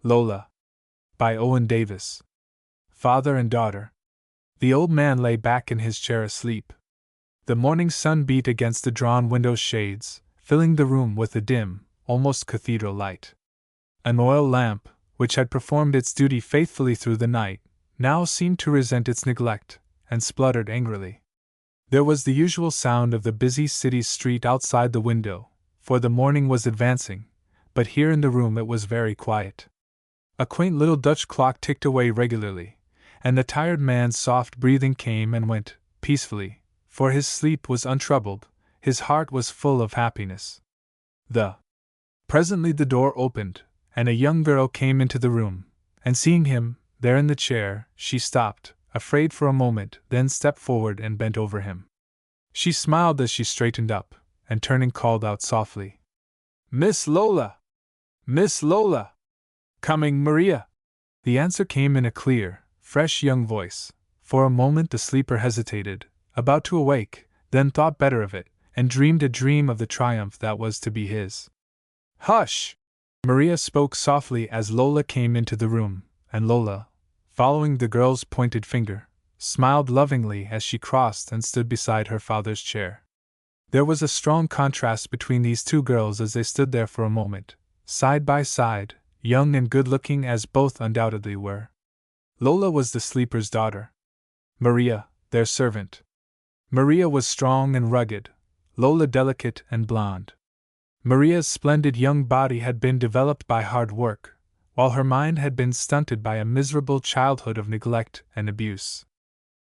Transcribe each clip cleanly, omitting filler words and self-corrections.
Lola. By Owen Davis. Father and daughter. The old man lay back in his chair asleep. The morning sun beat against the drawn window shades, filling the room with a dim, almost cathedral light. An oil lamp, which had performed its duty faithfully through the night, now seemed to resent its neglect, and spluttered angrily. There was the usual sound of the busy city street outside the window, for the morning was advancing, but here in the room it was very quiet. A quaint little Dutch clock ticked away regularly, and the tired man's soft breathing came and went, peacefully, for his sleep was untroubled, his heart was full of happiness. Presently the door opened, and a young girl came into the room, and seeing him, there in the chair, she stopped, afraid for a moment, then stepped forward and bent over him. She smiled as she straightened up, and turning called out softly, "Miss Lola! Miss Lola! Coming, Maria!" The answer came in a clear, fresh young voice. For a moment the sleeper hesitated, about to awake, then thought better of it, and dreamed a dream of the triumph that was to be his. "Hush!" Maria spoke softly as Lola came into the room, and Lola, following the girl's pointed finger, smiled lovingly as she crossed and stood beside her father's chair. There was a strong contrast between these two girls as they stood there for a moment, side by side, young and good-looking as both undoubtedly were. Lola was the sleeper's daughter. Maria, their servant. Maria was strong and rugged, Lola delicate and blonde. Maria's splendid young body had been developed by hard work, while her mind had been stunted by a miserable childhood of neglect and abuse.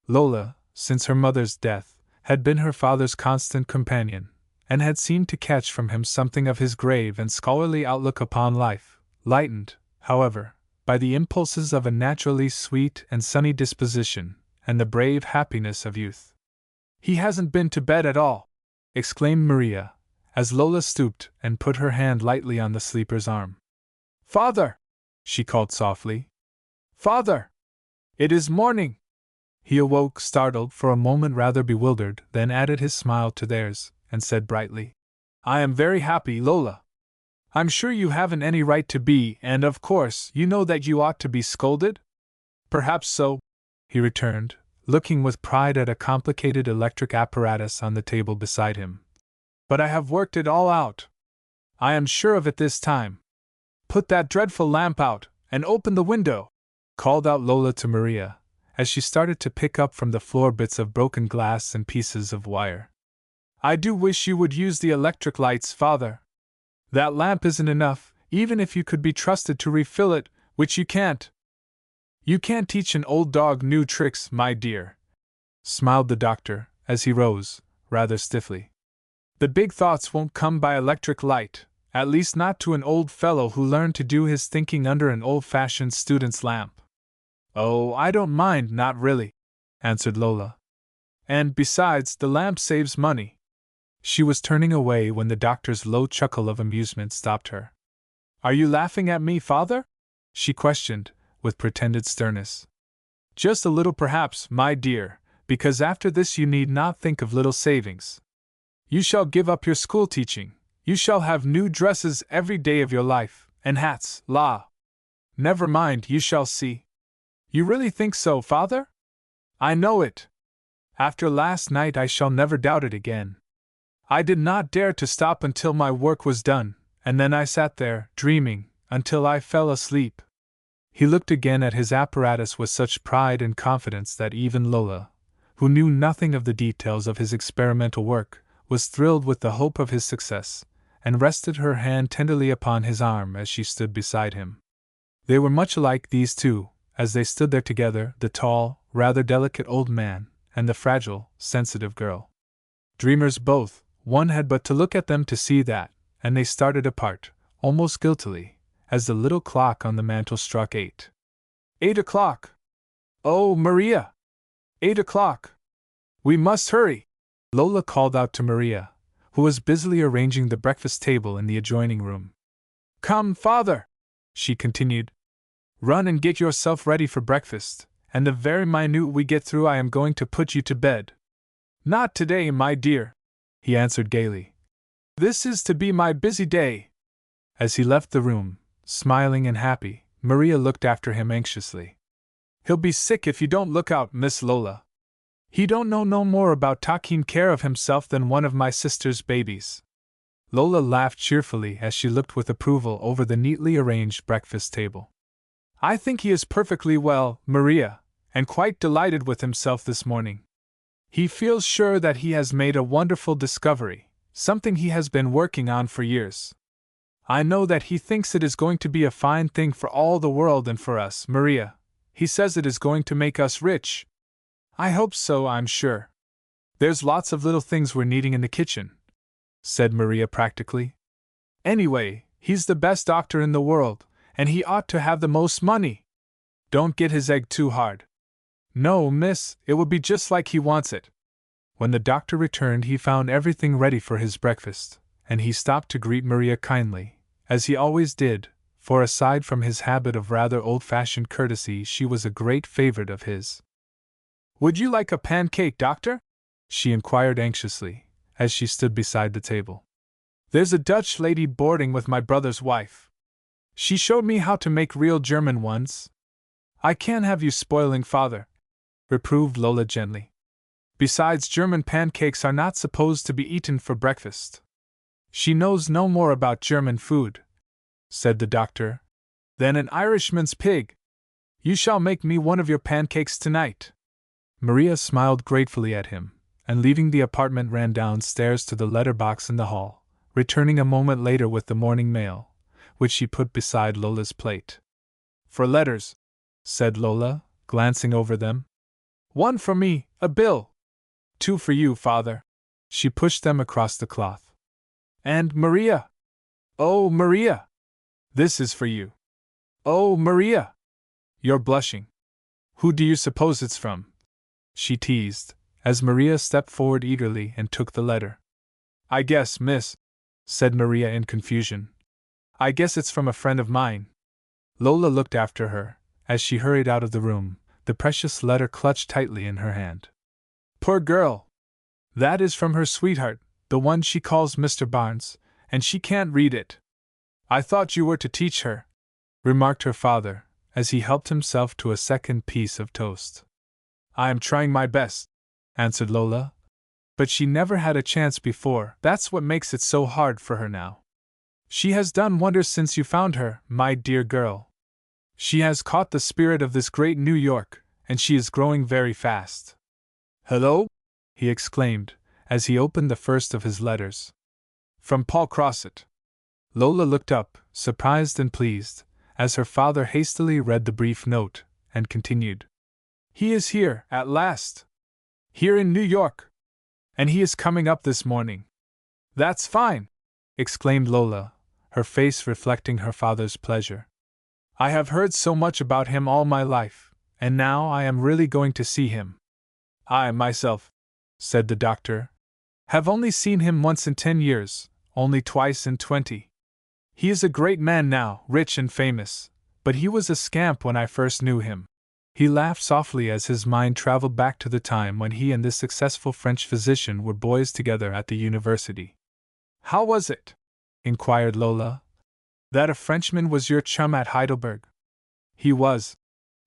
Lola, since her mother's death, had been her father's constant companion, and had seemed to catch from him something of his grave and scholarly outlook upon life, lightened, however, by the impulses of a naturally sweet and sunny disposition, and the brave happiness of youth. "He hasn't been to bed at all!" exclaimed Maria, as Lola stooped and put her hand lightly on the sleeper's arm. "Father!" she called softly. "Father! It is morning!" He awoke, startled, for a moment rather bewildered, then added his smile to theirs, and said brightly, "I am very happy, Lola. I'm sure you haven't any right to be, and of course you know that you ought to be scolded?" "Perhaps so," he returned, looking with pride at a complicated electric apparatus on the table beside him. "But I have worked it all out. I am sure of it this time. Put that dreadful lamp out, and open the window," called out Lola to Maria, as she started to pick up from the floor bits of broken glass and pieces of wire. "I do wish you would use the electric lights, Father. That lamp isn't enough, even if you could be trusted to refill it, which you can't." "You can't teach an old dog new tricks, my dear," smiled the doctor, as he rose, rather stiffly. "The big thoughts won't come by electric light, at least not to an old fellow who learned to do his thinking under an old-fashioned student's lamp." "Oh, I don't mind, not really," answered Lola. "And, besides, the lamp saves money." She was turning away when the doctor's low chuckle of amusement stopped her. "Are you laughing at me, Father?" she questioned, with pretended sternness. "Just a little perhaps, my dear, because after this you need not think of little savings. You shall give up your school teaching, you shall have new dresses every day of your life, and hats, la! Never mind, you shall see." "You really think so, Father?" "I know it. After last night I shall never doubt it again. I did not dare to stop until my work was done, and then I sat there, dreaming, until I fell asleep." He looked again at his apparatus with such pride and confidence that even Lola, who knew nothing of the details of his experimental work, was thrilled with the hope of his success, and rested her hand tenderly upon his arm as she stood beside him. They were much alike, these two, as they stood there together, the tall, rather delicate old man, and the fragile, sensitive girl. Dreamers both, one had but to look at them to see that, and they started apart, almost guiltily, as the little clock on the mantel struck 8. 8 o'clock! Oh, Maria! 8 o'clock! We must hurry! Lola called out to Maria, who was busily arranging the breakfast table in the adjoining room. "Come, Father!" she continued. "Run and get yourself ready for breakfast, and the very minute we get through I am going to put you to bed." "Not today, my dear," he answered gaily. "This is to be my busy day." As he left the room, smiling and happy, Maria looked after him anxiously. He'll be sick if you don't look out, Miss Lola. He don't know no more about taking care of himself than one of my sister's babies. Lola laughed cheerfully as she looked with approval over the neatly arranged breakfast table. I think he is perfectly well, Maria, and quite delighted with himself this morning. He feels sure that he has made a wonderful discovery, something he has been working on for years. I know that he thinks it is going to be a fine thing for all the world and for us, Maria. He says it is going to make us rich. I hope so, I'm sure. There's lots of little things we're needing in the kitchen, said Maria practically. Anyway, he's the best doctor in the world, and he ought to have the most money. Don't get his egg too hard. No, miss, it will be just like he wants it. When the doctor returned, he found everything ready for his breakfast, and he stopped to greet Maria kindly, as he always did, for aside from his habit of rather old-fashioned courtesy, she was a great favorite of his. Would you like a pancake, doctor? She inquired anxiously, as she stood beside the table. There's a Dutch lady boarding with my brother's wife. She showed me how to make real German ones. I can't have you spoiling father, reproved Lola gently. Besides, German pancakes are not supposed to be eaten for breakfast. She knows no more about German food, said the doctor, than an Irishman's pig. You shall make me one of your pancakes tonight. Maria smiled gratefully at him, and leaving the apartment ran downstairs to the letter box in the hall, returning a moment later with the morning mail, which she put beside Lola's plate. For letters, said Lola, glancing over them. One for me, a bill. 2 for you, father. She pushed them across the cloth. And Maria. Oh, Maria. This is for you. Oh, Maria. You're blushing. Who do you suppose it's from? She teased, as Maria stepped forward eagerly and took the letter. I guess, miss, said Maria in confusion. I guess it's from a friend of mine. Lola looked after her, as she hurried out of the room, the precious letter clutched tightly in her hand. Poor girl! That is from her sweetheart, the one she calls Mr. Barnes, and she can't read it. I thought you were to teach her, remarked her father, as he helped himself to a second piece of toast. I am trying my best, answered Lola. But she never had a chance before, that's what makes it so hard for her now. She has done wonders since you found her, my dear girl. She has caught the spirit of this great New York, and she is growing very fast. Hello? He exclaimed, as he opened the first of his letters. From Paul Crossett. Lola looked up, surprised and pleased, as her father hastily read the brief note, and continued. He is here, at last. Here in New York. And he is coming up this morning. That's fine, exclaimed Lola, her face reflecting her father's pleasure. I have heard so much about him all my life, and now I am really going to see him. I, myself, said the doctor, have only seen him once in 10 years, only twice in 20. He is a great man now, rich and famous, but he was a scamp when I first knew him. He laughed softly as his mind traveled back to the time when he and this successful French physician were boys together at the university. How was it? Inquired Lola. That a Frenchman was your chum at Heidelberg? He was,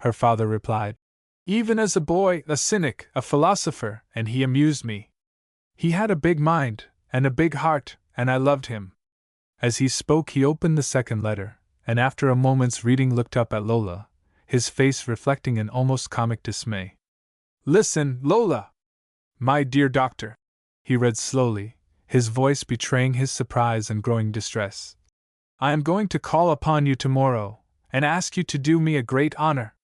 her father replied. Even as a boy, a cynic, a philosopher, and he amused me. He had a big mind, and a big heart, and I loved him. As he spoke, he opened the second letter, and after a moment's reading looked up at Lola, his face reflecting an almost comic dismay. Listen, Lola! My dear doctor, he read slowly, his voice betraying his surprise and growing distress. I am going to call upon you tomorrow, and ask you to do me a great honor.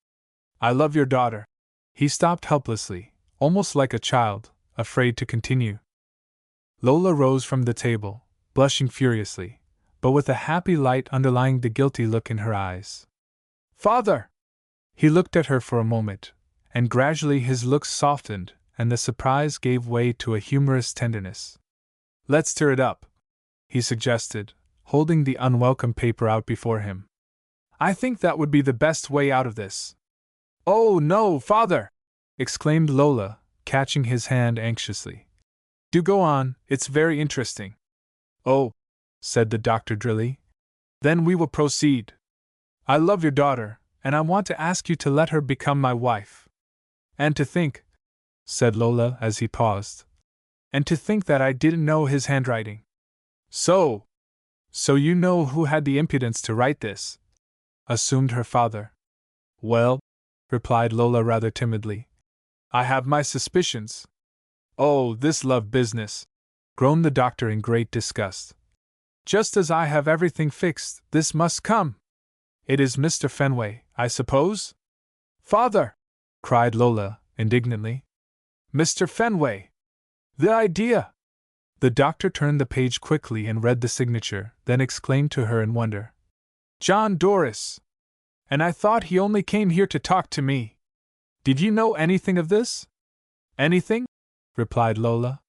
I love your daughter. He stopped helplessly, almost like a child, afraid to continue. Lola rose from the table, blushing furiously, but with a happy light underlying the guilty look in her eyes. Father! He looked at her for a moment, and gradually his looks softened, and the surprise gave way to a humorous tenderness. Let's tear it up, he suggested, holding the unwelcome paper out before him. I think that would be the best way out of this. Oh, no, father! Exclaimed Lola, catching his hand anxiously. Do go on, it's very interesting. Oh, said the doctor drily. Then we will proceed. I love your daughter, and I want to ask you to let her become my wife. And to think, said Lola as he paused, and to think that I didn't know his handwriting. So you know who had the impudence to write this? Assumed her father. Well, replied Lola rather timidly, I have my suspicions. Oh, this love business, groaned the doctor in great disgust. Just as I have everything fixed, this must come. It is Mr. Fenway, I suppose? Father! Cried Lola, indignantly. Mr. Fenway! The idea! The doctor turned the page quickly and read the signature, then exclaimed to her in wonder. John Doris! And I thought he only came here to talk to me. Did you know anything of this? Anything? Replied Lola.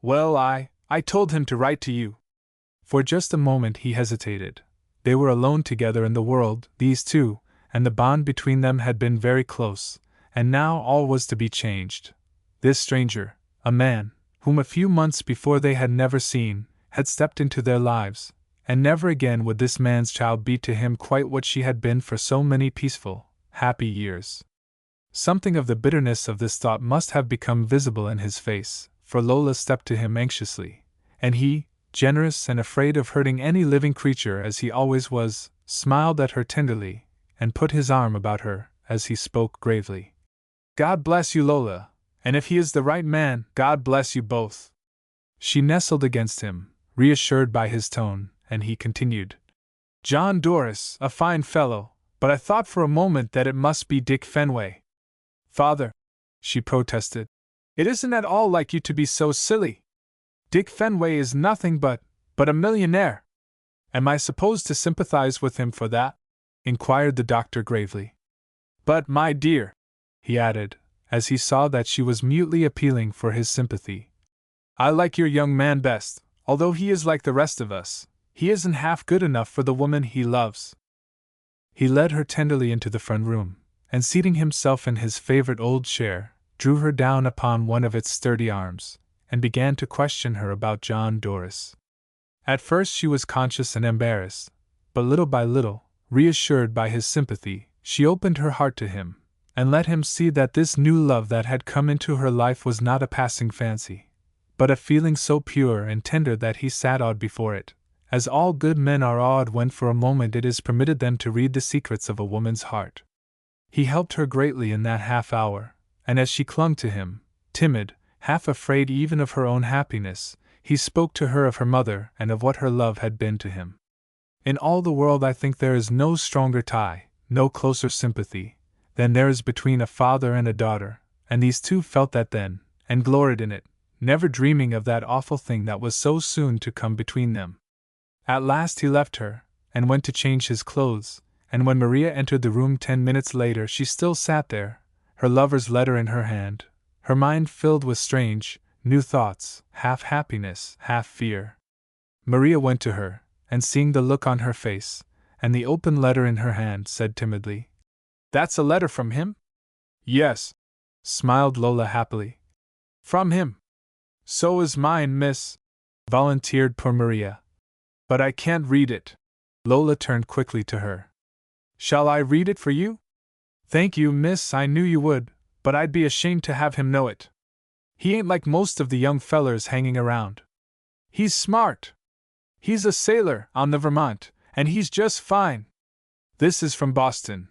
Well, I told him to write to you. For just a moment he hesitated. They were alone together in the world, these two, and the bond between them had been very close, and now all was to be changed. This stranger, a man, whom a few months before they had never seen, had stepped into their lives, and never again would this man's child be to him quite what she had been for so many peaceful, happy years. Something of the bitterness of this thought must have become visible in his face, for Lola stepped to him anxiously, and he, generous and afraid of hurting any living creature as he always was, smiled at her tenderly, and put his arm about her, as he spoke gravely. God bless you, Lola, and if he is the right man, God bless you both. She nestled against him, reassured by his tone, and he continued. John Doris, a fine fellow, but I thought for a moment that it must be Dick Fenway. Father, she protested, it isn't at all like you to be so silly. Dick Fenway is nothing but a millionaire. Am I supposed to sympathize with him for that? Inquired the doctor gravely. But, my dear, he added, as he saw that she was mutely appealing for his sympathy, I like your young man best, although he is like the rest of us. He isn't half good enough for the woman he loves. He led her tenderly into the front room, and seating himself in his favorite old chair, drew her down upon one of its sturdy arms, and began to question her about John Doris. At first she was conscious and embarrassed, but little by little, reassured by his sympathy, she opened her heart to him, and let him see that this new love that had come into her life was not a passing fancy, but a feeling so pure and tender that he sat awed before it, as all good men are awed when for a moment it is permitted them to read the secrets of a woman's heart. He helped her greatly in that half hour, and as she clung to him, timid, half afraid even of her own happiness, he spoke to her of her mother and of what her love had been to him. In all the world I think there is no stronger tie, no closer sympathy, than there is between a father and a daughter, and these two felt that then, and gloried in it, never dreaming of that awful thing that was so soon to come between them. At last he left her, and went to change his clothes, and when Maria entered the room 10 minutes later she still sat there, her lover's letter in her hand, her mind filled with strange, new thoughts, half happiness, half fear. Maria went to her, and seeing the look on her face, and the open letter in her hand, said timidly, That's a letter from him? Yes, smiled Lola happily. From him. So is mine, miss, volunteered poor Maria. But I can't read it. Lola turned quickly to her. Shall I read it for you? Thank you, miss, I knew you would, but I'd be ashamed to have him know it. He ain't like most of the young fellers hanging around. He's smart. He's a sailor on the Vermont, and he's just fine. This is from Boston,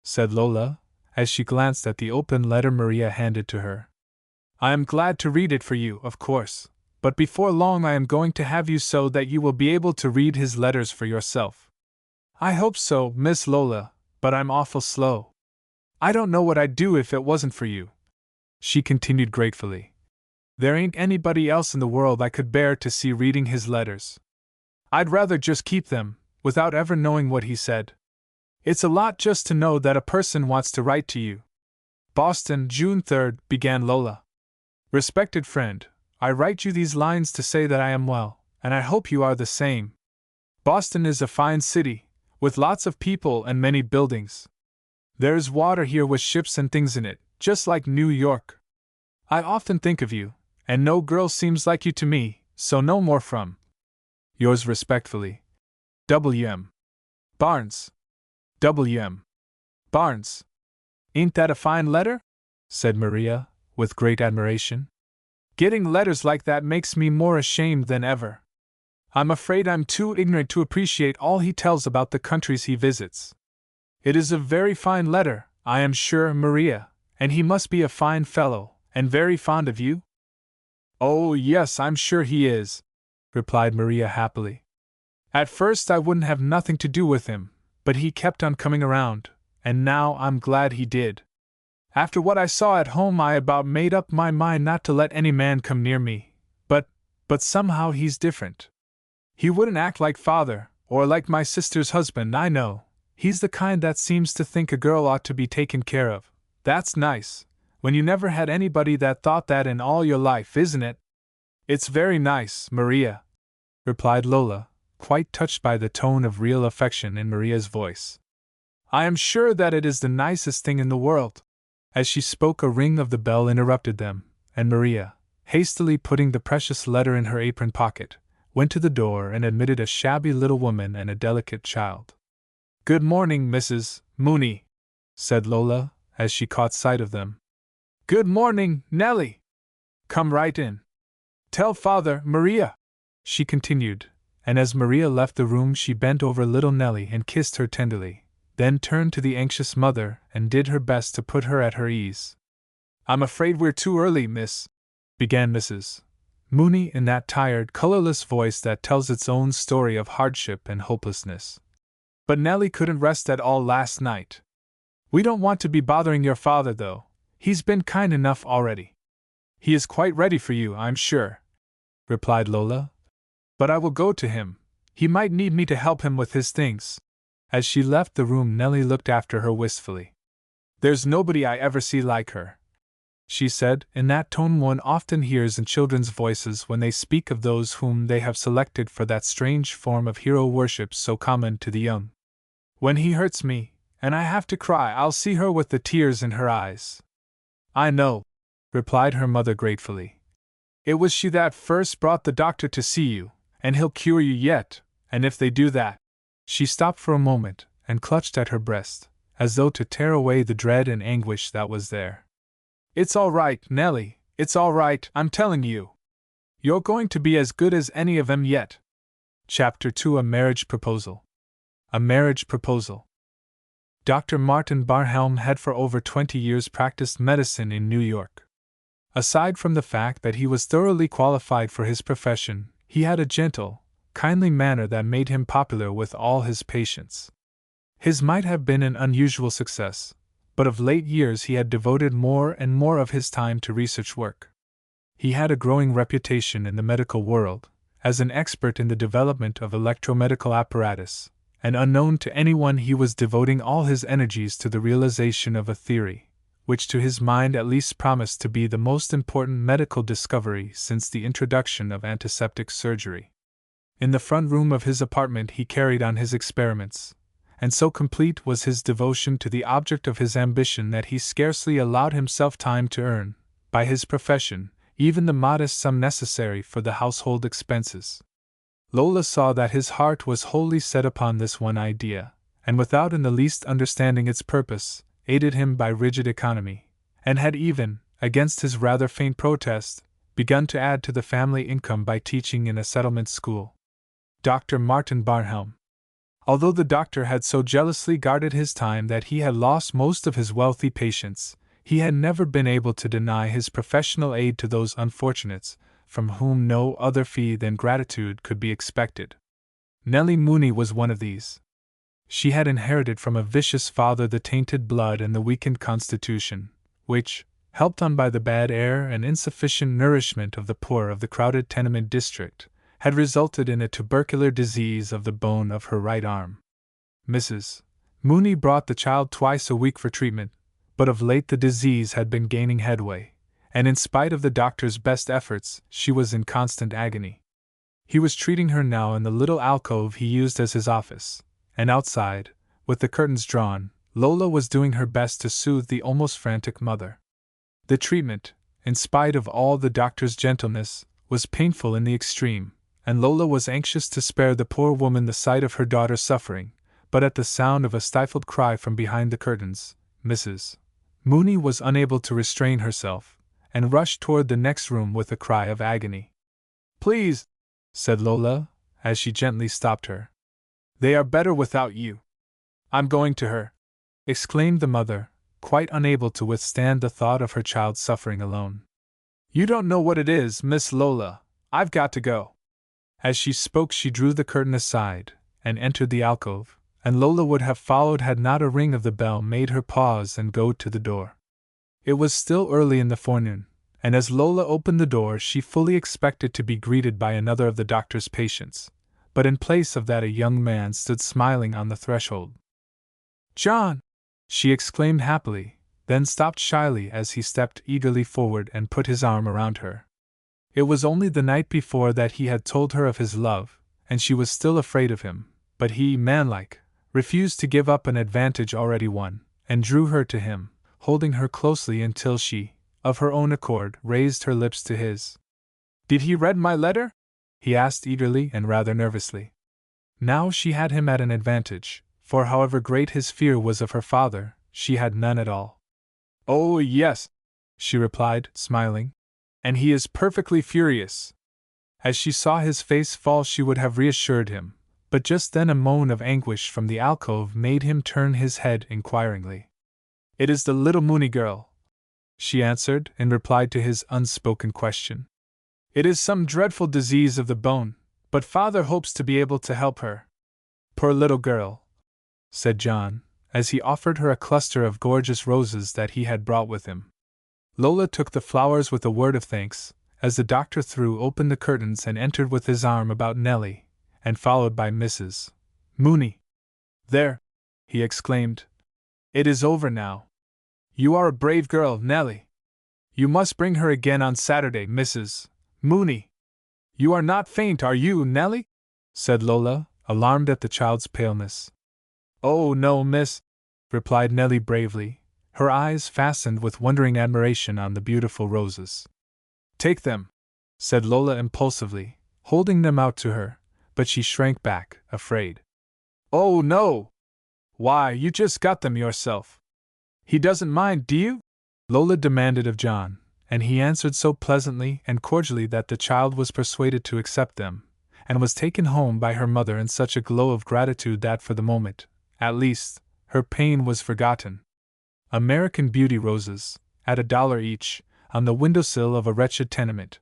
said Lola, as she glanced at the open letter Maria handed to her. I am glad to read it for you, of course, but before long I am going to have you so that you will be able to read his letters for yourself. I hope so, Miss Lola, but I'm awful slow. I don't know what I'd do if it wasn't for you, she continued gratefully. There ain't anybody else in the world I could bear to see reading his letters. I'd rather just keep them, without ever knowing what he said. It's a lot just to know that a person wants to write to you. Boston, June 3rd, began Lola. Respected friend, I write you these lines to say that I am well, and I hope you are the same. Boston is a fine city, with lots of people and many buildings. There's water here with ships and things in it, just like New York. I often think of you, and no girl seems like you to me, so no more from Yours respectfully, W.M. Barnes. W.M. Barnes. Ain't that a fine letter? Said Maria, with great admiration. Getting letters like that makes me more ashamed than ever. I'm afraid I'm too ignorant to appreciate all he tells about the countries he visits. It is a very fine letter, I am sure, Maria, and he must be a fine fellow, and very fond of you? Oh, yes, I'm sure he is, replied Maria happily. At first I wouldn't have nothing to do with him, but he kept on coming around, and now I'm glad he did. After what I saw at home, I about made up my mind not to let any man come near me, but somehow he's different. He wouldn't act like father, or like my sister's husband, I know. He's the kind that seems to think a girl ought to be taken care of. That's nice, when you never had anybody that thought that in all your life, isn't it? It's very nice, Maria, replied Lola, quite touched by the tone of real affection in Maria's voice. I am sure that it is the nicest thing in the world. As she spoke, a ring of the bell interrupted them, and Maria, hastily putting the precious letter in her apron pocket, went to the door and admitted a shabby little woman and a delicate child. Good morning, Mrs. Mooney, said Lola, as she caught sight of them. Good morning, Nellie. Come right in. Tell father, Maria, she continued, and as Maria left the room she bent over little Nellie and kissed her tenderly, then turned to the anxious mother and did her best to put her at her ease. I'm afraid we're too early, miss, began Mrs. Mooney in that tired, colorless voice that tells its own story of hardship and hopelessness. But Nellie couldn't rest at all last night. We don't want to be bothering your father, though. He's been kind enough already. He is quite ready for you, I'm sure, replied Lola. But I will go to him. He might need me to help him with his things. As she left the room, Nellie looked after her wistfully. There's nobody I ever see like her, she said, in that tone one often hears in children's voices when they speak of those whom they have selected for that strange form of hero worship so common to the young. When he hurts me, and I have to cry, I'll see her with the tears in her eyes. I know, replied her mother gratefully. It was she that first brought the doctor to see you, and he'll cure you yet, and if they do that. She stopped for a moment, and clutched at her breast, as though to tear away the dread and anguish that was there. It's all right, Nellie, it's all right, I'm telling you. You're going to be as good as any of 'em yet. Chapter 2: A Marriage Proposal. A Marriage Proposal. Dr. Martin Barhelm had for over 20 years practiced medicine in New York. Aside from the fact that he was thoroughly qualified for his profession, he had a gentle, kindly manner that made him popular with all his patients. His might have been an unusual success, but of late years he had devoted more and more of his time to research work. He had a growing reputation in the medical world as an expert in the development of electromedical apparatus, and unknown to anyone he was devoting all his energies to the realization of a theory, which to his mind at least promised to be the most important medical discovery since the introduction of antiseptic surgery. In the front room of his apartment he carried on his experiments, and so complete was his devotion to the object of his ambition that he scarcely allowed himself time to earn, by his profession, even the modest sum necessary for the household expenses. Lola saw that his heart was wholly set upon this one idea, and without in the least understanding its purpose, aided him by rigid economy, and had even, against his rather faint protest, begun to add to the family income by teaching in a settlement school. Dr. Martin Barhelm. Although the doctor had so jealously guarded his time that he had lost most of his wealthy patients, he had never been able to deny his professional aid to those unfortunates, from whom no other fee than gratitude could be expected. Nellie Mooney was one of these. She had inherited from a vicious father the tainted blood and the weakened constitution, which, helped on by the bad air and insufficient nourishment of the poor of the crowded tenement district, had resulted in a tubercular disease of the bone of her right arm. Mrs. Mooney brought the child twice a week for treatment, but of late the disease had been gaining headway, and in spite of the doctor's best efforts, she was in constant agony. He was treating her now in the little alcove he used as his office, and outside, with the curtains drawn, Lola was doing her best to soothe the almost frantic mother. The treatment, in spite of all the doctor's gentleness, was painful in the extreme, and Lola was anxious to spare the poor woman the sight of her daughter suffering, but at the sound of a stifled cry from behind the curtains, Mrs. Mooney was unable to restrain herself, and rushed toward the next room with a cry of agony. "Please," said Lola, as she gently stopped her. "They are better without you." "I'm going to her," exclaimed the mother, quite unable to withstand the thought of her child suffering alone. "You don't know what it is, Miss Lola. I've got to go." As she spoke, she drew the curtain aside and entered the alcove, and Lola would have followed had not a ring of the bell made her pause and go to the door. It was still early in the forenoon, and as Lola opened the door she fully expected to be greeted by another of the doctor's patients, but in place of that a young man stood smiling on the threshold. "John!" she exclaimed happily, then stopped shyly as he stepped eagerly forward and put his arm around her. It was only the night before that he had told her of his love, and she was still afraid of him, but he, manlike, refused to give up an advantage already won, and drew her to him, holding her closely until she, of her own accord, raised her lips to his. "Did he read my letter?" he asked eagerly and rather nervously. Now she had him at an advantage, for however great his fear was of her father, she had none at all. "Oh, yes," she replied, smiling. "And he is perfectly furious." As she saw his face fall, she would have reassured him, but just then a moan of anguish from the alcove made him turn his head inquiringly. "It is the little Mooney girl," she answered, in reply to his unspoken question. "It is some dreadful disease of the bone, but father hopes to be able to help her." "Poor little girl," said John, as he offered her a cluster of gorgeous roses that he had brought with him. Lola took the flowers with a word of thanks, as the doctor threw open the curtains and entered with his arm about Nellie, and followed by Mrs. Mooney. "There!" he exclaimed. "It is over now. You are a brave girl, Nellie. You must bring her again on Saturday, Mrs. Mooney. You are not faint, are you, Nellie?" said Lola, alarmed at the child's paleness. "Oh, no, miss," replied Nellie bravely, her eyes fastened with wondering admiration on the beautiful roses. "Take them," said Lola impulsively, holding them out to her, but she shrank back, afraid. "Oh, no! Why, you just got them yourself. He doesn't mind, do you?" Lola demanded of John, and he answered so pleasantly and cordially that the child was persuaded to accept them, and was taken home by her mother in such a glow of gratitude that for the moment, at least, her pain was forgotten. American Beauty roses, at $1 each, on the windowsill of a wretched tenement.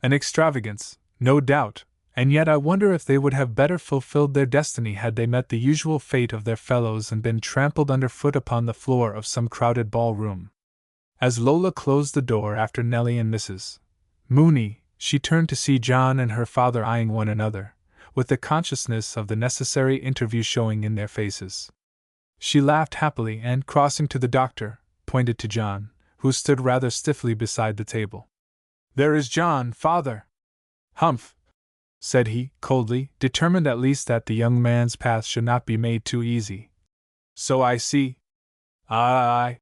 An extravagance, no doubt, and yet I wonder if they would have better fulfilled their destiny had they met the usual fate of their fellows and been trampled underfoot upon the floor of some crowded ballroom. As Lola closed the door after Nellie and Mrs. Mooney, she turned to see John and her father eyeing one another, with the consciousness of the necessary interview showing in their faces. She laughed happily and, crossing to the doctor, pointed to John, who stood rather stiffly beside the table. "There is John, father." "Humph," said he, coldly, determined at least that the young man's path should not be made too easy. "So I see." "I,"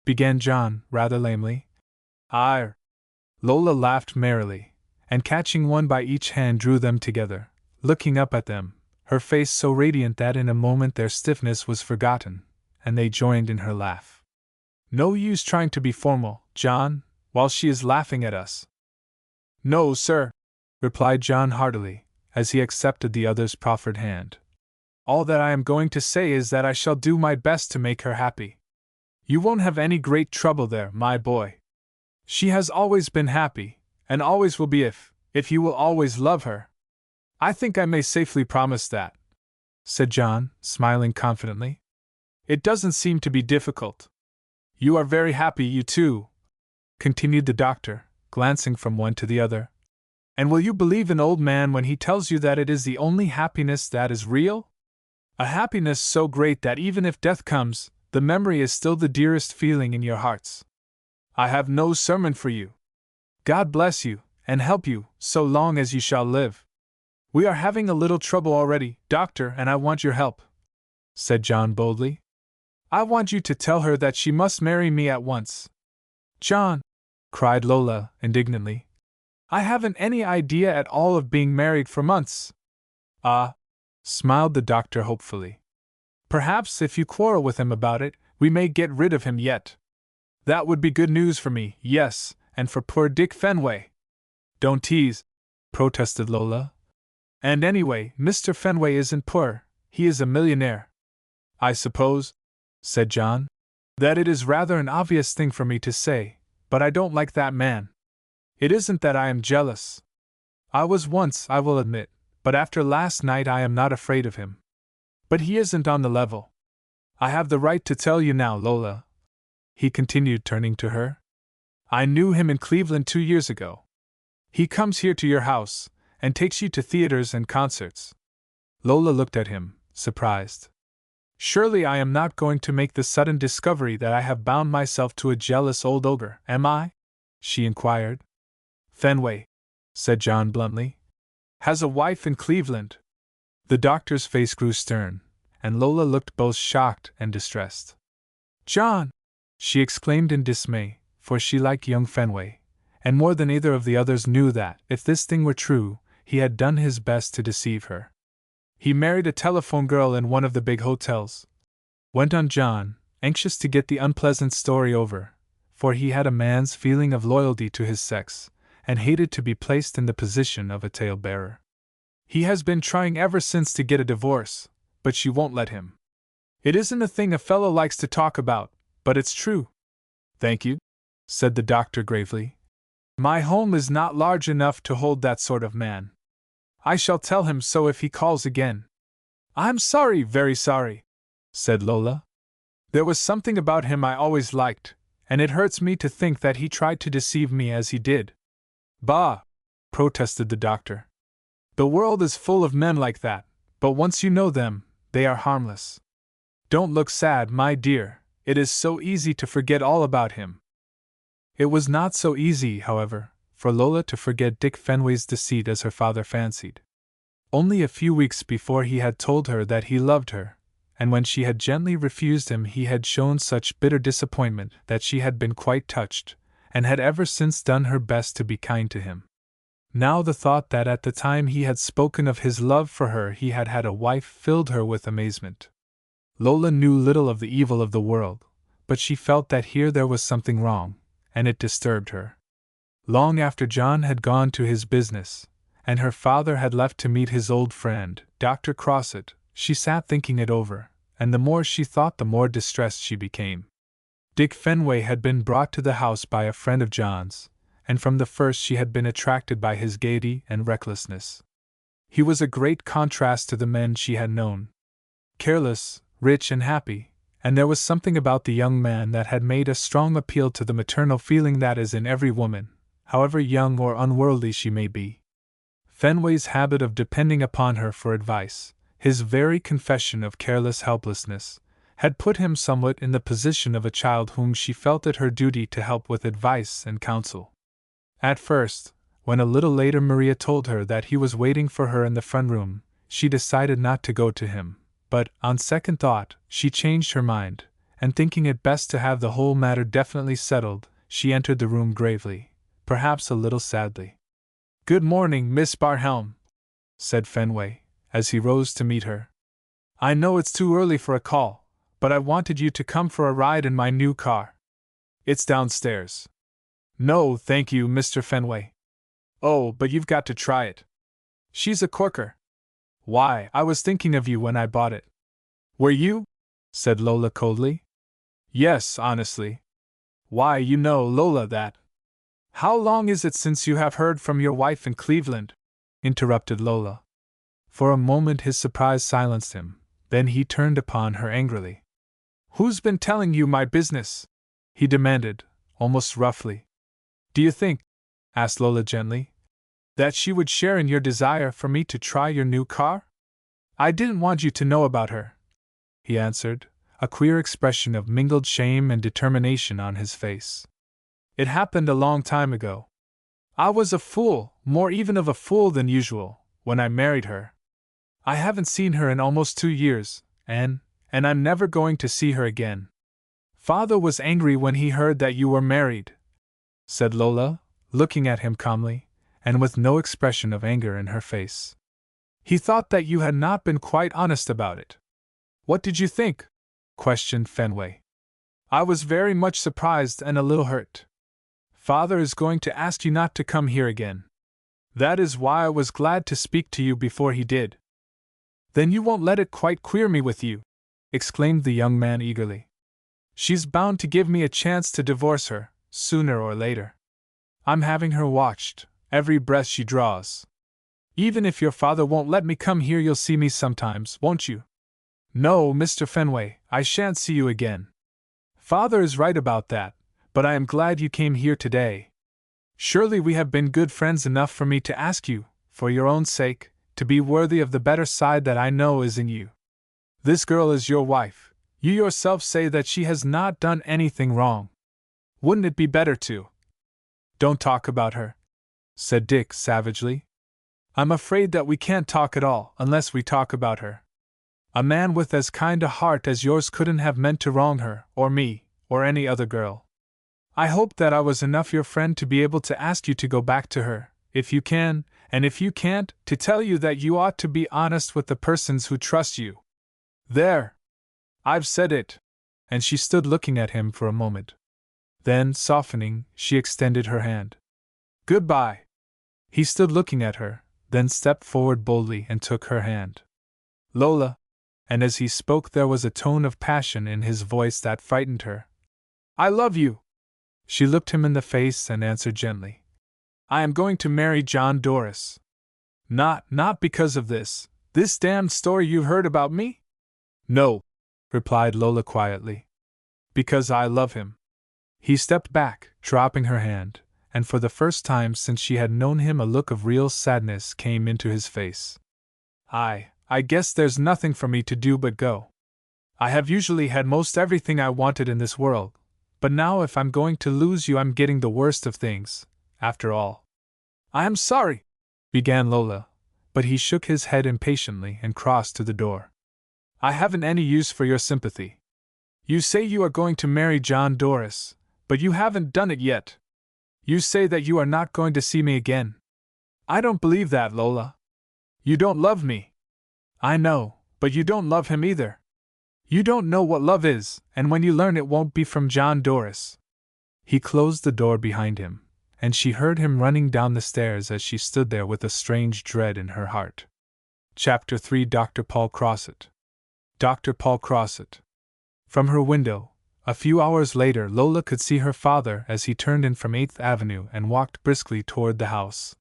began John, rather lamely. "I." Lola laughed merrily, and catching one by each hand drew them together, looking up at them, her face so radiant that in a moment their stiffness was forgotten, and they joined in her laugh. "No use trying to be formal, John, while she is laughing at us." "No, sir," replied John heartily, as he accepted the other's proffered hand. "All that I am going to say is that I shall do my best to make her happy. You won't have any great trouble there, my boy. She has always been happy, and always will be if you will always love her. I think I may safely promise that," said John, smiling confidently. "It doesn't seem to be difficult. You are very happy, you too," continued the doctor, glancing from one to the other. "And will you believe an old man when he tells you that it is the only happiness that is real? A happiness so great that even if death comes, the memory is still the dearest feeling in your hearts. I have no sermon for you. God bless you, and help you, so long as you shall live. We are having a little trouble already, doctor, and I want your help," said John boldly. "I want you to tell her that she must marry me at once." "John," cried Lola, indignantly, "I haven't any idea at all of being married for months." "Ah," smiled the doctor hopefully. Perhaps if you quarrel with him about it, we may get rid of him yet. That would be good news for me, yes, and for poor Dick Fenway. Don't tease, protested Lola. And anyway, Mr. Fenway isn't poor, he is a millionaire. I suppose, said John, that it is rather an obvious thing for me to say, but I don't like that man. It isn't that I am jealous. I was once, I will admit, but after last night I am not afraid of him. But he isn't on the level. I have the right to tell you now, Lola, he continued, turning to her. I knew him in Cleveland 2 years ago. He comes here to your house, and takes you to theaters and concerts. Lola looked at him, surprised. Surely I am not going to make the sudden discovery that I have bound myself to a jealous old ogre, am I? She inquired. Fenway, said John bluntly, has a wife in Cleveland. The doctor's face grew stern, and Lola looked both shocked and distressed. John! She exclaimed in dismay, for she liked young Fenway, and more than either of the others knew that, if this thing were true, he had done his best to deceive her. He married a telephone girl in one of the big hotels, went on John, anxious to get the unpleasant story over, for he had a man's feeling of loyalty to his sex, and hated to be placed in the position of a tale-bearer. He has been trying ever since to get a divorce, but she won't let him. It isn't a thing a fellow likes to talk about, but it's true. Thank you, said the doctor gravely. My home is not large enough to hold that sort of man. I shall tell him so if he calls again. I'm sorry, very sorry, said Lola. There was something about him I always liked, and it hurts me to think that he tried to deceive me as he did. Bah! Protested the doctor. The world is full of men like that, but once you know them, they are harmless. Don't look sad, my dear, it is so easy to forget all about him. It was not so easy, however, for Lola to forget Dick Fenway's deceit as her father fancied. Only a few weeks before he had told her that he loved her, and when she had gently refused him he had shown such bitter disappointment that she had been quite touched, and had ever since done her best to be kind to him. Now the thought that at the time he had spoken of his love for her he had had a wife filled her with amazement. Lola knew little of the evil of the world, but she felt that here there was something wrong, and it disturbed her. Long after John had gone to his business, and her father had left to meet his old friend, Dr. Crossett, she sat thinking it over, and the more she thought the more distressed she became. Dick Fenway had been brought to the house by a friend of John's, and from the first she had been attracted by his gaiety and recklessness. He was a great contrast to the men she had known. Careless, rich and happy, and there was something about the young man that had made a strong appeal to the maternal feeling that is in every woman, however young or unworldly she may be. Fenway's habit of depending upon her for advice, his very confession of careless helplessness, had put him somewhat in the position of a child whom she felt it her duty to help with advice and counsel. At first, when a little later Maria told her that he was waiting for her in the front room, she decided not to go to him, but, on second thought, she changed her mind, and thinking it best to have the whole matter definitely settled, she entered the room gravely, perhaps a little sadly. Good morning, Miss Barhelm, said Fenway, as he rose to meet her. I know it's too early for a call, but I wanted you to come for a ride in my new car. It's downstairs. No, thank you, Mr. Fenway. Oh, but you've got to try it. She's a corker. Why, I was thinking of you when I bought it. Were you? Said Lola coldly. Yes, honestly. Why, you know, Lola, that. How long is it since you have heard from your wife in Cleveland? Interrupted Lola. For a moment his surprise silenced him, then he turned upon her angrily. Who's been telling you my business? He demanded, almost roughly. Do you think, asked Lola gently, that she would share in your desire for me to try your new car? I didn't want you to know about her, he answered, a queer expression of mingled shame and determination on his face. It happened a long time ago. I was a fool, more even of a fool than usual, when I married her. I haven't seen her in almost 2 years, and I'm never going to see her again. Father was angry when he heard that you were married, said Lola, looking at him calmly, and with no expression of anger in her face. He thought that you had not been quite honest about it. What did you think? Questioned Fenway. I was very much surprised and a little hurt. Father is going to ask you not to come here again. That is why I was glad to speak to you before he did. Then you won't let it quite queer me with you, exclaimed the young man eagerly. She's bound to give me a chance to divorce her, sooner or later. I'm having her watched, every breath she draws. Even if your father won't let me come here, you'll see me sometimes, won't you? No, Mr. Fenway, I shan't see you again. Father is right about that, but I am glad you came here today. Surely we have been good friends enough for me to ask you, for your own sake, to be worthy of the better side that I know is in you. This girl is your wife. You yourself say that she has not done anything wrong. Wouldn't it be better to? Don't talk about her, said Dick savagely. I'm afraid that we can't talk at all unless we talk about her. A man with as kind a heart as yours couldn't have meant to wrong her, or me, or any other girl. I hoped that I was enough your friend to be able to ask you to go back to her, if you can, and if you can't, to tell you that you ought to be honest with the persons who trust you. There! I've said it. And she stood looking at him for a moment. Then, softening, she extended her hand. Goodbye. He stood looking at her, then stepped forward boldly and took her hand. Lola, and as he spoke there was a tone of passion in his voice that frightened her. I love you. She looked him in the face and answered gently. I am going to marry John Doris. Not because of this damned story you've heard about me? No, replied Lola quietly. Because I love him. He stepped back, dropping her hand, and for the first time since she had known him a look of real sadness came into his face. I guess there's nothing for me to do but go. I have usually had most everything I wanted in this world, but now if I'm going to lose you I'm getting the worst of things, after all. I am sorry, began Lola, but he shook his head impatiently and crossed to the door. I haven't any use for your sympathy. You say you are going to marry John Doris, but you haven't done it yet. You say that you are not going to see me again. I don't believe that, Lola. You don't love me. I know, but you don't love him either. You don't know what love is, and when you learn it won't be from John Doris. He closed the door behind him, and she heard him running down the stairs as she stood there with a strange dread in her heart. Chapter 3 Dr. Paul Crossett. Dr. Paul Crossett. From her window, a few hours later, Lola could see her father as he turned in from 8th Avenue and walked briskly toward the house.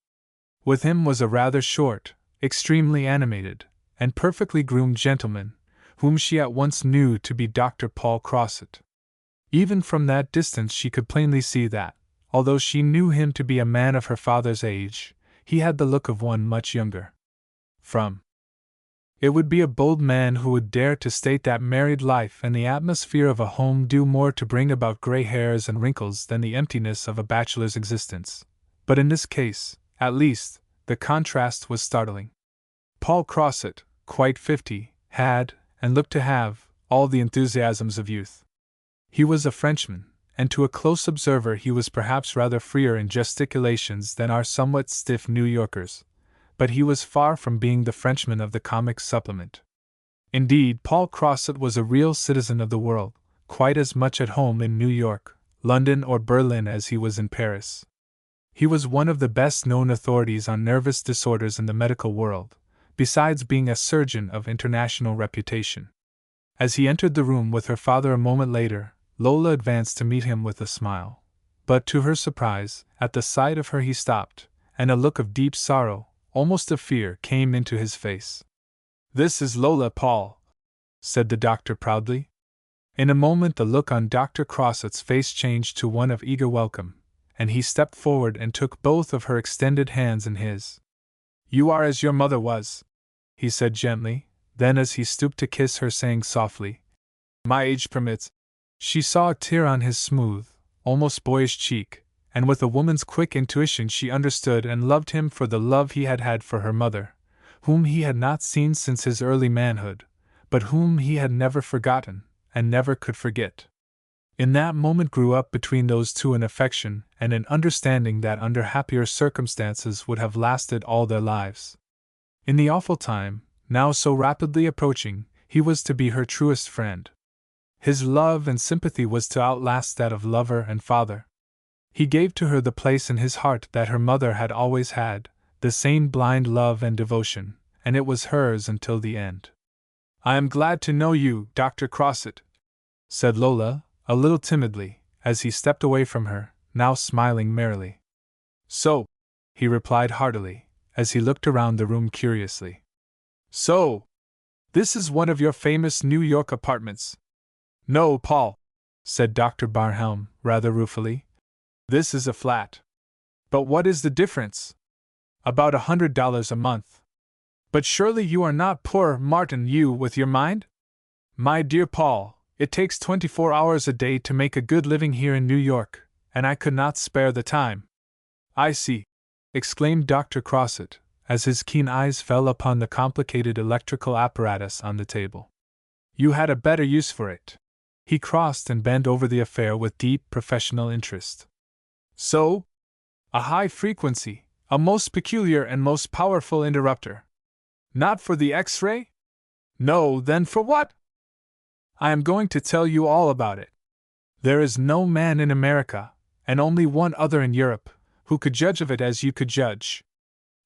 With him was a rather short, extremely animated, and perfectly groomed gentleman, whom she at once knew to be Dr. Paul Crossett. Even from that distance she could plainly see that, although she knew him to be a man of her father's age, he had the look of one much younger. It would be a bold man who would dare to state that married life and the atmosphere of a home do more to bring about gray hairs and wrinkles than the emptiness of a bachelor's existence. But in this case, at least, the contrast was startling. Paul Crossett, quite 50, had, and looked to have, all the enthusiasms of youth. He was a Frenchman, and to a close observer he was perhaps rather freer in gesticulations than our somewhat stiff New Yorkers, but he was far from being the Frenchman of the comic supplement. Indeed, Paul Crossett was a real citizen of the world, quite as much at home in New York, London or Berlin as he was in Paris. He was one of the best-known authorities on nervous disorders in the medical world, besides being a surgeon of international reputation. As he entered the room with her father a moment later, Lola advanced to meet him with a smile. But to her surprise, at the sight of her he stopped, and a look of deep sorrow, almost of fear, came into his face. "This is Lola, Paul," said the doctor proudly. In a moment the look on Dr. Crossett's face changed to one of eager welcome, and he stepped forward and took both of her extended hands in his. "You are as your mother was," he said gently, then as he stooped to kiss her saying softly, "My age permits." She saw a tear on his smooth, almost boyish cheek, and with a woman's quick intuition she understood and loved him for the love he had had for her mother, whom he had not seen since his early manhood, but whom he had never forgotten, and never could forget. In that moment grew up between those two an affection and an understanding that under happier circumstances would have lasted all their lives. In the awful time, now so rapidly approaching, He was to be her truest friend. His love and sympathy was to outlast that of lover and father. He gave to her the place in his heart that her mother had always had, the same blind love and devotion, and it was hers until the end. "I am glad to know you, Dr. Crossett," said Lola, a little timidly, as he stepped away from her, now smiling merrily. "So," he replied heartily, as he looked around the room curiously. "So, this is one of your famous New York apartments?" "No, Paul," said Dr. Barhelm, rather ruefully. "This is a flat." "But what is the difference?" "About $100 a month." "But surely you are not poor, Martin, you with your mind?" "My dear Paul, it takes 24 hours a day to make a good living here in New York, and I could not spare the time." "I see," exclaimed Dr. Crossett, as his keen eyes fell upon the complicated electrical apparatus on the table. "You had a better use for it." He crossed and bent over the affair with deep professional interest. "So? A high frequency, a most peculiar and most powerful interrupter. Not for the X-ray? No, then for what?" "I am going to tell you all about it. There is no man in America, and only one other in Europe, who could judge of it as you could judge.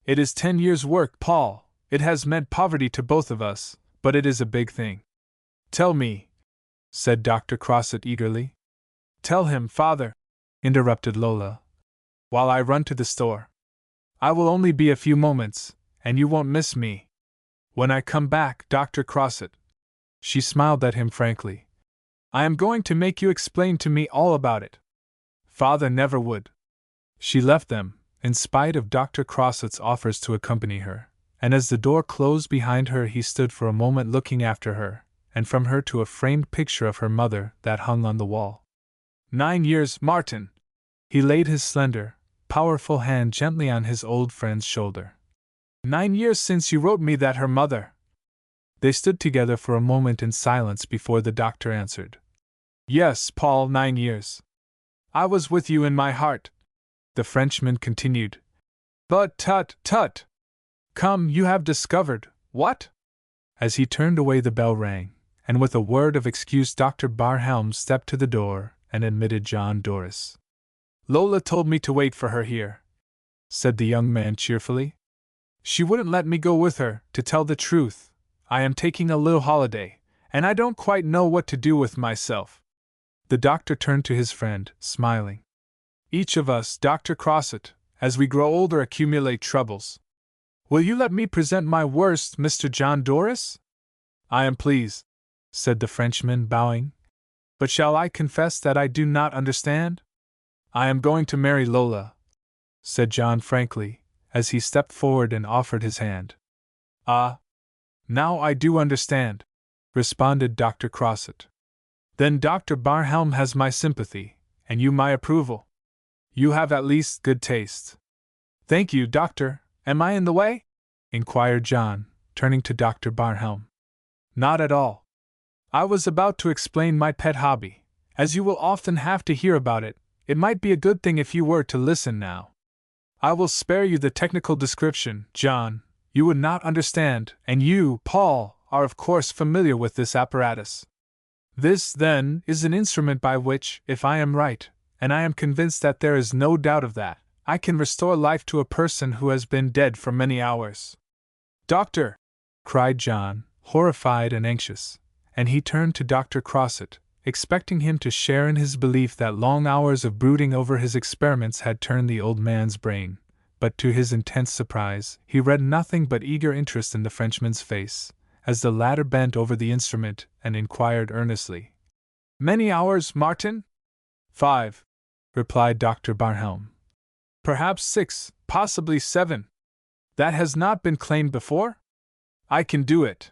It is 10 years' work, Paul. It has meant poverty to both of us, but it is a big thing." "Tell me," said Dr. Crossett eagerly. "Tell him, father," interrupted Lola, "while I run to the store. I will only be a few moments, and you won't miss me. When I come back, Dr. Crossett," she smiled at him frankly, "I am going to make you explain to me all about it. Father never would." She left them, in spite of Dr. Crossett's offers to accompany her, and as the door closed behind her he stood for a moment looking after her, and from her to a framed picture of her mother that hung on the wall. 9 years, Martin! He laid his slender, powerful hand gently on his old friend's shoulder. 9 years since you wrote me that her mother. They stood together for a moment in silence before the doctor answered. "Yes, Paul, 9 years. I was with you in my heart," the Frenchman continued. "But tut, tut! Come, you have discovered, what?" As he turned away the bell rang, and with a word of excuse Dr. Barhelm stepped to the door and admitted John Doris. "Lola told me to wait for her here," said the young man cheerfully. "She wouldn't let me go with her, to tell the truth. I am taking a little holiday, and I don't quite know what to do with myself." The doctor turned to his friend, smiling. "Each of us, Dr. Crossett, as we grow older accumulate troubles. Will you let me present my worst, Mr. John Doris?" "I am pleased," said the Frenchman, bowing. "But shall I confess that I do not understand?" "I am going to marry Lola," said John frankly, as he stepped forward and offered his hand. "Ah! Now I do understand," responded Dr. Crossett. "Then Dr. Barhelm has my sympathy, and you my approval. You have at least good taste." "Thank you, Doctor. Am I in the way?" inquired John, turning to Dr. Barhelm. "Not at all. I was about to explain my pet hobby. As you will often have to hear about it, it might be a good thing if you were to listen now. I will spare you the technical description, John. You would not understand, and you, Paul, are of course familiar with this apparatus. This, then, is an instrument by which, if I am right, and I am convinced that there is no doubt of that, I can restore life to a person who has been dead for many hours." "Doctor!" cried John, horrified and anxious, and he turned to Dr. Crossett, expecting him to share in his belief that long hours of brooding over his experiments had turned the old man's brain, but to his intense surprise, he read nothing but eager interest in the Frenchman's face, as the latter bent over the instrument and inquired earnestly. "Many hours, Martin?" "5," replied Dr. Barhelm. "Perhaps 6, possibly 7. That has not been claimed before?" "I can do it."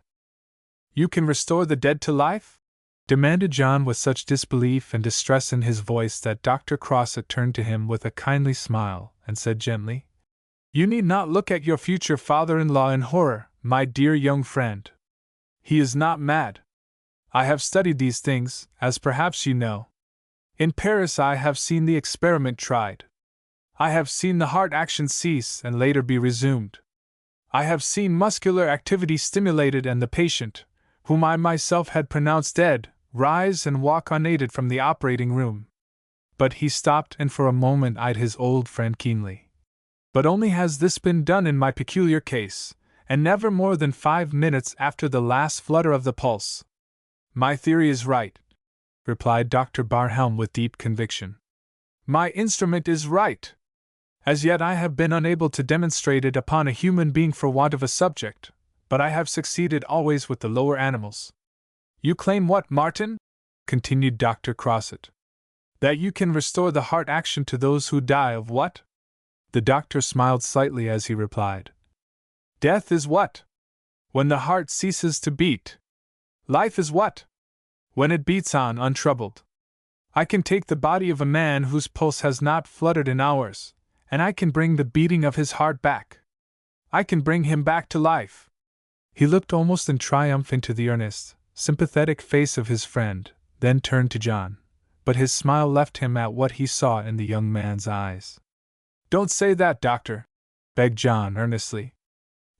"You can restore the dead to life?" demanded John with such disbelief and distress in his voice that Dr. Crossett turned to him with a kindly smile and said gently, "You need not look at your future father-in-law in horror, my dear young friend. He is not mad. I have studied these things, as perhaps you know. In Paris I have seen the experiment tried. I have seen the heart action cease and later be resumed. I have seen muscular activity stimulated and the patient, whom I myself had pronounced dead, rise and walk unaided from the operating room. But he stopped and for a moment eyed his old friend keenly. But only has this been done in my peculiar case, and never more than 5 minutes after the last flutter of the pulse. My theory is right, replied Dr. Barhelm with deep conviction. My instrument is right. As yet I have been unable to demonstrate it upon a human being for want of a subject, but I have succeeded always with the lower animals. You claim what, Martin? Continued Dr. Crossett. That you can restore the heart action to those who die of what? The doctor smiled slightly as he replied. Death is what? When the heart ceases to beat. Life is what? When it beats on untroubled. I can take the body of a man whose pulse has not fluttered in hours, and I can bring the beating of his heart back. I can bring him back to life. He looked almost in triumph into the earnest, sympathetic face of his friend, then turned to John, but his smile left him at what he saw in the young man's eyes. Don't say that, doctor, begged John earnestly.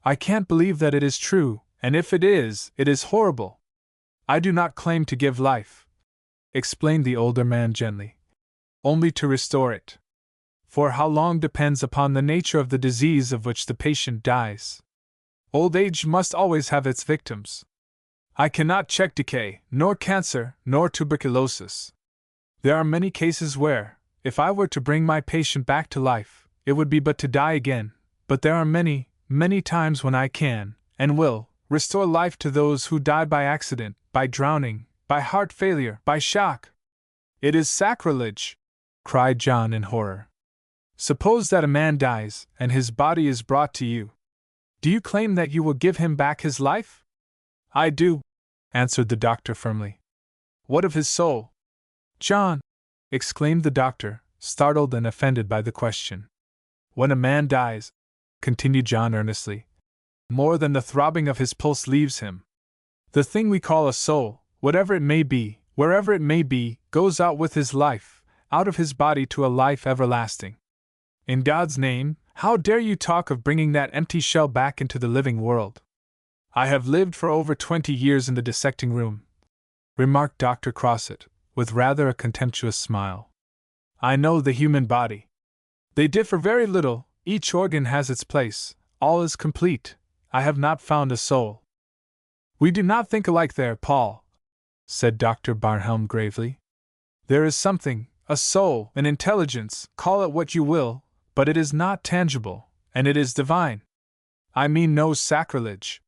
I can't believe that it is true, and if it is horrible. I do not claim to give life, explained the older man gently, only to restore it. For how long depends upon the nature of the disease of which the patient dies. Old age must always have its victims. I cannot check decay, nor cancer, nor tuberculosis. There are many cases where, if I were to bring my patient back to life, it would be but to die again, but there are many, many times when I can, and will, restore life to those who die by accident, by drowning, by heart failure, by shock. It is sacrilege, cried John in horror. Suppose that a man dies, and his body is brought to you. Do you claim that you will give him back his life? I do, answered the doctor firmly. What of his soul? John, exclaimed the doctor, startled and offended by the question. When a man dies, continued John earnestly, more than the throbbing of his pulse leaves him. The thing we call a soul, whatever it may be, wherever it may be, goes out with his life, out of his body to a life everlasting. In God's name, how dare you talk of bringing that empty shell back into the living world? I have lived for over 20 years in the dissecting room, remarked Dr. Crossett, with rather a contemptuous smile. I know the human body. They differ very little, each organ has its place, all is complete. I have not found a soul. We do not think alike there, Paul, said Dr. Barhelm gravely. There is something, a soul, an intelligence, call it what you will, but it is not tangible, and it is divine. I mean no sacrilege.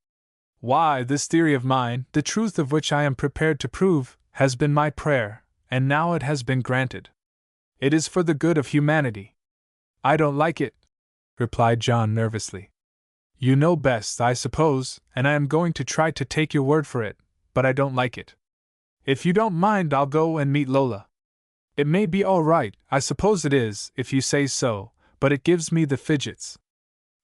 Why, this theory of mine, the truth of which I am prepared to prove, has been my prayer, and now it has been granted. It is for the good of humanity. I don't like it, replied John nervously. You know best, I suppose, and I am going to try to take your word for it, but I don't like it. If you don't mind, I'll go and meet Lola. It may be all right, I suppose it is, if you say so, but it gives me the fidgets.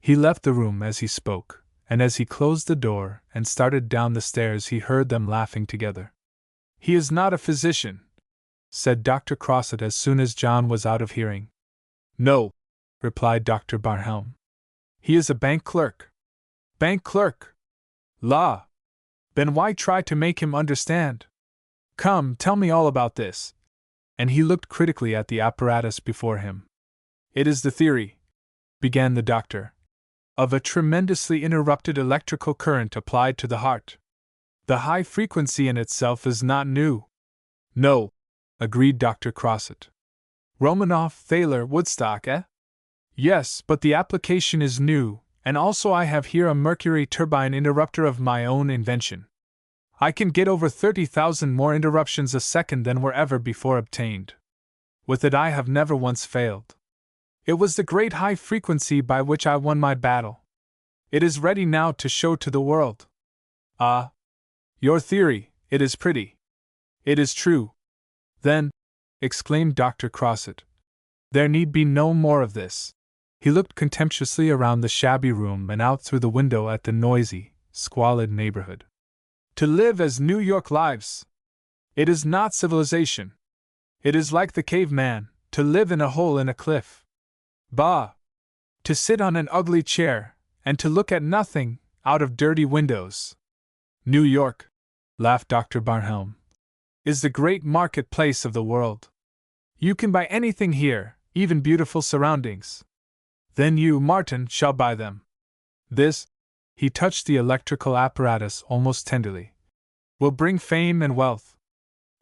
He left the room as he spoke, and as he closed the door and started down the stairs he heard them laughing together. He is not a physician, said Dr. Crossett as soon as John was out of hearing. No, replied Dr. Barhelm. He is a bank clerk. Bank clerk? La! Then why try to make him understand? Come, tell me all about this. And he looked critically at the apparatus before him. It is the theory, began the doctor, of a tremendously interrupted electrical current applied to the heart. The high frequency in itself is not new. No, agreed Dr. Crossett. Romanoff, Thaler, Woodstock, eh? Yes, but the application is new, and also I have here a mercury turbine interrupter of my own invention. I can get over 30,000 more interruptions a second than were ever before obtained. With it I have never once failed. It was the great high frequency by which I won my battle. It is ready now to show to the world. Ah! Your theory, it is pretty. It is true. Then, exclaimed Dr. Crossett, there need be no more of this. He looked contemptuously around the shabby room and out through the window at the noisy, squalid neighborhood. To live as New York lives! It is not civilization. It is like the caveman, to live in a hole in a cliff. Bah! To sit on an ugly chair, and to look at nothing, out of dirty windows. New York! laughed Dr. Barnhelm, is the great marketplace of the world. You can buy anything here, even beautiful surroundings. Then you, Martin, shall buy them. This," he touched the electrical apparatus almost tenderly, "will bring fame and wealth.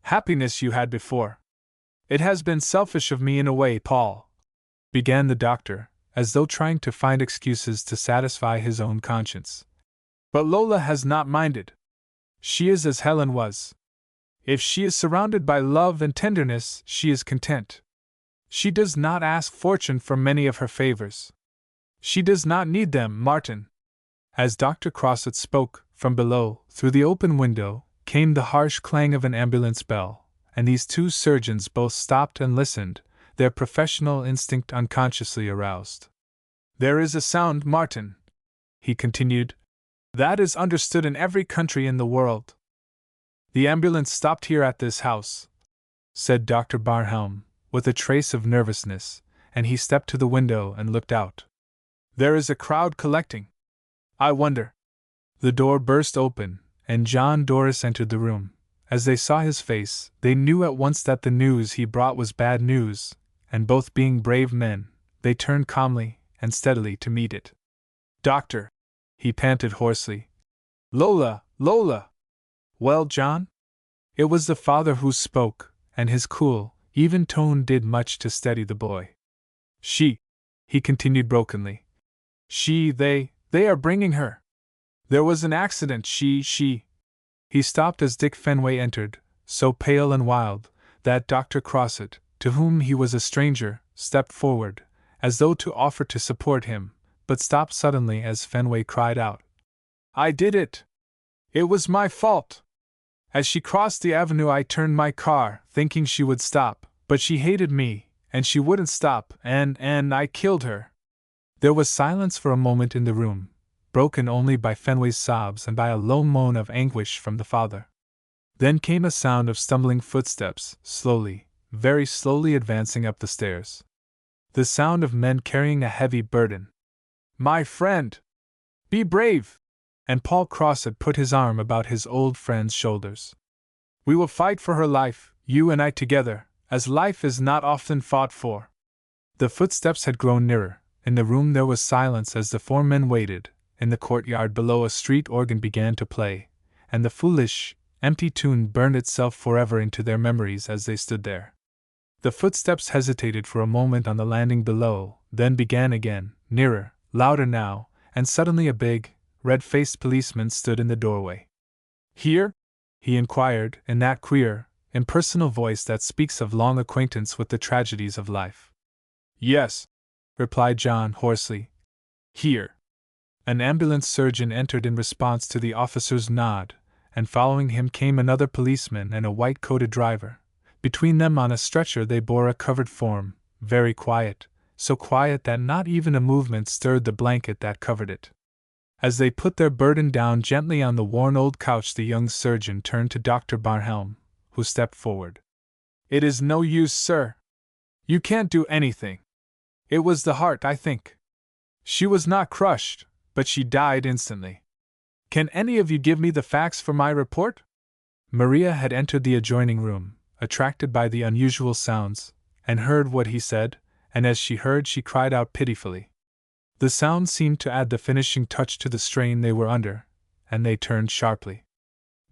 Happiness you had before." "It has been selfish of me in a way, Paul," began the doctor, as though trying to find excuses to satisfy his own conscience. "But Lola has not minded. She is as Helen was. If she is surrounded by love and tenderness, she is content. She does not ask fortune for many of her favors. She does not need them, Martin." As Dr. Crossett spoke, from below, through the open window, came the harsh clang of an ambulance bell, and these two surgeons both stopped and listened, their professional instinct unconsciously aroused. "There is a sound, Martin," he continued, "that is understood in every country in the world." "The ambulance stopped here at this house," said Dr. Barnhelm, with a trace of nervousness, and he stepped to the window and looked out. "There is a crowd collecting. I wonder." The door burst open, and John Doris entered the room. As they saw his face, they knew at once that the news he brought was bad news, and both being brave men, they turned calmly and steadily to meet it. "Doctor," he panted hoarsely. "Lola, Lola!" "Well, John?" It was the father who spoke, and his cool, even tone did much to steady the boy. "She," he continued brokenly. They are bringing her. There was an accident, she. He stopped as Dick Fenway entered, so pale and wild, that Dr. Crossett, to whom he was a stranger, stepped forward, as though to offer to support him, but stopped suddenly as Fenway cried out, "I did it! It was my fault! As she crossed the avenue I turned my car, thinking she would stop, but she hated me, and she wouldn't stop, and I killed her." There was silence for a moment in the room, broken only by Fenway's sobs and by a low moan of anguish from the father. Then came a sound of stumbling footsteps, slowly, very slowly advancing up the stairs. The sound of men carrying a heavy burden. "My friend! Be brave!" And Paul Crossett put his arm about his old friend's shoulders. "We will fight for her life, you and I together, as life is not often fought for." The footsteps had grown nearer. In the room there was silence as the four men waited. In the courtyard below a street organ began to play, and the foolish, empty tune burned itself forever into their memories as they stood there. The footsteps hesitated for a moment on the landing below, then began again, nearer, louder now, and suddenly a big, red-faced policeman stood in the doorway. "Here?" he inquired, in that queer, impersonal voice that speaks of long acquaintance with the tragedies of life. "Yes," replied John hoarsely. "Here." An ambulance surgeon entered in response to the officer's nod, and following him came another policeman and a white-coated driver. Between them on a stretcher they bore a covered form, very quiet, so quiet that not even a movement stirred the blanket that covered it. As they put their burden down gently on the worn old couch, the young surgeon turned to Dr. Barnhelm, who stepped forward. "It is no use, sir. You can't do anything. It was the heart, I think. She was not crushed, but she died instantly. Can any of you give me the facts for my report?" Maria had entered the adjoining room, attracted by the unusual sounds, and heard what he said, and as she heard she cried out pitifully. The sound seemed to add the finishing touch to the strain they were under, and they turned sharply.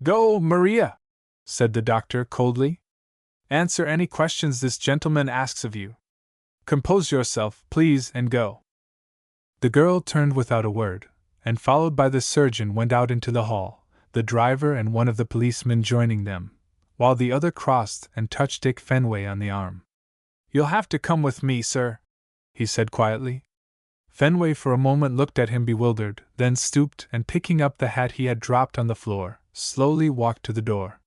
"Go, Maria," said the doctor coldly. "Answer any questions this gentleman asks of you. Compose yourself, please, and go." The girl turned without a word, and followed by the surgeon went out into the hall, the driver and one of the policemen joining them, while the other crossed and touched Dick Fenway on the arm. "You'll have to come with me, sir," he said quietly. Fenway for a moment looked at him bewildered, then stooped and picking up the hat he had dropped on the floor, slowly walked to the door.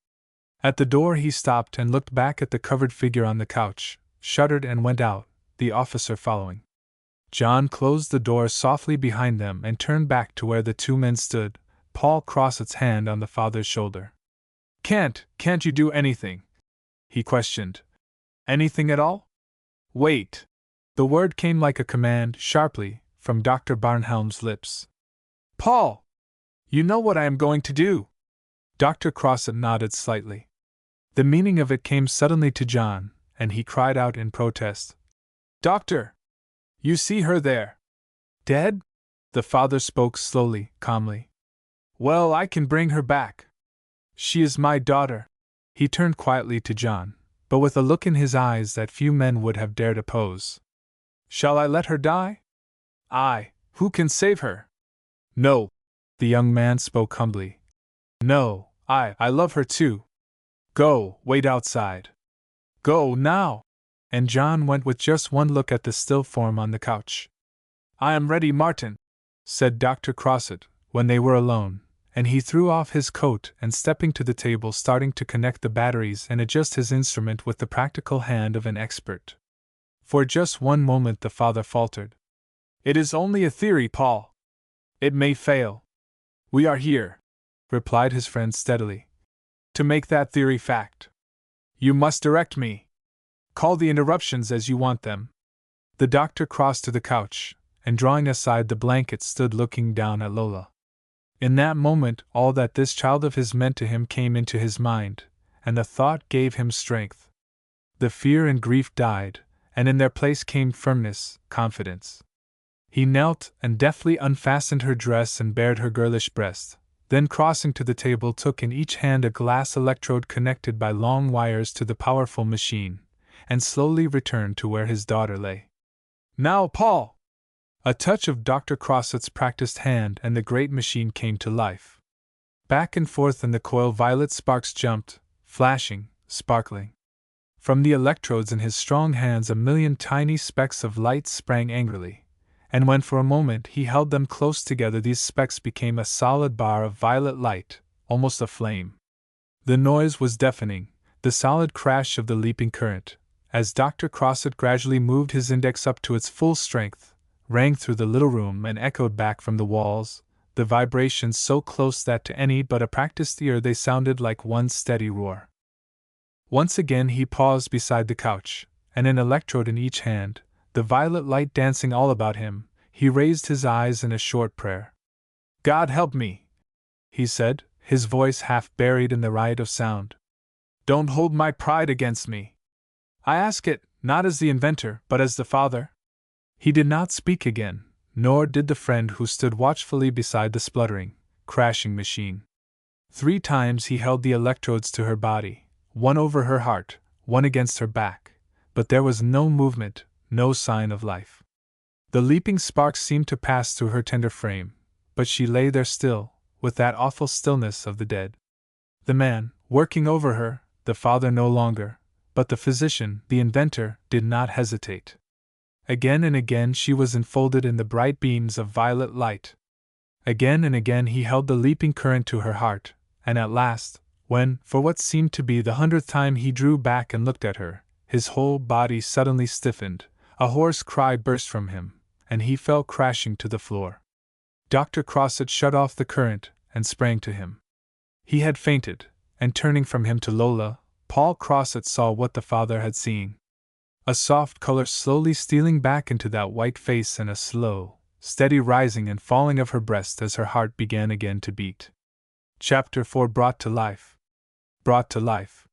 At the door he stopped and looked back at the covered figure on the couch, shuddered and went out, the officer following. John closed the door softly behind them and turned back to where the two men stood, Paul Crossett's hand on the father's shoulder. Can't you do anything?" he questioned. "Anything at all?" "Wait." The word came like a command, sharply, from Dr. Barnhelm's lips. "Paul! You know what I am going to do." Dr. Crossett nodded slightly. The meaning of it came suddenly to John, and he cried out in protest. Doctor! You see her there? Dead? The father spoke slowly, calmly. Well, I can bring her back. She is my daughter. He turned quietly to John, but with a look in his eyes that few men would have dared oppose. Shall I let her die? I. Who can save her? No. The young man spoke humbly. No, I love her too. Go, wait outside. Go, now! And John went with just one look at the still form on the couch. I am ready, Martin, said Dr. Crossett, when they were alone, and he threw off his coat and stepping to the table starting to connect the batteries and adjust his instrument with the practical hand of an expert. For just one moment the father faltered. It is only a theory, Paul. It may fail. We are here, replied his friend steadily, to make that theory fact. You must direct me. Call the interruptions as you want them. The doctor crossed to the couch, and drawing aside the blanket stood looking down at Lola. In that moment all that this child of his meant to him came into his mind, and the thought gave him strength. The fear and grief died, and in their place came firmness, confidence. He knelt and deftly unfastened her dress and bared her girlish breast, then crossing to the table took in each hand a glass electrode connected by long wires to the powerful machine, and slowly returned to where his daughter lay. Now, Paul! A touch of Dr. Crossett's practiced hand and the great machine came to life. Back and forth in the coil violet sparks jumped, flashing, sparkling. From the electrodes in his strong hands a million tiny specks of light sprang angrily, and when for a moment he held them close together these specks became a solid bar of violet light, almost a flame. The noise was deafening, the solid crash of the leaping current, as Dr. Crossett gradually moved his index up to its full strength, rang through the little room and echoed back from the walls, the vibrations so close that to any but a practiced ear they sounded like one steady roar. Once again he paused beside the couch, and an electrode in each hand, the violet light dancing all about him, he raised his eyes in a short prayer. God help me, he said, his voice half buried in the riot of sound. Don't hold my pride against me. I ask it, not as the inventor, but as the father. He did not speak again, nor did the friend who stood watchfully beside the spluttering, crashing machine. 3 times he held the electrodes to her body, one over her heart, one against her back, but there was no movement, no sign of life. The leaping sparks seemed to pass through her tender frame, but she lay there still, with that awful stillness of the dead. The man, working over her, the father no longer, but the physician, the inventor, did not hesitate. Again and again she was enfolded in the bright beams of violet light. Again and again he held the leaping current to her heart, and at last, when, for what seemed to be the 100th time he drew back and looked at her, his whole body suddenly stiffened, a hoarse cry burst from him, and he fell crashing to the floor. Dr. Crossett shut off the current and sprang to him. He had fainted, and turning from him to Lola, Paul Crossett saw what the father had seen. A soft color slowly stealing back into that white face and a slow, steady rising and falling of her breast as her heart began again to beat. Chapter 4 Brought to Life. Brought to life.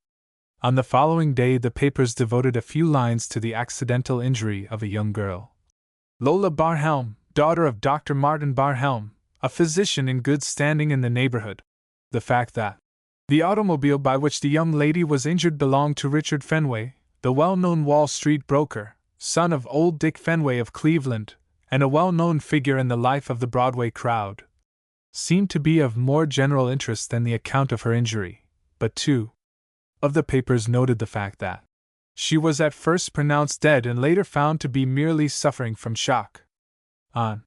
On the following day the papers devoted a few lines to the accidental injury of a young girl. Lola Barhelm, daughter of Dr. Martin Barhelm, a physician in good standing in the neighborhood. The fact that the automobile by which the young lady was injured belonged to Richard Fenway, the well-known Wall Street broker, son of old Dick Fenway of Cleveland, and a well-known figure in the life of the Broadway crowd, seemed to be of more general interest than the account of her injury, but 2 of the papers noted the fact that she was at first pronounced dead and later found to be merely suffering from shock. On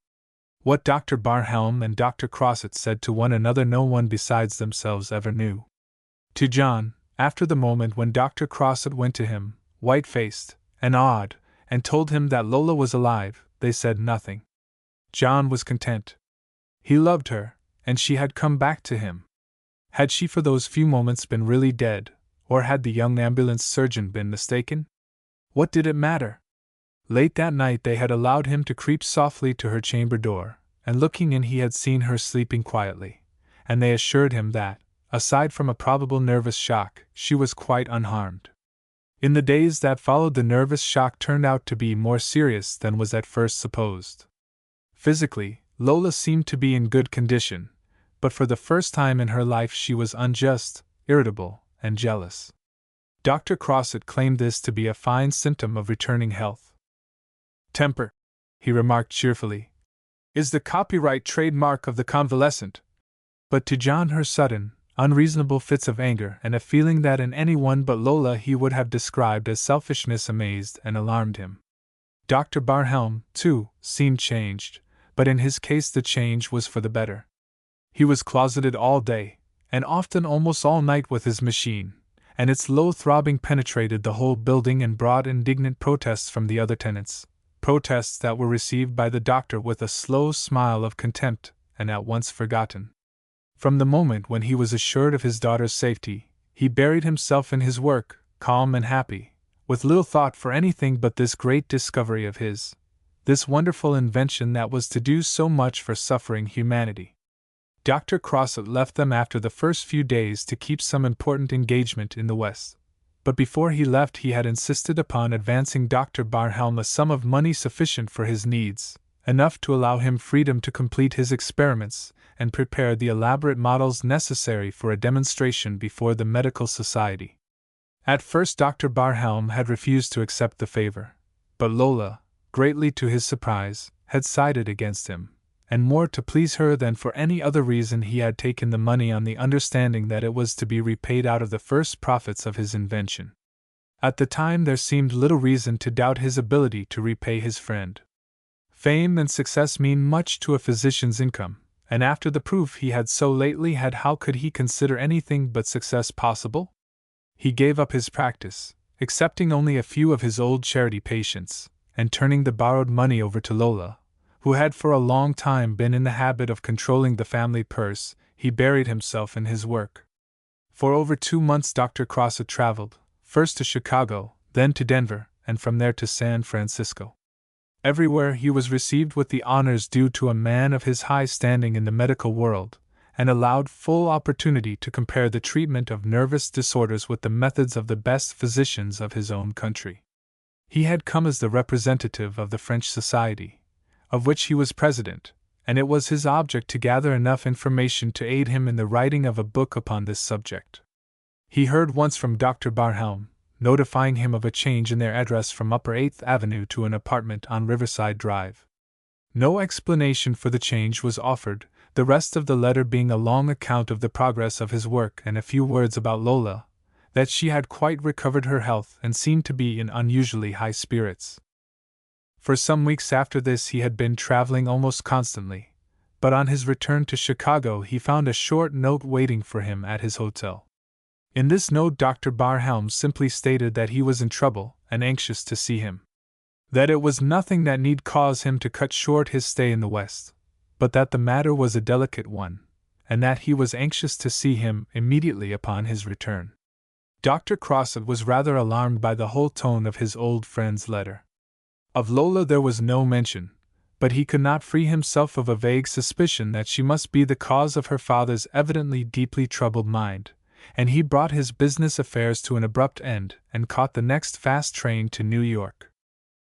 what Dr. Barhelm and Dr. Crossett said to one another no one besides themselves ever knew. To John, after the moment when Dr. Crossett went to him, white-faced and awed, and told him that Lola was alive, they said nothing. John was content. He loved her, and she had come back to him. Had she for those few moments been really dead, or had the young ambulance surgeon been mistaken? What did it matter? Late that night they had allowed him to creep softly to her chamber door, and looking in he had seen her sleeping quietly, and they assured him that, aside from a probable nervous shock, she was quite unharmed. In the days that followed, the nervous shock turned out to be more serious than was at first supposed. Physically, Lola seemed to be in good condition, but for the first time in her life she was unjust, irritable, and jealous. Dr. Crossett claimed this to be a fine symptom of returning health. Temper, he remarked cheerfully, is the copyright trademark of the convalescent. But to John her sudden, unreasonable fits of anger and a feeling that in any one but Lola he would have described as selfishness amazed and alarmed him. Dr. Barhelm, too, seemed changed, but in his case the change was for the better. He was closeted all day, and often almost all night with his machine, and its low throbbing penetrated the whole building and brought indignant protests from the other tenants, protests that were received by the doctor with a slow smile of contempt and at once forgotten. From the moment when he was assured of his daughter's safety, he buried himself in his work, calm and happy, with little thought for anything but this great discovery of his, this wonderful invention that was to do so much for suffering humanity. Dr. Crossett left them after the first few days to keep some important engagement in the West, but before he left he had insisted upon advancing Dr. Barhelm a sum of money sufficient for his needs, enough to allow him freedom to complete his experiments and prepare the elaborate models necessary for a demonstration before the medical society. At first Dr. Barhelm had refused to accept the favor, but Lola, greatly to his surprise, had sided against him, and more to please her than for any other reason he had taken the money on the understanding that it was to be repaid out of the first profits of his invention. At the time there seemed little reason to doubt his ability to repay his friend. Fame and success mean much to a physician's income, and after the proof he had so lately had, how could he consider anything but success possible? He gave up his practice, accepting only a few of his old charity patients, and turning the borrowed money over to Lola, who had for a long time been in the habit of controlling the family purse. He buried himself in his work. For over 2 months Dr. Crossett traveled, first to Chicago, then to Denver, and from there to San Francisco. Everywhere he was received with the honors due to a man of his high standing in the medical world, and allowed full opportunity to compare the treatment of nervous disorders with the methods of the best physicians of his own country. He had come as the representative of the French Society, of which he was president, and it was his object to gather enough information to aid him in the writing of a book upon this subject. He heard once from Dr. Barhelm, notifying him of a change in their address from Upper 8th Avenue to an apartment on Riverside Drive. No explanation for the change was offered, the rest of the letter being a long account of the progress of his work and a few words about Lola, that she had quite recovered her health and seemed to be in unusually high spirits. For some weeks after this he had been traveling almost constantly, but on his return to Chicago he found a short note waiting for him at his hotel. In this note Dr. Barhelm simply stated that he was in trouble and anxious to see him. That it was nothing that need cause him to cut short his stay in the West, but that the matter was a delicate one, and that he was anxious to see him immediately upon his return. Dr. Crossett was rather alarmed by the whole tone of his old friend's letter. Of Lola there was no mention, but he could not free himself of a vague suspicion that she must be the cause of her father's evidently deeply troubled mind, and he brought his business affairs to an abrupt end and caught the next fast train to New York.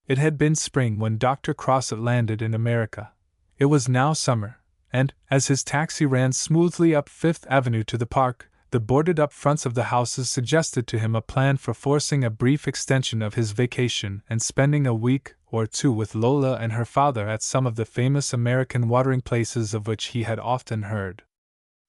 It had been spring when Dr. Crossett landed in America. It was now summer, and, as his taxi ran smoothly up Fifth Avenue to the park, the boarded-up fronts of the houses suggested to him a plan for forcing a brief extension of his vacation and spending a week or two with Lola and her father at some of the famous American watering places of which he had often heard.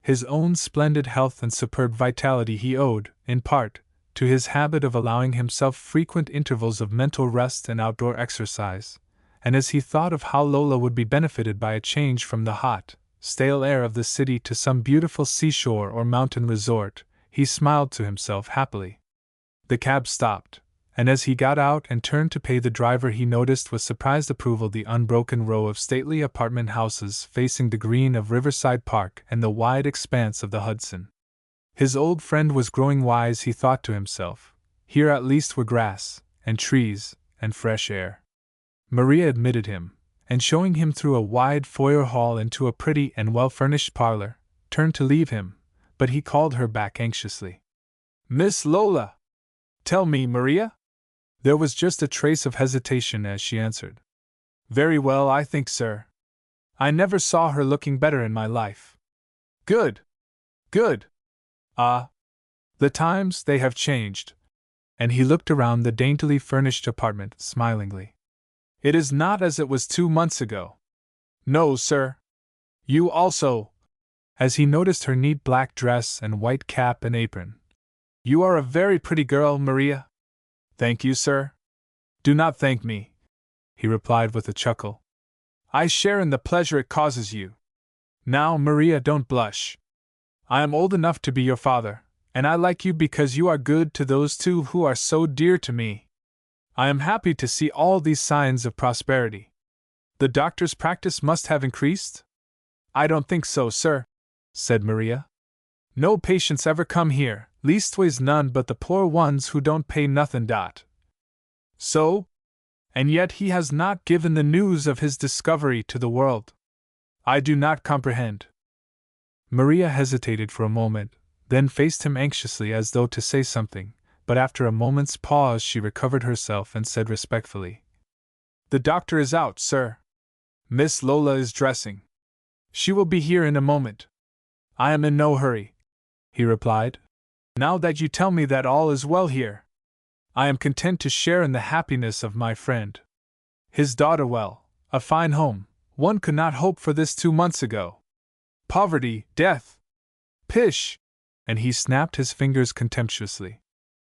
His own splendid health and superb vitality he owed, in part, to his habit of allowing himself frequent intervals of mental rest and outdoor exercise, and as he thought of how Lola would be benefited by a change from the hot, stale air of the city to some beautiful seashore or mountain resort, he smiled to himself happily. The cab stopped, and as he got out and turned to pay the driver he noticed with surprised approval the unbroken row of stately apartment houses facing the green of Riverside Park and the wide expanse of the Hudson. His old friend was growing wise, he thought to himself. Here at least were grass, and trees, and fresh air. Maria admitted him, and showing him through a wide foyer hall into a pretty and well-furnished parlor, turned to leave him, but he called her back anxiously. "Miss Lola!" "Tell me, Maria?" There was just a trace of hesitation as she answered. "Very well, I think, sir. I never saw her looking better in my life." "Good! Good! Ah! The times, they have changed." And he looked around the daintily furnished apartment, smilingly. "It is not as it was 2 months ago." "No, sir. You also," as he noticed her neat black dress and white cap and apron. "You are a very pretty girl, Maria." "Thank you, sir." "Do not thank me," he replied with a chuckle. "I share in the pleasure it causes you. Now, Maria, don't blush. I am old enough to be your father, and I like you because you are good to those two who are so dear to me. I am happy to see all these signs of prosperity. The doctor's practice must have increased?" "I don't think so, sir," said Maria. "No patients ever come here, leastways none but the poor ones who don't pay nothin'. So? And yet he has not given the news of his discovery to the world. I do not comprehend." Maria hesitated for a moment, then faced him anxiously as though to say something, but after a moment's pause she recovered herself and said respectfully, "The doctor is out, sir. Miss Lola is dressing. She will be here in a moment." "I am in no hurry," he replied. "Now that you tell me that all is well here, I am content to share in the happiness of my friend. His daughter well, a fine home, one could not hope for this 2 months ago. Poverty, death. Pish!" And he snapped his fingers contemptuously.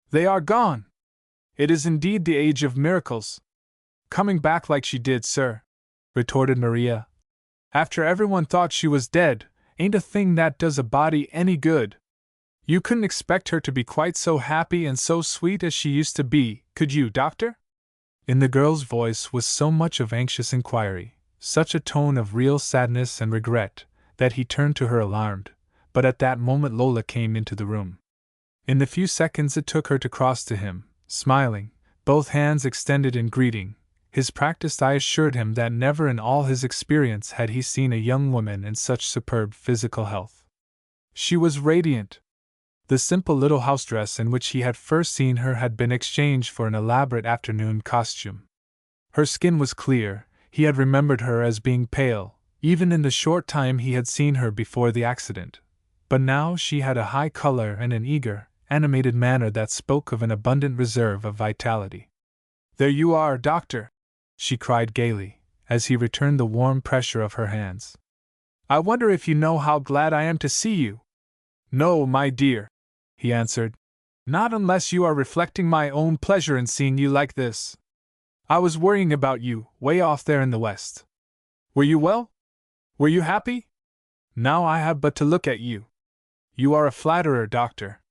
"They are gone! It is indeed the age of miracles." "Coming back like she did, sir," retorted Maria. "After everyone thought she was dead, ain't a thing that does a body any good. You couldn't expect her to be quite so happy and so sweet as she used to be, could you, doctor?" In the girl's voice was so much of anxious inquiry, such a tone of real sadness and regret, that he turned to her alarmed, but at that moment Lola came into the room. In the few seconds it took her to cross to him, smiling, both hands extended in greeting, his practiced eye assured him that never in all his experience had he seen a young woman in such superb physical health. She was radiant. The simple little house dress in which he had first seen her had been exchanged for an elaborate afternoon costume. Her skin was clear, he had remembered her as being pale, even in the short time he had seen her before the accident, but now she had a high color and an eager, animated manner that spoke of an abundant reserve of vitality. "There you are, doctor!" she cried gaily, as he returned the warm pressure of her hands. "I wonder if you know how glad I am to see you?" "No, my dear," he answered, "not unless you are reflecting my own pleasure in seeing you like this. I was worrying about you, way off there in the West. Were you well? Were you happy? Now I have but to look at you. You are a flatterer, doctor."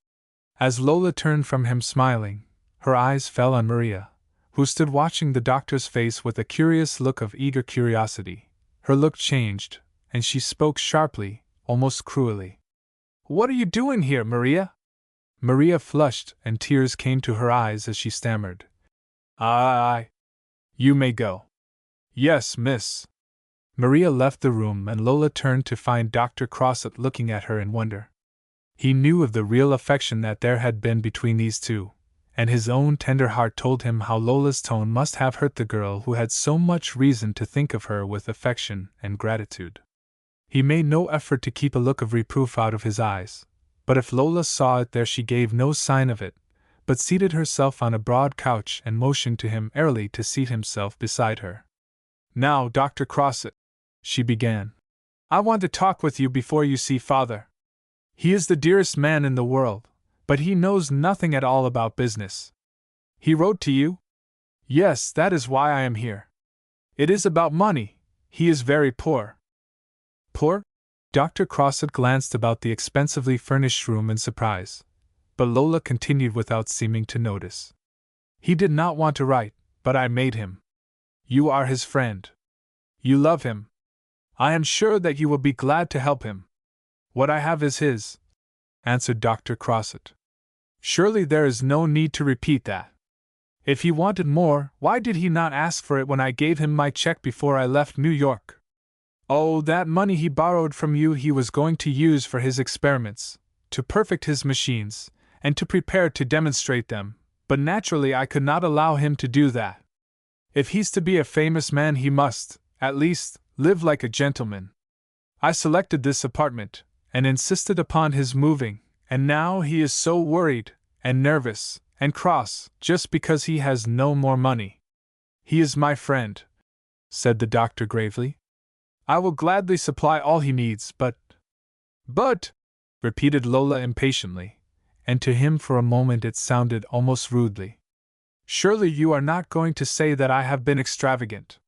As Lola turned from him smiling, her eyes fell on Maria, who stood watching the doctor's face with a curious look of eager curiosity. Her look changed, and she spoke sharply, almost cruelly. "What are you doing here, Maria?" Maria flushed, and tears came to her eyes as she stammered, "I. You may go." "Yes, miss." Maria left the room and Lola turned to find Dr. Crossett looking at her in wonder. He knew of the real affection that there had been between these two, and his own tender heart told him how Lola's tone must have hurt the girl who had so much reason to think of her with affection and gratitude. He made no effort to keep a look of reproof out of his eyes, but if Lola saw it there she gave no sign of it, but seated herself on a broad couch and motioned to him airily to seat himself beside her. "Now, Dr. Crossett," she began, "I want to talk with you before you see Father. He is the dearest man in the world, but he knows nothing at all about business. He wrote to you?" "Yes, that is why I am here. It is about money. He is very poor." "Poor?" Dr. Crossett glanced about the expensively furnished room in surprise, but Lola continued without seeming to notice. "He did not want to write, but I made him. You are his friend. You love him. I am sure that you will be glad to help him. What I have is his," answered Dr. Crossett. "Surely there is no need to repeat that. If he wanted more, why did he not ask for it when I gave him my check before I left New York? Oh, that money he borrowed from you he was going to use for his experiments, to perfect his machines, and to prepare to demonstrate them, but naturally I could not allow him to do that. If he's to be a famous man, he must, at least, live like a gentleman. I selected this apartment, and insisted upon his moving, and now he is so worried, and nervous, and cross, just because he has no more money. He is my friend," said the doctor gravely. "I will gladly supply all he needs, But, repeated Lola impatiently, and to him for a moment it sounded almost rudely. "Surely you are not going to say that I have been extravagant?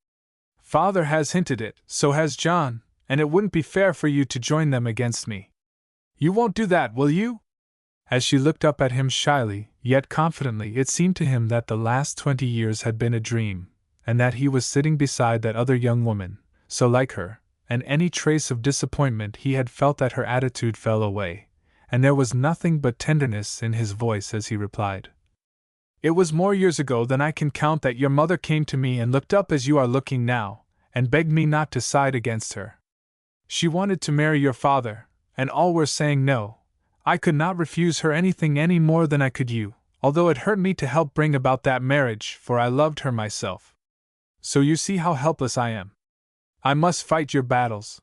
Father has hinted it, so has John, and it wouldn't be fair for you to join them against me. You won't do that, will you?" As she looked up at him shyly, yet confidently, it seemed to him that the last 20 years had been a dream, and that he was sitting beside that other young woman, so like her, and any trace of disappointment he had felt at her attitude fell away, and there was nothing but tenderness in his voice as he replied, "It was more years ago than I can count that your mother came to me and looked up as you are looking now, and begged me not to side against her. She wanted to marry your father, and all were saying no. I could not refuse her anything any more than I could you, although it hurt me to help bring about that marriage, for I loved her myself. So you see how helpless I am. I must fight your battles.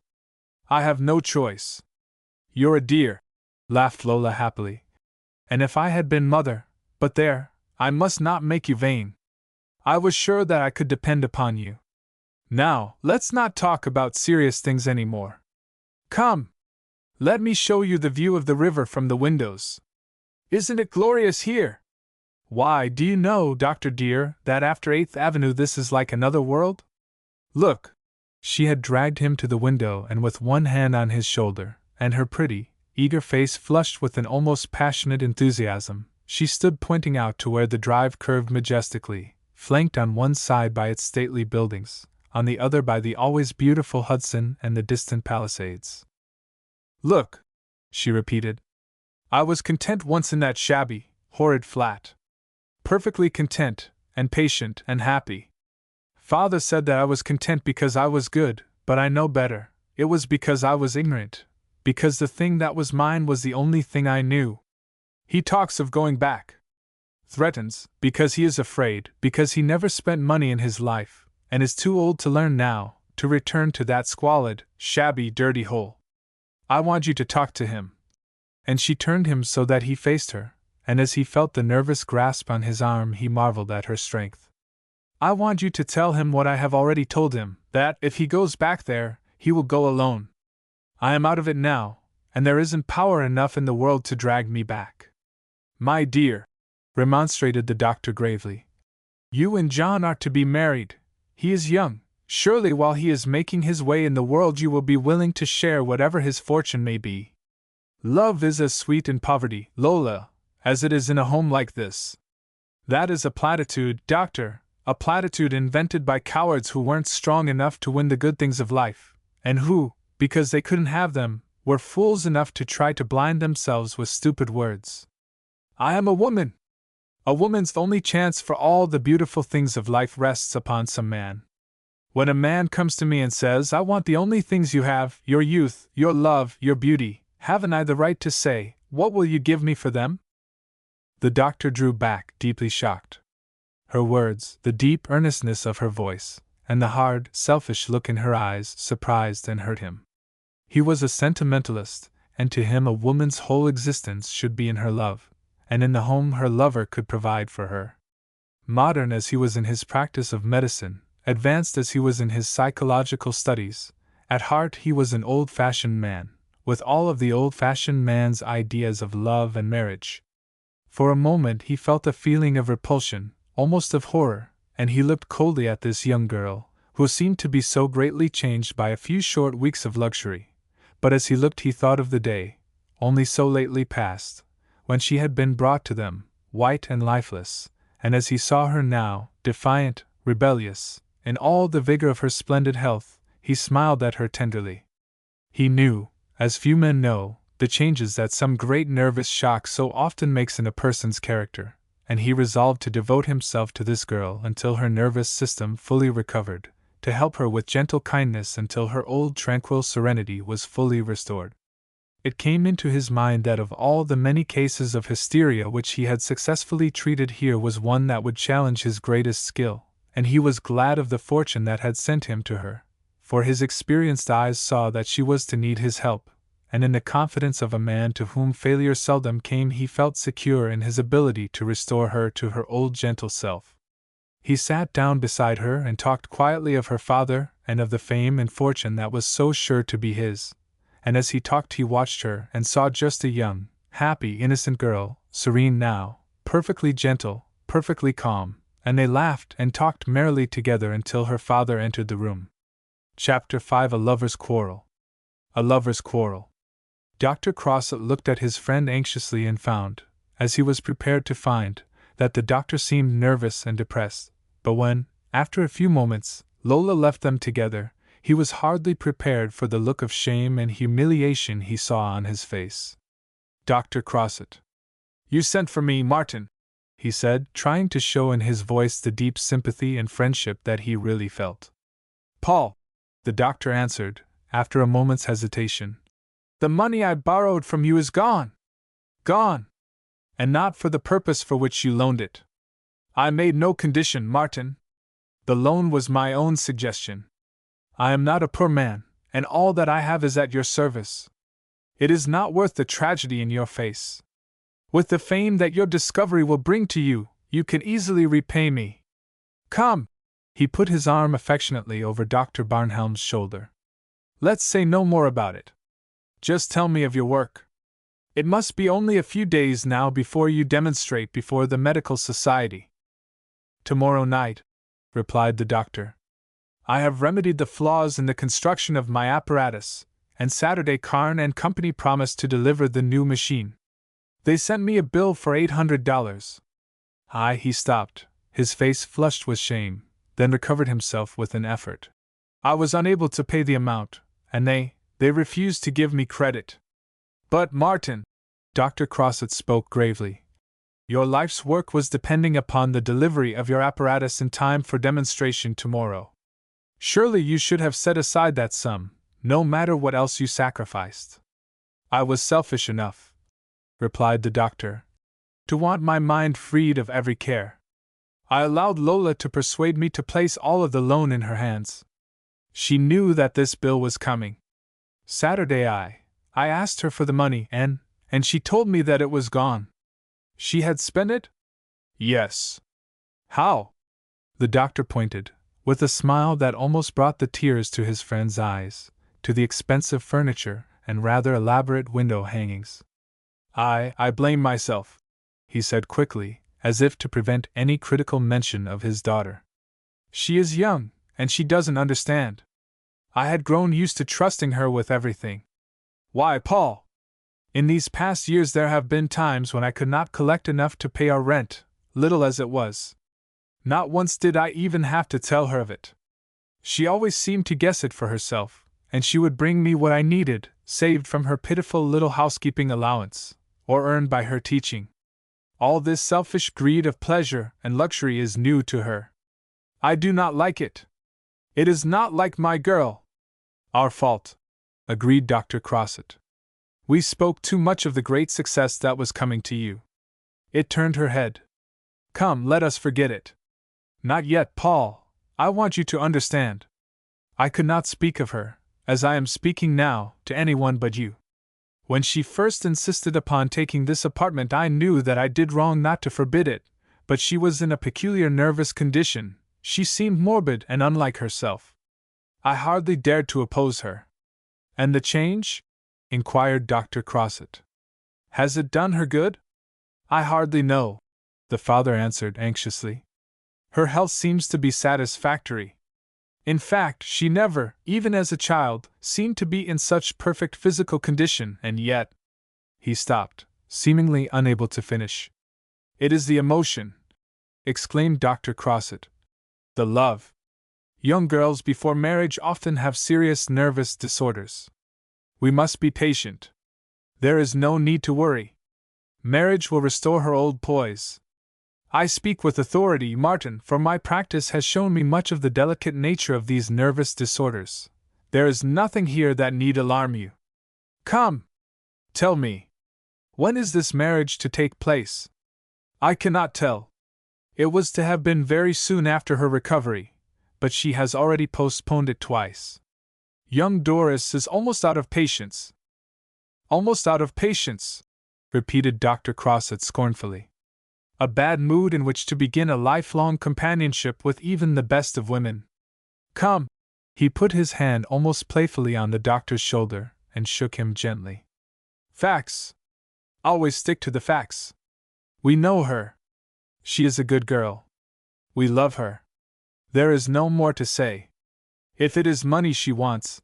I have no choice." "You're a dear," laughed Lola happily. "And if I had been mother, but there, I must not make you vain. I was sure that I could depend upon you. Now, let's not talk about serious things any more. Come! Let me show you the view of the river from the windows. Isn't it glorious here? Why, do you know, Doctor dear, that after 8th Avenue this is like another world? Look!" She had dragged him to the window, and with one hand on his shoulder, and her pretty, eager face flushed with an almost passionate enthusiasm, she stood pointing out to where the drive curved majestically, flanked on one side by its stately buildings, on the other by the always beautiful Hudson and the distant Palisades. "Look," she repeated. "I was content once in that shabby, horrid flat. Perfectly content, and patient, and happy. Father said that I was content because I was good, but I know better. It was because I was ignorant, because the thing that was mine was the only thing I knew. He talks of going back. Threatens, because he is afraid, because he never spent money in his life, and is too old to learn now, to return to that squalid, shabby, dirty hole. I want you to talk to him." And she turned him so that he faced her, and as he felt the nervous grasp on his arm he marveled at her strength. "I want you to tell him what I have already told him, that, if he goes back there, he will go alone. I am out of it now, and there isn't power enough in the world to drag me back." "My dear," remonstrated the doctor gravely, "you and John are to be married. He is young. Surely while he is making his way in the world you will be willing to share whatever his fortune may be. Love is as sweet in poverty, Lola, as it is in a home like this." "That is a platitude, doctor, a platitude invented by cowards who weren't strong enough to win the good things of life, and who, because they couldn't have them, were fools enough to try to blind themselves with stupid words. I am a woman. A woman's only chance for all the beautiful things of life rests upon some man. When a man comes to me and says, 'I want the only things you have, your youth, your love, your beauty,' haven't I the right to say, 'What will you give me for them?'" The doctor drew back, deeply shocked. Her words, the deep earnestness of her voice, and the hard, selfish look in her eyes surprised and hurt him. He was a sentimentalist, and to him a woman's whole existence should be in her love, and in the home her lover could provide for her. Modern as he was in his practice of medicine, advanced as he was in his psychological studies, at heart he was an old-fashioned man, with all of the old-fashioned man's ideas of love and marriage. For a moment he felt a feeling of repulsion, almost of horror, and he looked coldly at this young girl, who seemed to be so greatly changed by a few short weeks of luxury. But as he looked he thought of the day, only so lately past, when she had been brought to them, white and lifeless, and as he saw her now, defiant, rebellious, in all the vigor of her splendid health, he smiled at her tenderly. He knew, as few men know, the changes that some great nervous shock so often makes in a person's character, and he resolved to devote himself to this girl until her nervous system fully recovered, to help her with gentle kindness until her old tranquil serenity was fully restored. It came into his mind that of all the many cases of hysteria which he had successfully treated, here was one that would challenge his greatest skill, and he was glad of the fortune that had sent him to her, for his experienced eyes saw that she was to need his help, and in the confidence of a man to whom failure seldom came, he felt secure in his ability to restore her to her old gentle self. He sat down beside her and talked quietly of her father and of the fame and fortune that was so sure to be his, and as he talked he watched her and saw just a young, happy, innocent girl, serene now, perfectly gentle, perfectly calm, and they laughed and talked merrily together until her father entered the room. Chapter 5: A Lover's Quarrel. A Lover's Quarrel. Dr. Crossett looked at his friend anxiously and found, as he was prepared to find, that the doctor seemed nervous and depressed, but when, after a few moments, Lola left them together, he was hardly prepared for the look of shame and humiliation he saw on his face. Dr. Crossett. "You sent for me, Martin," he said, trying to show in his voice the deep sympathy and friendship that he really felt. "Paul," the doctor answered, after a moment's hesitation, "the money I borrowed from you is gone. Gone! And not for the purpose for which you loaned it. I made no condition, Martin. The loan was my own suggestion. I am not a poor man, and all that I have is at your service. It is not worth the tragedy in your face. With the fame that your discovery will bring to you, you can easily repay me. Come!" He put his arm affectionately over Dr. Barnhelm's shoulder. "Let's say no more about it. Just tell me of your work. It must be only a few days now before you demonstrate before the medical society." "Tomorrow night," replied the doctor. "I have remedied the flaws in the construction of my apparatus, and Saturday Carn and Company promised to deliver the new machine. They sent me a bill for $800. He stopped, his face flushed with shame, then recovered himself with an effort. "I was unable to pay the amount, and they refused to give me credit. But, Martin," Dr. Crossett spoke gravely, "your life's work was depending upon the delivery of your apparatus in time for demonstration tomorrow. Surely you should have set aside that sum, no matter what else you sacrificed." "I was selfish enough," replied the doctor, "to want my mind freed of every care. I allowed Lola to persuade me to place all of the loan in her hands. She knew that this bill was coming. Saturday I asked her for the money, and she told me that it was gone." "She had spent it?" "Yes." "How?" The doctor pointed, with a smile that almost brought the tears to his friend's eyes, to the expensive furniture and rather elaborate window hangings. I blame myself," he said quickly, as if to prevent any critical mention of his daughter. "She is young, and she doesn't understand. I had grown used to trusting her with everything. Why, Paul! In these past years there have been times when I could not collect enough to pay our rent, little as it was. Not once did I even have to tell her of it. She always seemed to guess it for herself, and she would bring me what I needed, saved from her pitiful little housekeeping allowance, or earned by her teaching. All this selfish greed of pleasure and luxury is new to her. I do not like it. It is not like my girl." "Our fault," agreed Dr. Crossett. "We spoke too much of the great success that was coming to you. It turned her head. Come, let us forget it." "Not yet, Paul. I want you to understand. I could not speak of her, as I am speaking now, to anyone but you. When she first insisted upon taking this apartment, I knew that I did wrong not to forbid it, but she was in a peculiar nervous condition. She seemed morbid and unlike herself. I hardly dared to oppose her." "And the change?" inquired Dr. Crossett. "Has it done her good?" "I hardly know," the father answered anxiously. "Her health seems to be satisfactory. In fact, she never, even as a child, seemed to be in such perfect physical condition, and yet—" He stopped, seemingly unable to finish. "It is the emotion," exclaimed Dr. Crossett. "The love. Young girls before marriage often have serious nervous disorders. We must be patient. There is no need to worry. Marriage will restore her old poise. I speak with authority, Martin, for my practice has shown me much of the delicate nature of these nervous disorders. There is nothing here that need alarm you. Come!" Tell me, when is this marriage to take place? I cannot tell. It was to have been very soon after her recovery, but she has already postponed it twice. Young Doris is almost out of patience. Almost out of patience, repeated Dr. Crossett scornfully. A bad mood in which to begin a lifelong companionship with even the best of women. Come! He put his hand almost playfully on the doctor's shoulder and shook him gently. Facts! Always stick to the facts. We know her. She is a good girl. We love her. There is no more to say. If it is money she wants,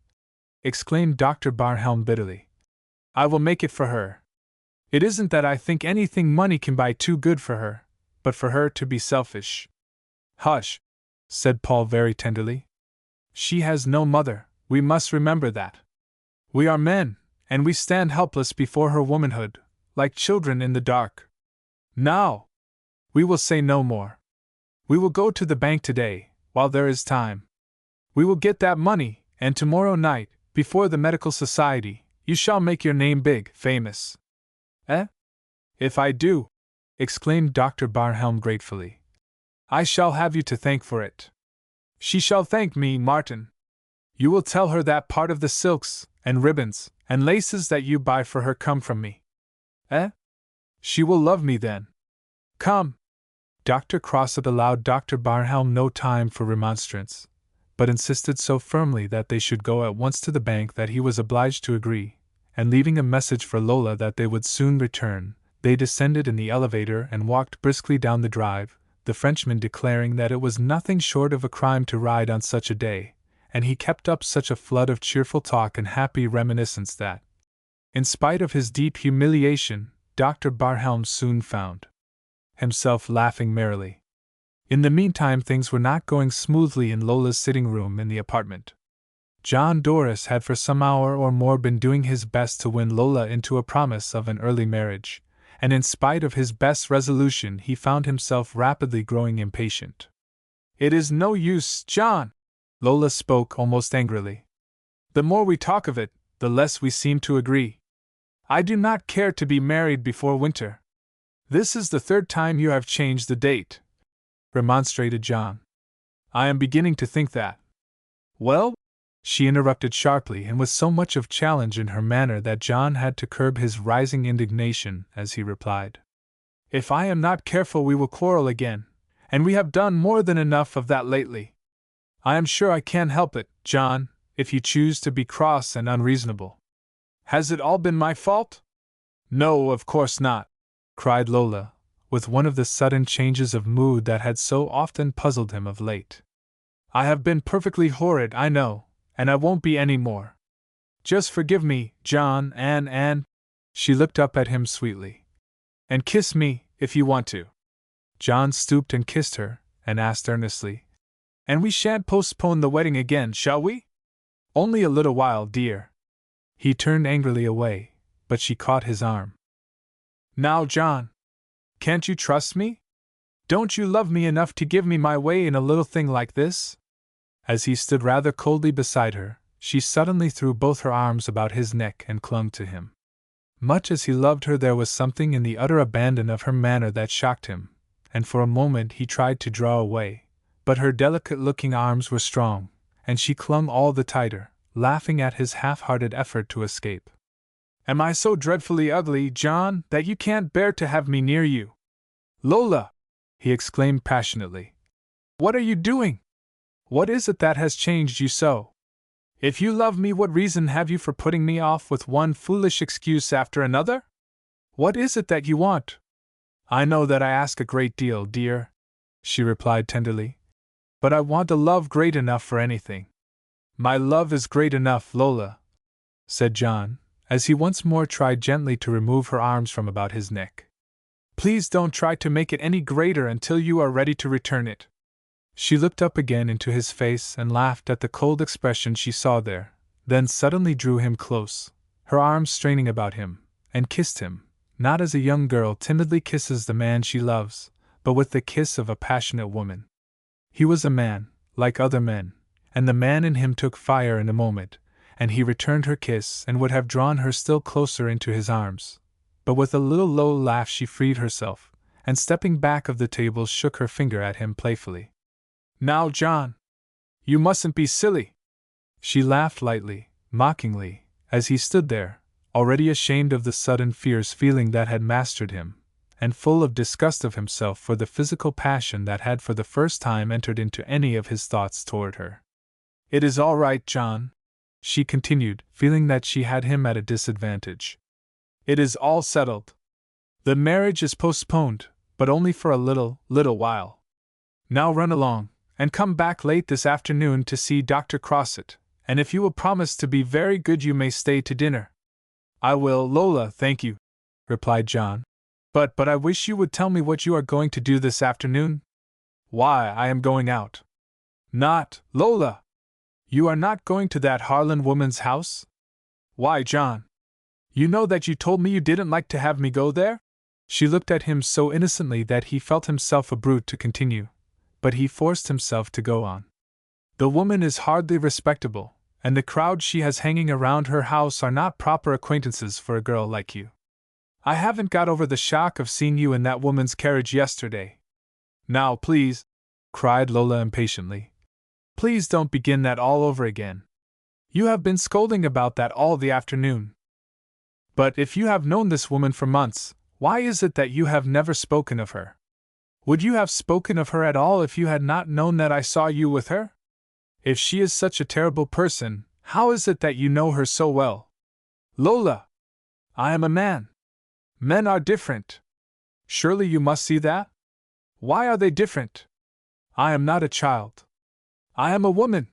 exclaimed Dr. Barhelm bitterly, I will make it for her. It isn't that I think anything money can buy too good for her, but for her to be selfish. Hush, said Paul very tenderly. She has no mother, we must remember that. We are men, and we stand helpless before her womanhood, like children in the dark. Now, we will say no more. We will go to the bank today, while there is time. We will get that money, and tomorrow night, before the medical society, you shall make your name big, famous. Eh? If I do, exclaimed Dr. Barhelm gratefully, I shall have you to thank for it. She shall thank me, Martin. You will tell her that part of the silks, and ribbons, and laces that you buy for her come from me. Eh? She will love me then. Come! Dr. Crossett allowed Dr. Barhelm no time for remonstrance, but insisted so firmly that they should go at once to the bank that he was obliged to agree, and leaving a message for Lola that they would soon return, they descended in the elevator and walked briskly down the drive, the Frenchman declaring that it was nothing short of a crime to ride on such a day, and he kept up such a flood of cheerful talk and happy reminiscence that, in spite of his deep humiliation, Dr. Barhelm soon found himself laughing merrily. In the meantime, things were not going smoothly in Lola's sitting room in the apartment. John Doris had for some hour or more been doing his best to win Lola into a promise of an early marriage, and in spite of his best resolution he found himself rapidly growing impatient. It is no use, John! Lola spoke almost angrily. The more we talk of it, the less we seem to agree. I do not care to be married before winter. This is the third time you have changed the date, remonstrated John. I am beginning to think that. Well? She interrupted sharply and with so much of challenge in her manner that John had to curb his rising indignation as he replied. If I am not careful we will quarrel again, and we have done more than enough of that lately. I am sure I can't help it, John, if you choose to be cross and unreasonable. Has it all been my fault? No, of course not, cried Lola, with one of the sudden changes of mood that had so often puzzled him of late. I have been perfectly horrid, I know, and I won't be any more. Just forgive me, John, and she looked up at him sweetly. And kiss me, if you want to. John stooped and kissed her, and asked earnestly, And we shan't postpone the wedding again, shall we? Only a little while, dear. He turned angrily away, but she caught his arm. Now, John, can't you trust me? Don't you love me enough to give me my way in a little thing like this? As he stood rather coldly beside her, she suddenly threw both her arms about his neck and clung to him. Much as he loved her, there was something in the utter abandon of her manner that shocked him, and for a moment he tried to draw away, but her delicate-looking arms were strong, and she clung all the tighter, laughing at his half-hearted effort to escape. Am I so dreadfully ugly, John, that you can't bear to have me near you? Lola! He exclaimed passionately. What are you doing? What is it that has changed you so? If you love me, what reason have you for putting me off with one foolish excuse after another? What is it that you want? I know that I ask a great deal, dear, she replied tenderly, but I want a love great enough for anything. My love is great enough, Lola, said John, as he once more tried gently to remove her arms from about his neck. Please don't try to make it any greater until you are ready to return it. She looked up again into his face and laughed at the cold expression she saw there, then suddenly drew him close, her arms straining about him, and kissed him, not as a young girl timidly kisses the man she loves, but with the kiss of a passionate woman. He was a man, like other men, and the man in him took fire in a moment, and he returned her kiss and would have drawn her still closer into his arms. But with a little low laugh she freed herself, and stepping back of the table shook her finger at him playfully. "Now, John! You mustn't be silly!" She laughed lightly, mockingly, as he stood there, already ashamed of the sudden fierce feeling that had mastered him, and full of disgust of himself for the physical passion that had for the first time entered into any of his thoughts toward her. "It is all right, John," she continued, feeling that she had him at a disadvantage. "It is all settled. The marriage is postponed, but only for a little while. Now run along, and come back late this afternoon to see Dr. Crossett, and if you will promise to be very good you may stay to dinner." "I will, Lola, thank you," replied John. But I wish you would tell me what you are going to do this afternoon." "Why, I am going out." "Not, Lola! You are not going to that Harlan woman's house?" "Why, John? You know that you told me you didn't like to have me go there?" She looked at him so innocently that he felt himself a brute to continue, but he forced himself to go on. "The woman is hardly respectable, and the crowd she has hanging around her house are not proper acquaintances for a girl like you. I haven't got over the shock of seeing you in that woman's carriage yesterday." "Now, please," cried Lola impatiently, "please don't begin that all over again. You have been scolding about that all the afternoon. But if you have known this woman for months, why is it that you have never spoken of her? Would you have spoken of her at all if you had not known that I saw you with her? If she is such a terrible person, how is it that you know her so well? Lola! I am a man. Men are different. Surely you must see that? Why are they different? I am not a child. I am a woman.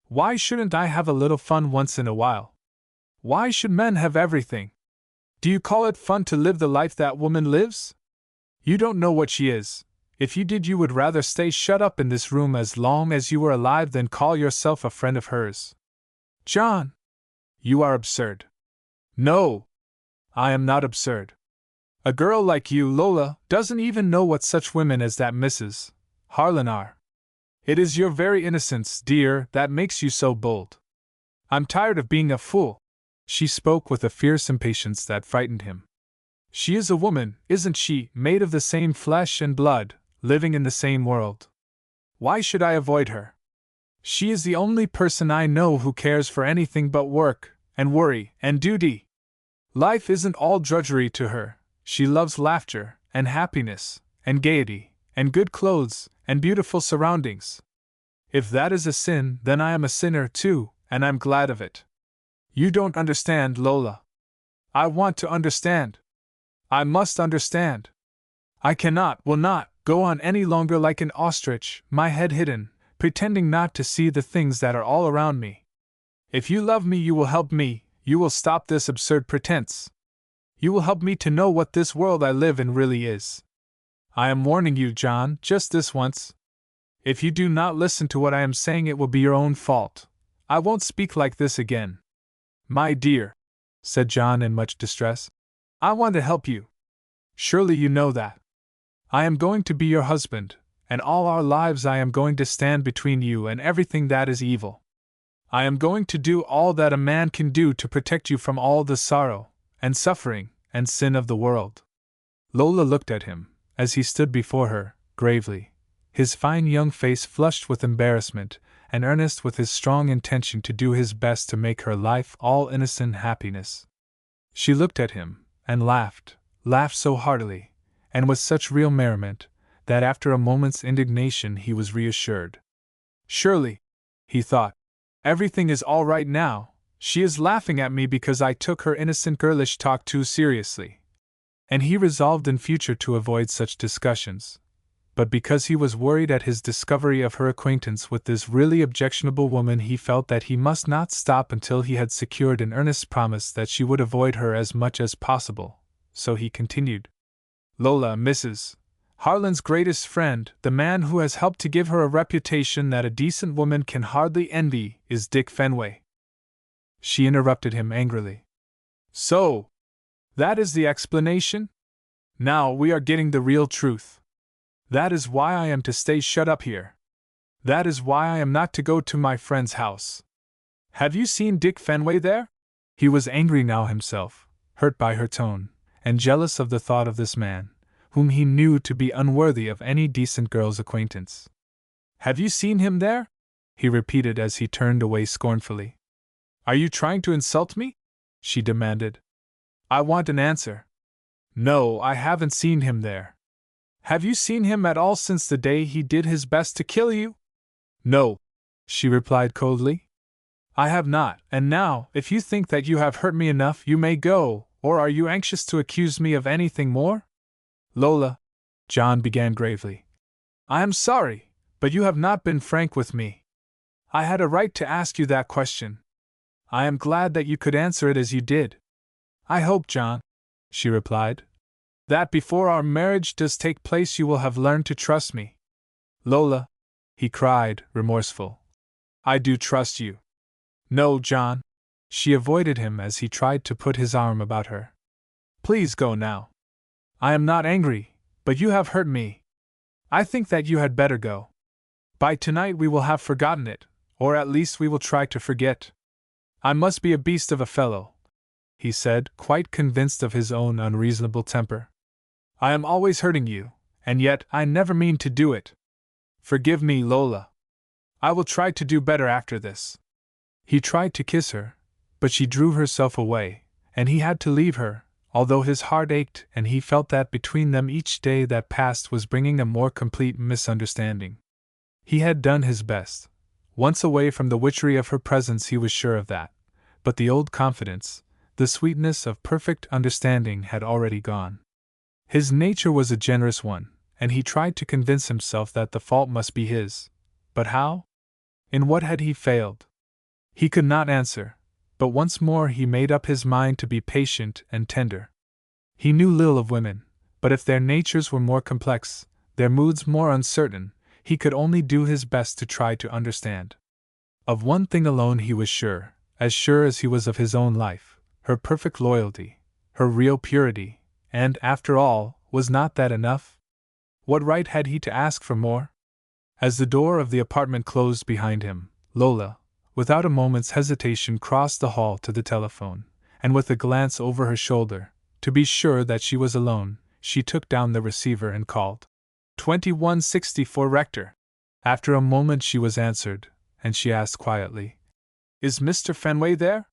Why shouldn't I have a little fun once in a while? Why should men have everything? Do you call it fun to live the life that woman lives? You don't know what she is. If you did, you would rather stay shut up in this room as long as you were alive than call yourself a friend of hers." "John! You are absurd." "No, I am not absurd. A girl like you, Lola, doesn't even know what such women as that Mrs. Harlan are. It is your very innocence, dear, that makes you so bold. I'm tired of being a fool." She spoke with a fierce impatience that frightened him. "She is a woman, isn't she, made of the same flesh and blood, living in the same world. Why should I avoid her? She is the only person I know who cares for anything but work, and worry, and duty. Life isn't all drudgery to her. She loves laughter, and happiness, and gaiety, and good clothes, and beautiful surroundings. If that is a sin, then I am a sinner too, and I'm glad of it. You don't understand, Lola. I want to understand. I must understand. I cannot, will not, go on any longer like an ostrich, my head hidden, pretending not to see the things that are all around me. If you love me, you will help me, you will stop this absurd pretense. You will help me to know what this world I live in really is. I am warning you, John, just this once. If you do not listen to what I am saying, it will be your own fault. I won't speak like this again." "My dear," said John in much distress, "I want to help you. Surely you know that. I am going to be your husband, and all our lives I am going to stand between you and everything that is evil. I am going to do all that a man can do to protect you from all the sorrow, and suffering, and sin of the world." Lola looked at him, as he stood before her, gravely, his fine young face flushed with embarrassment, and earnest with his strong intention to do his best to make her life all innocent happiness. She looked at him, and laughed so heartily, and with such real merriment, that after a moment's indignation he was reassured. "Surely," he thought, "everything is all right now. She is laughing at me because I took her innocent girlish talk too seriously." And he resolved in future to avoid such discussions. But because he was worried at his discovery of her acquaintance with this really objectionable woman, he felt that he must not stop until he had secured an earnest promise that she would avoid her as much as possible. So he continued. "Lola, Mrs. Harlan's greatest friend, the man who has helped to give her a reputation that a decent woman can hardly envy, is Dick Fenway." She interrupted him angrily. "So, that is the explanation? Now we are getting the real truth. That is why I am to stay shut up here. That is why I am not to go to my friend's house. Have you seen Dick Fenway there? He was angry now himself, hurt by her tone, and jealous of the thought of this man, whom he knew to be unworthy of any decent girl's acquaintance. Have you seen him there? He repeated as he turned away scornfully. Are you trying to insult me? She demanded. I want an answer. No, I haven't seen him there. Have you seen him at all since the day he did his best to kill you? No, she replied coldly. I have not, and now, if you think that you have hurt me enough, you may go, or are you anxious to accuse me of anything more? Lola, John began gravely. I am sorry, but you have not been frank with me. I had a right to ask you that question. I am glad that you could answer it as you did. I hope, John, she replied, that before our marriage does take place you will have learned to trust me. Lola, he cried, remorseful. I do trust you. No, John. She avoided him as he tried to put his arm about her. Please go now. I am not angry, but you have hurt me. I think that you had better go. By tonight we will have forgotten it, or at least we will try to forget. I must be a beast of a fellow, he said, quite convinced of his own unreasonable temper. I am always hurting you, and yet I never mean to do it. Forgive me, Lola. I will try to do better after this. He tried to kiss her, but she drew herself away, and he had to leave her, although his heart ached and he felt that between them each day that passed was bringing a more complete misunderstanding. He had done his best. Once away from the witchery of her presence he was sure of that, but the old confidence, the sweetness of perfect understanding had already gone. His nature was a generous one, and he tried to convince himself that the fault must be his. But how? In what had he failed? He could not answer, but once more he made up his mind to be patient and tender. He knew little of women, but if their natures were more complex, their moods more uncertain, he could only do his best to try to understand. Of one thing alone he was sure as he was of his own life, her perfect loyalty, her real purity, and, after all, was not that enough? What right had he to ask for more? As the door of the apartment closed behind him, Lola, without a moment's hesitation, crossed the hall to the telephone, and with a glance over her shoulder, to be sure that she was alone, she took down the receiver and called. 2164 Rector. After a moment she was answered, and she asked quietly, Is Mr. Fenway there?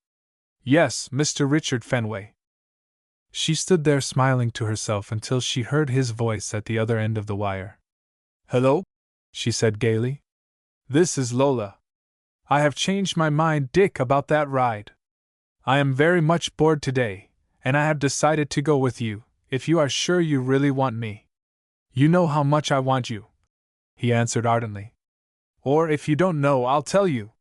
Yes, Mr. Richard Fenway. She stood there smiling to herself until she heard his voice at the other end of the wire. Hello? She said gaily. This is Lola. I have changed my mind, Dick, about that ride. I am very much bored today, and I have decided to go with you, if you are sure you really want me. You know how much I want you, he answered ardently. Or if you don't know, I'll tell you.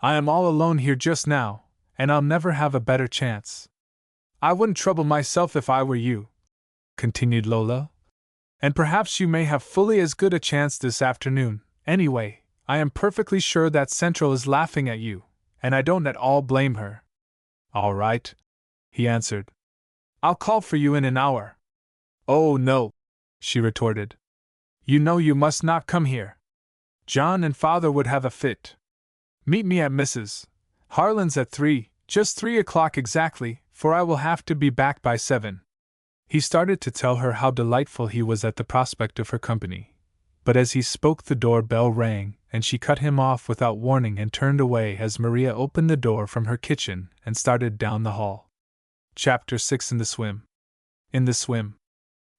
I am all alone here just now, and I'll never have a better chance. I wouldn't trouble myself if I were you, continued Lola. And perhaps you may have fully as good a chance this afternoon. Anyway, I am perfectly sure that Central is laughing at you, and I don't at all blame her. All right, he answered. I'll call for you in an hour. Oh, no, she retorted. You know you must not come here. John and Father would have a fit. Meet me at Mrs. Harlan's at 3, just 3 o'clock exactly, for I will have to be back by 7. He started to tell her how delightful he was at the prospect of her company, but as he spoke the door-bell rang, and she cut him off without warning and turned away as Maria opened the door from her kitchen and started down the hall. Chapter 6. In the Swim. In the Swim.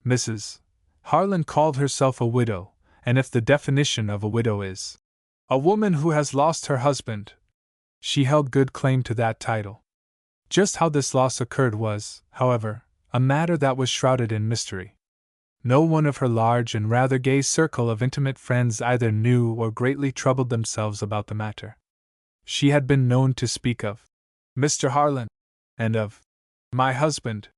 Mrs. Harlan called herself a widow, and if the definition of a widow is a woman who has lost her husband, she held good claim to that title. Just how this loss occurred was, however, a matter that was shrouded in mystery. No one of her large and rather gay circle of intimate friends either knew or greatly troubled themselves about the matter. She had been known to speak of Mr. Harlan and of my husband,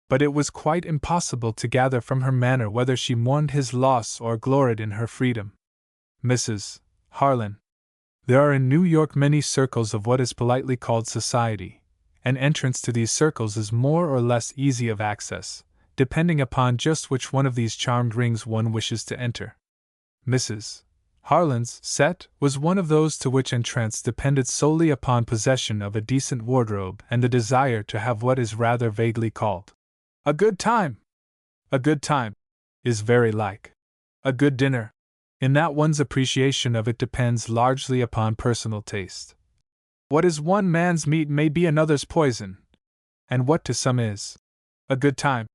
but it was quite impossible to gather from her manner whether she mourned his loss or gloried in her freedom. Mrs. Harlan. There are in New York many circles of what is politely called society, and entrance to these circles is more or less easy of access, depending upon just which one of these charmed rings one wishes to enter. Mrs. Harlan's set was one of those to which entrance depended solely upon possession of a decent wardrobe and the desire to have what is rather vaguely called a good time. A good time is very like a good dinner, in that one's appreciation of it depends largely upon personal taste. What is one man's meat may be another's poison, and what to some is a good time,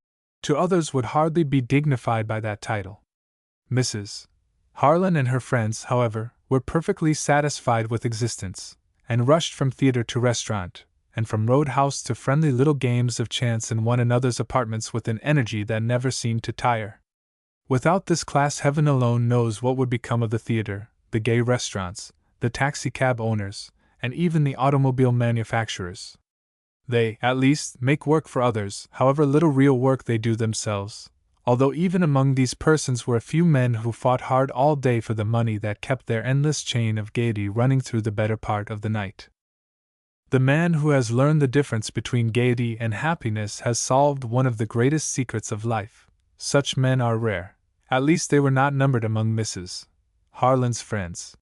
to others would hardly be dignified by that title. Mrs. Harlan and her friends, however, were perfectly satisfied with existence, and rushed from theater to restaurant, and from roadhouse to friendly little games of chance in one another's apartments with an energy that never seemed to tire. Without this class, heaven alone knows what would become of the theater, the gay restaurants, the taxicab owners, and even the automobile manufacturers. They, at least, make work for others, however little real work they do themselves, although even among these persons were a few men who fought hard all day for the money that kept their endless chain of gaiety running through the better part of the night. The man who has learned the difference between gaiety and happiness has solved one of the greatest secrets of life. Such men are rare. At least they were not numbered among Mrs. Harlan's friends.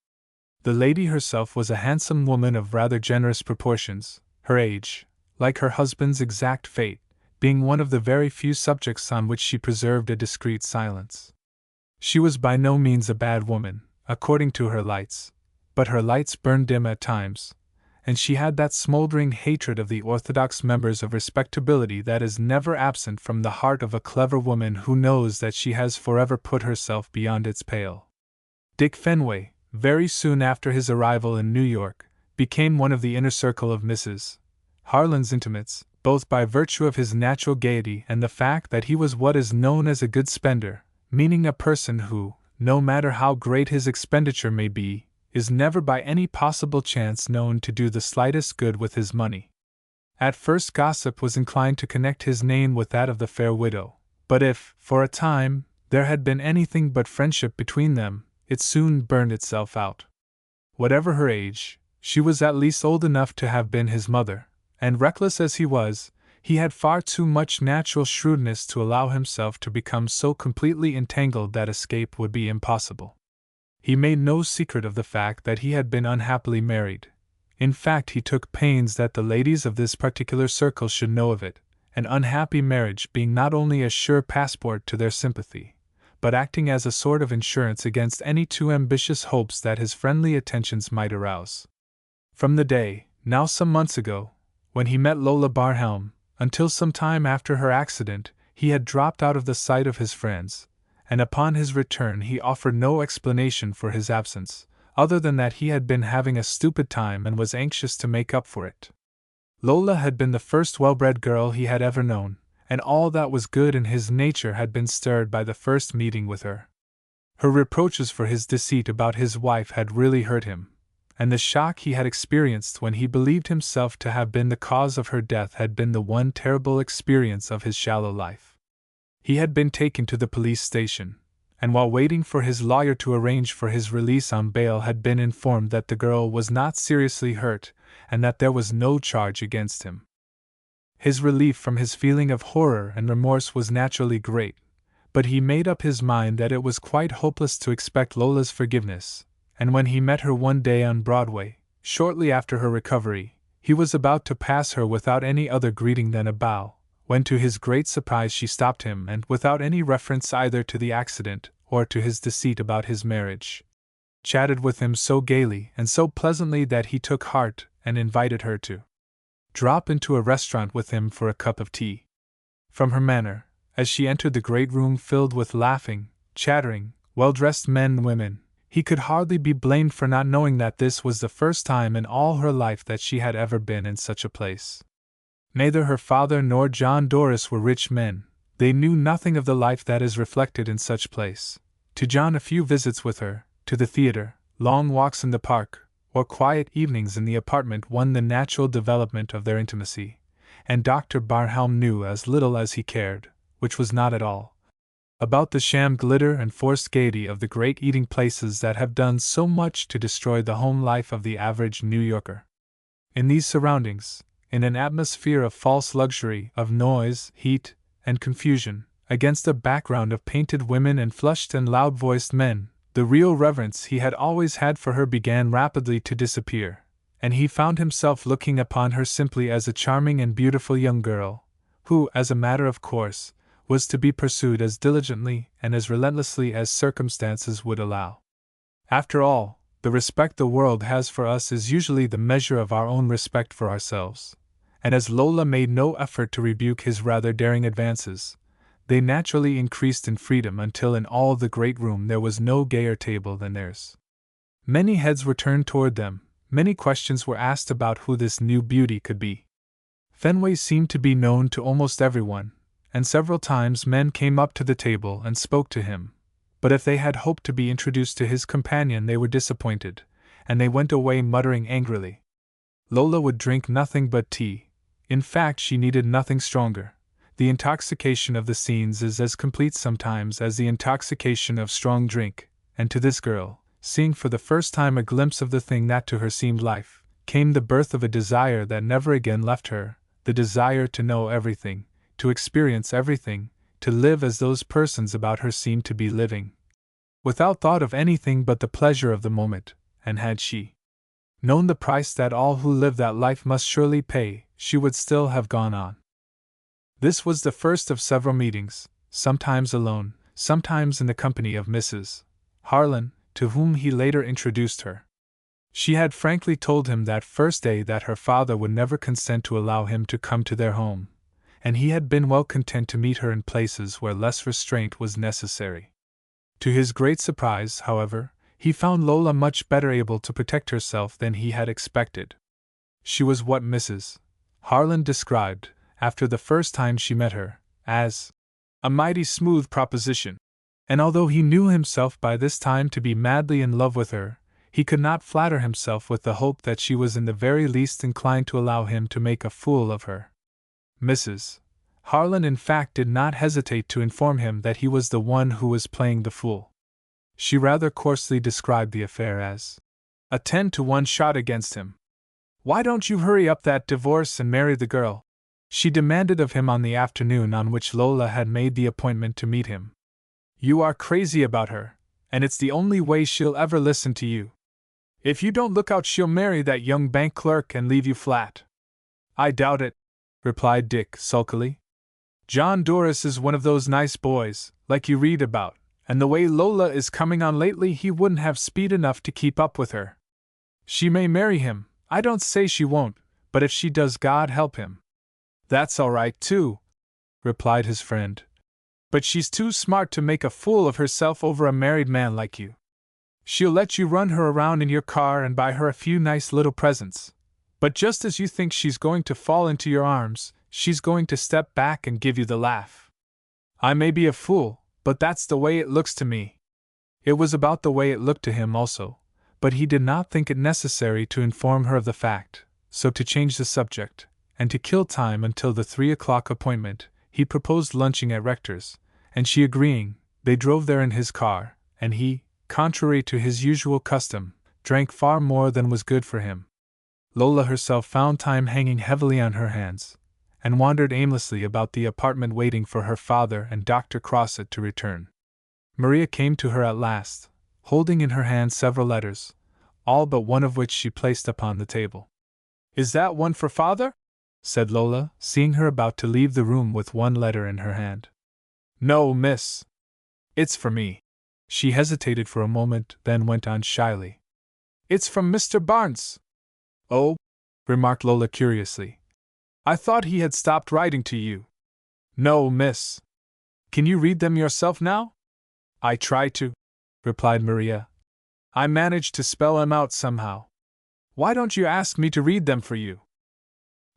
The lady herself was a handsome woman of rather generous proportions, her age, like her husband's exact fate, being one of the very few subjects on which she preserved a discreet silence. She was by no means a bad woman, according to her lights, but her lights burned dim at times, and she had that smoldering hatred of the orthodox members of respectability that is never absent from the heart of a clever woman who knows that she has forever put herself beyond its pale. Dick Fenway, very soon after his arrival in New York, became one of the inner circle of Mrs. Harlan's intimates, both by virtue of his natural gaiety and the fact that he was what is known as a good spender, meaning a person who, no matter how great his expenditure may be, is never by any possible chance known to do the slightest good with his money. At first gossip was inclined to connect his name with that of the fair widow, but if, for a time, there had been anything but friendship between them, it soon burned itself out. Whatever her age, she was at least old enough to have been his mother, and reckless as he was, he had far too much natural shrewdness to allow himself to become so completely entangled that escape would be impossible. He made no secret of the fact that he had been unhappily married. In fact, he took pains that the ladies of this particular circle should know of it, an unhappy marriage being not only a sure passport to their sympathy, but acting as a sort of insurance against any too ambitious hopes that his friendly attentions might arouse. From the day, now some months ago, when he met Lola Barhelm, until some time after her accident, he had dropped out of the sight of his friends, and upon his return he offered no explanation for his absence, other than that he had been having a stupid time and was anxious to make up for it. Lola had been the first well-bred girl he had ever known, and all that was good in his nature had been stirred by the first meeting with her. Her reproaches for his deceit about his wife had really hurt him, and the shock he had experienced when he believed himself to have been the cause of her death had been the one terrible experience of his shallow life. He had been taken to the police station, and while waiting for his lawyer to arrange for his release on bail had been informed that the girl was not seriously hurt and that there was no charge against him. His relief from his feeling of horror and remorse was naturally great, but he made up his mind that it was quite hopeless to expect Lola's forgiveness, and when he met her one day on Broadway, shortly after her recovery, he was about to pass her without any other greeting than a bow, when to his great surprise she stopped him and, without any reference either to the accident or to his deceit about his marriage, chatted with him so gaily and so pleasantly that he took heart and invited her to drop into a restaurant with him for a cup of tea. From her manner, as she entered the great room filled with laughing, chattering, well-dressed men and women, he could hardly be blamed for not knowing that this was the first time in all her life that she had ever been in such a place. Neither her father nor John Doris were rich men. They knew nothing of the life that is reflected in such place. To John, a few visits with her, to the theater, long walks in the park, or quiet evenings in the apartment won the natural development of their intimacy, and Dr. Barhelm knew as little as he cared, which was not at all, about the sham glitter and forced gaiety of the great eating places that have done so much to destroy the home life of the average New Yorker. In these surroundings, in an atmosphere of false luxury, of noise, heat, and confusion, against a background of painted women and flushed and loud-voiced men, The real reverence he had always had for her began rapidly to disappear, and he found himself looking upon her simply as a charming and beautiful young girl, who, as a matter of course, was to be pursued as diligently and as relentlessly as circumstances would allow. After all, the respect the world has for us is usually the measure of our own respect for ourselves, and as Lola made no effort to rebuke his rather daring advances, they naturally increased in freedom until in all the great room there was no gayer table than theirs. Many heads were turned toward them, many questions were asked about who this new beauty could be. Fenway seemed to be known to almost everyone, and several times men came up to the table and spoke to him, but if they had hoped to be introduced to his companion they were disappointed, and they went away muttering angrily. Lola would drink nothing but tea. In fact, she needed nothing stronger. The intoxication of the scenes is as complete sometimes as the intoxication of strong drink, and to this girl, seeing for the first time a glimpse of the thing that to her seemed life, came the birth of a desire that never again left her, the desire to know everything, to experience everything, to live as those persons about her seemed to be living, without thought of anything but the pleasure of the moment, and had she known the price that all who live that life must surely pay, she would still have gone on. This was the first of several meetings, sometimes alone, sometimes in the company of Mrs. Harlan, to whom he later introduced her. She had frankly told him that first day that her father would never consent to allow him to come to their home, and he had been well content to meet her in places where less restraint was necessary. To his great surprise, however, he found Lola much better able to protect herself than he had expected. She was what Mrs. Harlan described, after the first time she met her, as a mighty smooth proposition, and although he knew himself by this time to be madly in love with her, he could not flatter himself with the hope that she was in the very least inclined to allow him to make a fool of her. Mrs. Harlan in fact did not hesitate to inform him that he was the one who was playing the fool. She rather coarsely described the affair as a 10-to-1 shot against him. "Why don't you hurry up that divorce and marry the girl?" she demanded of him on the afternoon on which Lola had made the appointment to meet him. "You are crazy about her, and it's the only way she'll ever listen to you. If you don't look out she'll marry that young bank clerk and leave you flat." "I doubt it," replied Dick sulkily. "John Doris is one of those nice boys, like you read about, and the way Lola is coming on lately he wouldn't have speed enough to keep up with her. She may marry him, I don't say she won't, but if she does God help him." "That's all right too," replied his friend. "But she's too smart to make a fool of herself over a married man like you. She'll let you run her around in your car and buy her a few nice little presents. But just as you think she's going to fall into your arms, she's going to step back and give you the laugh. I may be a fool, but that's the way it looks to me." It was about the way it looked to him also, but he did not think it necessary to inform her of the fact, so to change the subject, and to kill time until the 3 o'clock appointment, he proposed lunching at Rector's, and she agreeing, they drove there in his car, and he, contrary to his usual custom, drank far more than was good for him. Lola herself found time hanging heavily on her hands, and wandered aimlessly about the apartment waiting for her father and Dr. Crossett to return. Maria came to her at last, holding in her hand several letters, all but one of which she placed upon the table. "Is that one for father?" said Lola, seeing her about to leave the room with one letter in her hand. "No, miss. It's for me." She hesitated for a moment, then went on shyly. "It's from Mr. Barnes." "Oh?" remarked Lola curiously. "I thought he had stopped writing to you." "No, miss." "Can you read them yourself now?" "I try to," replied Maria. "I manage to spell them out somehow. Why don't you ask me to read them for you?"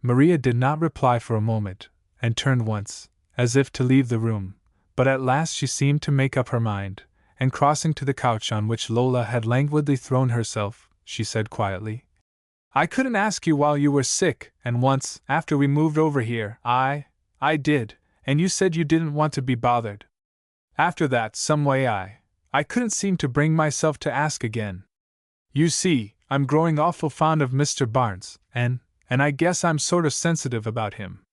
Maria did not reply for a moment, and turned once, as if to leave the room, but at last she seemed to make up her mind, and crossing to the couch on which Lola had languidly thrown herself, she said quietly, "I couldn't ask you while you were sick, and once, after we moved over here, I did, and you said you didn't want to be bothered. After that, some way I couldn't seem to bring myself to ask again. You see, I'm growing awful fond of Mr. Barnes, and I guess I'm sort of sensitive about him."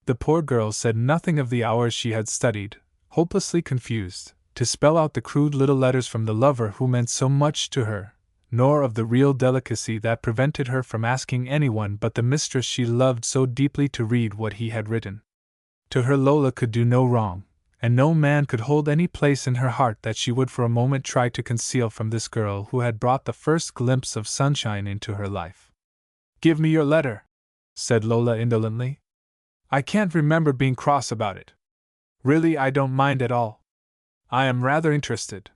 The poor girl said nothing of the hours she had studied, hopelessly confused, to spell out the crude little letters from the lover who meant so much to her, nor of the real delicacy that prevented her from asking anyone but the mistress she loved so deeply to read what he had written. To her Lola could do no wrong, and no man could hold any place in her heart that she would for a moment try to conceal from this girl who had brought the first glimpse of sunshine into her life. "Give me your letter," said Lola indolently. "I can't remember being cross about it. Really, I don't mind at all. I am rather interested."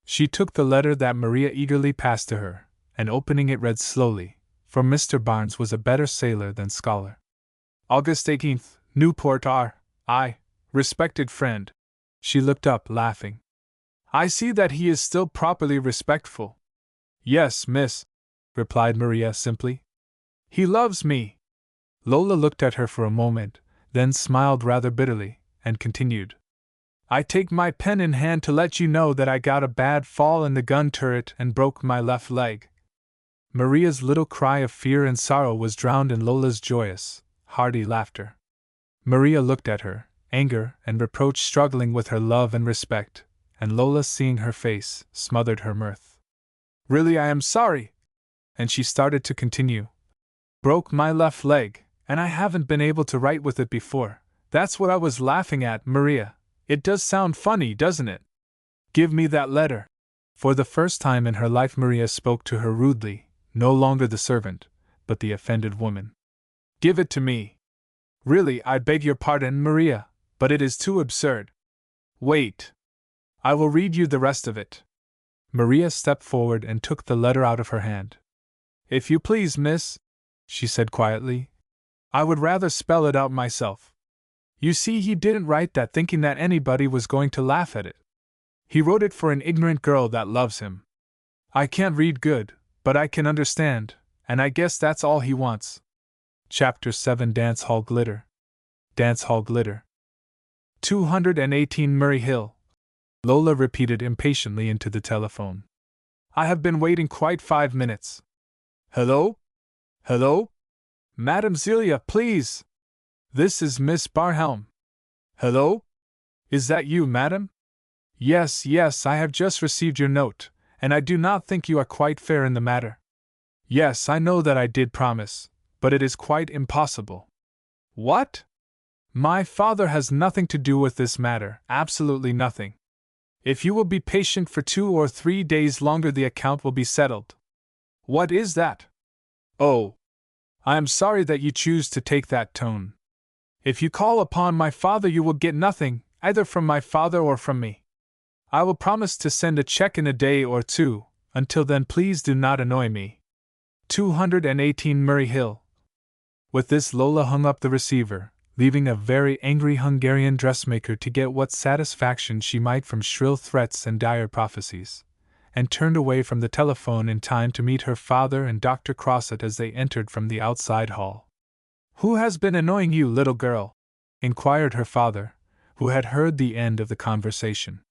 She took the letter that Maria eagerly passed to her, and opening it read slowly, for Mr. Barnes was a better sailor than scholar. August 18th, Newport R.I. Respected friend. She looked up, laughing. "I see that he is still properly respectful." "Yes, miss," replied Maria simply. "He loves me." Lola looked at her for a moment, then smiled rather bitterly, and continued. "I take my pen in hand to let you know that I got a bad fall in the gun turret and broke my left leg." Maria's little cry of fear and sorrow was drowned in Lola's joyous, hearty laughter. Maria looked at her, anger and reproach struggling with her love and respect, and Lola, seeing her face, smothered her mirth. "Really, I am sorry." And she started to continue. "Broke my left leg, and I haven't been able to write with it before. That's what I was laughing at, Maria. It does sound funny, doesn't it? Give me that letter." For the first time in her life Maria spoke to her rudely, no longer the servant, but the offended woman. "Give it to me." "Really, I beg your pardon, Maria, but it is too absurd." "Wait. I will read you the rest of it." Maria stepped forward and took the letter out of her hand. "If you please, miss," she said quietly, "I would rather spell it out myself. You see, he didn't write that thinking that anybody was going to laugh at it. He wrote it for an ignorant girl that loves him. I can't read good, but I can understand, and I guess that's all he wants." Chapter 7 Dance Hall Glitter. Dance Hall Glitter. 218 Murray Hill. Lola repeated impatiently into the telephone. "I have been waiting quite 5 minutes. Hello? Hello? Madam Zelia, please. This is Miss Barhelm. Hello? Is that you, madam? Yes, I have just received your note, and I do not think you are quite fair in the matter. Yes, I know that I did promise, but it is quite impossible." "What?" "My father has nothing to do with this matter, absolutely nothing. If you will be patient for 2 or 3 days longer, the account will be settled." "What is that?" "Oh, I am sorry that you choose to take that tone. If you call upon my father, you will get nothing, either from my father or from me. I will promise to send a check in a day or 2. Until then, please do not annoy me. 218 Murray Hill." With this, Lola hung up the receiver, leaving a very angry Hungarian dressmaker to get what satisfaction she might from shrill threats and dire prophecies, and turned away from the telephone in time to meet her father and Dr. Crossett as they entered from the outside hall. "Who has been annoying you, little girl?" inquired her father, who had heard the end of the conversation.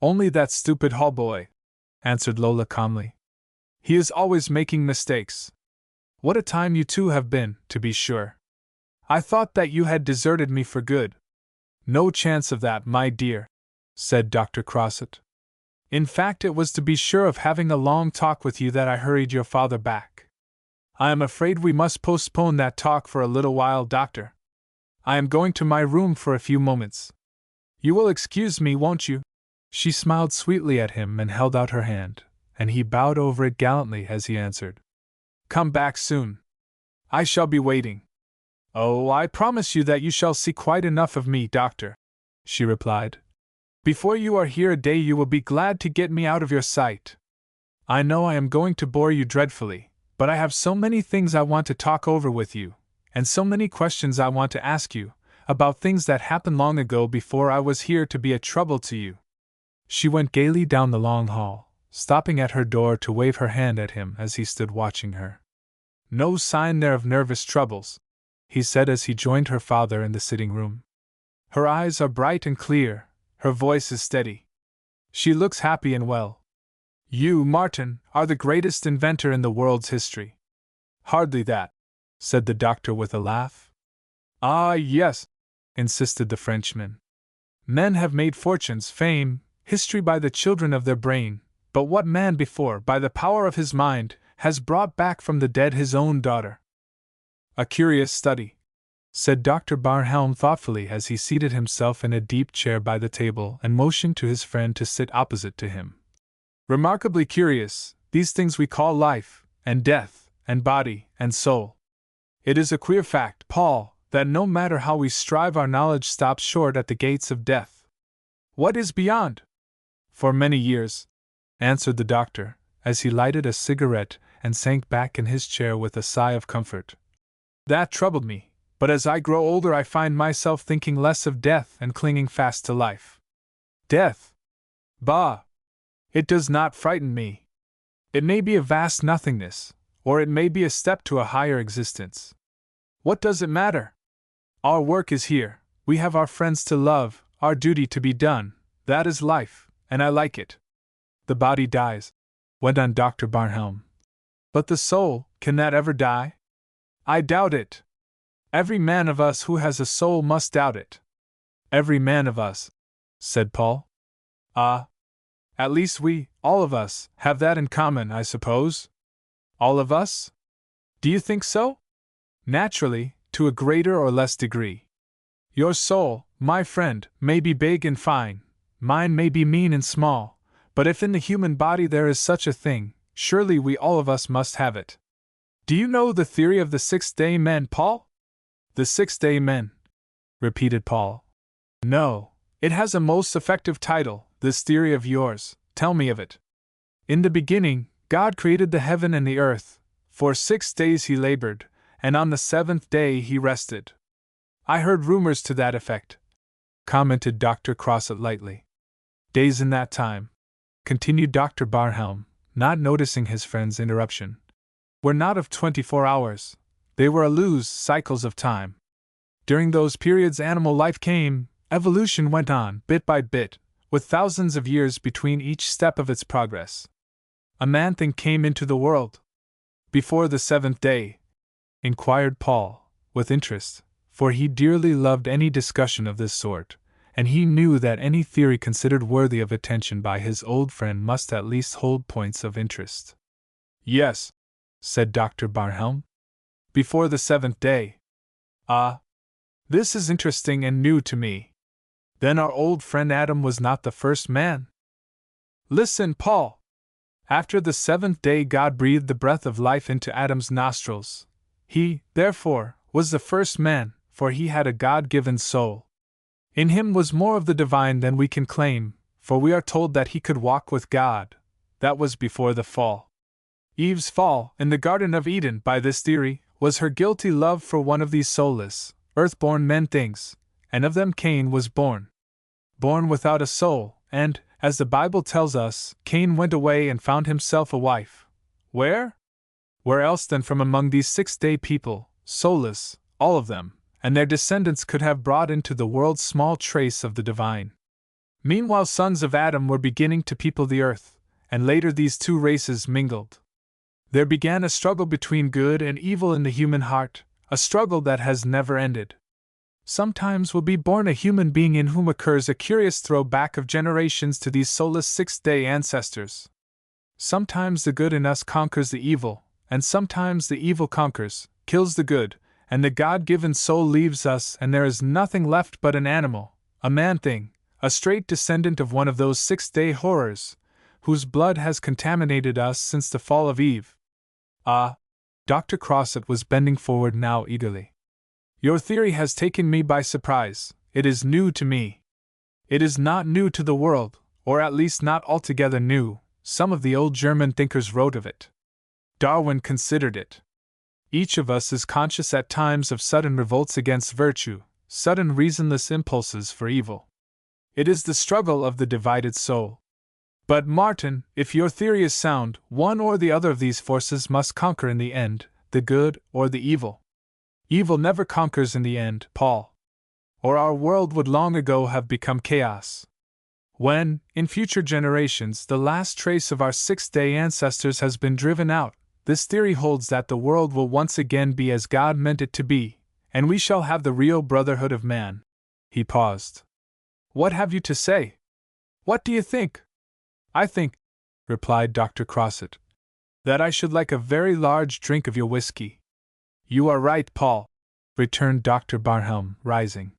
"Only that stupid hall boy," answered Lola calmly. "He is always making mistakes. What a time you two have been, to be sure. I thought that you had deserted me for good." "No chance of that, my dear," said Dr. Crossett. "In fact, it was to be sure of having a long talk with you that I hurried your father back. I am afraid we must postpone that talk for a little while, Doctor. I am going to my room for a few moments. You will excuse me, won't you?" She smiled sweetly at him and held out her hand, and he bowed over it gallantly as he answered, "Come back soon. I shall be waiting." "Oh, I promise you that you shall see quite enough of me, Doctor," she replied. "Before you are here a day you will be glad to get me out of your sight. I know I am going to bore you dreadfully, but I have so many things I want to talk over with you, and so many questions I want to ask you, about things that happened long ago before I was here to be a trouble to you." She went gaily down the long hall, stopping at her door to wave her hand at him as he stood watching her. "No sign there of nervous troubles," he said as he joined her father in the sitting room. "Her eyes are bright and clear, her voice is steady. She looks happy and well. You, Martin, are the greatest inventor in the world's history." "Hardly that," said the doctor with a laugh. "Ah, yes," insisted the Frenchman. "Men have made fortunes, fame, history by the children of their brain, but what man before, by the power of his mind, has brought back from the dead his own daughter? A curious study, said Dr. Barnhelm thoughtfully as he seated himself in a deep chair by the table and motioned to his friend to sit opposite to him. Remarkably curious, these things we call life, and death, and body, and soul. It is a queer fact, Paul, that no matter how we strive, our knowledge stops short at the gates of death. What is beyond? For many years, answered the doctor, as he lighted a cigarette and sank back in his chair with a sigh of comfort. That troubled me, but as I grow older I find myself thinking less of death and clinging fast to life. Death? Bah! It does not frighten me. It may be a vast nothingness, or it may be a step to a higher existence. What does it matter? Our work is here, we have our friends to love, our duty to be done, that is life, and I like it. The body dies, went on Dr. Barnhelm. But the soul, can that ever die? I doubt it. Every man of us who has a soul must doubt it. Every man of us, said Paul. Ah. At least we, all of us, have that in common, I suppose? All of us? Do you think so? Naturally, to a greater or less degree. Your soul, my friend, may be big and fine, mine may be mean and small, but if in the human body there is such a thing, surely we all of us must have it. Do you know the theory of the Six-Day Men, Paul? The Six-Day Men, repeated Paul. No, it has a most effective title, this theory of yours. Tell me of it. In the beginning, God created the heaven and the earth. For 6 days he labored, and on the 7th day he rested. I heard rumors to that effect, commented Dr. Crossett lightly. Days in that time, continued Dr. Barnhelm, not noticing his friend's interruption, were not of 24 hours, they were loose cycles of time. During those periods animal life came, evolution went on, bit by bit, with thousands of years between each step of its progress. A man-thing came into the world. Before the 7th day? Inquired Paul, with interest, for he dearly loved any discussion of this sort, and he knew that any theory considered worthy of attention by his old friend must at least hold points of interest. Yes, said Dr. Barnhelm. Before the 7th day. Ah, this is interesting and new to me. Then our old friend Adam was not the first man? Listen, Paul. After the 7th day God breathed the breath of life into Adam's nostrils. He, therefore, was the first man, for he had a God-given soul. In him was more of the divine than we can claim, for we are told that he could walk with God. That was before the fall. Eve's fall, in the Garden of Eden, by this theory, was her guilty love for one of these soulless, earth-born men-things, and of them Cain was born. Born without a soul, and, as the Bible tells us, Cain went away and found himself a wife. Where? Where else than from among these 6-day people, soulless, all of them, and their descendants could have brought into the world small trace of the divine. Meanwhile sons of Adam were beginning to people the earth, and later these two races mingled. There began a struggle between good and evil in the human heart, a struggle that has never ended. Sometimes will be born a human being in whom occurs a curious throwback of generations to these soulless 6-day ancestors. Sometimes the good in us conquers the evil, and sometimes the evil conquers, kills the good, and the God-given soul leaves us and there is nothing left but an animal, a man-thing, a straight descendant of one of those 6-day horrors, whose blood has contaminated us since the fall of Eve. Ah! Dr. Crossett was bending forward now eagerly. Your theory has taken me by surprise, it is new to me. It is not new to the world, or at least not altogether new, some of the old German thinkers wrote of it. Darwin considered it. Each of us is conscious at times of sudden revolts against virtue, sudden reasonless impulses for evil. It is the struggle of the divided soul. But Martin, if your theory is sound, one or the other of these forces must conquer in the end, the good or the evil. Evil never conquers in the end, Paul. Or our world would long ago have become chaos. When, in future generations, the last trace of our 6-day ancestors has been driven out, this theory holds that the world will once again be as God meant it to be, and we shall have the real brotherhood of man. He paused. What have you to say? What do you think? I think, replied Dr. Crossett, that I should like a very large drink of your whiskey. You are right, Paul, returned Dr. Barnhelm, rising.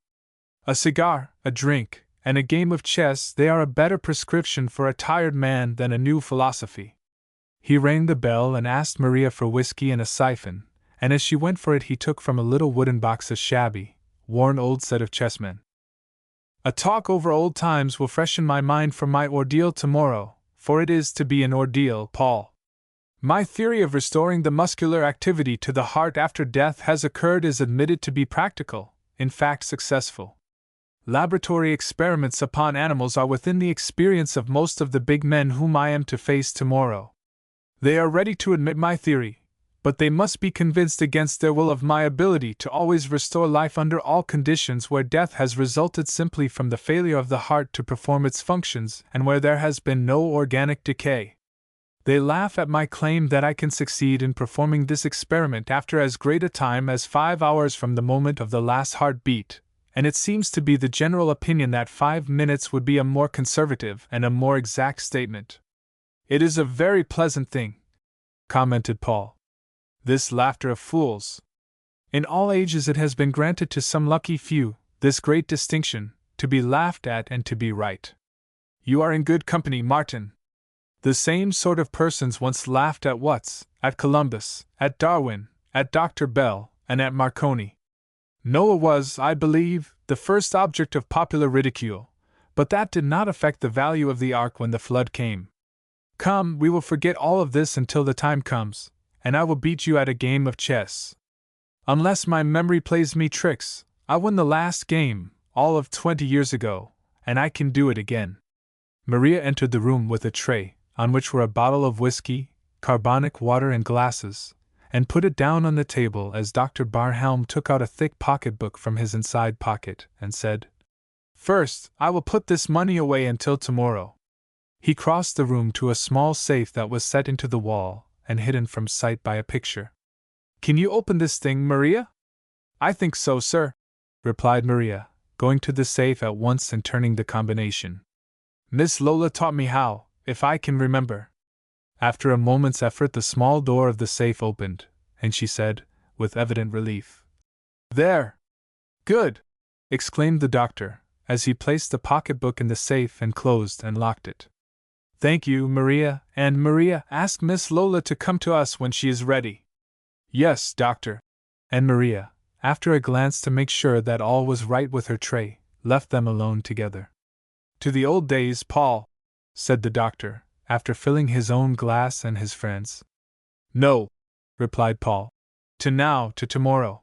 A cigar, a drink, and a game of chess, they are a better prescription for a tired man than a new philosophy. He rang the bell and asked Maria for whiskey and a siphon, and as she went for it he took from a little wooden box a shabby, worn old set of chessmen. A talk over old times will freshen my mind for my ordeal tomorrow, for it is to be an ordeal, Paul. My theory of restoring the muscular activity to the heart after death has occurred is admitted to be practical, in fact successful. Laboratory experiments upon animals are within the experience of most of the big men whom I am to face tomorrow. They are ready to admit my theory, but they must be convinced against their will of my ability to always restore life under all conditions where death has resulted simply from the failure of the heart to perform its functions and where there has been no organic decay. They laugh at my claim that I can succeed in performing this experiment after as great a time as 5 hours from the moment of the last heartbeat, and it seems to be the general opinion that 5 minutes would be a more conservative and a more exact statement. It is a very pleasant thing, commented Paul. This laughter of fools. In all ages it has been granted to some lucky few, this great distinction, to be laughed at and to be right. You are in good company, Martin. The same sort of persons once laughed at Watts, at Columbus, at Darwin, at Dr. Bell, and at Marconi. Noah was, I believe, the first object of popular ridicule, but that did not affect the value of the ark when the flood came. Come, we will forget all of this until the time comes, and I will beat you at a game of chess. Unless my memory plays me tricks, I won the last game, all of 20 years ago, and I can do it again. Maria entered the room with a tray, on which were a bottle of whiskey, carbonic water and glasses, and put it down on the table as Dr. Barnhelm took out a thick pocketbook from his inside pocket and said, "First, I will put this money away until tomorrow." He crossed the room to a small safe that was set into the wall and hidden from sight by a picture. "Can you open this thing, Maria?" "I think so, sir," replied Maria, going to the safe at once and turning the combination. "Miss Lola taught me how, if I can remember." After a moment's effort the small door of the safe opened, and she said, with evident relief, "There!" "Good!" exclaimed the doctor, as he placed the pocketbook in the safe and closed and locked it. "Thank you, Maria, and Maria, ask Miss Lola to come to us when she is ready." "Yes, doctor." And Maria, after a glance to make sure that all was right with her tray, left them alone together. "To the old days, Paul," said the doctor, after filling his own glass and his friend's. "No," replied Paul. "To now, to tomorrow.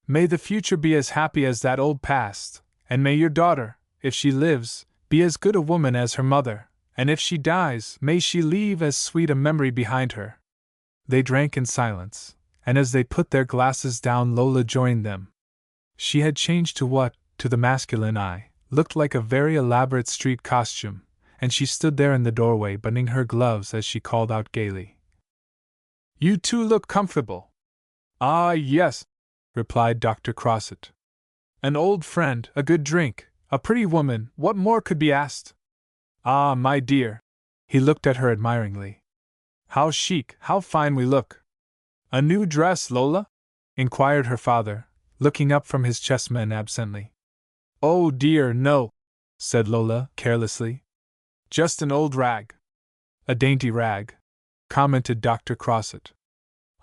May the future be as happy as that old past, and may your daughter, if she lives, be as good a woman as her mother, and if she dies, may she leave as sweet a memory behind her." They drank in silence, and as they put their glasses down Lola joined them. She had changed to what, to the masculine eye, looked like a very elaborate street costume, and she stood there in the doorway buttoning her gloves as she called out gaily, "You two look comfortable." "Ah, yes," replied Dr. Crossett. "An old friend, a good drink, a pretty woman, what more could be asked?" "Ah, my dear." He looked at her admiringly. "How chic, how fine we look." "A new dress, Lola?" inquired her father, looking up from his chessmen absently. "Oh dear, no," said Lola, carelessly. "Just an old rag." "A dainty rag," commented Dr. Crossett.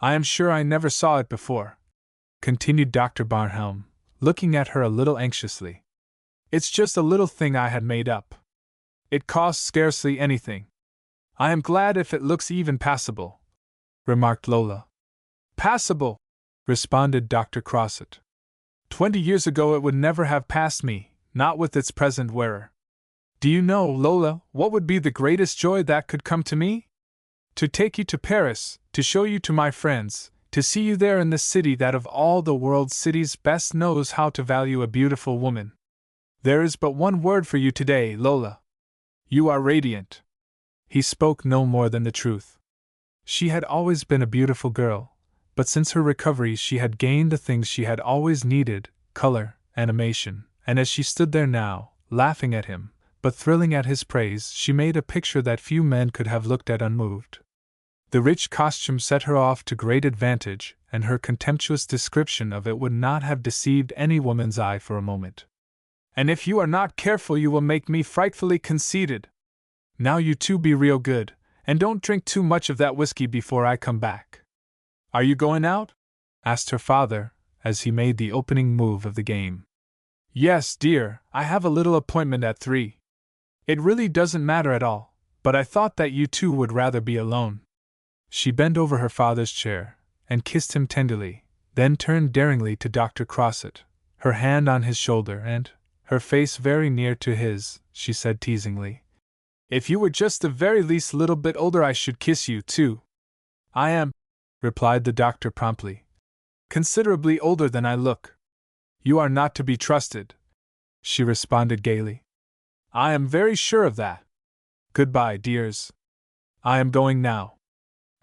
"I am sure I never saw it before," continued Dr. Barnhelm, looking at her a little anxiously. "It's just a little thing I had made up. It costs scarcely anything. I am glad if it looks even passable," remarked Lola. "Passable!" responded Dr. Crossett. 20 years ago it would never have passed me, not with its present wearer. Do you know, Lola, what would be the greatest joy that could come to me? To take you to Paris, to show you to my friends, to see you there in the city that of all the world's cities best knows how to value a beautiful woman. There is but one word for you today, Lola. You are radiant." He spoke no more than the truth. She had always been a beautiful girl, but since her recovery she had gained the things she had always needed, color, animation, and as she stood there now, laughing at him, but thrilling at his praise, she made a picture that few men could have looked at unmoved. The rich costume set her off to great advantage, and her contemptuous description of it would not have deceived any woman's eye for a moment. "And if you are not careful, you will make me frightfully conceited. Now you two be real good, and don't drink too much of that whiskey before I come back." "Are you going out?" asked her father, as he made the opening move of the game. "Yes, dear, I have a little appointment at 3. It really doesn't matter at all, but I thought that you two would rather be alone." She bent over her father's chair, and kissed him tenderly, then turned daringly to Dr. Crossett, her hand on his shoulder and, her face very near to his, she said teasingly, "If you were just the very least little bit older I should kiss you, too." "I am," replied the doctor promptly, "considerably older than I look." "You are not to be trusted," she responded gaily. "I am very sure of that. Goodbye, dears. I am going now."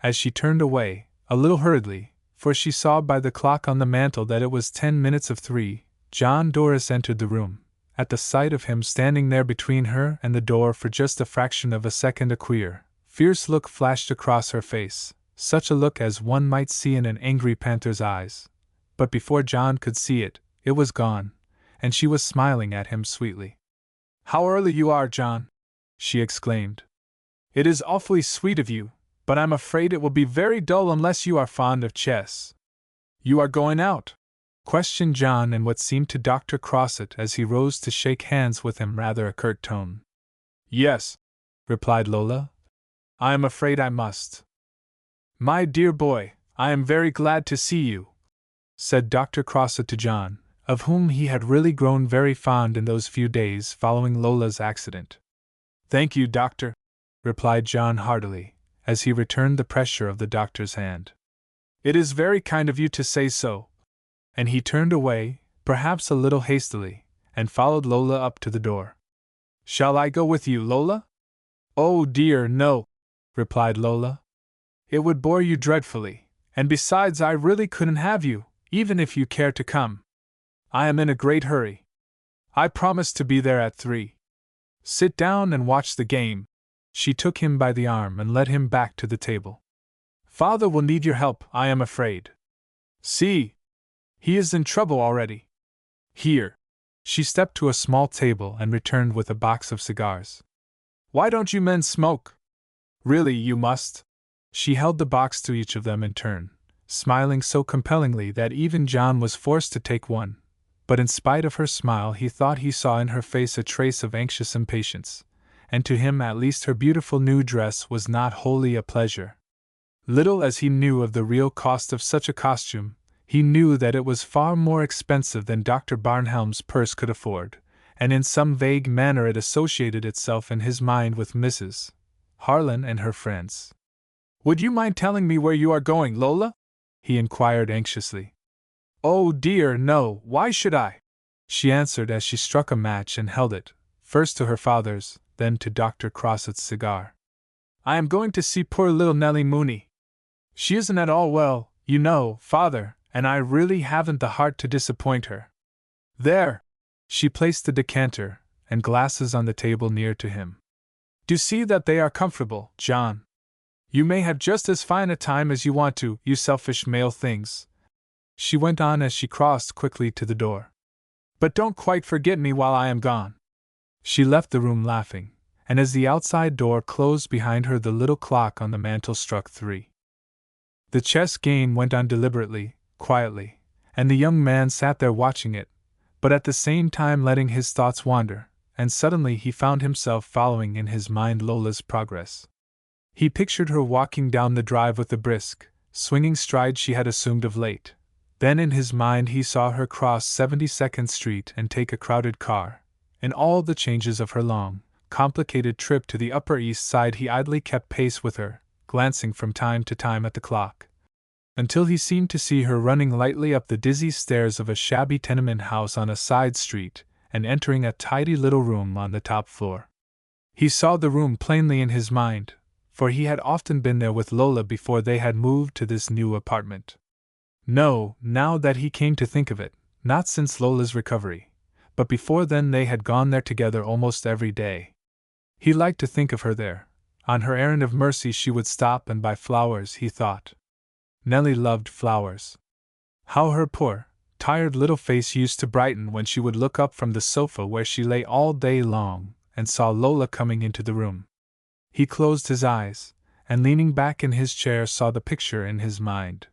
As she turned away, a little hurriedly, for she saw by the clock on the mantel that it was 10 minutes of 3, John Doris entered the room. At the sight of him standing there between her and the door for just a fraction of a second, a queer, fierce look flashed across her face, such a look as one might see in an angry panther's eyes. But before John could see it, it was gone, and she was smiling at him sweetly. "How early you are, John!" she exclaimed. "It is awfully sweet of you, but I'm afraid it will be very dull unless you are fond of chess." "You are going out?" questioned John in what seemed to Dr. Crossett as he rose to shake hands with him rather a curt tone. "Yes," replied Lola. "I am afraid I must." "My dear boy, I am very glad to see you," said Dr. Crossett to John, of whom he had really grown very fond in those few days following Lola's accident. "Thank you, doctor," replied John heartily, as he returned the pressure of the doctor's hand. "It is very kind of you to say so." And he turned away, perhaps a little hastily, and followed Lola up to the door. "Shall I go with you, Lola?" "Oh dear, no," replied Lola. "It would bore you dreadfully, and besides I really couldn't have you, even if you cared to come. I am in a great hurry. I promised to be there at 3. Sit down and watch the game." She took him by the arm and led him back to the table. "Father will need your help, I am afraid. See! He is in trouble already. Here." She stepped to a small table and returned with a box of cigars. "Why don't you men smoke? Really, you must." She held the box to each of them in turn, smiling so compellingly that even John was forced to take one, but in spite of her smile he thought he saw in her face a trace of anxious impatience, and to him at least her beautiful new dress was not wholly a pleasure. Little as he knew of the real cost of such a costume, he knew that it was far more expensive than Dr. Barnhelm's purse could afford, and in some vague manner it associated itself in his mind with Mrs. Harlan and her friends. "Would you mind telling me where you are going, Lola?" he inquired anxiously. "Oh dear, no, why should I?" she answered as she struck a match and held it, first to her father's, then to Dr. Crossett's cigar. "I am going to see poor little Nellie Mooney. She isn't at all well, you know, father, and I really haven't the heart to disappoint her. There!" She placed the decanter and glasses on the table near to him. "Do see that they are comfortable, John. You may have just as fine a time as you want to, you selfish male things," she went on as she crossed quickly to the door. "But don't quite forget me while I am gone." She left the room laughing, and as the outside door closed behind her the little clock on the mantel struck 3. The chess game went on deliberately, quietly, and the young man sat there watching it, but at the same time letting his thoughts wander, and suddenly he found himself following in his mind Lola's progress. He pictured her walking down the drive with the brisk, swinging stride she had assumed of late. Then in his mind he saw her cross 72nd Street and take a crowded car. In all the changes of her long, complicated trip to the Upper East Side he idly kept pace with her, glancing from time to time at the clock, until he seemed to see her running lightly up the dizzy stairs of a shabby tenement house on a side street, and entering a tidy little room on the top floor. He saw the room plainly in his mind, for he had often been there with Lola before they had moved to this new apartment. No, now that he came to think of it, not since Lola's recovery, but before then they had gone there together almost every day. He liked to think of her there. On her errand of mercy she would stop and buy flowers, he thought. Nellie loved flowers. How her poor, tired little face used to brighten when she would look up from the sofa where she lay all day long and saw Lola coming into the room. He closed his eyes, and leaning back in his chair saw the picture in his mind.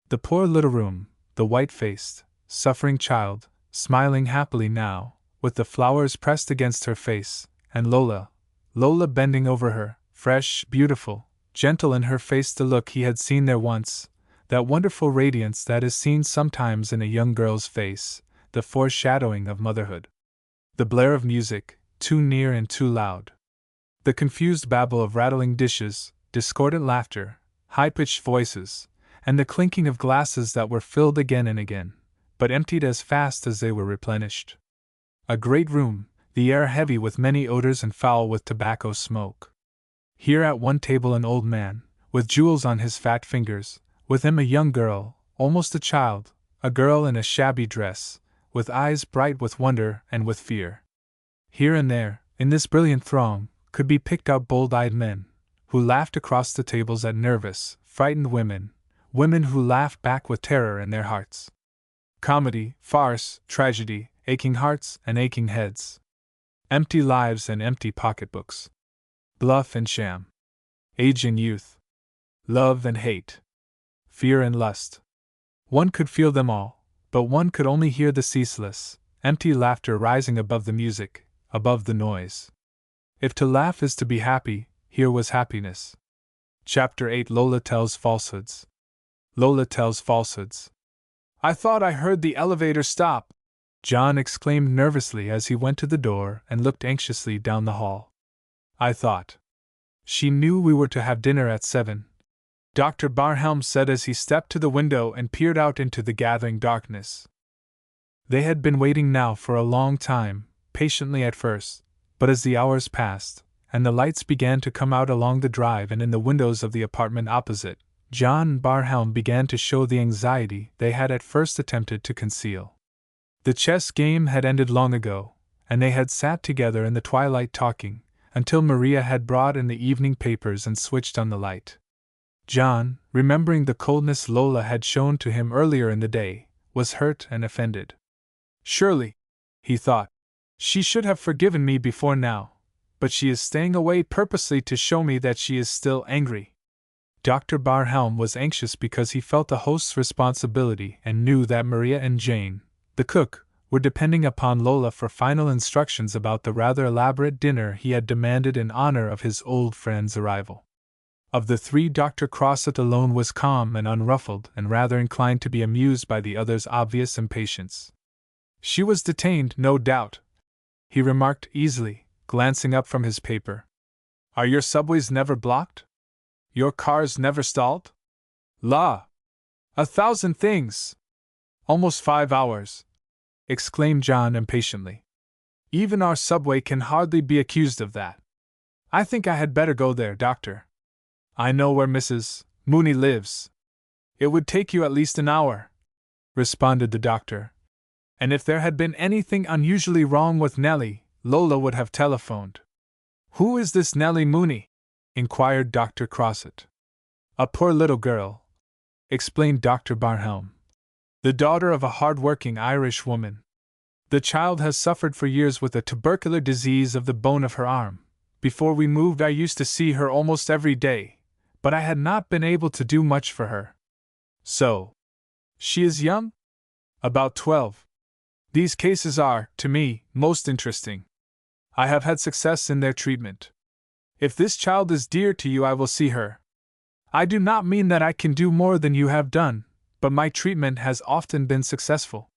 The poor little room, the white-faced, suffering child, smiling happily now, with the flowers pressed against her face, and Lola bending over her, fresh, beautiful, gentle in her face, the look he had seen there once, that wonderful radiance that is seen sometimes in a young girl's face, the foreshadowing of motherhood. The blare of music, too near and too loud. The confused babble of rattling dishes, discordant laughter, high-pitched voices, and the clinking of glasses that were filled again and again, but emptied as fast as they were replenished. A great room, the air heavy with many odors and foul with tobacco smoke. Here at one table an old man, with jewels on his fat fingers, with him a young girl, almost a child, a girl in a shabby dress, with eyes bright with wonder and with fear. Here and there, in this brilliant throng, could be picked out bold-eyed men, who laughed across the tables at nervous, frightened women who laughed back with terror in their hearts. Comedy, farce, tragedy, aching hearts and aching heads. Empty lives and empty pocketbooks. Bluff and sham. Age and youth. Love and hate. Fear and lust. One could feel them all, but one could only hear the ceaseless, empty laughter rising above the music, above the noise. If to laugh is to be happy, here was happiness. Chapter 8 Lola Tells Falsehoods. Lola Tells Falsehoods. I thought I heard the elevator stop, John exclaimed nervously as he went to the door and looked anxiously down the hall. I thought. She knew we were to have dinner at 7. Dr. Barhelm said as he stepped to the window and peered out into the gathering darkness. They had been waiting now for a long time, patiently at first, but as the hours passed, and the lights began to come out along the drive and in the windows of the apartment opposite, John Barhelm began to show the anxiety they had at first attempted to conceal. The chess game had ended long ago, and they had sat together in the twilight talking, until Maria had brought in the evening papers and switched on the light. John, remembering the coldness Lola had shown to him earlier in the day, was hurt and offended. Surely, he thought, she should have forgiven me before now, but she is staying away purposely to show me that she is still angry. Dr. Barhelm was anxious because he felt the host's responsibility and knew that Maria and Jane, the cook, were depending upon Lola for final instructions about the rather elaborate dinner he had demanded in honor of his old friend's arrival. Of the three, Dr. Crossett alone was calm and unruffled and rather inclined to be amused by the other's obvious impatience. She was detained, no doubt, he remarked easily, glancing up from his paper. Are your subways never blocked? Your cars never stalled? La! 1,000 things! Almost 5 hours, exclaimed John impatiently. Even our subway can hardly be accused of that. I think I had better go there, Doctor. I know where Mrs. Mooney lives. It would take you at least an hour, responded the doctor. And if there had been anything unusually wrong with Nellie, Lola would have telephoned. Who is this Nellie Mooney? Inquired Dr. Crossett. A poor little girl, explained Dr. Barhelm. The daughter of a hard-working Irish woman. The child has suffered for years with a tubercular disease of the bone of her arm. Before we moved I used to see her almost every day, but I had not been able to do much for her. So. She is young? About 12. These cases are, to me, most interesting. I have had success in their treatment. If this child is dear to you, I will see her. I do not mean that I can do more than you have done, but my treatment has often been successful.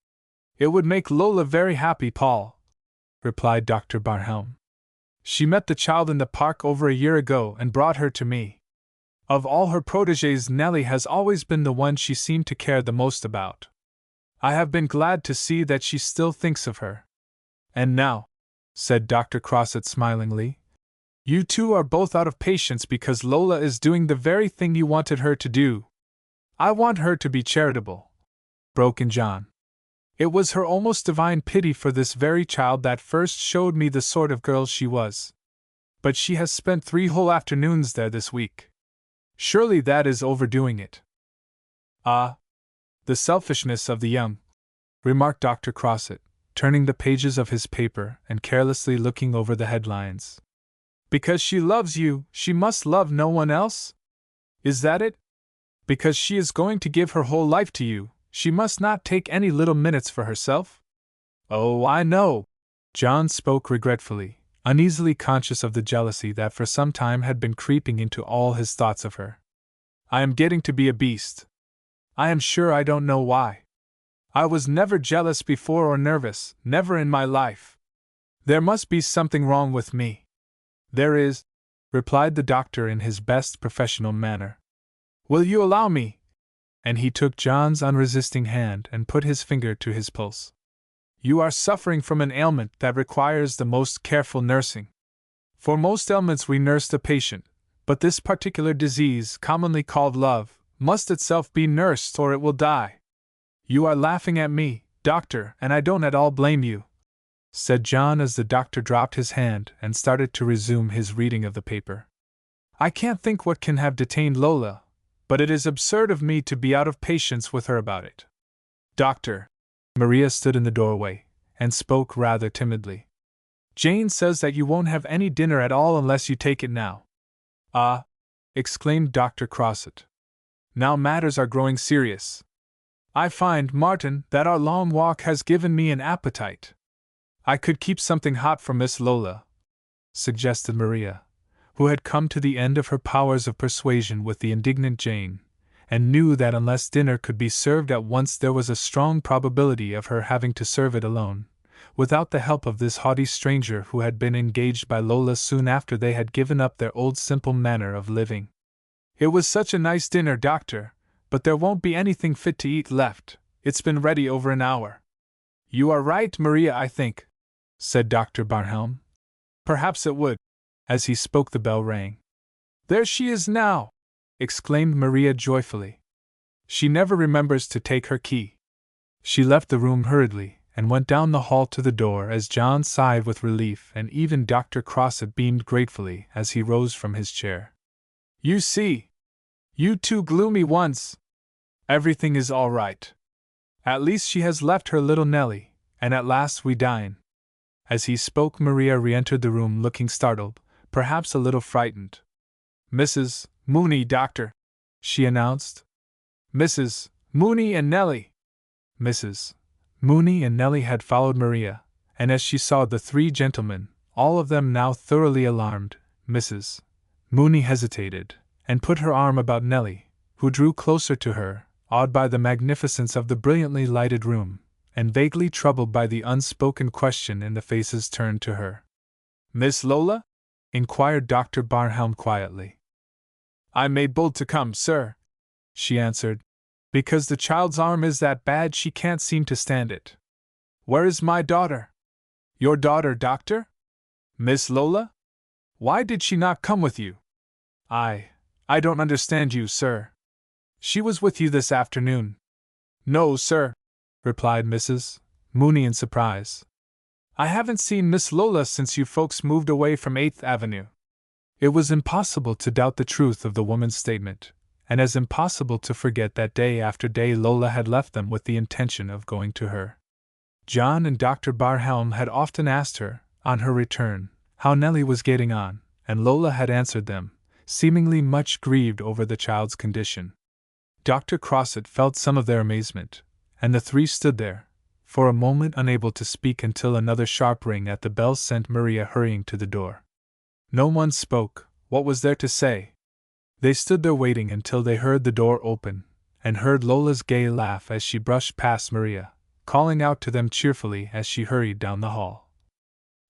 It would make Lola very happy, Paul, replied Dr. Barhelm. She met the child in the park over a year ago and brought her to me. Of all her protégées, Nellie has always been the one she seemed to care the most about. I have been glad to see that she still thinks of her. And now, said Dr. Crossett smilingly, you two are both out of patience because Lola is doing the very thing you wanted her to do. I want her to be charitable, broke in John. It was her almost divine pity for this very child that first showed me the sort of girl she was. But she has spent 3 whole afternoons there this week. Surely that is overdoing it. Ah, the selfishness of the young, remarked Dr. Crossett, turning the pages of his paper and carelessly looking over the headlines. Because she loves you, she must love no one else? Is that it? Because she is going to give her whole life to you, she must not take any little minutes for herself? Oh, I know. John spoke regretfully, uneasily conscious of the jealousy that for some time had been creeping into all his thoughts of her. I am getting to be a beast. I am sure I don't know why. I was never jealous before or nervous, never in my life. There must be something wrong with me. There is, replied the doctor in his best professional manner. Will you allow me? And he took John's unresisting hand and put his finger to his pulse. You are suffering from an ailment that requires the most careful nursing. For most ailments we nurse the patient, but this particular disease, commonly called love, must itself be nursed or it will die. You are laughing at me, doctor, and I don't at all blame you, said John as the doctor dropped his hand and started to resume his reading of the paper. I can't think what can have detained Lola, but it is absurd of me to be out of patience with her about it. Doctor, Maria stood in the doorway and spoke rather timidly. Jane says that you won't have any dinner at all unless you take it now. Ah, exclaimed Dr. Crossett. Now matters are growing serious. I find, Martin, that our long walk has given me an appetite. I could keep something hot for Miss Lola, suggested Maria, who had come to the end of her powers of persuasion with the indignant Jane, and knew that unless dinner could be served at once there was a strong probability of her having to serve it alone, without the help of this haughty stranger who had been engaged by Lola soon after they had given up their old simple manner of living. It was such a nice dinner, doctor, but there won't be anything fit to eat left. It's been ready over an hour. You are right, Maria, I think, said Dr. Barnhelm. Perhaps it would. As he spoke, the bell rang. There she is now, exclaimed Maria joyfully. She never remembers to take her key. She left the room hurriedly and went down the hall to the door as John sighed with relief, and even Dr. Crossett beamed gratefully as he rose from his chair. You see, you two gloomy ones. Everything is all right. At least she has left her little Nellie, and at last we dine. As he spoke, Maria re-entered the room looking startled, perhaps a little frightened. Mrs. Mooney, doctor, she announced. Mrs. Mooney and Nellie. Mrs. Mooney and Nellie had followed Maria, and as she saw the 3 gentlemen, all of them now thoroughly alarmed, Mrs. Mooney hesitated, and put her arm about Nellie, who drew closer to her, awed by the magnificence of the brilliantly lighted room, and vaguely troubled by the unspoken question in the faces turned to her. Miss Lola? Inquired Dr. Barnhelm quietly. I made bold to come, sir, she answered, because the child's arm is that bad she can't seem to stand it. Where is my daughter? Your daughter, doctor? Miss Lola? Why did she not come with you? I don't understand you, sir. She was with you this afternoon. No, sir, replied Mrs. Mooney in surprise. I haven't seen Miss Lola since you folks moved away from 8th Avenue. It was impossible to doubt the truth of the woman's statement, and as impossible to forget that day after day Lola had left them with the intention of going to her. John and Dr. Barnhelm had often asked her, on her return, how Nellie was getting on, and Lola had answered them, seemingly much grieved over the child's condition. Dr. Crossett felt some of their amazement, and the 3 stood there, for a moment unable to speak until another sharp ring at the bell sent Maria hurrying to the door. No one spoke. What was there to say? They stood there waiting until they heard the door open, and heard Lola's gay laugh as she brushed past Maria, calling out to them cheerfully as she hurried down the hall.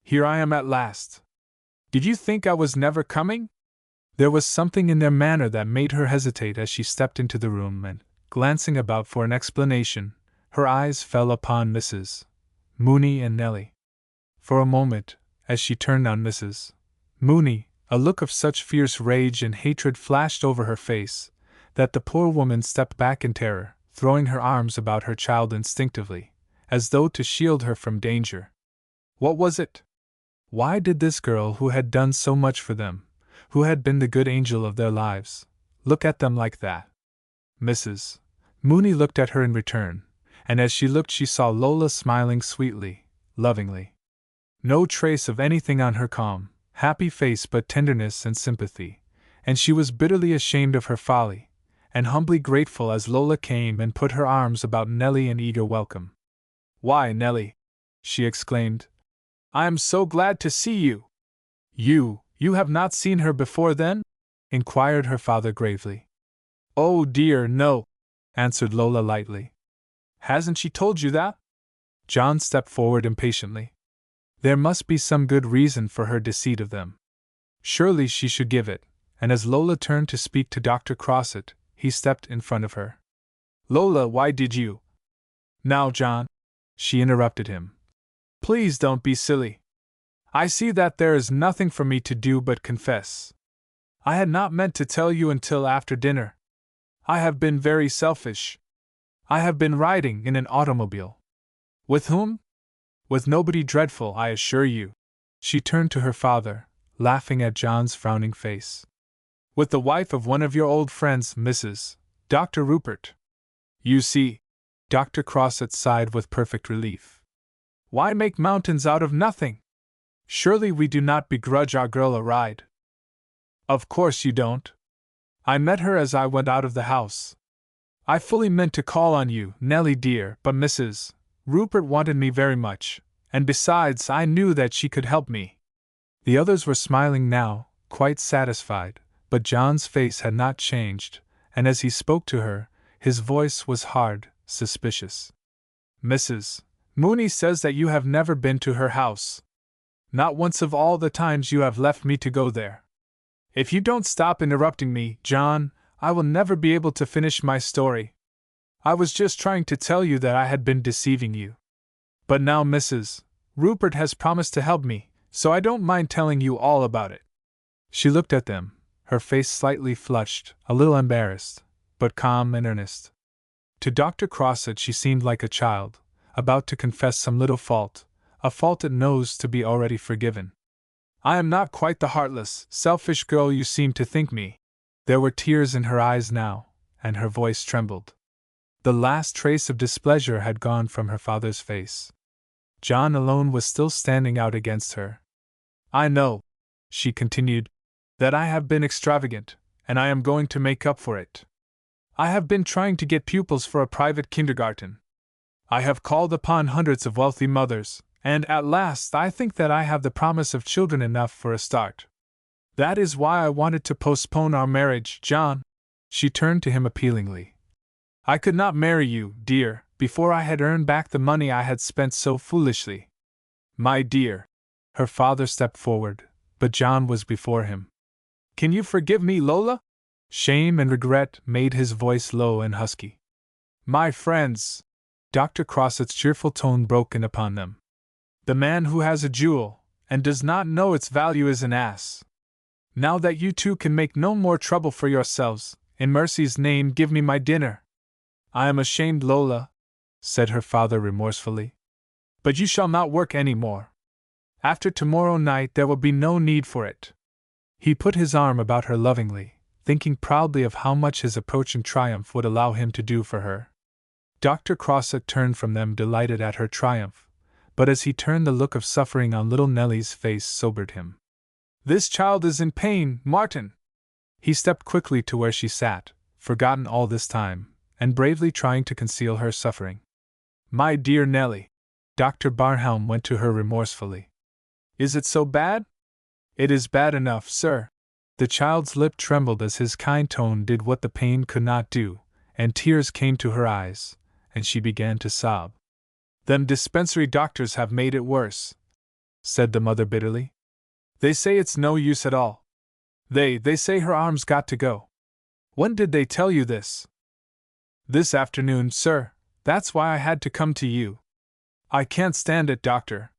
Here I am at last. Did you think I was never coming? There was something in their manner that made her hesitate as she stepped into the room and, glancing about for an explanation, her eyes fell upon Mrs. Mooney and Nellie. For a moment, as she turned on Mrs. Mooney, a look of such fierce rage and hatred flashed over her face, that the poor woman stepped back in terror, throwing her arms about her child instinctively, as though to shield her from danger. What was it? Why did this girl who had done so much for them, who had been the good angel of their lives, look at them like that? Mrs. Mooney looked at her in return, and as she looked she saw Lola smiling sweetly, lovingly. No trace of anything on her calm, happy face but tenderness and sympathy, and she was bitterly ashamed of her folly, and humbly grateful as Lola came and put her arms about Nellie in eager welcome. "Why, Nellie!" she exclaimed. "I am so glad to see you!" You have not seen her before then?" inquired her father gravely. "Oh dear, no," answered Lola lightly. "Hasn't she told you that?" John stepped forward impatiently. There must be some good reason for her deceit of them. Surely she should give it, and as Lola turned to speak to Dr. Crossett, he stepped in front of her. "Lola, why did you—" "Now, John," she interrupted him. "Please don't be silly. I see that there is nothing for me to do but confess. I had not meant to tell you until after dinner. I have been very selfish. I have been riding in an automobile." "With whom?" "With nobody dreadful, I assure you." She turned to her father, laughing at John's frowning face. "With the wife of one of your old friends, Mrs. Dr. Rupert." "You see," Dr. Crossett sighed with perfect relief. "Why make mountains out of nothing? Surely we do not begrudge our girl a ride." "Of course you don't. I met her as I went out of the house. I fully meant to call on you, Nellie dear, but Mrs. Rupert wanted me very much, and besides, I knew that she could help me." The others were smiling now, quite satisfied, but John's face had not changed, and as he spoke to her, his voice was hard, suspicious. "Mrs. Mooney says that you have never been to her house. Not once of all the times you have left me to go there. If you don't stop interrupting me, John, I will never be able to finish my story. I was just trying to tell you that I had been deceiving you. But now Mrs. Rupert has promised to help me, so I don't mind telling you all about it." She looked at them, her face slightly flushed, a little embarrassed, but calm and earnest. To Dr. Crossett she seemed like a child, about to confess some little fault, a fault it knows to be already forgiven. "I am not quite the heartless, selfish girl you seem to think me." There were tears in her eyes now, and her voice trembled. The last trace of displeasure had gone from her father's face. John alone was still standing out against her. "I know," she continued, "that I have been extravagant, and I am going to make up for it. I have been trying to get pupils for a private kindergarten. I have called upon hundreds of wealthy mothers, and at last I think that I have the promise of children enough for a start. That is why I wanted to postpone our marriage, John." She turned to him appealingly. "I could not marry you, dear, before I had earned back the money I had spent so foolishly." "My dear." Her father stepped forward, but John was before him. "Can you forgive me, Lola?" Shame and regret made his voice low and husky. "My friends," Dr. Crossett's cheerful tone broke in upon them. "The man who has a jewel, and does not know its value, is an ass. Now that you two can make no more trouble for yourselves, in mercy's name give me my dinner." "I am ashamed, Lola," said her father remorsefully. "But you shall not work any more. After tomorrow night there will be no need for it." He put his arm about her lovingly, thinking proudly of how much his approaching triumph would allow him to do for her. Dr. Crossett turned from them delighted at her triumph, but as he turned the look of suffering on little Nellie's face sobered him. "This child is in pain, Martin." He stepped quickly to where she sat, forgotten all this time, and bravely trying to conceal her suffering. "My dear Nellie," Dr. Barnhelm went to her remorsefully. "Is it so bad?" "It is bad enough, sir." The child's lip trembled as his kind tone did what the pain could not do, and tears came to her eyes, and she began to sob. "Them dispensary doctors have made it worse," said the mother bitterly. "They say it's no use at all. They say her arm's got to go." "When did they tell you this?" "This afternoon, sir. That's why I had to come to you. I can't stand it, doctor.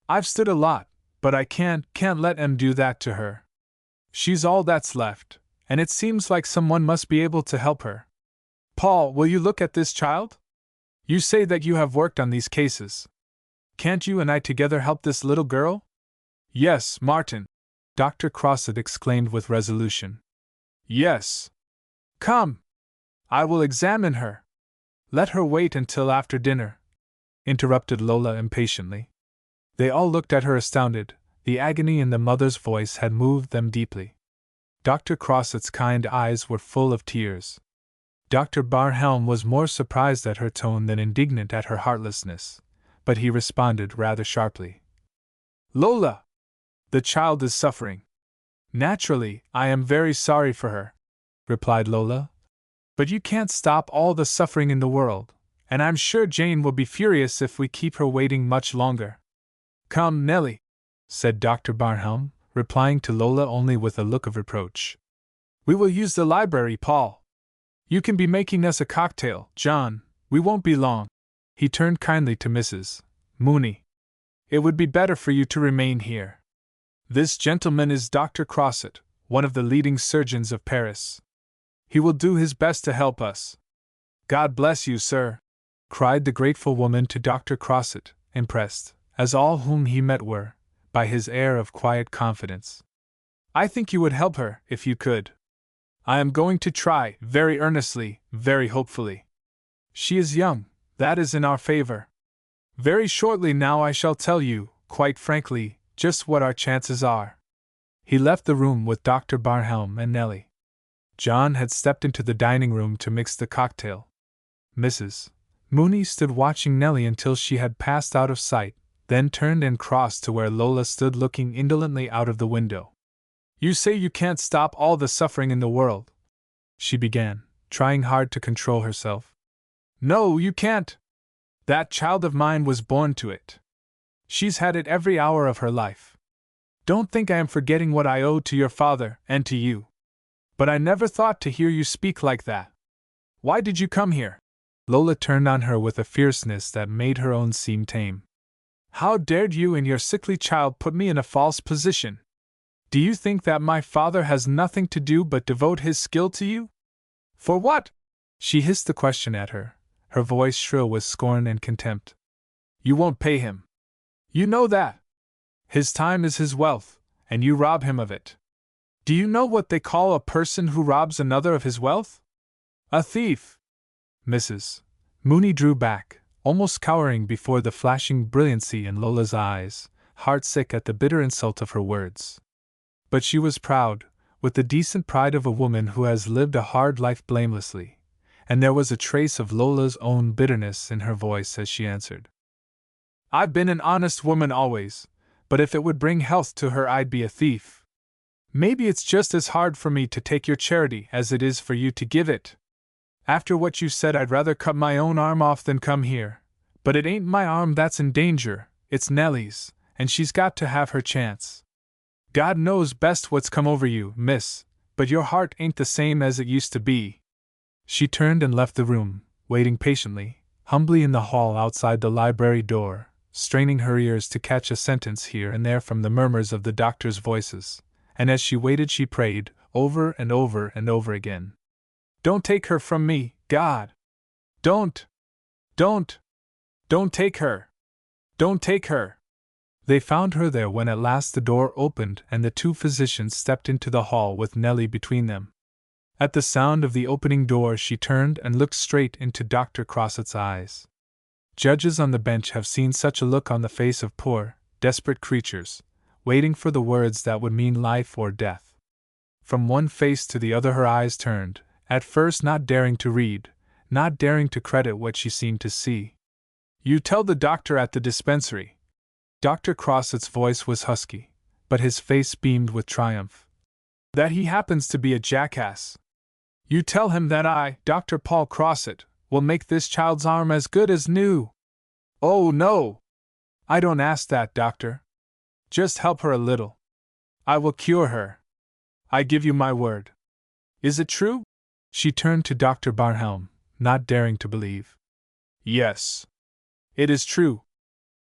I've stood a lot, but I can't let 'em do that to her. She's all that's left, and it seems like someone must be able to help her. Paul, will you look at this child?" You say that you have worked on these cases. Can't you and I together help this little girl? Yes, Martin, Dr. Crossett exclaimed with resolution. Yes. Come. I will examine her. Let her wait until after dinner, interrupted Lola impatiently. They all looked at her astounded. The agony in the mother's voice had moved them deeply. Dr. Crossett's kind eyes were full of tears. Dr. Barhelm was more surprised at her tone than indignant at her heartlessness, but he responded rather sharply. Lola! The child is suffering. Naturally, I am very sorry for her, replied Lola. But you can't stop all the suffering in the world, and I'm sure Jane will be furious if we keep her waiting much longer. Come, Nellie, said Dr. Barhelm, replying to Lola only with a look of reproach. We will use the library, Paul. You can be making us a cocktail, John. We won't be long. He turned kindly to Mrs. Mooney. It would be better for you to remain here. This gentleman is Dr. Crossett, one of the leading surgeons of Paris. He will do his best to help us. God bless you, sir, cried the grateful woman to Dr. Crossett, impressed, as all whom he met were, by his air of quiet confidence. I think you would help her, if you could. I am going to try, very earnestly, very hopefully. She is young, that is in our favor. Very shortly now I shall tell you, quite frankly, just what our chances are. He left the room with Dr. Barhelm and Nellie. John had stepped into the dining room to mix the cocktail. Mrs. Mooney stood watching Nellie until she had passed out of sight, then turned and crossed to where Lola stood looking indolently out of the window. You say you can't stop all the suffering in the world, she began, trying hard to control herself. No, you can't. That child of mine was born to it. She's had it every hour of her life. Don't think I am forgetting what I owe to your father and to you. But I never thought to hear you speak like that. Why did you come here? Lola turned on her with a fierceness that made her own seem tame. How dared you and your sickly child put me in a false position? Do you think that my father has nothing to do but devote his skill to you? For what? She hissed the question at her, her voice shrill with scorn and contempt. You won't pay him. You know that. His time is his wealth, and you rob him of it. Do you know what they call a person who robs another of his wealth? A thief. Mrs. Mooney drew back, almost cowering before the flashing brilliancy in Lola's eyes, heartsick at the bitter insult of her words. But she was proud, with the decent pride of a woman who has lived a hard life blamelessly, and there was a trace of Lola's own bitterness in her voice as she answered. I've been an honest woman always, but if it would bring health to her I'd be a thief. Maybe it's just as hard for me to take your charity as it is for you to give it. After what you said I'd rather cut my own arm off than come here, but it ain't my arm that's in danger, it's Nellie's, and she's got to have her chance. God knows best what's come over you, miss, but your heart ain't the same as it used to be. She turned and left the room, waiting patiently, humbly in the hall outside the library door, straining her ears to catch a sentence here and there from the murmurs of the doctors' voices, and as she waited she prayed, over and over and over again. Don't take her from me, God! Don't take her! Don't take her! They found her there when at last the door opened and the two physicians stepped into the hall with Nellie between them. At the sound of the opening door she turned and looked straight into Dr. Crossett's eyes. Judges on the bench have seen such a look on the face of poor, desperate creatures, waiting for the words that would mean life or death. From one face to the other her eyes turned, at first not daring to read, not daring to credit what she seemed to see. You tell the doctor at the dispensary. Dr. Crossett's voice was husky, but his face beamed with triumph. That he happens to be a jackass. You tell him that I, Dr. Paul Crossett, will make this child's arm as good as new. Oh, no! I don't ask that, doctor. Just help her a little. I will cure her. I give you my word. Is it true? She turned to Dr. Barhelm, not daring to believe. Yes. It is true.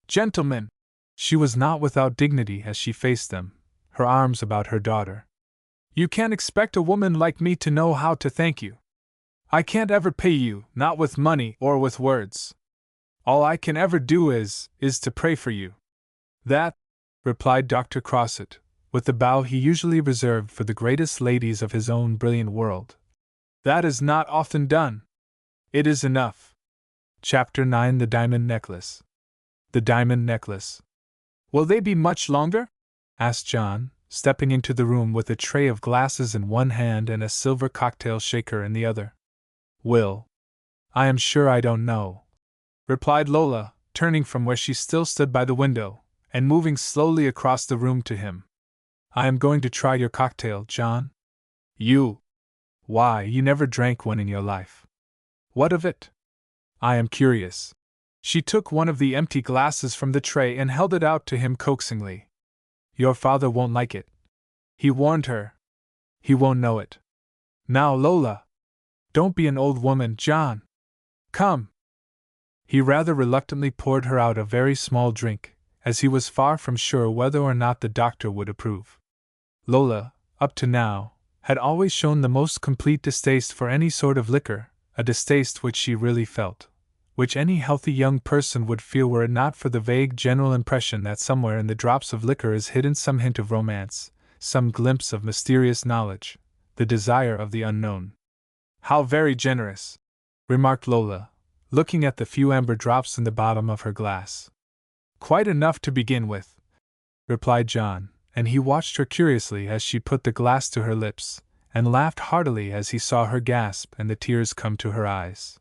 Gentlemen! She was not without dignity as she faced them, her arms about her daughter. You can't expect a woman like me to know how to thank you. I can't ever pay you, not with money or with words. All I can ever do is to pray for you. That, replied Dr. Crossett, with the bow he usually reserved for the greatest ladies of his own brilliant world. That is not often done. It is enough. Chapter 9: The Diamond Necklace. The Diamond Necklace. Will they be much longer? Asked John, stepping into the room with a tray of glasses in one hand and a silver cocktail shaker in the other. Will? I am sure I don't know, replied Lola, turning from where she still stood by the window, and moving slowly across the room to him. I am going to try your cocktail, John. You? Why, you never drank one in your life. What of it? I am curious. She took one of the empty glasses from the tray and held it out to him coaxingly. Your father won't like it, he warned her. He won't know it. Now, Lola. Don't be an old woman, John. Come. He rather reluctantly poured her out a very small drink, as he was far from sure whether or not the doctor would approve. Lola, up to now, had always shown the most complete distaste for any sort of liquor, a distaste which she really felt, which any healthy young person would feel were it not for the vague general impression that somewhere in the drops of liquor is hidden some hint of romance, some glimpse of mysterious knowledge, the desire of the unknown. How very generous, remarked Lola, looking at the few amber drops in the bottom of her glass. Quite enough to begin with, replied John, and he watched her curiously as she put the glass to her lips, and laughed heartily as he saw her gasp and the tears come to her eyes.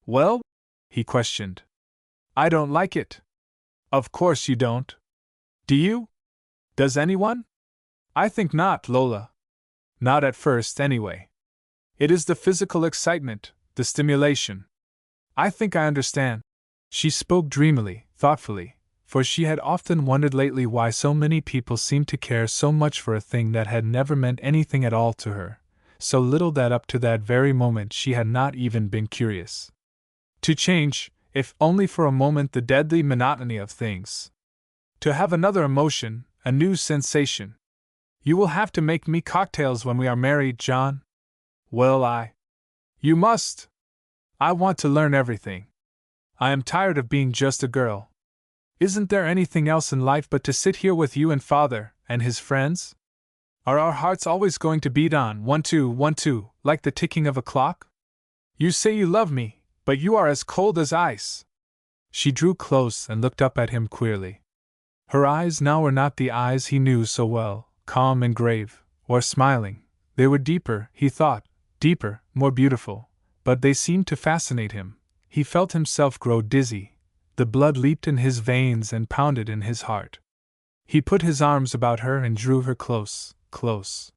Well? He questioned. I don't like it. Of course you don't. Do you? Does anyone? I think not, Lola. Not at first, anyway. It is the physical excitement, the stimulation. I think I understand. She spoke dreamily, thoughtfully, for she had often wondered lately why so many people seemed to care so much for a thing that had never meant anything at all to her, so little that up to that very moment she had not even been curious. To change, if only for a moment, the deadly monotony of things. To have another emotion, a new sensation. You will have to make me cocktails when we are married, John. Well, You must. I want to learn everything. I am tired of being just a girl. Isn't there anything else in life but to sit here with you and Father, and his friends? Are our hearts always going to beat on 1-2, 1-2, like the ticking of a clock? You say you love me, but you are as cold as ice. She drew close and looked up at him queerly. Her eyes now were not the eyes he knew so well, calm and grave, or smiling. They were deeper, he thought, deeper, more beautiful, but they seemed to fascinate him. He felt himself grow dizzy. The blood leaped in his veins and pounded in his heart. He put his arms about her and drew her close, close.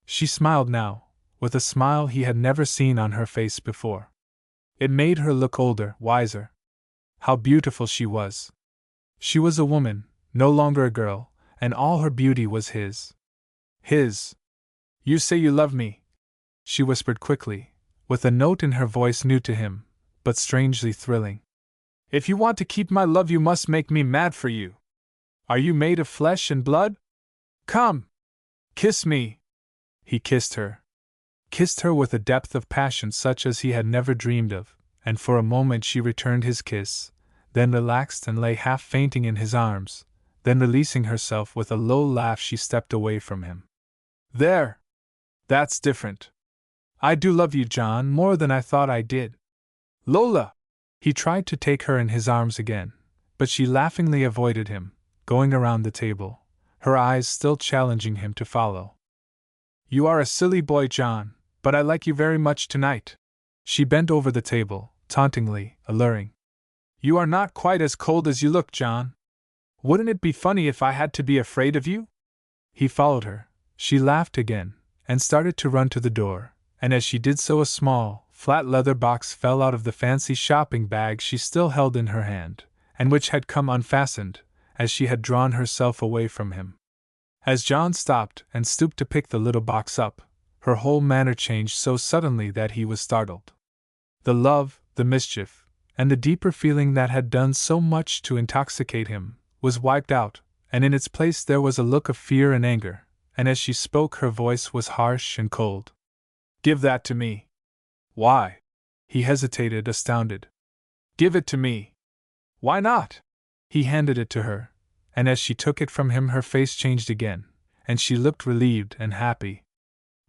She smiled now, with a smile he had never seen on her face before. It made her look older, wiser. How beautiful she was! She was a woman, no longer a girl, and all her beauty was his. His. You say you love me, she whispered quickly, with a note in her voice new to him, but strangely thrilling. If you want to keep my love, you must make me mad for you. Are you made of flesh and blood? Come! Kiss me! He kissed her. Kissed her with a depth of passion such as he had never dreamed of, and for a moment she returned his kiss, then relaxed and lay half fainting in his arms, then releasing herself with a low laugh she stepped away from him. There! That's different. I do love you, John, more than I thought I did. Lola! He tried to take her in his arms again, but she laughingly avoided him, going around the table, her eyes still challenging him to follow. You are a silly boy, John, but I like you very much tonight. She bent over the table, tauntingly, alluring. You are not quite as cold as you look, John. Wouldn't it be funny if I had to be afraid of you? He followed her. She laughed again, and started to run to the door, and as she did so a small, flat leather box fell out of the fancy shopping bag she still held in her hand, and which had come unfastened, as she had drawn herself away from him. As John stopped and stooped to pick the little box up, her whole manner changed so suddenly that he was startled. The love, the mischief, and the deeper feeling that had done so much to intoxicate him, was wiped out, and in its place there was a look of fear and anger, and as she spoke her voice was harsh and cold. Give that to me. Why? He hesitated, astounded. Give it to me. Why not? He handed it to her, and as she took it from him her face changed again, and she looked relieved and happy.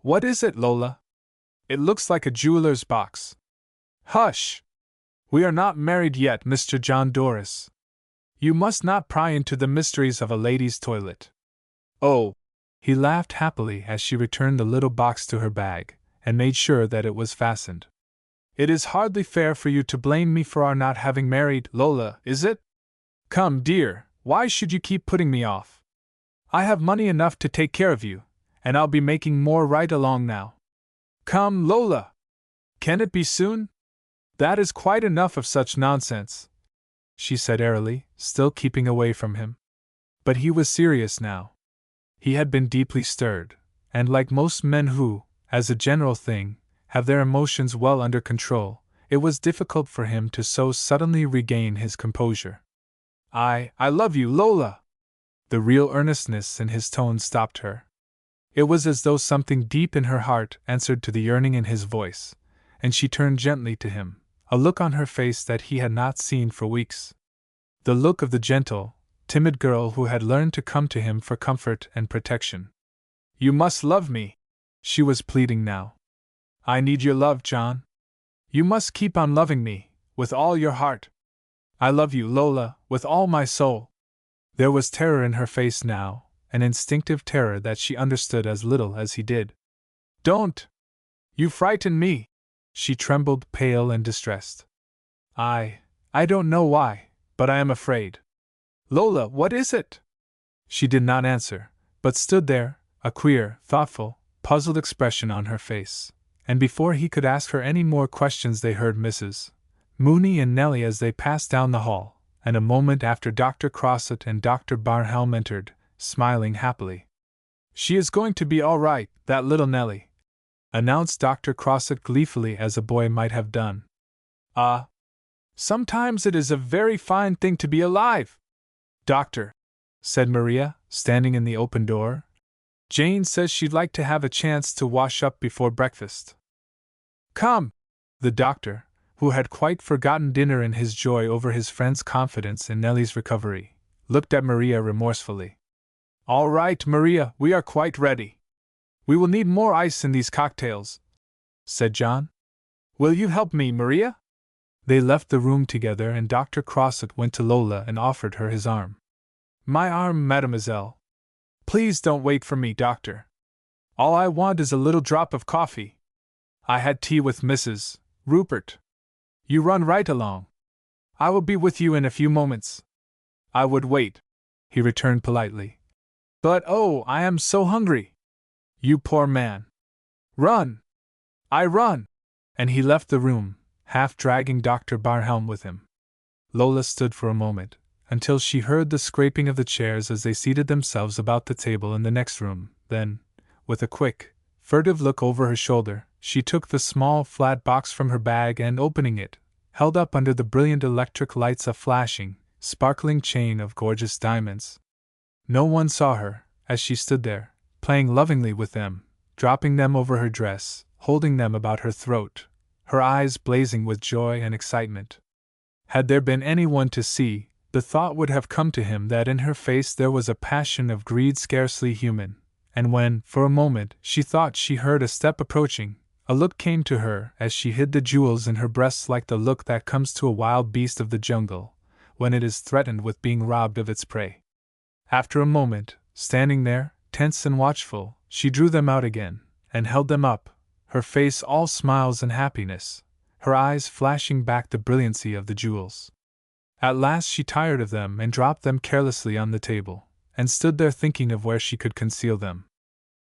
What is it, Lola? It looks like a jeweler's box. Hush! We are not married yet, Mr. John Doris. You must not pry into the mysteries of a lady's toilet. Oh! He laughed happily as she returned the little box to her bag, and made sure that it was fastened. It is hardly fair for you to blame me for our not having married, Lola, is it? Come, dear, why should you keep putting me off? I have money enough to take care of you, and I'll be making more right along now. Come, Lola! Can it be soon? That is quite enough of such nonsense, she said airily, still keeping away from him. But he was serious now. He had been deeply stirred, and like most men who, as a general thing, have their emotions well under control, it was difficult for him to so suddenly regain his composure. I love you, Lola! The real earnestness in his tone stopped her. It was as though something deep in her heart answered to the yearning in his voice, and she turned gently to him, a look on her face that he had not seen for weeks. The look of the gentle, timid girl who had learned to come to him for comfort and protection. You must love me, she was pleading now. I need your love, John. You must keep on loving me, with all your heart. I love you, Lola, with all my soul. There was terror in her face now, an instinctive terror that she understood as little as he did. Don't! You frighten me! She trembled, pale and distressed. I don't know why, but I am afraid. Lola, what is it? She did not answer, but stood there, a queer, thoughtful, puzzled expression on her face, and before he could ask her any more questions they heard Mrs. Mooney and Nellie as they passed down the hall, and a moment after Dr. Crossett and Dr. Barnhelm entered, smiling happily. She is going to be all right, that little Nellie, announced Dr. Crossett gleefully as a boy might have done. Ah! Sometimes it is a very fine thing to be alive! Doctor, said Maria, standing in the open door. Jane says she'd like to have a chance to wash up before breakfast. Come! The doctor, who had quite forgotten dinner in his joy over his friend's confidence in Nellie's recovery, looked at Maria remorsefully. All right, Maria, we are quite ready. We will need more ice in these cocktails, said John. Will you help me, Maria? They left the room together and Dr. Crossett went to Lola and offered her his arm. My arm, mademoiselle. Please don't wait for me, doctor. All I want is a little drop of coffee. I had tea with Mrs. Rupert. You run right along. I will be with you in a few moments. I would wait, he returned politely. But oh, I am so hungry. You poor man. Run! I run! And he left the room, half dragging Dr. Barnhelm with him. Lola stood for a moment, until she heard the scraping of the chairs as they seated themselves about the table in the next room. Then, with a quick, furtive look over her shoulder, she took the small flat box from her bag and, opening it, held up under the brilliant electric lights a flashing, sparkling chain of gorgeous diamonds. No one saw her, as she stood there, playing lovingly with them, dropping them over her dress, holding them about her throat, her eyes blazing with joy and excitement. Had there been anyone to see, the thought would have come to him that in her face there was a passion of greed scarcely human, and when, for a moment, she thought she heard a step approaching, a look came to her as she hid the jewels in her breasts like the look that comes to a wild beast of the jungle, when it is threatened with being robbed of its prey. After a moment, standing there, tense and watchful, she drew them out again, and held them up, her face all smiles and happiness, her eyes flashing back the brilliancy of the jewels. At last she tired of them and dropped them carelessly on the table, and stood there thinking of where she could conceal them.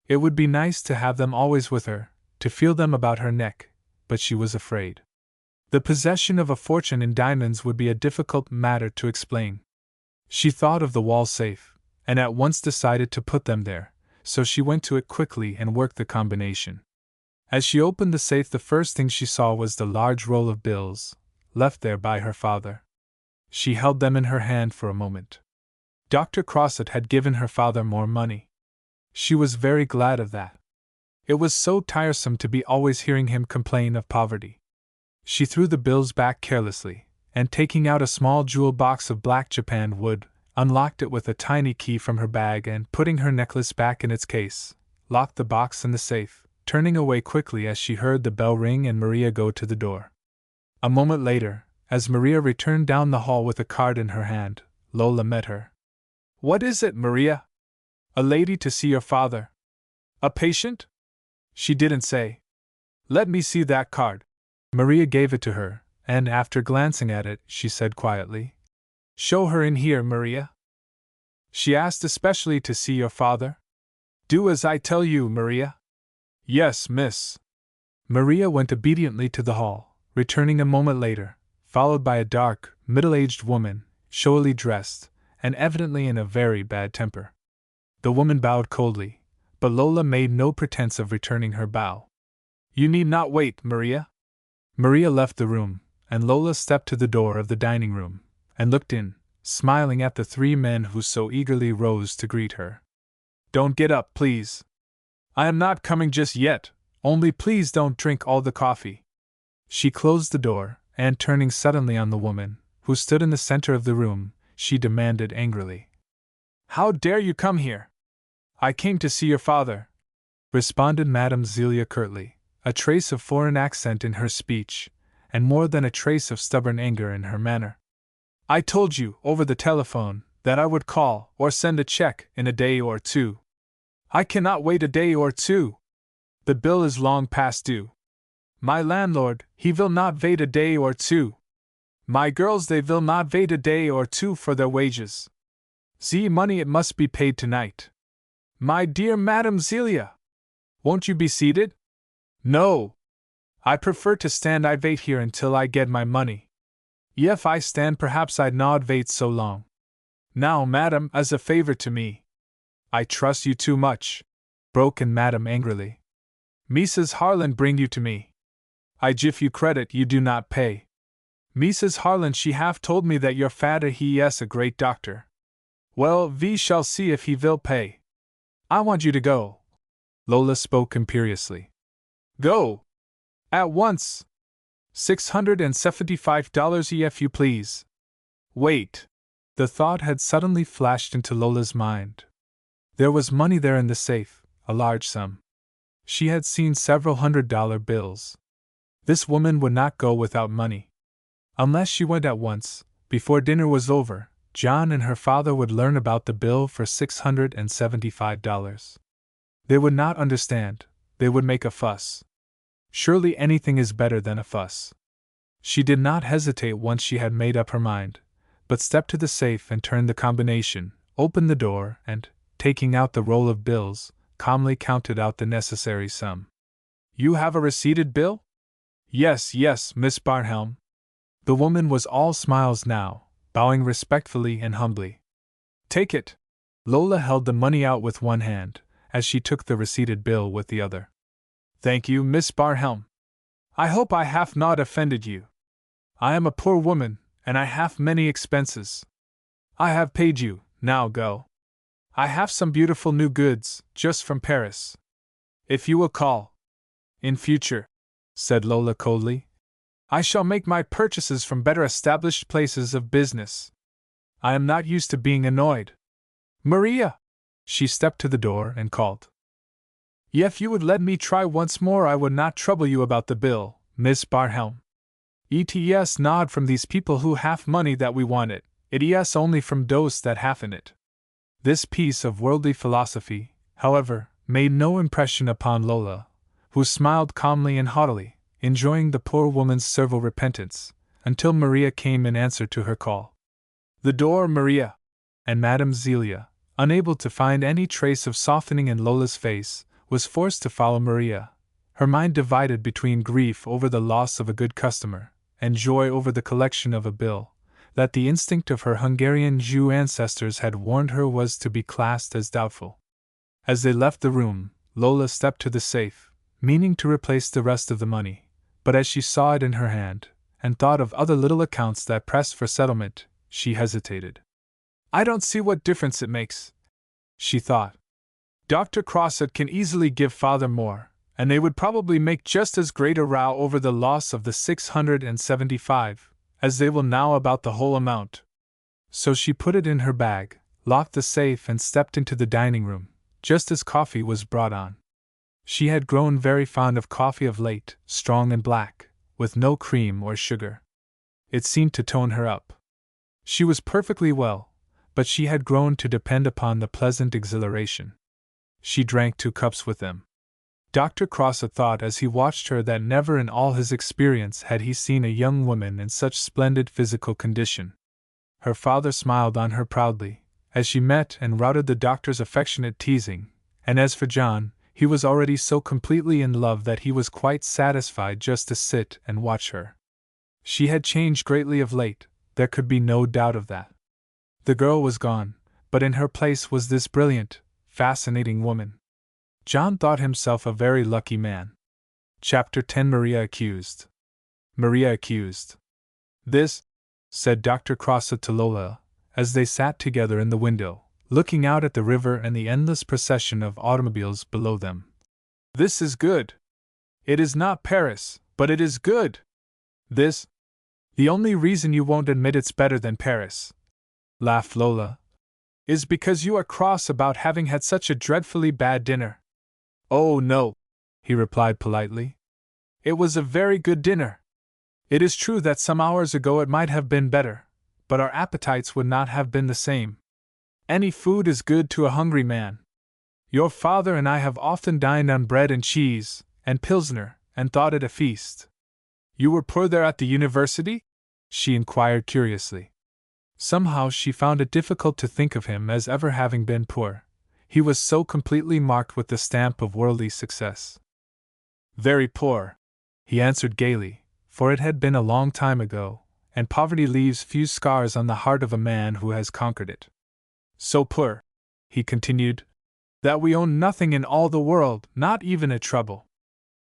It would be nice to have them always with her, to feel them about her neck, but she was afraid. The possession of a fortune in diamonds would be a difficult matter to explain. She thought of the wall safe, and at once decided to put them there, so she went to it quickly and worked the combination. As she opened the safe, the first thing she saw was the large roll of bills, left there by her father. She held them in her hand for a moment. Dr. Crossett had given her father more money. She was very glad of that. It was so tiresome to be always hearing him complain of poverty. She threw the bills back carelessly, and taking out a small jewel box of black Japan wood, unlocked it with a tiny key from her bag and putting her necklace back in its case, locked the box in the safe, turning away quickly as she heard the bell ring and Maria go to the door. A moment later, as Maria returned down the hall with a card in her hand, Lola met her. "What is it, Maria?" "A lady to see your father." "A patient?" "She didn't say." "Let me see that card." Maria gave it to her, and after glancing at it, she said quietly, "Show her in here, Maria." "She asked especially to see your father?" "Do as I tell you, Maria." "Yes, miss." Maria went obediently to the hall, returning a moment later, followed by a dark, middle-aged woman, showily dressed, and evidently in a very bad temper. The woman bowed coldly, but Lola made no pretense of returning her bow. "You need not wait, Maria." Maria left the room, and Lola stepped to the door of the dining room, and looked in, smiling at the three men who so eagerly rose to greet her. "Don't get up, please. I am not coming just yet, only please don't drink all the coffee." She closed the door, and turning suddenly on the woman, who stood in the center of the room, she demanded angrily, "How dare you come here?" "I came to see your father," responded Madame Zelia curtly, a trace of foreign accent in her speech, and more than a trace of stubborn anger in her manner. "I told you, over the telephone, that I would call or send a check in a day or two. I cannot wait a day or two. The bill is long past due. My landlord, he will not wait a day or two. My girls, they will not wait a day or two for their wages. The money, it must be paid tonight. My dear Madame Zelia, won't you be seated?" "No. I prefer to stand. I wait here until I get my money. If I stand, perhaps I'd not wait so long. Now, madam, as a favor to me." "I trust you too much," broke in Madame angrily. "Mrs. Harlan bring you to me. I give you credit, you do not pay. Mrs. Harlan, she have told me that your father he is a great doctor. Well, we shall see if he will pay. I want you to go." Lola spoke imperiously. "Go! At once! $675 if you please." "Wait." The thought had suddenly flashed into Lola's mind. There was money there in the safe, a large sum. She had seen several $100 bills. This woman would not go without money. Unless she went at once, before dinner was over, John and her father would learn about the bill for $675. They would not understand, they would make a fuss. Surely anything is better than a fuss. She did not hesitate once she had made up her mind, but stepped to the safe and turned the combination, opened the door, and, taking out the roll of bills, calmly counted out the necessary sum. "You have a receipted bill?" Yes, Miss Barnhelm." The woman was all smiles now, bowing respectfully and humbly. "Take it." Lola held the money out with one hand, as she took the receipted bill with the other. "Thank you, Miss Barnhelm. I hope I have not offended you. I am a poor woman, and I have many expenses. I have paid you, now go. I have some beautiful new goods, just from Paris. If you will call in future," said Lola coldly, "I shall make my purchases from better established places of business. I am not used to being annoyed. Maria!" She stepped to the door and called. "If you would let me try once more, I would not trouble you about the bill, Miss Barnhelm. Ets not from these people who have money that we want it, it is only from those that haven't it." This piece of worldly philosophy, however, made no impression upon Lola, who smiled calmly and haughtily, enjoying the poor woman's servile repentance, until Maria came in answer to her call. "The door, Maria!" And Madame Zelia, unable to find any trace of softening in Lola's face, was forced to follow Maria, her mind divided between grief over the loss of a good customer, and joy over the collection of a bill that the instinct of her Hungarian Jew ancestors had warned her was to be classed as doubtful. As they left the room, Lola stepped to the safe, meaning to replace the rest of the money, but as she saw it in her hand, and thought of other little accounts that pressed for settlement, she hesitated. "I don't see what difference it makes," she thought. "Dr. Crossett can easily give father more, and they would probably make just as great a row over the loss of the $675, as they will now about the whole amount. So she put it in her bag, locked the safe, and stepped into the dining room, just as coffee was brought on. She had grown very fond of coffee of late, strong and black, with no cream or sugar. It seemed to tone her up. She was perfectly well, but she had grown to depend upon the pleasant exhilaration. She drank 2 cups with them. Dr. Crossett thought as he watched her that never in all his experience had he seen a young woman in such splendid physical condition. Her father smiled on her proudly, as she met and routed the doctor's affectionate teasing, and as for John, he was already so completely in love that he was quite satisfied just to sit and watch her. She had changed greatly of late, there could be no doubt of that. The girl was gone, but in her place was this brilliant, fascinating woman. John thought himself a very lucky man. Chapter 10. Maria Accused. Maria Accused. This, said Dr. Crossett to Lola, as they sat together in the window, looking out at the river and the endless procession of automobiles below them. This is good. It is not Paris, but it is good. This. The only reason you won't admit it's better than Paris, laughed Lola, is because you are cross about having had such a dreadfully bad dinner. Oh, no, he replied politely. It was a very good dinner. It is true that some hours ago it might have been better, but our appetites would not have been the same. Any food is good to a hungry man. Your father and I have often dined on bread and cheese, and Pilsner, and thought it a feast. You were poor there at the university? She inquired curiously. Somehow she found it difficult to think of him as ever having been poor. He was so completely marked with the stamp of worldly success. Very poor, he answered gaily, for it had been a long time ago, and poverty leaves few scars on the heart of a man who has conquered it. So poor, he continued, that we own nothing in all the world, not even a trouble.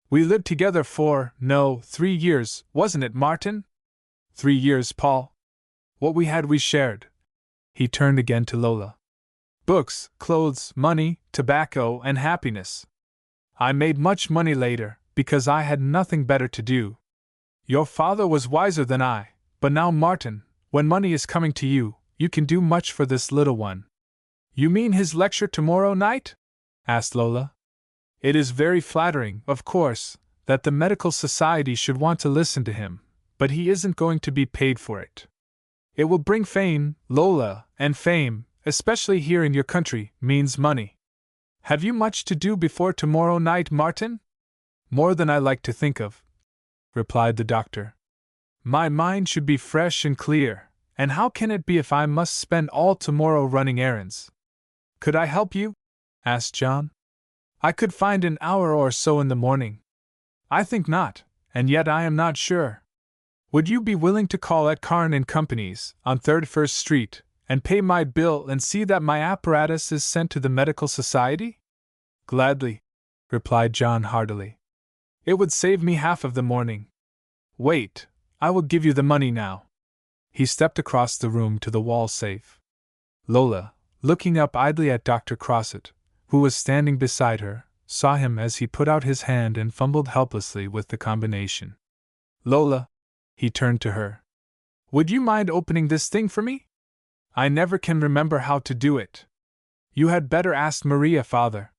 We lived together for, 3 years, wasn't it, Martin? 3 years, Paul. What we had we shared. He turned again to Lola. Books, clothes, money, tobacco, and happiness. I made much money later, because I had nothing better to do. Your father was wiser than I, but now, Martin, when money is coming to you, you can do much for this little one. You mean his lecture tomorrow night? Asked Lola. It is very flattering, of course, that the medical society should want to listen to him, but he isn't going to be paid for it. It will bring fame, Lola, and fame, especially here in your country, means money. Have you much to do before tomorrow night, Martin? More than I like to think of, replied the doctor. My mind should be fresh and clear, and how can it be if I must spend all tomorrow running errands? Could I help you? Asked John. I could find an hour or so in the morning. I think not, and yet I am not sure. Would you be willing to call at Carn & Company's, on 31st Street, and pay my bill and see that my apparatus is sent to the medical society? Gladly, replied John heartily. It would save me half of the morning. Wait, I will give you the money now. He stepped across the room to the wall safe. Lola, looking up idly at Dr. Crossett, who was standing beside her, saw him as he put out his hand and fumbled helplessly with the combination. Lola, he turned to her. Would you mind opening this thing for me? I never can remember how to do it. You had better ask Maria, father.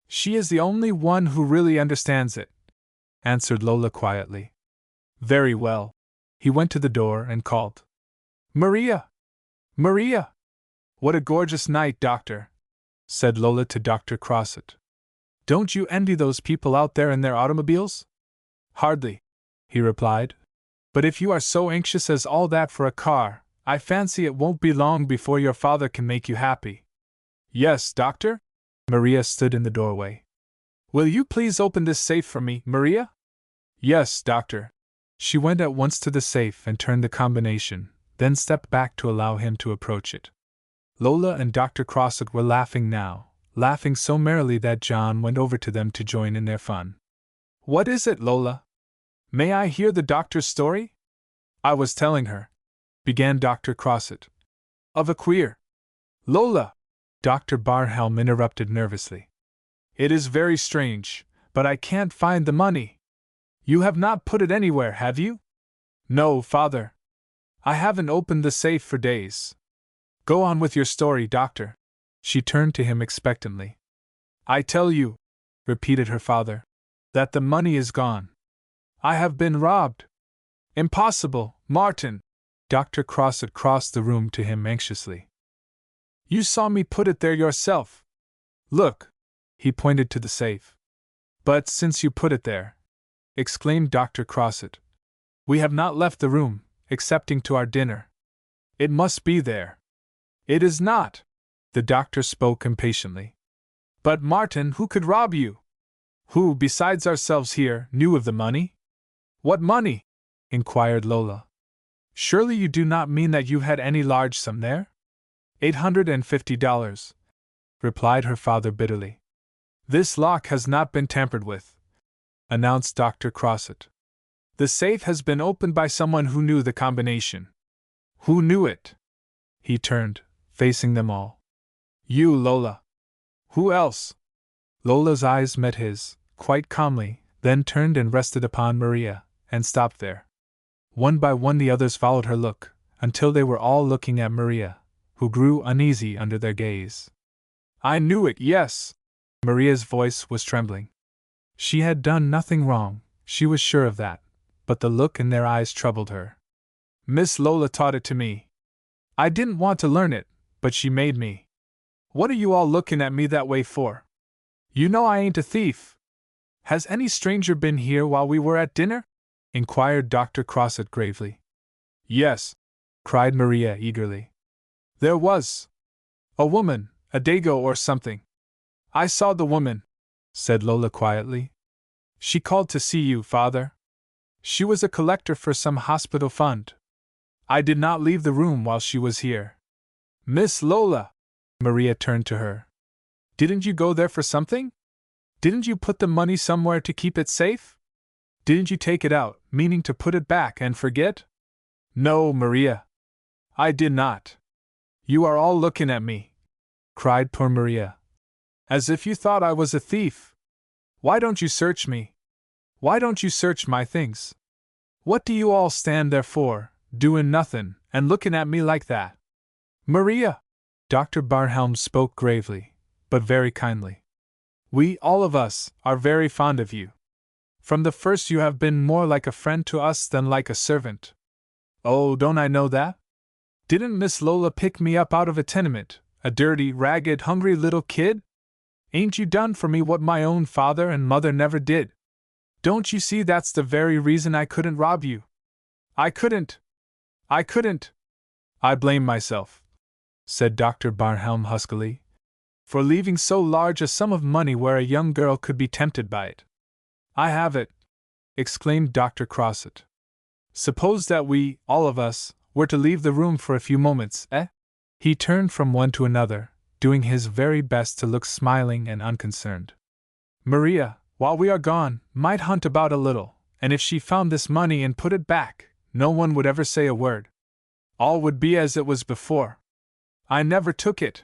She is the only one who really understands it, answered Lola quietly. Very well. He went to the door and called. Maria! Maria! What a gorgeous night, Doctor, said Lola to Dr. Crossett. Don't you envy those people out there in their automobiles? Hardly, he replied. But if you are so anxious as all that for a car, I fancy it won't be long before your father can make you happy. Yes, Doctor? Maria stood in the doorway. Will you please open this safe for me, Maria? Yes, Doctor. She went at once to the safe and turned the combination, then stepped back to allow him to approach it. Lola and Dr. Crossett were laughing now, laughing so merrily that John went over to them to join in their fun. What is it, Lola? May I hear the doctor's story? I was telling her, began Dr. Crossett, of a queer. Lola! Dr. Barnhelm interrupted nervously. It is very strange, but I can't find the money. You have not put it anywhere, have you? No, father. I haven't opened the safe for days. Go on with your story, doctor. She turned to him expectantly. I tell you, repeated her father, that the money is gone. I have been robbed. Impossible, Martin. Dr. Crossett crossed the room to him anxiously. You saw me put it there yourself. Look. He pointed to the safe. But since you put it there, exclaimed Dr. Crossett, we have not left the room, excepting to our dinner. It must be there. It is not. The doctor spoke impatiently. But Martin, who could rob you? Who, besides ourselves here, knew of the money? What money? Inquired Lola. Surely you do not mean that you had any large sum there? $850, replied her father bitterly. This lock has not been tampered with, announced Dr. Crossett. The safe has been opened by someone who knew the combination. Who knew it? He turned, facing them all. You, Lola. Who else? Lola's eyes met his, quite calmly, then turned and rested upon Maria, and stopped there. One by one the others followed her look, until they were all looking at Maria, who grew uneasy under their gaze. I knew it, yes. Maria's voice was trembling. She had done nothing wrong, she was sure of that, but the look in their eyes troubled her. Miss Lola taught it to me. I didn't want to learn it, but she made me. What are you all looking at me that way for? You know I ain't a thief. Has any stranger been here while we were at dinner? Inquired Dr. Crossett gravely. Yes, cried Maria eagerly. There was. A woman, a dago or something. I saw the woman, said Lola quietly. She called to see you, father. She was a collector for some hospital fund. I did not leave the room while she was here. Miss Lola! Maria turned to her. Didn't you go there for something? Didn't you put the money somewhere to keep it safe? Didn't you take it out, meaning to put it back and forget? No, Maria. I did not. You are all looking at me, cried poor Maria. As if you thought I was a thief. Why don't you search me? Why don't you search my things? What do you all stand there for, doing nothing, and looking at me like that? Maria! Dr. Barnhelm spoke gravely, but very kindly. We, all of us, are very fond of you. From the first you have been more like a friend to us than like a servant. Oh, don't I know that? Didn't Miss Lola pick me up out of a tenement, a dirty, ragged, hungry little kid? Ain't you done for me what my own father and mother never did? Don't you see that's the very reason I couldn't rob you? I couldn't. I blame myself, said Dr. Barnhelm huskily, for leaving so large a sum of money where a young girl could be tempted by it. I have it, exclaimed Dr. Crossett. Suppose that we, all of us, were to leave the room for a few moments, eh? He turned from one to another, doing his very best to look smiling and unconcerned. Maria, while we are gone, might hunt about a little, and if she found this money and put it back, no one would ever say a word. All would be as it was before. I never took it.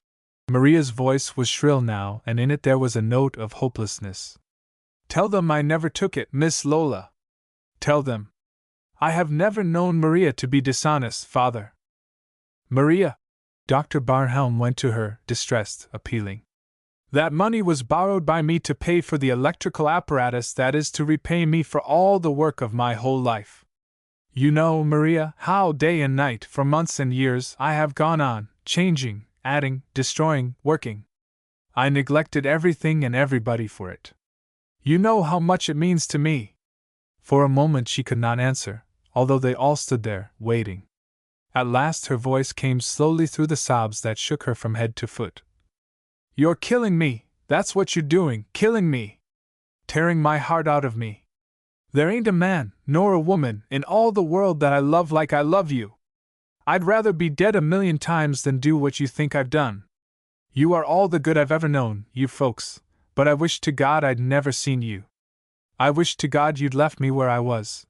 Maria's voice was shrill now, and in it there was a note of hopelessness. Tell them I never took it, Miss Lola. Tell them. I have never known Maria to be dishonest, father. Maria! Dr. Barnhelm went to her, distressed, appealing. That money was borrowed by me to pay for the electrical apparatus that is to repay me for all the work of my whole life. You know, Maria, how day and night, for months and years, I have gone on, changing, adding, destroying, working. I neglected everything and everybody for it. You know how much it means to me. For a moment she could not answer, although they all stood there, waiting. At last her voice came slowly through the sobs that shook her from head to foot. You're killing me, that's what you're doing, killing me. Tearing my heart out of me. There ain't a man, nor a woman, in all the world that I love like I love you. I'd rather be dead 1,000,000 times than do what you think I've done. You are all the good I've ever known, you folks, but I wish to God I'd never seen you. I wish to God you'd left me where I was.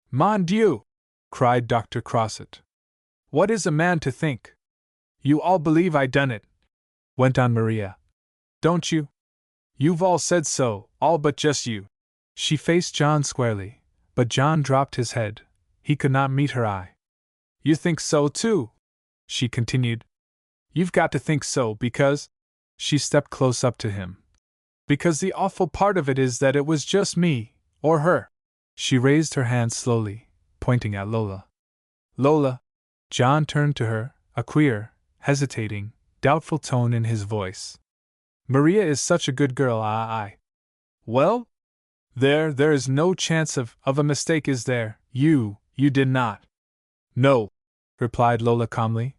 Mon Dieu! Cried Dr. Crossett. What is a man to think? You all believe I done it, went on Maria. Don't you? You've all said so, all but just you. She faced John squarely, but John dropped his head. He could not meet her eye. You think so too? She continued. You've got to think so because. She stepped close up to him. Because the awful part of it is that it was just me, or her. She raised her hand slowly, pointing at Lola. Lola. John turned to her, a queer, hesitating, doubtful tone in his voice. Maria is such a good girl, Well? There is no chance of a mistake, is there? You did not. No, replied Lola calmly.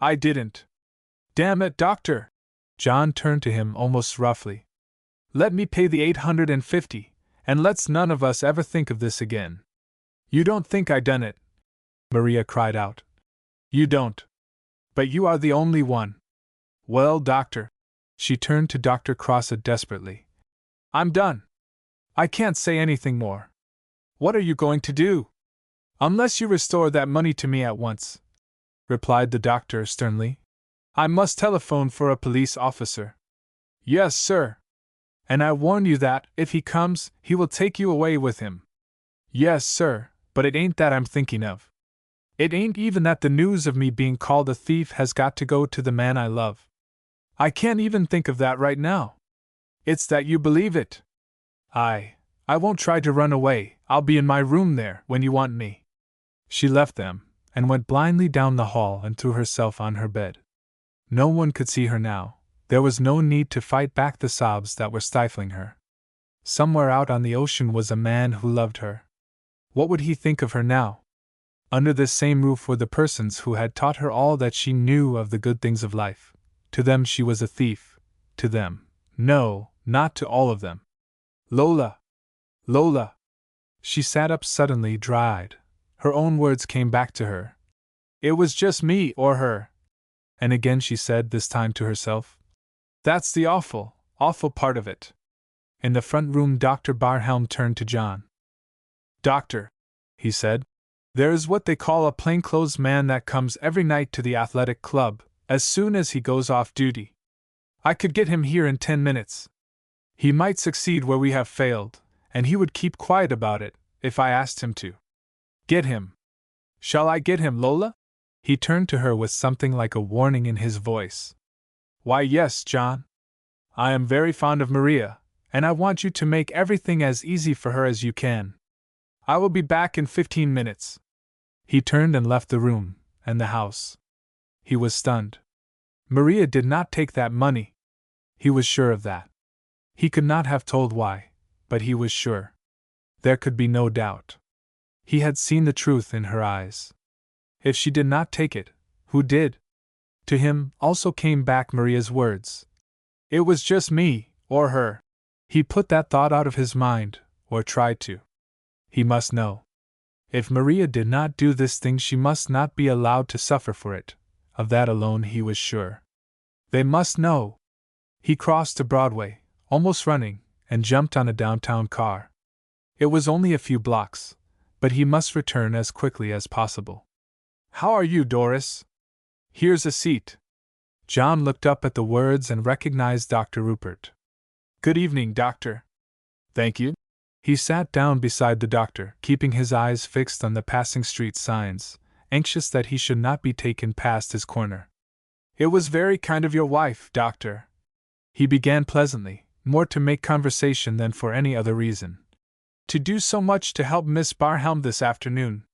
I didn't. Damn it, doctor! John turned to him almost roughly. Let me pay the $850, and let's none of us ever think of this again. You don't think I done it? Maria cried out. You don't. But you are the only one. Well, doctor. She turned to Dr. Crossett desperately. I'm done. I can't say anything more. What are you going to do? Unless you restore that money to me at once, replied the doctor sternly. I must telephone for a police officer. Yes, sir. And I warn you that, if he comes, he will take you away with him. Yes, sir, but it ain't that I'm thinking of. It ain't even that the news of me being called a thief has got to go to the man I love. I can't even think of that right now. It's that you believe it. I won't try to run away. I'll be in my room there when you want me. She left them, and went blindly down the hall and threw herself on her bed. No one could see her now. There was no need to fight back the sobs that were stifling her. Somewhere out on the ocean was a man who loved her. What would he think of her now? Under this same roof were the persons who had taught her all that she knew of the good things of life. To them she was a thief. To them. No, not to all of them. Lola! Lola! She sat up suddenly, dry-eyed. Her own words came back to her. It was just me or her. And again she said, this time to herself. That's the awful, awful part of it. In the front room, Dr. Barhelm turned to John. Doctor, he said, there is what they call a plainclothes man that comes every night to the athletic club, as soon as he goes off duty. I could get him here in 10 minutes. He might succeed where we have failed, and he would keep quiet about it, if I asked him to. Get him. Shall I get him, Lola? He turned to her with something like a warning in his voice. Why, yes, John. I am very fond of Maria, and I want you to make everything as easy for her as you can. I will be back in 15 minutes. He turned and left the room, and the house. He was stunned. Maria did not take that money. He was sure of that. He could not have told why, but he was sure. There could be no doubt. He had seen the truth in her eyes. If she did not take it, who did? To him also came back Maria's words. It was just me, or her. He put that thought out of his mind, or tried to. He must know. If Maria did not do this thing, she must not be allowed to suffer for it. Of that alone he was sure. They must know. He crossed to Broadway, almost running, and jumped on a downtown car. It was only a few blocks, but he must return as quickly as possible. How are you, Doris? Here's a seat. John looked up at the words and recognized Dr. Rupert. Good evening, doctor. Thank you. He sat down beside the doctor, keeping his eyes fixed on the passing street signs, anxious that he should not be taken past his corner. It was very kind of your wife, doctor. He began pleasantly, more to make conversation than for any other reason. To do so much to help Miss Barhelm this afternoon.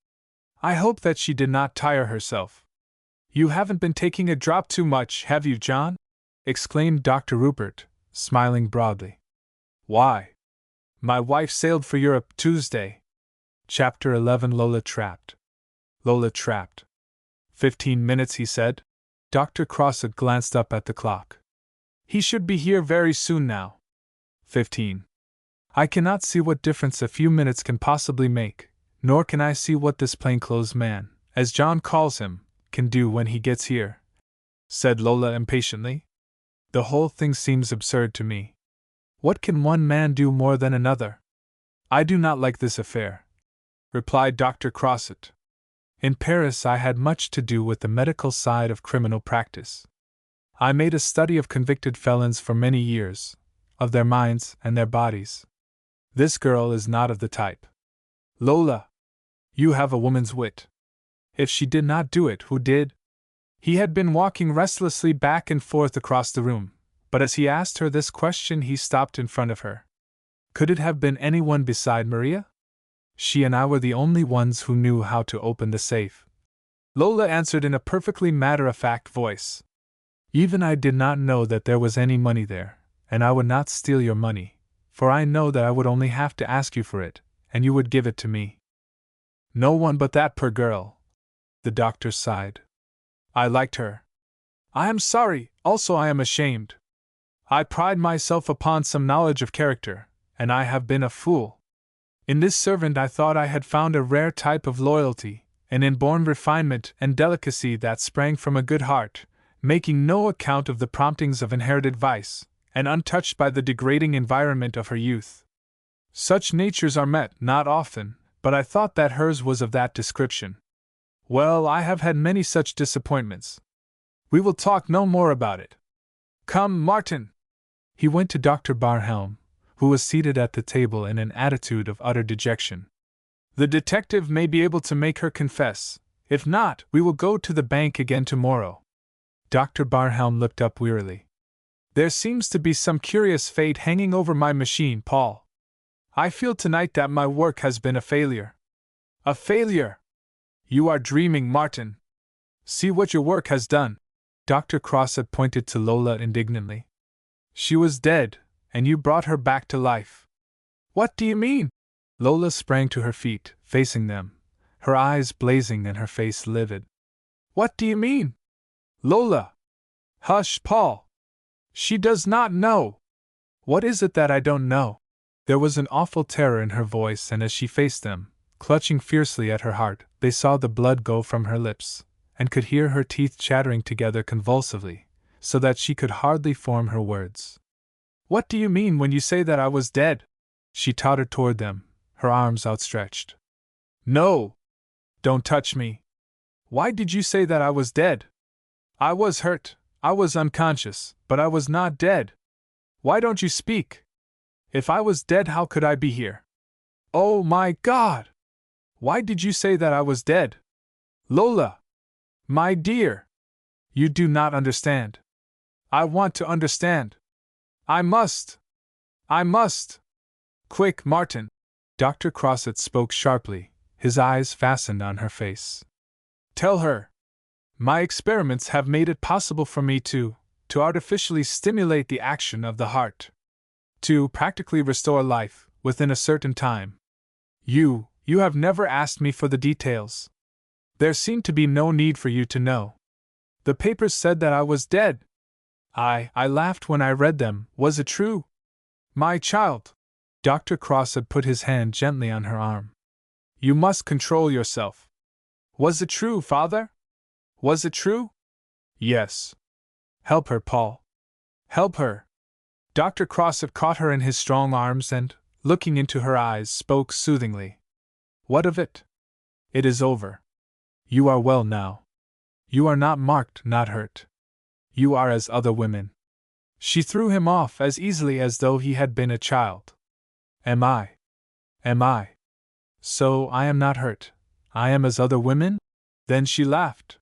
I hope that she did not tire herself. You haven't been taking a drop too much, have you, John? Exclaimed Dr. Rupert, smiling broadly. Why? My wife sailed for Europe Tuesday. Chapter 11. Lola Trapped. Lola trapped. 15 minutes, he said. Dr. Crossett glanced up at the clock. He should be here very soon now. 15. I cannot see what difference a few minutes can possibly make, nor can I see what this plainclothes man, as John calls him, can do when he gets here, said Lola impatiently. The whole thing seems absurd to me. What can one man do more than another? I do not like this affair, replied Dr. Crossett. In Paris I had much to do with the medical side of criminal practice. I made a study of convicted felons for many years, of their minds and their bodies. This girl is not of the type. Lola, you have a woman's wit. If she did not do it, who did? He had been walking restlessly back and forth across the room, but as he asked her this question, he stopped in front of her. Could it have been anyone beside Maria? She and I were the only ones who knew how to open the safe. Lola answered in a perfectly matter-of-fact voice. Even I did not know that there was any money there, and I would not steal your money, for I know that I would only have to ask you for it, and you would give it to me. No one but that poor girl. The doctor sighed. I liked her. I am sorry, also I am ashamed. I pride myself upon some knowledge of character, and I have been a fool. In this servant I thought I had found a rare type of loyalty, an inborn refinement and delicacy that sprang from a good heart, making no account of the promptings of inherited vice, and untouched by the degrading environment of her youth. Such natures are met not often, but I thought that hers was of that description. Well, I have had many such disappointments. We will talk no more about it. Come, Martin! He went to Dr. Barhelm, who was seated at the table in an attitude of utter dejection. The detective may be able to make her confess. If not, we will go to the bank again tomorrow. Dr. Barhelm looked up wearily. There seems to be some curious fate hanging over my machine, Paul. I feel tonight that my work has been a failure. A failure! You are dreaming, Martin. See what your work has done. Dr. Crossett pointed to Lola indignantly. She was dead, and you brought her back to life. What do you mean? Lola sprang to her feet, facing them, her eyes blazing and her face livid. What do you mean? Lola! Hush, Paul! She does not know! What is it that I don't know? There was an awful terror in her voice, and as she faced them, clutching fiercely at her heart, they saw the blood go from her lips, and could hear her teeth chattering together convulsively, so that she could hardly form her words. What do you mean when you say that I was dead? She tottered toward them, her arms outstretched. No! Don't touch me! Why did you say that I was dead? I was hurt, I was unconscious, but I was not dead. Why don't you speak? If I was dead, how could I be here? Oh my God! Why did you say that I was dead? Lola! My dear! You do not understand. I want to understand. I must! I must! Quick, Martin! Dr. Crossett spoke sharply, his eyes fastened on her face. Tell her. My experiments have made it possible for me to artificially stimulate the action of the heart. To practically restore life, within a certain time. You have never asked me for the details. There seemed to be no need for you to know. The papers said that I was dead. I laughed when I read them. Was it true? My child! Dr. Crossett put his hand gently on her arm. You must control yourself. Was it true, Father? Was it true? Yes. Help her, Paul. Help her. Dr. Crossett caught her in his strong arms and, looking into her eyes, spoke soothingly. What of it? It is over. You are well now. You are not marked, not hurt. You are as other women. She threw him off as easily as though he had been a child. Am I? Am I? So I am not hurt. I am as other women? Then she laughed.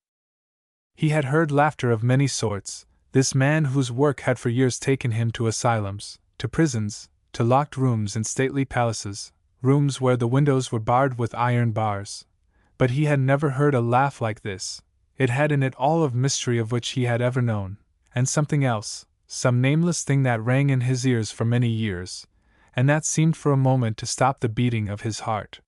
He had heard laughter of many sorts, this man whose work had for years taken him to asylums, to prisons, to locked rooms in stately palaces, rooms where the windows were barred with iron bars. But he had never heard a laugh like this. It had in it all of mystery of which he had ever known, and something else, some nameless thing that rang in his ears for many years, and that seemed for a moment to stop the beating of his heart.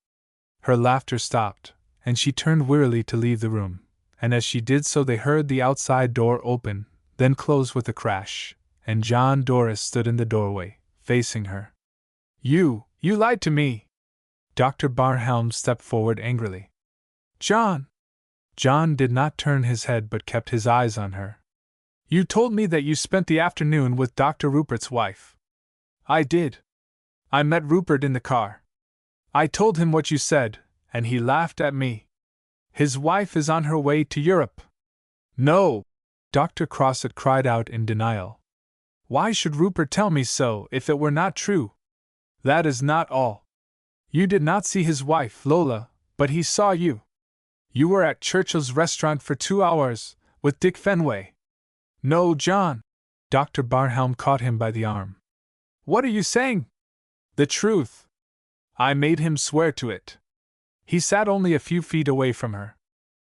Her laughter stopped, and she turned wearily to leave the room, and as she did so they heard the outside door open, then close with a crash, and John Doris stood in the doorway, facing her. You lied to me! Dr. Barhelm stepped forward angrily. John! John did not turn his head but kept his eyes on her. You told me that you spent the afternoon with Dr. Rupert's wife. I did. I met Rupert in the car. I told him what you said, and he laughed at me. His wife is on her way to Europe. No! Dr. Crossett cried out in denial. Why should Rupert tell me so if it were not true? That is not all. You did not see his wife, Lola, but he saw you. You were at Churchill's restaurant for 2 hours, with Dick Fenway. No, John. Dr. Barhelm caught him by the arm. What are you saying? The truth. I made him swear to it. He sat only a few feet away from her.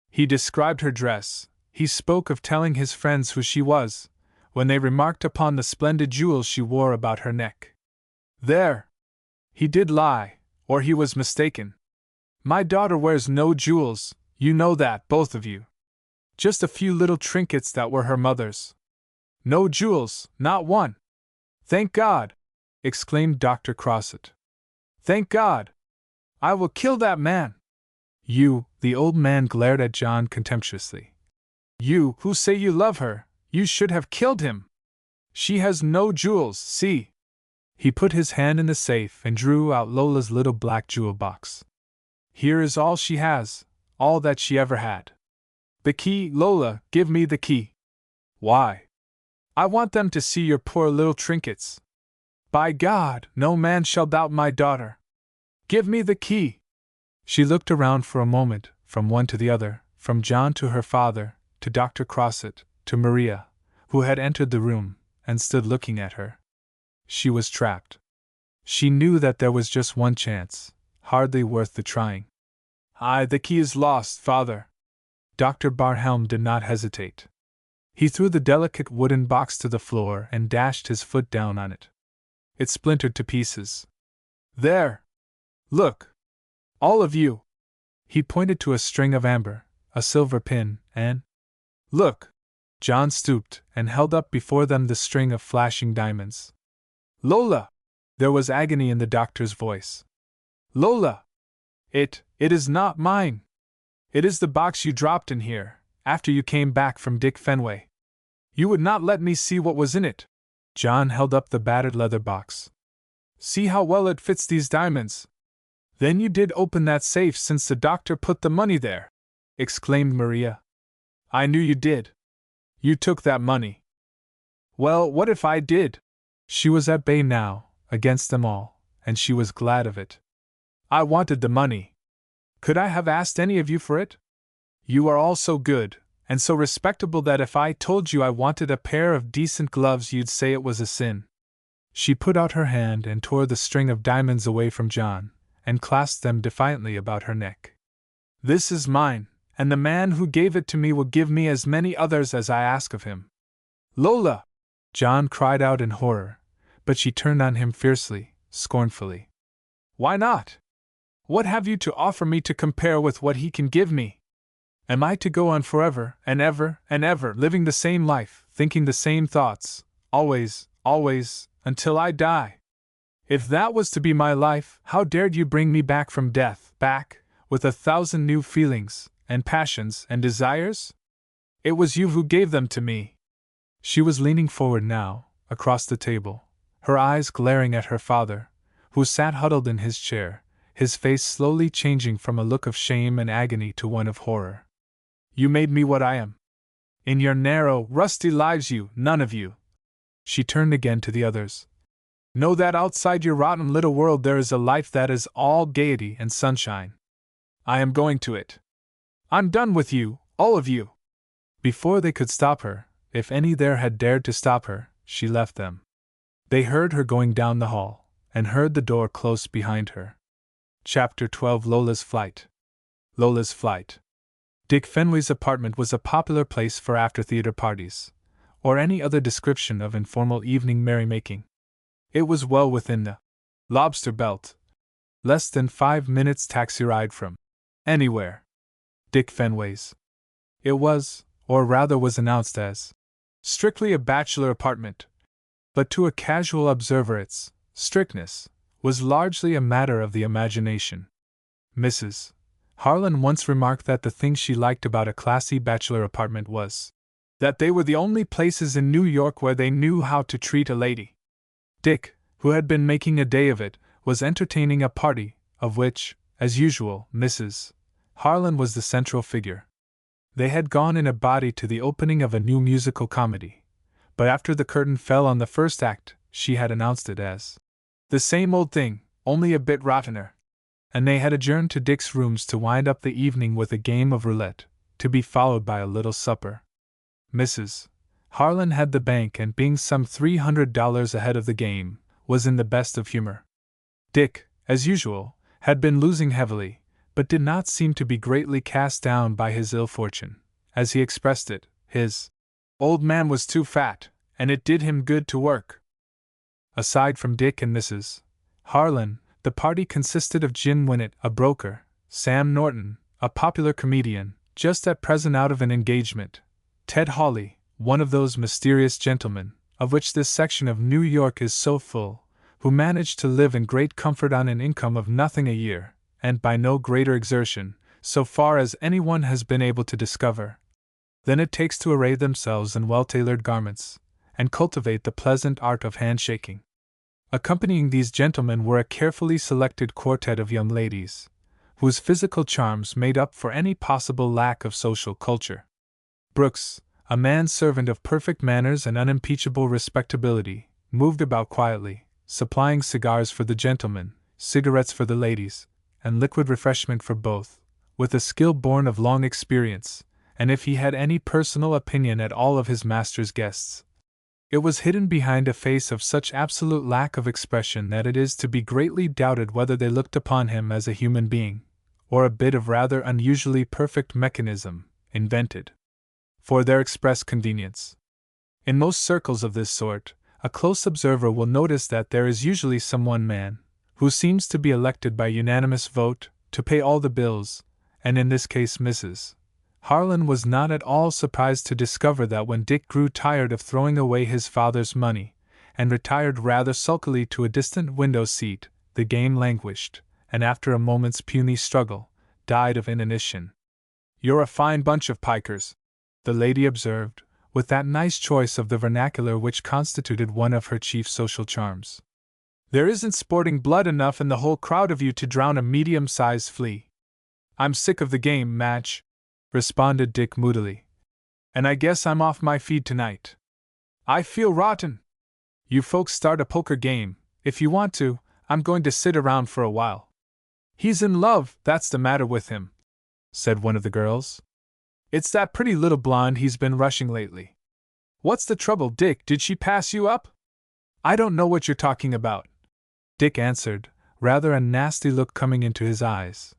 He described her dress, he spoke of telling his friends who she was, when they remarked upon the splendid jewels she wore about her neck. There! He did lie, or he was mistaken. My daughter wears no jewels, you know that, both of you. Just a few little trinkets that were her mother's. No jewels, not one. Thank God! Exclaimed Dr. Crossett. Thank God! I will kill that man! You, the old man glared at John contemptuously. You, who say you love her, you should have killed him! She has no jewels, see! He put his hand in the safe and drew out Lola's little black jewel box. Here is all she has, all that she ever had. The key, Lola, give me the key. Why? I want them to see your poor little trinkets. By God, no man shall doubt my daughter. Give me the key. She looked around for a moment, from one to the other, from John to her father, to Dr. Crossett, to Maria, who had entered the room, and stood looking at her. She was trapped. She knew that there was just one chance, hardly worth the trying. Aye, the key is lost, father. Dr. Barhelm did not hesitate. He threw the delicate wooden box to the floor and dashed his foot down on it. It splintered to pieces. There! Look! All of you! He pointed to a string of amber, a silver pin, and… Look! John stooped and held up before them the string of flashing diamonds. Lola! There was agony in the doctor's voice. Lola! It is not mine! It is the box you dropped in here, after you came back from Dick Fenway. You would not let me see what was in it. John held up the battered leather box. See how well it fits these diamonds. Then you did open that safe since the doctor put the money there, exclaimed Maria. I knew you did. You took that money. Well, what if I did? She was at bay now, against them all, and she was glad of it. I wanted the money. Could I have asked any of you for it? You are all so good, and so respectable that if I told you I wanted a pair of decent gloves you'd say it was a sin. She put out her hand and tore the string of diamonds away from John, and clasped them defiantly about her neck. This is mine, and the man who gave it to me will give me as many others as I ask of him. Lola! John cried out in horror, but she turned on him fiercely, scornfully. Why not? What have you to offer me to compare with what he can give me? Am I to go on forever and ever, living the same life, thinking the same thoughts, always, until I die? If that was to be my life, how dared you bring me back from death, back, with 1,000 new feelings, and passions, and desires? It was you who gave them to me. She was leaning forward now, across the table, her eyes glaring at her father, who sat huddled in his chair, his face slowly changing from a look of shame and agony to one of horror. You made me what I am. In your narrow, rusty lives none of you. She turned again to the others. Know that outside your rotten little world there is a life that is all gaiety and sunshine. I am going to it. I'm done with you, all of you. Before they could stop her, if any there had dared to stop her, she left them. They heard her going down the hall, and heard the door close behind her. Chapter 12 Lola's Flight. Lola's Flight. Dick Fenway's apartment was a popular place for after-theater parties, or any other description of informal evening merrymaking. It was well within the lobster belt, less than 5 minutes taxi ride from anywhere. Dick Fenway's. It was, or rather was announced as, strictly a bachelor apartment, but to a casual observer its strictness was largely a matter of the imagination. Mrs. Harlan once remarked that the thing she liked about a classy bachelor apartment was that they were the only places in New York where they knew how to treat a lady. Dick, who had been making a day of it, was entertaining a party, of which, as usual, Mrs. Harlan was the central figure. They had gone in a body to the opening of a new musical comedy, but after the curtain fell on the first act, she had announced it as the same old thing, only a bit rottener. and they had adjourned to Dick's rooms to wind up the evening with a game of roulette, to be followed by a little supper. Mrs. Harlan had the bank, and being some $300 ahead of the game, was in the best of humor. Dick, as usual, had been losing heavily, but did not seem to be greatly cast down by his ill fortune. As he expressed it, his old man was too fat, and it did him good to work. Aside from Dick and Mrs. Harlan, the party consisted of Jim Winnett, a broker, Sam Norton, a popular comedian, just at present out of an engagement, Ted Hawley, one of those mysterious gentlemen, of which this section of New York is so full, who manage to live in great comfort on an income of nothing a year, and by no greater exertion, so far as anyone has been able to discover, than it takes to array themselves in well-tailored garments, and cultivate the pleasant art of handshaking. Accompanying these gentlemen were a carefully selected quartet of young ladies, whose physical charms made up for any possible lack of social culture. Brooks, a manservant of perfect manners and unimpeachable respectability, moved about quietly, supplying cigars for the gentlemen, cigarettes for the ladies, and liquid refreshment for both, with a skill born of long experience, and if he had any personal opinion at all of his master's guests, it was hidden behind a face of such absolute lack of expression that it is to be greatly doubted whether they looked upon him as a human being, or a bit of rather unusually perfect mechanism, invented for their express convenience. In most circles of this sort, a close observer will notice that there is usually some one man, who seems to be elected by unanimous vote, to pay all the bills, and in this case Mrs. Harlan was not at all surprised to discover that when Dick grew tired of throwing away his father's money, and retired rather sulkily to a distant window seat, the game languished, and after a moment's puny struggle, died of inanition. "You're a fine bunch of pikers," the lady observed, with that nice choice of the vernacular which constituted one of her chief social charms. "There isn't sporting blood enough in the whole crowd of you to drown a medium-sized flea." "I'm sick of the game, Madge," responded Dick moodily, "and I guess I'm off my feed tonight. I feel rotten. You folks start a poker game, if you want to. I'm going to sit around for a while." "He's in love, that's the matter with him," said one of the girls. "It's that pretty little blonde he's been rushing lately." "What's the trouble, Dick? Did she pass you up?" "I don't know what you're talking about," Dick answered, rather a nasty look coming into his eyes.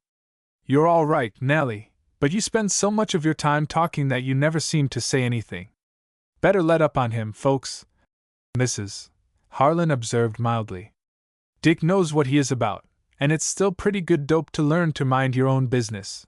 "You're all right, Nellie, but you spend so much of your time talking that you never seem to say anything. Better let up on him, folks," Mrs. Harlan observed mildly. "Dick knows what he is about, and it's still pretty good dope to learn to mind your own business."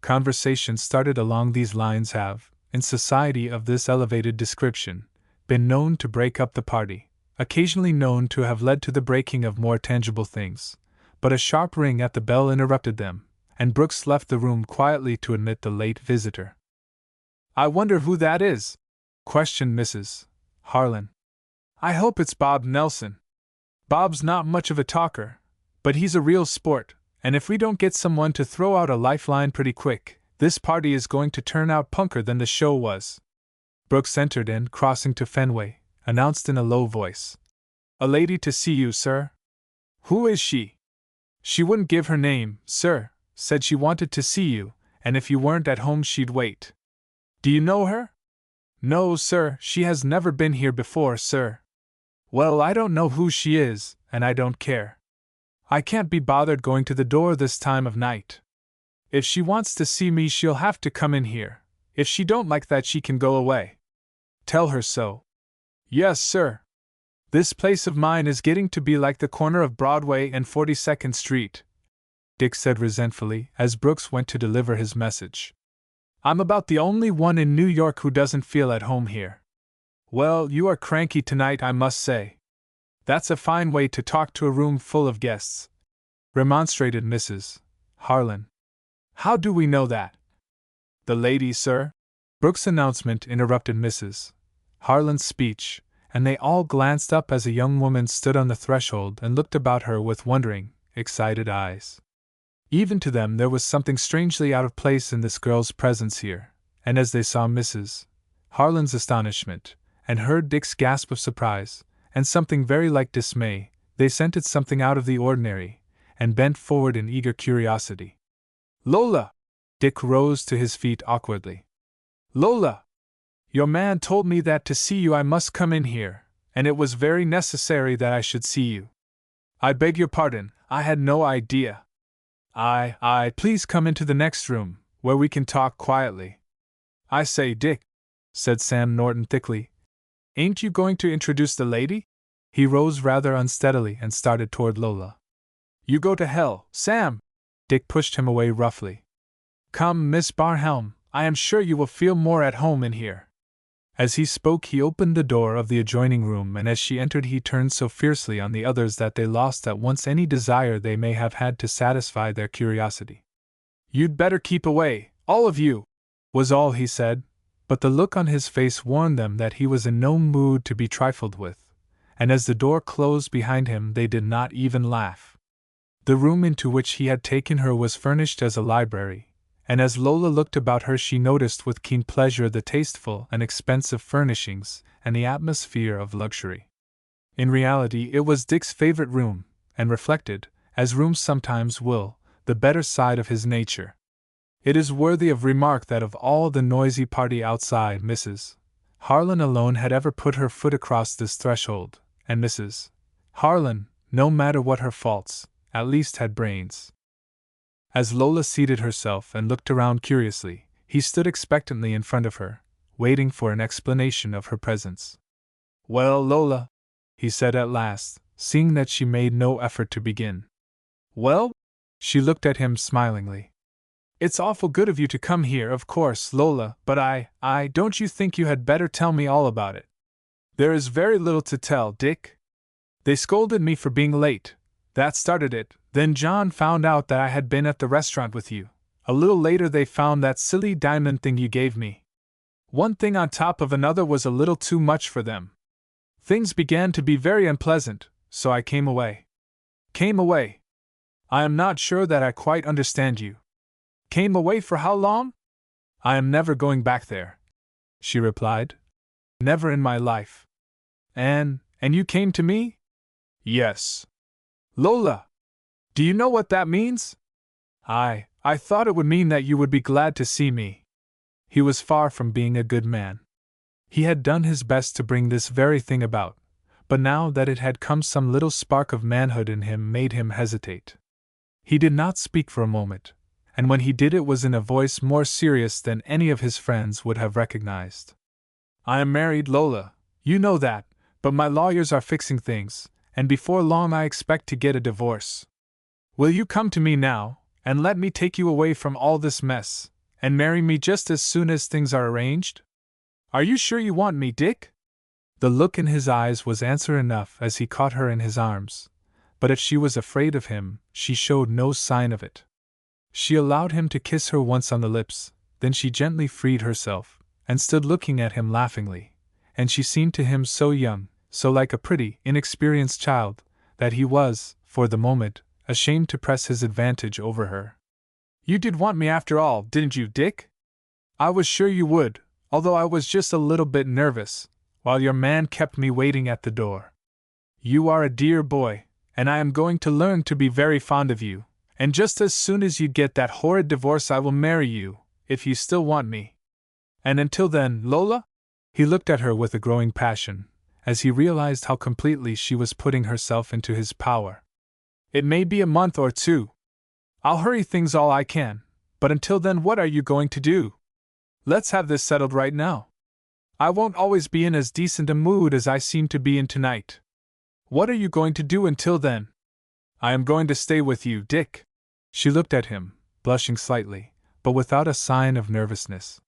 Conversations started along these lines have, in society of this elevated description, been known to break up the party, occasionally known to have led to the breaking of more tangible things, but a sharp ring at the bell interrupted them, and Brooks left the room quietly to admit the late visitor. "I wonder who that is?" questioned Mrs. Harlan. "I hope it's Bob Nelson. Bob's not much of a talker, but he's a real sport, and if we don't get someone to throw out a lifeline pretty quick, this party is going to turn out punker than the show was." Brooks entered and, crossing to Fenway, announced in a low voice, "A lady to see you, sir." "Who is she?" "She wouldn't give her name, sir. Said she wanted to see you, and if you weren't at home she'd wait." "Do you know her?" "No, sir, she has never been here before, sir." "Well, I don't know who she is, and I don't care. I can't be bothered going to the door this time of night. If she wants to see me she'll have to come in here. If she don't like that she can go away. Tell her so." "Yes, sir. This place of mine is getting to be like the corner of Broadway and 42nd Street," Dick said resentfully as Brooks went to deliver his message. "I'm about the only one in New York who doesn't feel at home here." "Well, you are cranky tonight, I must say. That's a fine way to talk to a room full of guests," remonstrated Mrs. Harlan. "How do we know that?" "The lady, sir." Brooks' announcement interrupted Mrs. Harlan's speech, and they all glanced up as a young woman stood on the threshold and looked about her with wondering, excited eyes. Even to them there was something strangely out of place in this girl's presence here, and as they saw Mrs. Harlan's astonishment, and heard Dick's gasp of surprise, and something very like dismay, they scented something out of the ordinary, and bent forward in eager curiosity. Lola! Dick rose to his feet awkwardly. Lola! Your man told me that to see you I must come in here, and it was very necessary that I should see you. I beg your pardon, I had no idea. Please come into the next room, where we can talk quietly. I say, Dick, said Sam Norton thickly, ain't you going to introduce the lady? He rose rather unsteadily and started toward Lola. You go to hell, Sam! Dick pushed him away roughly. Come, Miss Barhelm, I am sure you will feel more at home in here. As he spoke, he opened the door of the adjoining room, and as she entered, he turned so fiercely on the others that they lost at once any desire they may have had to satisfy their curiosity. You'd better keep away, all of you, was all he said, but the look on his face warned them that he was in no mood to be trifled with, and as the door closed behind him, they did not even laugh. The room into which he had taken her was furnished as a library, and as Lola looked about her, she noticed with keen pleasure the tasteful and expensive furnishings and the atmosphere of luxury. In reality, it was Dick's favorite room, and reflected, as rooms sometimes will, the better side of his nature. It is worthy of remark that of all the noisy party outside, Mrs. Harlan alone had ever put her foot across this threshold, and Mrs. Harlan, no matter what her faults, at least had brains. As Lola seated herself and looked around curiously, he stood expectantly in front of her, waiting for an explanation of her presence. Well, Lola, he said at last, seeing that she made no effort to begin. Well? She looked at him smilingly. It's awful good of you to come here, of course, Lola, but don't you think you had better tell me all about it? There is very little to tell, Dick. They scolded me for being late. That started it. Then John found out that I had been at the restaurant with you. A little later they found that silly diamond thing you gave me. One thing on top of another was a little too much for them. Things began to be very unpleasant, so I came away. Came away? I am not sure that I quite understand you. Came away for how long? I am never going back there, she replied. Never in my life. And you came to me? Yes. Lola! Do you know what that means? I thought it would mean that you would be glad to see me. He was far from being a good man. He had done his best to bring this very thing about, but now that it had come, some little spark of manhood in him made him hesitate. He did not speak for a moment, and when he did it was in a voice more serious than any of his friends would have recognized. I am married, Lola, you know that, but my lawyers are fixing things, and before long I expect to get a divorce. Will you come to me now, and let me take you away from all this mess, and marry me just as soon as things are arranged? Are you sure you want me, Dick? The look in his eyes was answer enough as he caught her in his arms, but if she was afraid of him, she showed no sign of it. She allowed him to kiss her once on the lips, then she gently freed herself, and stood looking at him laughingly, and she seemed to him so young, so like a pretty, inexperienced child, that he was, for the moment, ashamed to press his advantage over her. You did want me after all, didn't you, Dick? I was sure you would, although I was just a little bit nervous, while your man kept me waiting at the door. You are a dear boy, and I am going to learn to be very fond of you, and just as soon as you get that horrid divorce I will marry you, if you still want me. And until then, Lola? He looked at her with a growing passion, as he realized how completely she was putting herself into his power. It may be a month or two. I'll hurry things all I can, but until then what are you going to do? Let's have this settled right now. I won't always be in as decent a mood as I seem to be in tonight. What are you going to do until then? I am going to stay with you, Dick. She looked at him, blushing slightly, but without a sign of nervousness.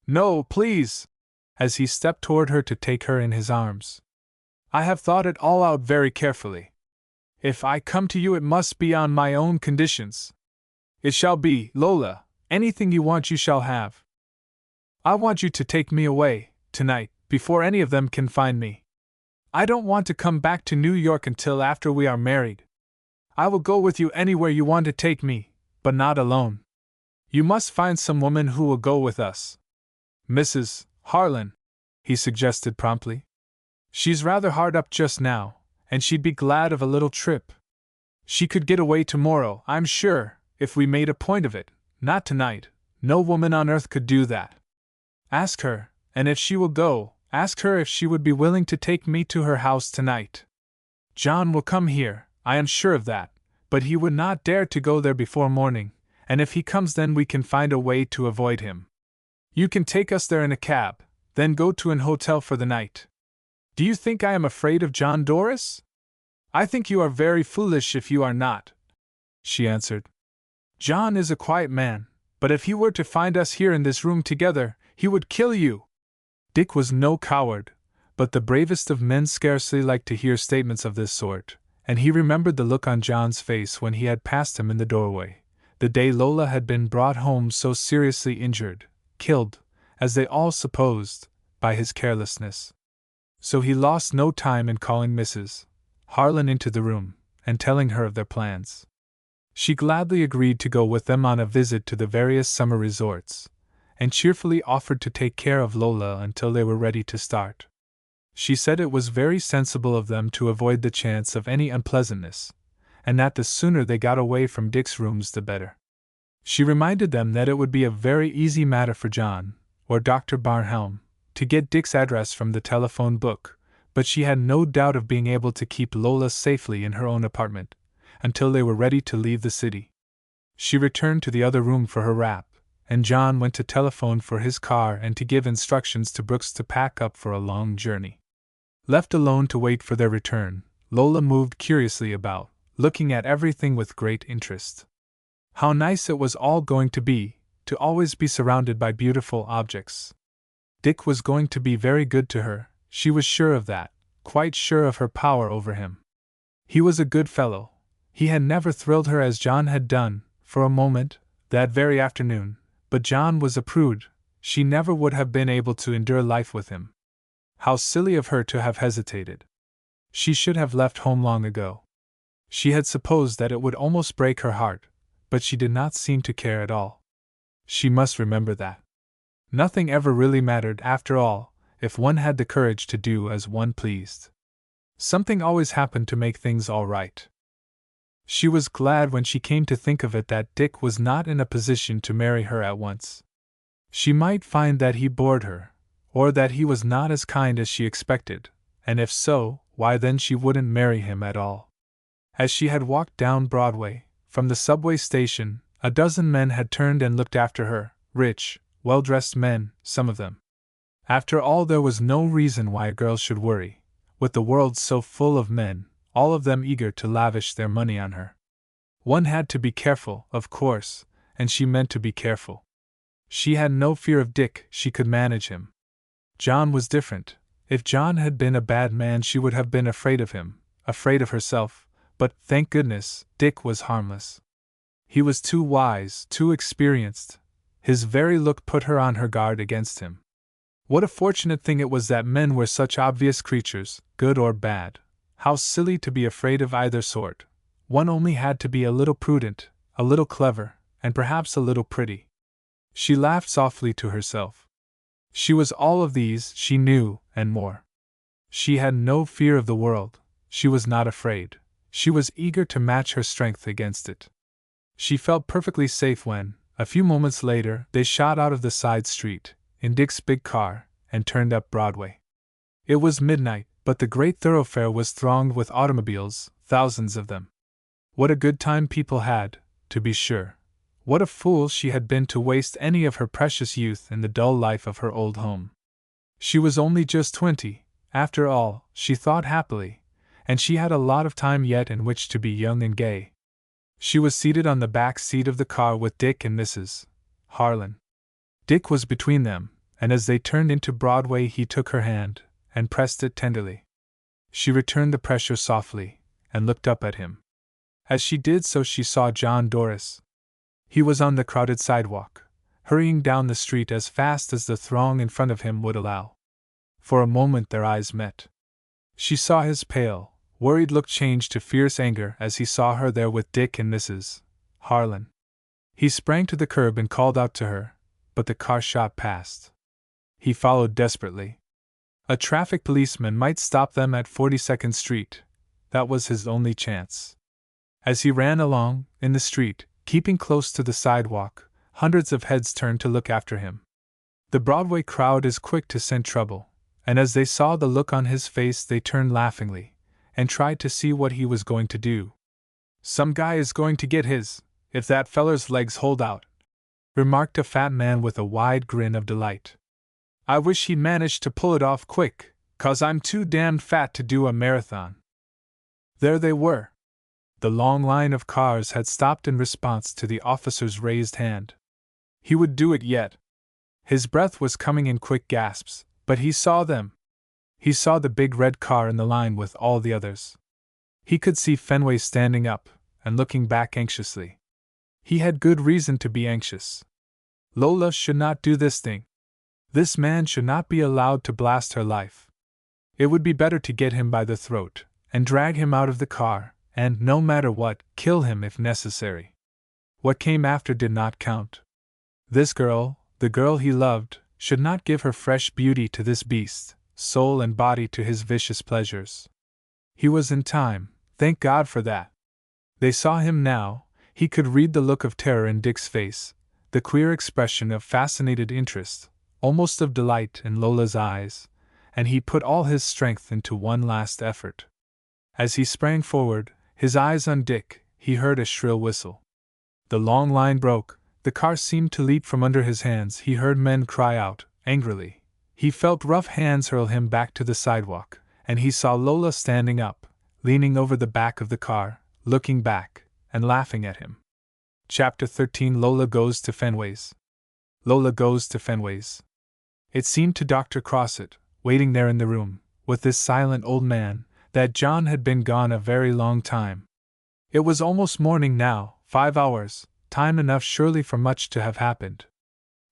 No, please! As he stepped toward her to take her in his arms. I have thought it all out very carefully. If I come to you, it must be on my own conditions. It shall be, Lola, anything you want you shall have. I want you to take me away, tonight, before any of them can find me. I don't want to come back to New York until after we are married. I will go with you anywhere you want to take me, but not alone. You must find some woman who will go with us. Mrs. Harlan, he suggested promptly. She's rather hard up just now, and she'd be glad of a little trip. She could get away tomorrow, I'm sure, if we made a point of it. Not tonight. No woman on earth could do that. Ask her, and if she will go, ask her if she would be willing to take me to her house tonight. John will come here, I am sure of that, but he would not dare to go there before morning, and if he comes then we can find a way to avoid him. You can take us there in a cab, then go to an hotel for the night. Do you think I am afraid of John, Doris? I think you are very foolish if you are not, she answered. John is a quiet man, but if he were to find us here in this room together, he would kill you. Dick was no coward, but the bravest of men scarcely liked to hear statements of this sort, and he remembered the look on John's face when he had passed him in the doorway, the day Lola had been brought home so seriously injured, killed, as they all supposed, by his carelessness. So he lost no time in calling Mrs. Harlan into the room, and telling her of their plans. She gladly agreed to go with them on a visit to the various summer resorts, and cheerfully offered to take care of Lola until they were ready to start. She said it was very sensible of them to avoid the chance of any unpleasantness, and that the sooner they got away from Dick's rooms the better. She reminded them that it would be a very easy matter for John, or Dr. Barnhelm, to get Dick's address from the telephone book, but she had no doubt of being able to keep Lola safely in her own apartment, until they were ready to leave the city. She returned to the other room for her wrap, and John went to telephone for his car and to give instructions to Brooks to pack up for a long journey. Left alone to wait for their return, Lola moved curiously about, looking at everything with great interest. How nice it was all going to always be surrounded by beautiful objects. Dick was going to be very good to her, she was sure of that, quite sure of her power over him. He was a good fellow. He had never thrilled her as John had done, for a moment, that very afternoon, but John was a prude, she never would have been able to endure life with him. How silly of her to have hesitated. She should have left home long ago. She had supposed that it would almost break her heart, but she did not seem to care at all. She must remember that. Nothing ever really mattered after all, if one had the courage to do as one pleased. Something always happened to make things all right. She was glad when she came to think of it that Dick was not in a position to marry her at once. She might find that he bored her, or that he was not as kind as she expected, and if so, why then she wouldn't marry him at all. As she had walked down Broadway, from the subway station, a dozen men had turned and looked after her, rich, well-dressed men, some of them. After all, there was no reason why a girl should worry, with the world so full of men, all of them eager to lavish their money on her. One had to be careful, of course, and she meant to be careful. She had no fear of Dick, she could manage him. John was different. If John had been a bad man, she would have been afraid of him, afraid of herself, but, thank goodness, Dick was harmless. He was too wise, too experienced. His very look put her on her guard against him. What a fortunate thing it was that men were such obvious creatures, good or bad. How silly to be afraid of either sort. One only had to be a little prudent, a little clever, and perhaps a little pretty. She laughed softly to herself. She was all of these, she knew, and more. She had no fear of the world. She was not afraid. She was eager to match her strength against it. She felt perfectly safe when, a few moments later, they shot out of the side street, in Dick's big car, and turned up Broadway. It was midnight, but the great thoroughfare was thronged with automobiles, thousands of them. What a good time people had, to be sure. What a fool she had been to waste any of her precious youth in the dull life of her old home. She was only just 20, after all, she thought happily, and she had a lot of time yet in which to be young and gay. She was seated on the back seat of the car with Dick and Mrs. Harlan. Dick was between them, and as they turned into Broadway he took her hand, and pressed it tenderly. She returned the pressure softly, and looked up at him. As she did so she saw John Doris. He was on the crowded sidewalk, hurrying down the street as fast as the throng in front of him would allow. For a moment their eyes met. She saw his pale, worried look change to fierce anger as he saw her there with Dick and Mrs. Harlan. He sprang to the curb and called out to her, but the car shot past. He followed desperately. A traffic policeman might stop them at 42nd Street. That was his only chance. As he ran along, in the street, keeping close to the sidewalk, hundreds of heads turned to look after him. The Broadway crowd is quick to scent trouble, and as they saw the look on his face, they turned laughingly, and tried to see what he was going to do. "Some guy is going to get his, if that feller's legs hold out," remarked a fat man with a wide grin of delight. "I wish he'd managed to pull it off quick, 'cause I'm too damned fat to do a marathon." There they were. The long line of cars had stopped in response to the officer's raised hand. He would do it yet. His breath was coming in quick gasps, but he saw them. He saw the big red car in the line with all the others. He could see Fenway standing up and looking back anxiously. He had good reason to be anxious. Lola should not do this thing. This man should not be allowed to blast her life. It would be better to get him by the throat and drag him out of the car, and, no matter what, kill him if necessary. What came after did not count. This girl, the girl he loved, should not give her fresh beauty to this beast, soul and body to his vicious pleasures. He was in time, thank God for that. They saw him now. He could read the look of terror in Dick's face, the queer expression of fascinated interest, almost of delight, in Lola's eyes, and he put all his strength into one last effort. As he sprang forward, his eyes on Dick, he heard a shrill whistle. The long line broke, the car seemed to leap from under his hands, he heard men cry out, angrily. He felt rough hands hurl him back to the sidewalk, and he saw Lola standing up, leaning over the back of the car, looking back, and laughing at him. Chapter 13. Lola goes to Fenway's. Lola goes to Fenway's. It seemed to Dr. Crossett, waiting there in the room, with this silent old man, that John had been gone a very long time. It was almost morning now, 5 hours, time enough surely for much to have happened.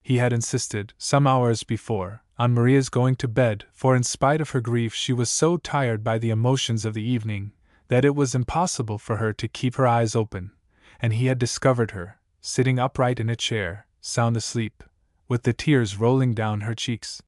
He had insisted, some hours before, on Maria's going to bed, for in spite of her grief she was so tired by the emotions of the evening, that it was impossible for her to keep her eyes open, and he had discovered her, sitting upright in a chair, sound asleep, with the tears rolling down her cheeks.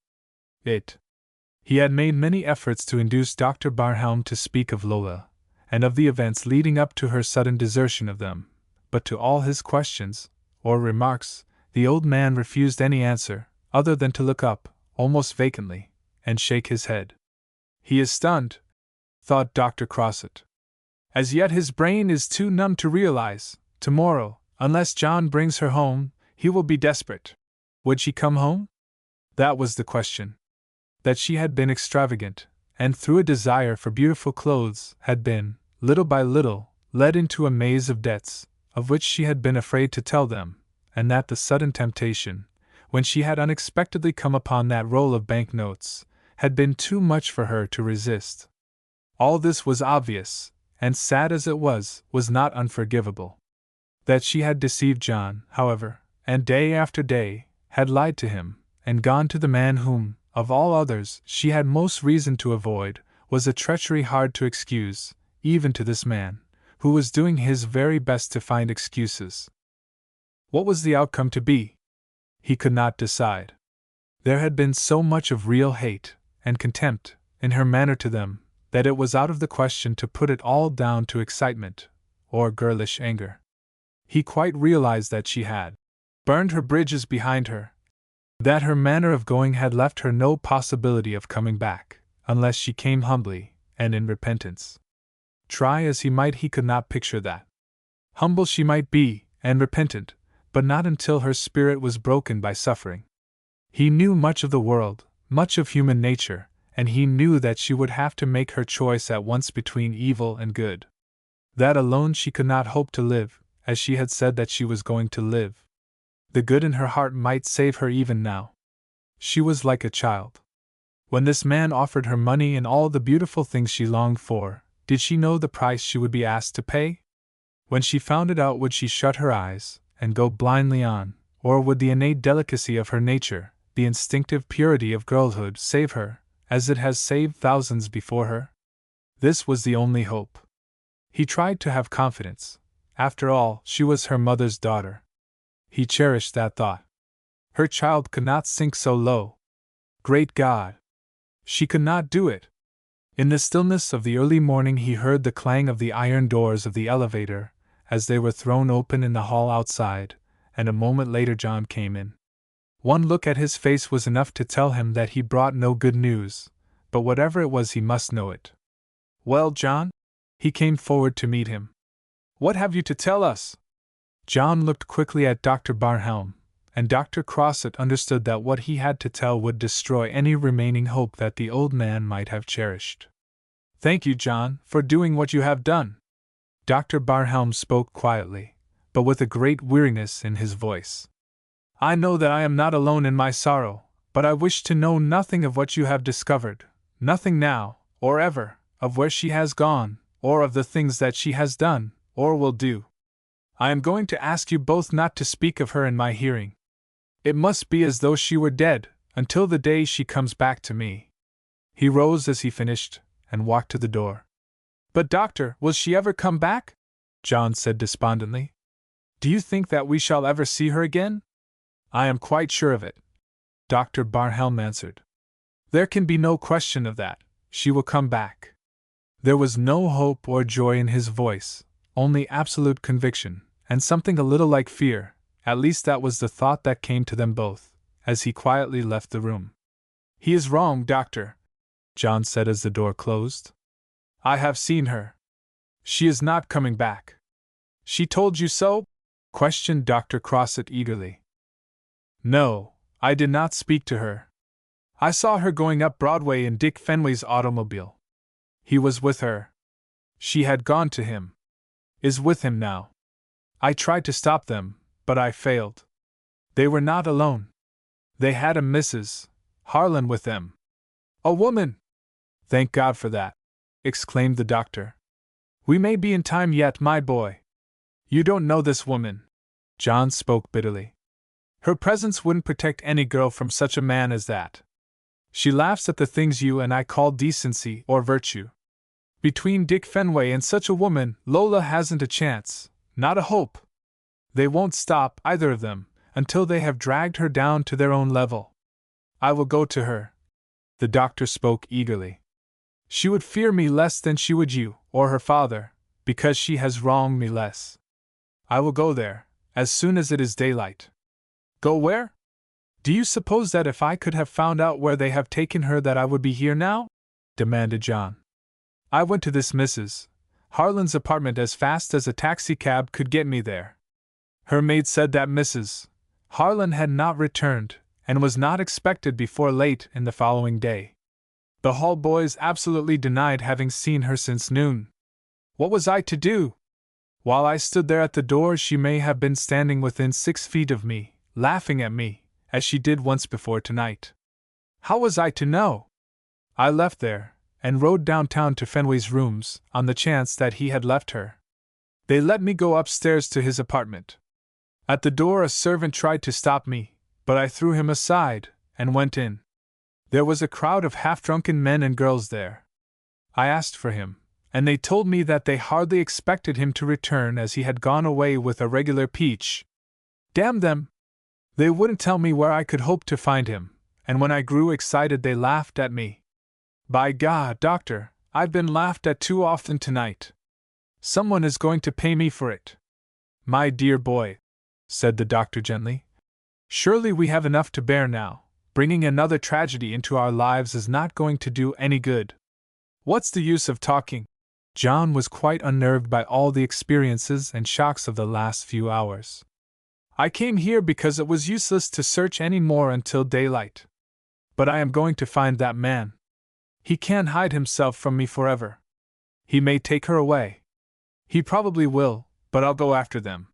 He had made many efforts to induce Dr. Barhelm to speak of Lola, and of the events leading up to her sudden desertion of them, but to all his questions, or remarks, the old man refused any answer, other than to look up, almost vacantly, and shake his head. "He is stunned," thought Dr. Crossett. "As yet his brain is too numb to realize. Tomorrow, unless John brings her home, he will be desperate." Would she come home? That was the question. That she had been extravagant, and through a desire for beautiful clothes had been, little by little, led into a maze of debts, of which she had been afraid to tell them, and that the sudden temptation, when she had unexpectedly come upon that roll of bank notes, had been too much for her to resist. All this was obvious, and sad as it was not unforgivable. That she had deceived John, however, and day after day, had lied to him, and gone to the man whom, of all others, she had most reason to avoid, was a treachery hard to excuse, even to this man, who was doing his very best to find excuses. What was the outcome to be? He could not decide. There had been so much of real hate and contempt in her manner to them, that it was out of the question to put it all down to excitement, or girlish anger. He quite realized that she had burned her bridges behind her, that her manner of going had left her no possibility of coming back, unless she came humbly, and in repentance. Try as he might, he could not picture that. Humble she might be, and repentant, but not until her spirit was broken by suffering. He knew much of the world, much of human nature, and he knew that she would have to make her choice at once between evil and good. That alone she could not hope to live, as she had said that she was going to live. The good in her heart might save her even now. She was like a child. When this man offered her money and all the beautiful things she longed for, did she know the price she would be asked to pay? When she found it out, would she shut her eyes and go blindly on, or would the innate delicacy of her nature, the instinctive purity of girlhood, save her, as it has saved thousands before her? This was the only hope. He tried to have confidence. After all, she was her mother's daughter. He cherished that thought. Her child could not sink so low. Great God! She could not do it. In the stillness of the early morning he heard the clang of the iron doors of the elevator, as they were thrown open in the hall outside, and a moment later John came in. One look at his face was enough to tell him that he brought no good news, but whatever it was he must know it. "Well, John?" He came forward to meet him. "What have you to tell us?" John looked quickly at Dr. Barhelm, and Dr. Crossett understood that what he had to tell would destroy any remaining hope that the old man might have cherished. "Thank you, John, for doing what you have done." Dr. Barhelm spoke quietly, but with a great weariness in his voice. "I know that I am not alone in my sorrow, but I wish to know nothing of what you have discovered, nothing now, or ever, of where she has gone, or of the things that she has done, or will do. I am going to ask you both not to speak of her in my hearing. It must be as though she were dead, until the day she comes back to me." He rose as he finished, and walked to the door. "But doctor, will she ever come back?" John said despondently. "Do you think that we shall ever see her again?" "I am quite sure of it," Dr. Barhelm answered. "There can be no question of that. She will come back." There was no hope or joy in his voice, only absolute conviction, and something a little like fear. At least that was the thought that came to them both, as he quietly left the room. "He is wrong, doctor," John said as the door closed. "I have seen her. She is not coming back." "She told you so?" questioned Dr. Crossett eagerly. "No, I did not speak to her. I saw her going up Broadway in Dick Fenway's automobile. He was with her. She had gone to him. Is with him now. I tried to stop them, but I failed. They were not alone. They had a Mrs. Harlan with them." "A woman!" "Thank God for that," exclaimed the doctor. "We may be in time yet, my boy. You don't know this woman." John spoke bitterly. "Her presence wouldn't protect any girl from such a man as that. She laughs at the things you and I call decency or virtue. Between Dick Fenway and such a woman, Lola hasn't a chance, not a hope. They won't stop, either of them, until they have dragged her down to their own level. I will go to her." The doctor spoke eagerly. "She would fear me less than she would you, or her father, because she has wronged me less. I will go there, as soon as it is daylight." "Go where? Do you suppose that if I could have found out where they have taken her that I would be here now?" demanded John. "I went to this Mrs. Harlan's apartment as fast as a taxicab could get me there. Her maid said that Mrs. Harlan had not returned, and was not expected before late in the following day. The hall boys absolutely denied having seen her since noon. What was I to do? While I stood there at the door, she may have been standing within 6 feet of me, laughing at me, as she did once before tonight. How was I to know? I left there, and rode downtown to Fenway's rooms, on the chance that he had left her. They let me go upstairs to his apartment. At the door a servant tried to stop me, but I threw him aside, and went in. There was a crowd of half-drunken men and girls there. I asked for him, and they told me that they hardly expected him to return, as he had gone away with a regular peach. Damn them! They wouldn't tell me where I could hope to find him, and when I grew excited they laughed at me. By God, doctor, I've been laughed at too often tonight. Someone is going to pay me for it." "My dear boy," said the doctor gently, "surely we have enough to bear now. Bringing another tragedy into our lives is not going to do any good. What's the use of talking?" John was quite unnerved by all the experiences and shocks of the last few hours. "I came here because it was useless to search any more until daylight. But I am going to find that man. He can't hide himself from me forever. He may take her away. He probably will, but I'll go after them.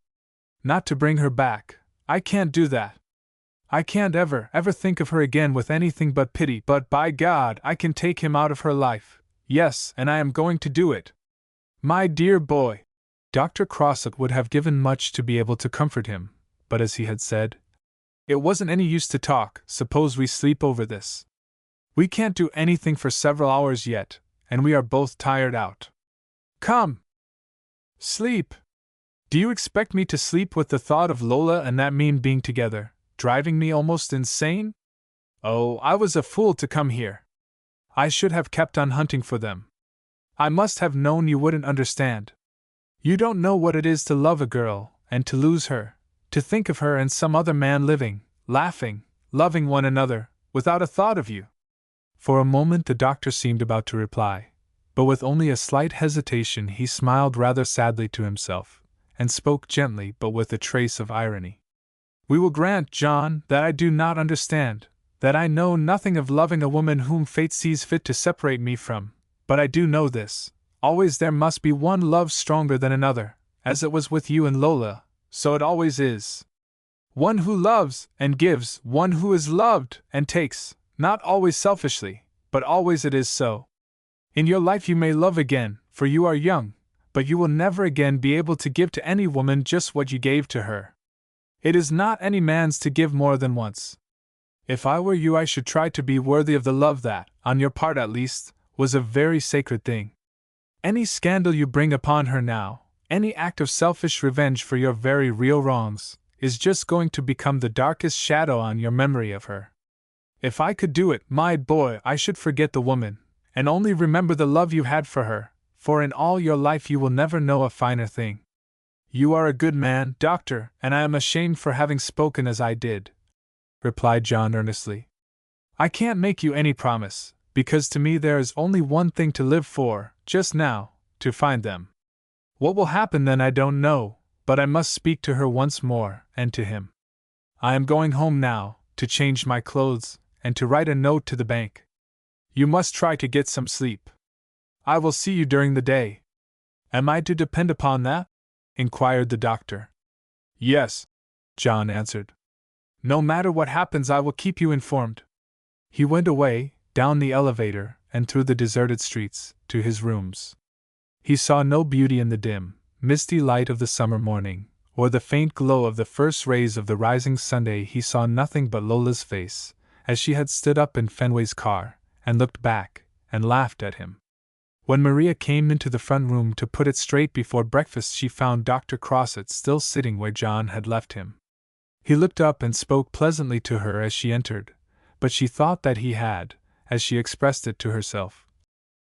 Not to bring her back. I can't do that. I can't ever think of her again with anything but pity, but by God, I can take him out of her life. Yes, and I am going to do it. My dear boy." Dr. Crossett would have given much to be able to comfort him, but as he had said, it wasn't any use to talk. Suppose we sleep over this. We can't do anything for several hours yet, and we are both tired out. Come. Sleep. Do you expect me to sleep with the thought of Lola and that mean being together, driving me almost insane? Oh, I was a fool to come here. I should have kept on hunting for them. I must have known you wouldn't understand. You don't know what it is to love a girl, and to lose her, to think of her and some other man living, laughing, loving one another, without a thought of you." For a moment the doctor seemed about to reply, but with only a slight hesitation he smiled rather sadly to himself, and spoke gently but with a trace of irony. "We will grant, John, that I do not understand, that I know nothing of loving a woman whom fate sees fit to separate me from, but I do know this: always there must be one love stronger than another, as it was with you and Lola, so it always is. One who loves and gives, one who is loved and takes, not always selfishly, but always it is so. In your life you may love again, for you are young, but you will never again be able to give to any woman just what you gave to her. It is not any man's to give more than once. If I were you I should try to be worthy of the love that, on your part at least, was a very sacred thing. Any scandal you bring upon her now, any act of selfish revenge for your very real wrongs, is just going to become the darkest shadow on your memory of her. If I could do it, my boy, I should forget the woman, and only remember the love you had for her, for in all your life you will never know a finer thing. You are a good man, doctor, and I am ashamed for having spoken as I did," replied John earnestly. "I can't make you any promise, because to me there is only one thing to live for, just now, to find them. What will happen then I don't know, but I must speak to her once more, and to him. I am going home now, to change my clothes, and to write a note to the bank. You must try to get some sleep. I will see you during the day." "Am I to depend upon that?" inquired the doctor. "Yes," John answered. "No matter what happens I will keep you informed." He went away, down the elevator, and through the deserted streets, to his rooms. He saw no beauty in the dim, misty light of the summer morning, or the faint glow of the first rays of the rising Sunday. He saw nothing but Lola's face, as she had stood up in Fenway's car, and looked back, and laughed at him. When Maria came into the front room to put it straight before breakfast she found Dr. Crossett still sitting where John had left him. He looked up and spoke pleasantly to her as she entered, but she thought that he had, as she expressed it to herself,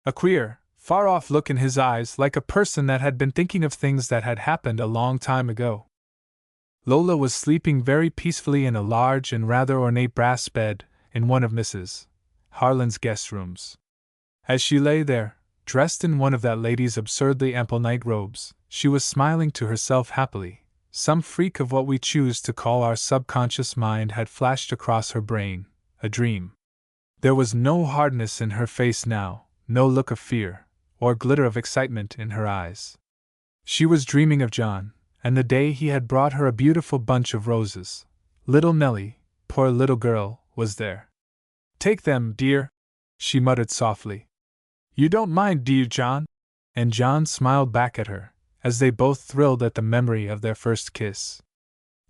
a queer, far-off look in his eyes, like a person that had been thinking of things that had happened a long time ago. Lola was sleeping very peacefully in a large and rather ornate brass bed in one of Mrs. Harlan's guest rooms. As she lay there, dressed in one of that lady's absurdly ample night robes, she was smiling to herself happily. Some freak of what we choose to call our subconscious mind had flashed across her brain, a dream. There was no hardness in her face now, no look of fear, or glitter of excitement in her eyes. She was dreaming of John, and the day he had brought her a beautiful bunch of roses. Little Nellie, poor little girl, was there. "Take them, dear," she muttered softly. "You don't mind, do you, John?" And John smiled back at her, as they both thrilled at the memory of their first kiss.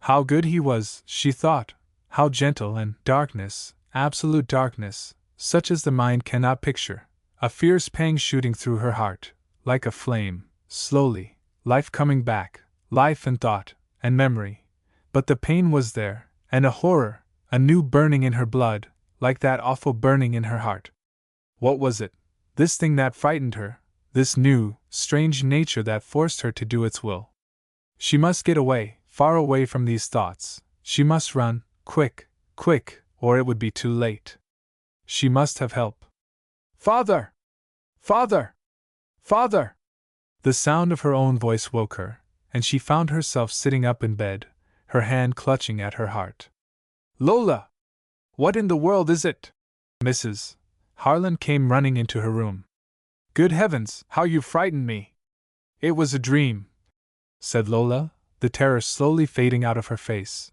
How good he was, she thought, how gentle, and darkness, absolute darkness, such as the mind cannot picture, a fierce pang shooting through her heart, like a flame, slowly, life coming back, life and thought, and memory. But the pain was there, and a horror, a new burning in her blood, like that awful burning in her heart. What was it? This thing that frightened her, this new, strange nature that forced her to do its will. She must get away, far away from these thoughts. She must run, quick, quick, or it would be too late. She must have help. "Father! Father! Father!" The sound of her own voice woke her, and she found herself sitting up in bed, her hand clutching at her heart. "Lola! What in the world is it?" Mrs. Harlan came running into her room. "Good heavens, how you frightened me!" "It was a dream," said Lola, the terror slowly fading out of her face.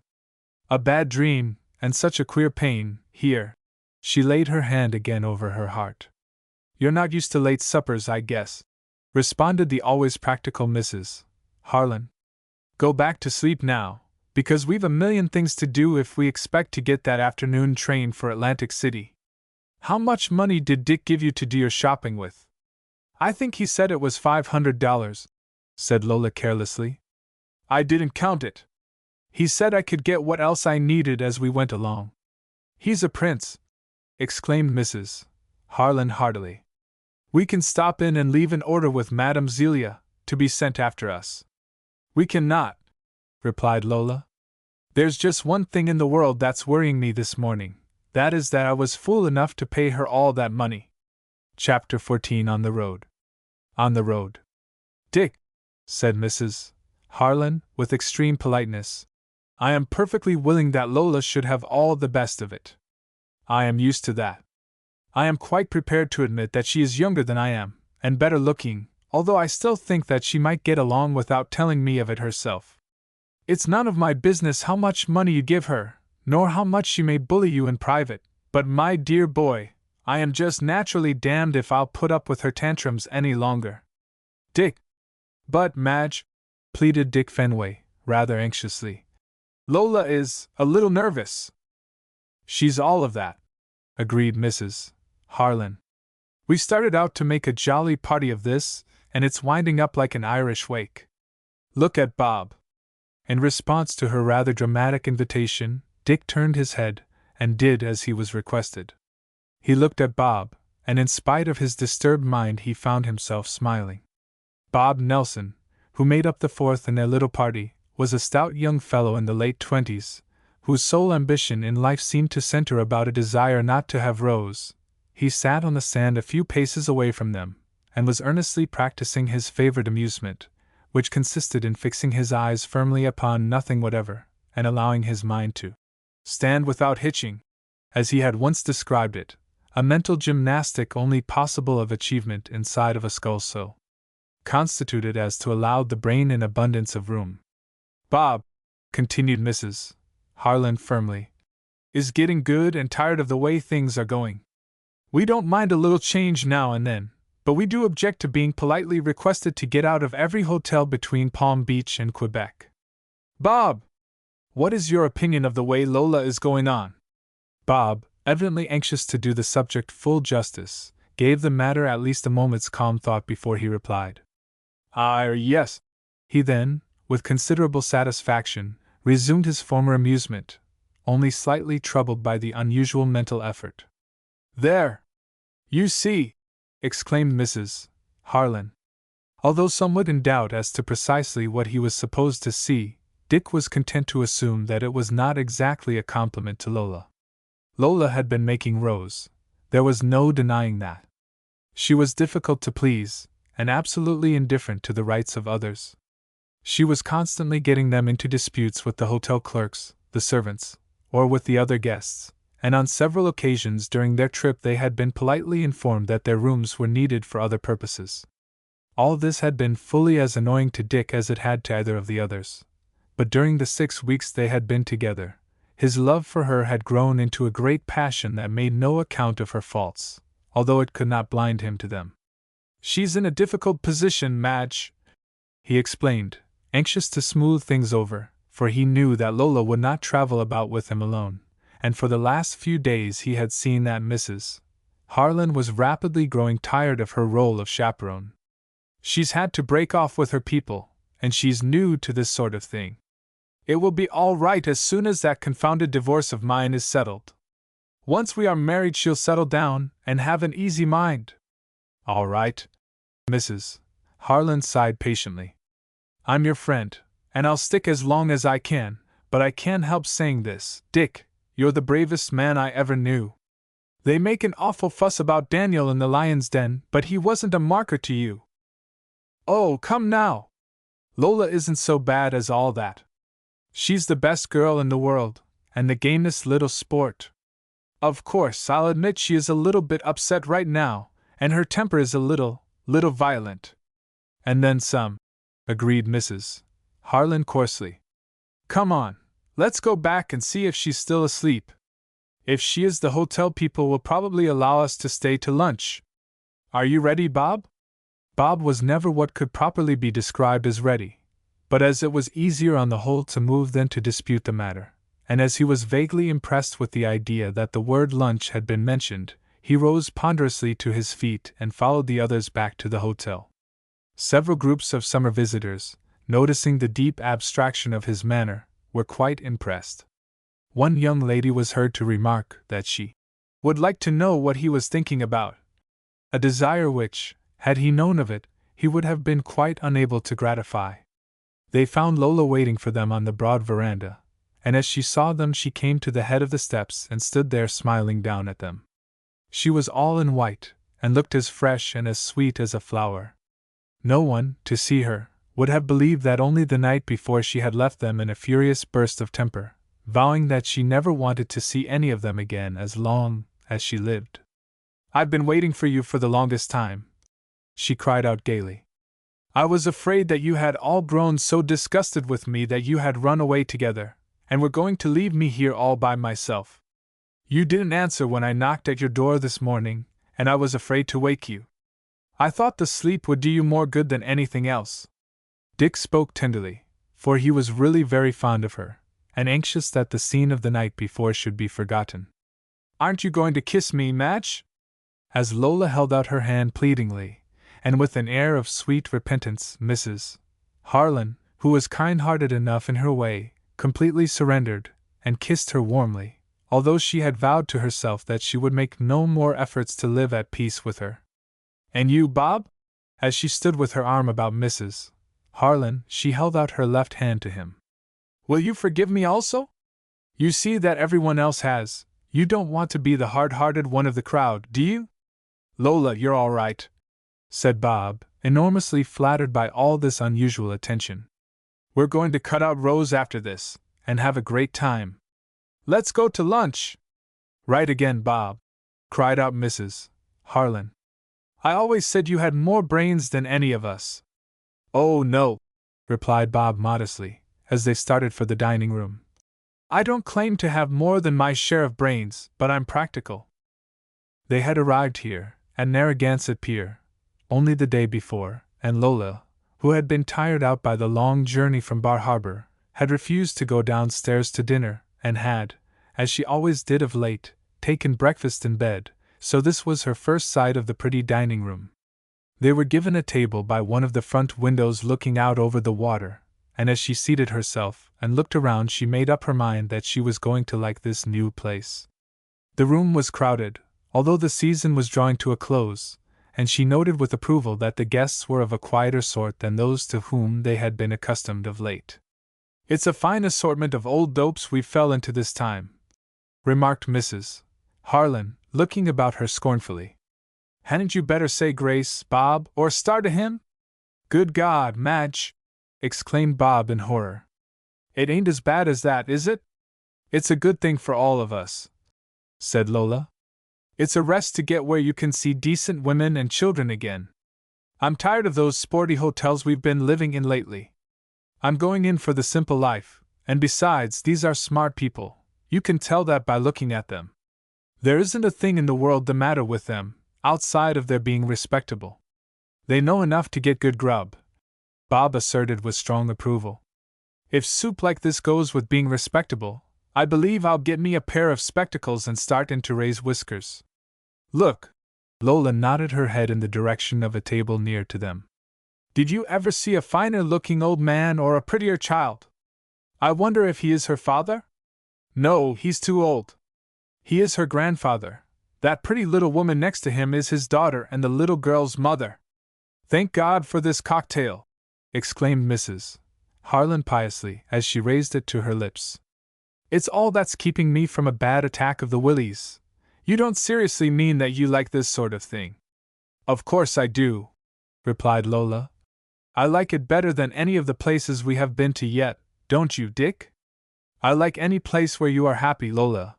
"A bad dream, and such a queer pain, here." She laid her hand again over her heart. "You're not used to late suppers, I guess," responded the always practical Mrs. Harlan. "Go back to sleep now, because we've a million things to do if we expect to get that afternoon train for Atlantic City. How much money did Dick give you to do your shopping with?" "I think he said it was $500, said Lola carelessly. "I didn't count it. He said I could get what else I needed as we went along." "He's a prince," exclaimed Mrs. Harlan heartily. "We can stop in and leave an order with Madame Zelia, to be sent after us. We cannot, replied Lola. There's just one thing in the world that's worrying me this morning. That is that I was fool enough to pay her all that money. Chapter 14 On the Road. On the road. Dick, said Mrs. Harlan, with extreme politeness, I am perfectly willing that Lola should have all the best of it. I am used to that. I am quite prepared to admit that she is younger than I am, and better looking, although I still think that she might get along without telling me of it herself. It's none of my business how much money you give her, nor how much she may bully you in private, but my dear boy, I am just naturally damned if I'll put up with her tantrums any longer. Dick. But, Madge, pleaded Dick Fenway, rather anxiously, Lola is a little nervous. She's all of that, agreed Mrs. Harlan. We started out to make a jolly party of this, and it's winding up like an Irish wake. Look at Bob. In response to her rather dramatic invitation, Dick turned his head and did as he was requested. He looked at Bob, and in spite of his disturbed mind he found himself smiling. Bob Nelson, who made up the fourth in their little party, was a stout young fellow in the late 20s, whose sole ambition in life seemed to center about a desire not to have Rose. He sat on the sand a few paces away from them, and was earnestly practicing his favorite amusement, which consisted in fixing his eyes firmly upon nothing whatever, and allowing his mind to stand without hitching, as he had once described it, a mental gymnastic only possible of achievement inside of a skull so constituted as to allow the brain an abundance of room. Bob, continued Mrs. Harlan firmly, is getting good and tired of the way things are going. We don't mind a little change now and then, but we do object to being politely requested to get out of every hotel between Palm Beach and Quebec. Bob, what is your opinion of the way Lola is going on? Bob, evidently anxious to do the subject full justice, gave the matter at least a moment's calm thought before he replied. Yes. He then, with considerable satisfaction, resumed his former amusement, only slightly troubled by the unusual mental effort. There! You see! Exclaimed Mrs. Harlan. Although somewhat in doubt as to precisely what he was supposed to see, Dick was content to assume that it was not exactly a compliment to Lola. Lola had been making Rose. There was no denying that. She was difficult to please, and absolutely indifferent to the rights of others. She was constantly getting them into disputes with the hotel clerks, the servants, or with the other guests, and on several occasions during their trip they had been politely informed that their rooms were needed for other purposes. All this had been fully as annoying to Dick as it had to either of the others, but during the 6 weeks they had been together, his love for her had grown into a great passion that made no account of her faults, although it could not blind him to them. She's in a difficult position, Madge, he explained, anxious to smooth things over, for he knew that Lola would not travel about with him alone, and for the last few days he had seen that Mrs. Harlan was rapidly growing tired of her role of chaperone. She's had to break off with her people, and she's new to this sort of thing. It will be all right as soon as that confounded divorce of mine is settled. Once we are married she'll settle down and have an easy mind. All right. Mrs. Harlan sighed patiently. I'm your friend, and I'll stick as long as I can, but I can't help saying this, Dick, you're the bravest man I ever knew. They make an awful fuss about Daniel in the lion's den, but he wasn't a marker to you. Oh, come now! Lola isn't so bad as all that. She's the best girl in the world, and the gamest little sport. Of course, I'll admit she is a little bit upset right now, and her temper is a little violent. And then some, agreed Mrs. Harlan coarsely. Come on, let's go back and see if she's still asleep. If she is, the hotel people will probably allow us to stay to lunch. Are you ready, Bob? Bob was never what could properly be described as ready, but as it was easier on the whole to move than to dispute the matter, and as he was vaguely impressed with the idea that the word lunch had been mentioned, he rose ponderously to his feet and followed the others back to the hotel. Several groups of summer visitors, noticing the deep abstraction of his manner, were quite impressed. One young lady was heard to remark that she would like to know what he was thinking about, a desire which, had he known of it, he would have been quite unable to gratify. They found Lola waiting for them on the broad veranda, and as she saw them she came to the head of the steps and stood there smiling down at them. She was all in white, and looked as fresh and as sweet as a flower. No one, to see her, would have believed that only the night before she had left them in a furious burst of temper, vowing that she never wanted to see any of them again as long as she lived. "I've been waiting for you for the longest time," she cried out gaily. "I was afraid that you had all grown so disgusted with me that you had run away together, and were going to leave me here all by myself. You didn't answer when I knocked at your door this morning, and I was afraid to wake you. I thought the sleep would do you more good than anything else." Dick spoke tenderly, for he was really very fond of her, and anxious that the scene of the night before should be forgotten. "Aren't you going to kiss me, Madge?" As Lola held out her hand pleadingly, and with an air of sweet repentance, Mrs. Harlan, who was kind-hearted enough in her way, completely surrendered, and kissed her warmly, although she had vowed to herself that she would make no more efforts to live at peace with her. "And you, Bob?" As she stood with her arm about Mrs. Harlan, she held out her left hand to him. "Will you forgive me also? You see that everyone else has. You don't want to be the hard-hearted one of the crowd, do you?" "Lola, you're all right," said Bob, enormously flattered by all this unusual attention. "We're going to cut out Rose after this, and have a great time. Let's go to lunch." "Right again, Bob," cried out Mrs. Harlan. "I always said you had more brains than any of us." "Oh, no," replied Bob modestly, as they started for the dining room. "I don't claim to have more than my share of brains, but I'm practical." They had arrived here, at Narragansett Pier, only the day before, and Lola, who had been tired out by the long journey from Bar Harbor, had refused to go downstairs to dinner, and had, as she always did of late, taken breakfast in bed, so this was her first sight of the pretty dining room. They were given a table by one of the front windows looking out over the water, and as she seated herself and looked around she made up her mind that she was going to like this new place. The room was crowded, although the season was drawing to a close, and she noted with approval that the guests were of a quieter sort than those to whom they had been accustomed of late. "It's a fine assortment of old dopes we fell into this time," remarked Mrs. Harlan, looking about her scornfully. "Hadn't you better say grace, Bob, or start a hymn?" "Good God, Madge!" exclaimed Bob in horror. "It ain't as bad as that, is it?" "It's a good thing for all of us," said Lola. "It's a rest to get where you can see decent women and children again. I'm tired of those sporty hotels we've been living in lately. I'm going in for the simple life, and besides, these are smart people. You can tell that by looking at them. There isn't a thing in the world the matter with them, outside of their being respectable. They know enough to get good grub," Bob asserted with strong approval. "If soup like this goes with being respectable, I believe I'll get me a pair of spectacles and start in to raise whiskers. Look!" Lola nodded her head in the direction of a table near to them. "Did you ever see a finer-looking old man or a prettier child? I wonder if he is her father? No, he's too old. He is her grandfather. That pretty little woman next to him is his daughter and the little girl's mother. Thank God for this cocktail!" exclaimed Mrs. Harlan piously as she raised it to her lips. "It's all that's keeping me from a bad attack of the willies. You don't seriously mean that you like this sort of thing?" "Of course I do," replied Lola. "I like it better than any of the places we have been to yet, don't you, Dick?" "I like any place where you are happy, Lola,"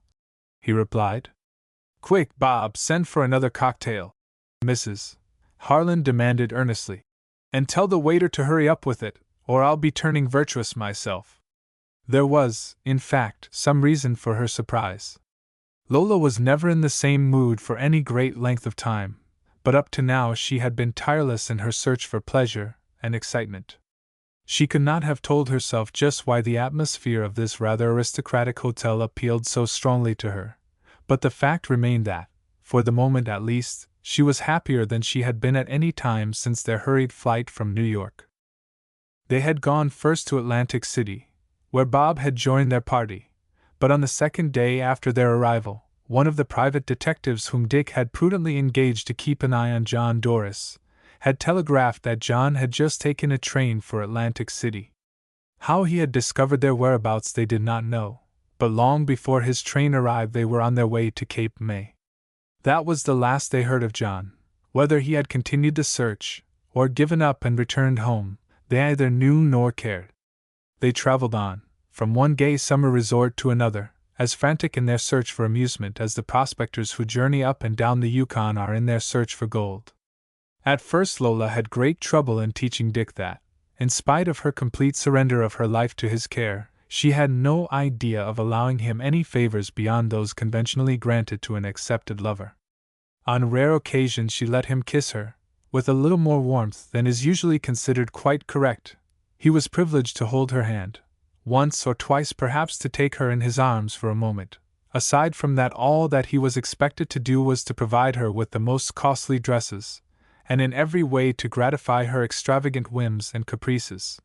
he replied. "Quick, Bob, send for another cocktail," Mrs. Harlan demanded earnestly. "And tell the waiter to hurry up with it, or I'll be turning virtuous myself." There was, in fact, some reason for her surprise. Lola was never in the same mood for any great length of time, but up to now she had been tireless in her search for pleasure and excitement. She could not have told herself just why the atmosphere of this rather aristocratic hotel appealed so strongly to her, but the fact remained that, for the moment at least, she was happier than she had been at any time since their hurried flight from New York. They had gone first to Atlantic City, where Bob had joined their party, but on the second day after their arrival, one of the private detectives whom Dick had prudently engaged to keep an eye on John Doris had telegraphed that John had just taken a train for Atlantic City. How he had discovered their whereabouts they did not know, but long before his train arrived they were on their way to Cape May. That was the last they heard of John. Whether he had continued the search, or given up and returned home, they neither knew nor cared. They traveled on, from one gay summer resort to another, as frantic in their search for amusement as the prospectors who journey up and down the Yukon are in their search for gold. At first Lola had great trouble in teaching Dick that, in spite of her complete surrender of her life to his care, she had no idea of allowing him any favors beyond those conventionally granted to an accepted lover. On rare occasions she let him kiss her, with a little more warmth than is usually considered quite correct. He was privileged to hold her hand, once or twice perhaps to take her in his arms for a moment. Aside from that, all that he was expected to do was to provide her with the most costly dresses, and in every way to gratify her extravagant whims and caprices.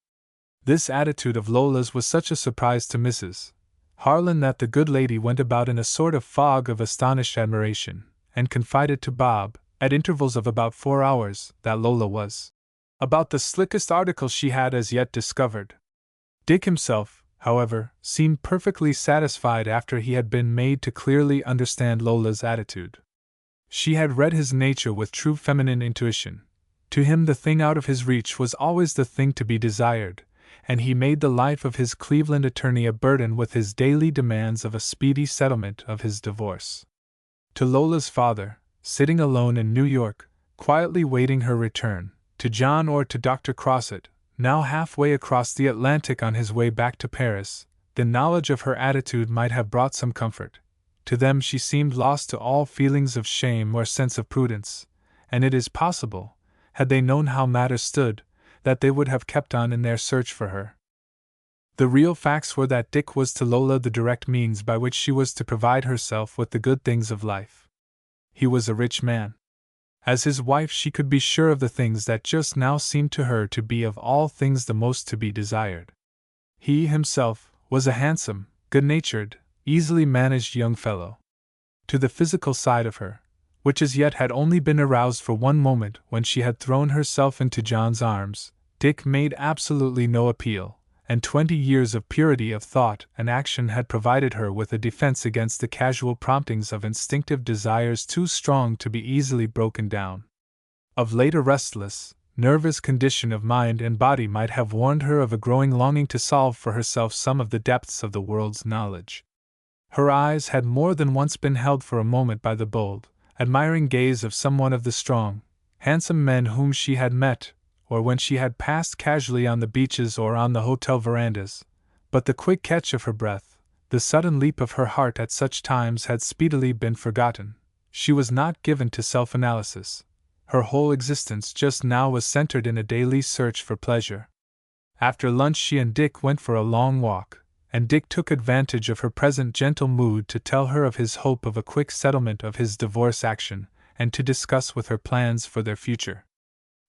This attitude of Lola's was such a surprise to Mrs. Harlan that the good lady went about in a sort of fog of astonished admiration, and confided to Bob, at intervals of about 4 hours, that Lola was about the slickest article she had as yet discovered. Dick himself, however, seemed perfectly satisfied after he had been made to clearly understand Lola's attitude. She had read his nature with true feminine intuition. To him the thing out of his reach was always the thing to be desired, and he made the life of his Cleveland attorney a burden with his daily demands of a speedy settlement of his divorce. To Lola's father, sitting alone in New York, quietly waiting her return, to John or to Dr. Crossett, now halfway across the Atlantic on his way back to Paris, the knowledge of her attitude might have brought some comfort. To them she seemed lost to all feelings of shame or sense of prudence, and it is possible, had they known how matters stood, that they would have kept on in their search for her. The real facts were that Dick was to Lola the direct means by which she was to provide herself with the good things of life. He was a rich man. As his wife she could be sure of the things that just now seemed to her to be of all things the most to be desired. He himself was a handsome, good-natured, easily managed young fellow. To the physical side of her, which as yet had only been aroused for one moment when she had thrown herself into John's arms, Dick made absolutely no appeal, and 20 years of purity of thought and action had provided her with a defense against the casual promptings of instinctive desires too strong to be easily broken down. Of late a restless, nervous condition of mind and body might have warned her of a growing longing to solve for herself some of the depths of the world's knowledge. Her eyes had more than once been held for a moment by the bold, admiring gaze of some one of the strong, handsome men whom she had met, or when she had passed casually on the beaches or on the hotel verandas, but the quick catch of her breath, the sudden leap of her heart at such times had speedily been forgotten. She was not given to self-analysis. Her whole existence just now was centered in a daily search for pleasure. After lunch she and Dick went for a long walk, and Dick took advantage of her present gentle mood to tell her of his hope of a quick settlement of his divorce action, and to discuss with her plans for their future.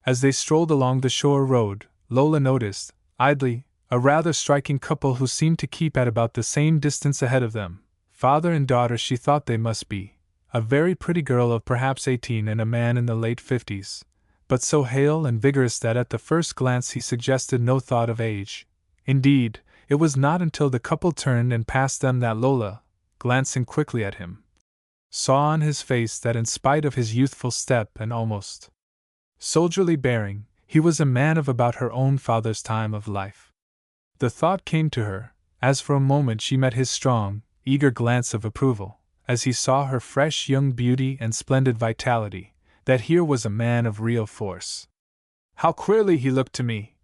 As they strolled along the shore road, Lola noticed, idly, a rather striking couple who seemed to keep at about the same distance ahead of them. Father and daughter she thought they must be, a very pretty girl of perhaps 18 and a man in the late 50s, but so hale and vigorous that at the first glance he suggested no thought of age. Indeed, it was not until the couple turned and passed them that Lola, glancing quickly at him, saw on his face that in spite of his youthful step and almost soldierly bearing, he was a man of about her own father's time of life. The thought came to her, as for a moment she met his strong, eager glance of approval, as he saw her fresh young beauty and splendid vitality, that here was a man of real force. How queerly he looked to me,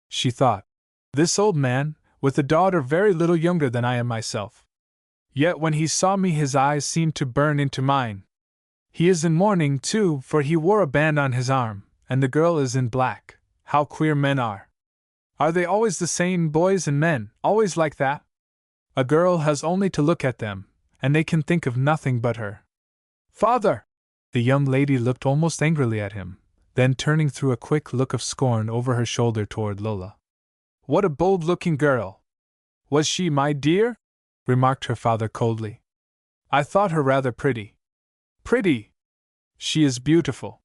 she thought, this old man, with a daughter very little younger than I am myself. Yet when he saw me his eyes seemed to burn into mine. He is in mourning, too, for he wore a band on his arm, and the girl is in black. How queer men are! Are they always the same, boys and men, always like that? A girl has only to look at them, and they can think of nothing but her. Father! The young lady looked almost angrily at him, then turning threw a quick look of scorn over her shoulder toward Lola. What a bold-looking girl! Was she, my dear? Remarked her father coldly. I thought her rather pretty. Pretty! She is beautiful.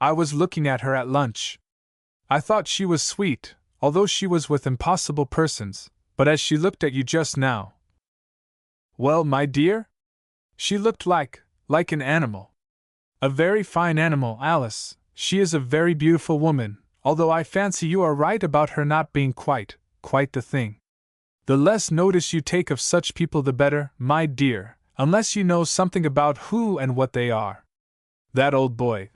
I was looking at her at lunch. I thought she was sweet, although she was with impossible persons, but as she looked at you just now. Well, my dear? She looked like an animal. A very fine animal, Alice. She is a very beautiful woman, although I fancy you are right about her not being quite the thing. The less notice you take of such people the better, my dear, unless you know something about who and what they are. That old boy,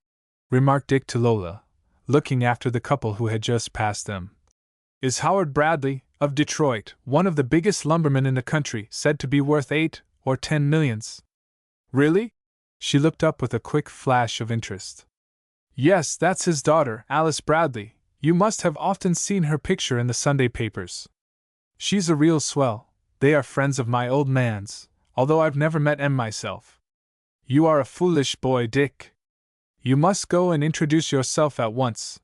remarked Dick to Lola, looking after the couple who had just passed them, is Howard Bradley, of Detroit, one of the biggest lumbermen in the country, said to be worth 8 or 10 millions. Really? She looked up with a quick flash of interest. Yes, that's his daughter, Alice Bradley. You must have often seen her picture in the Sunday papers. She's a real swell. They are friends of my old man's, although I've never met em myself. You are a foolish boy, Dick. You must go and introduce yourself at once.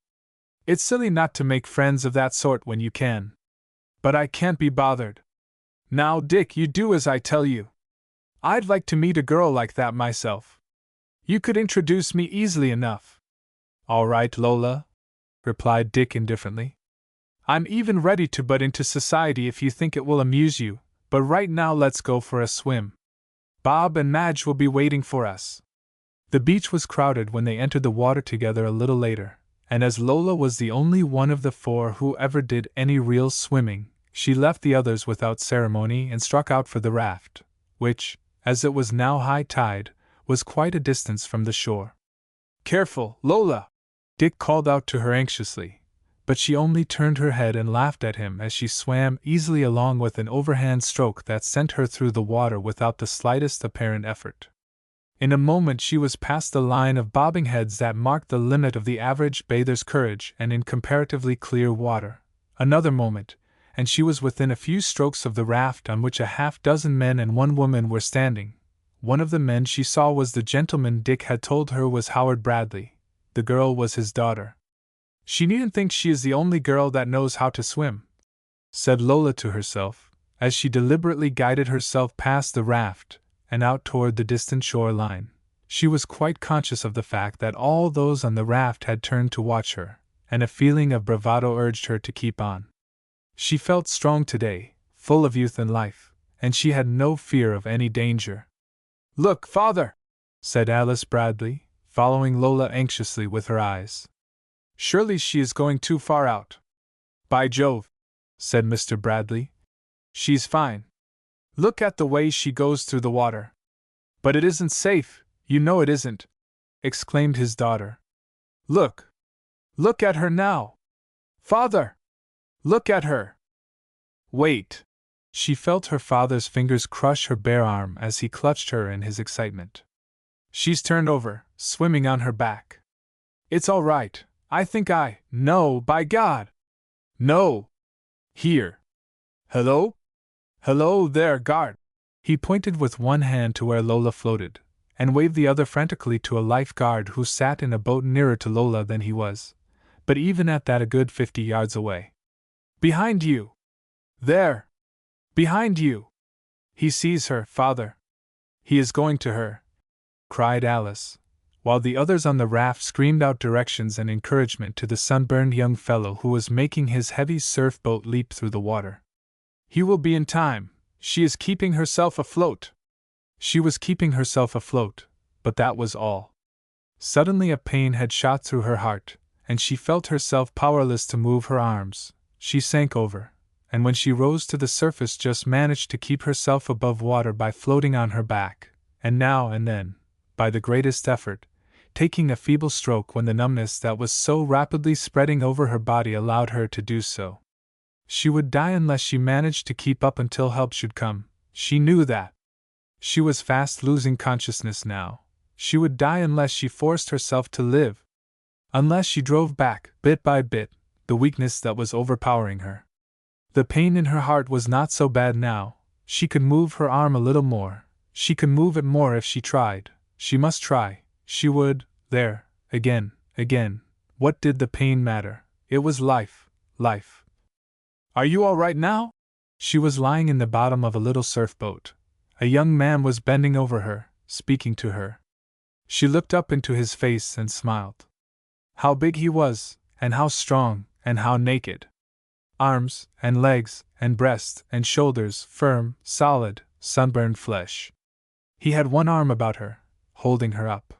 It's silly not to make friends of that sort when you can. But I can't be bothered. Now, Dick, you do as I tell you. I'd like to meet a girl like that myself. You could introduce me easily enough. All right, Lola, replied Dick indifferently. I'm even ready to butt into society if you think it will amuse you, but right now let's go for a swim. Bob and Madge will be waiting for us. The beach was crowded when they entered the water together a little later, and as Lola was the only one of the 4 who ever did any real swimming, she left the others without ceremony and struck out for the raft, which, as it was now high tide, was quite a distance from the shore. Careful, Lola! Dick called out to her anxiously, but she only turned her head and laughed at him as she swam easily along with an overhand stroke that sent her through the water without the slightest apparent effort. In a moment she was past the line of bobbing heads that marked the limit of the average bather's courage and in comparatively clear water. Another moment, and she was within a few strokes of the raft on which a half-dozen men and 1 woman were standing. One of the men she saw was the gentleman Dick had told her was Howard Bradley. The girl was his daughter. She needn't think she is the only girl that knows how to swim, said Lola to herself, as she deliberately guided herself past the raft and out toward the distant shore line. She was quite conscious of the fact that all those on the raft had turned to watch her, and a feeling of bravado urged her to keep on. She felt strong today, full of youth and life, and she had no fear of any danger. Look, father, said Alice Bradley, following Lola anxiously with her eyes. Surely she is going too far out. By Jove, said Mr. Bradley. She's fine. Look at the way she goes through the water. But it isn't safe, you know it isn't, exclaimed his daughter. Look! Look at her now! Father! Look at her! Wait! She felt her father's fingers crush her bare arm as he clutched her in his excitement. She's turned over, swimming on her back. It's all right, I think No, by God! No! Here! Hello? Hello there, guard! He pointed with one hand to where Lola floated, and waved the other frantically to a lifeguard who sat in a boat nearer to Lola than he was, but even at that a good 50 yards away. Behind you! There! Behind you! He sees her, father. He is going to her, cried Alice, while the others on the raft screamed out directions and encouragement to the sunburned young fellow who was making his heavy surf boat leap through the water. He will be in time. She is keeping herself afloat. She was keeping herself afloat, but that was all. Suddenly a pain had shot through her heart, and she felt herself powerless to move her arms. She sank over, and when she rose to the surface just managed to keep herself above water by floating on her back, and now and then, by the greatest effort, taking a feeble stroke when the numbness that was so rapidly spreading over her body allowed her to do so. She would die unless she managed to keep up until help should come. She knew that. She was fast losing consciousness now. She would die unless she forced herself to live. Unless she drove back, bit by bit, the weakness that was overpowering her. The pain in her heart was not so bad now. She could move her arm a little more. She could move it more if she tried. She must try. She would. There. Again. What did the pain matter? It was life. Life. Are you all right now? She was lying in the bottom of a little surf boat. A young man was bending over her, speaking to her. She looked up into his face and smiled. How big he was, and how strong, and how naked! Arms, and legs, and breast, and shoulders, firm, solid, sunburned flesh. He had one arm about her, holding her up.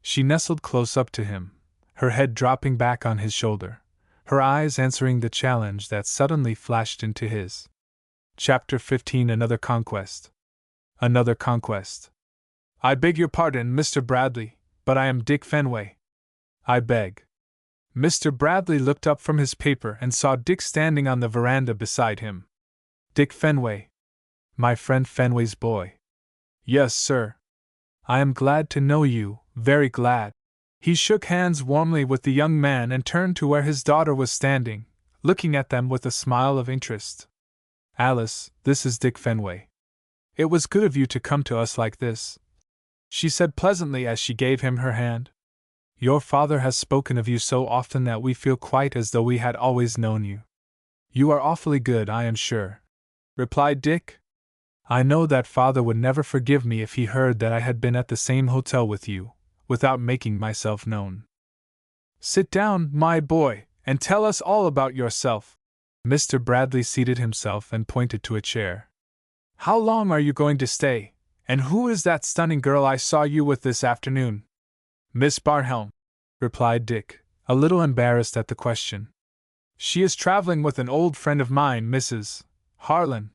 She nestled close up to him, her head dropping back on his shoulder, her eyes answering the challenge that suddenly flashed into his. Chapter 15. Another Conquest. Another conquest. I beg your pardon, Mr. Bradley, but I am Dick Fenway. I beg. Mr. Bradley looked up from his paper and saw Dick standing on the veranda beside him. Dick Fenway. My friend Fenway's boy. Yes, sir. I am glad to know you, very glad. He shook hands warmly with the young man and turned to where his daughter was standing, looking at them with a smile of interest. Alice, this is Dick Fenway. It was good of you to come to us like this, she said pleasantly as she gave him her hand. Your father has spoken of you so often that we feel quite as though we had always known you. You are awfully good, I am sure, replied Dick. I know that father would never forgive me if he heard that I had been at the same hotel with you, without making myself known. Sit down, my boy, and tell us all about yourself. Mr. Bradley seated himself and pointed to a chair. How long are you going to stay, and who is that stunning girl I saw you with this afternoon? Miss Barhelm, replied Dick, a little embarrassed at the question. She is traveling with an old friend of mine, Mrs. Harlan.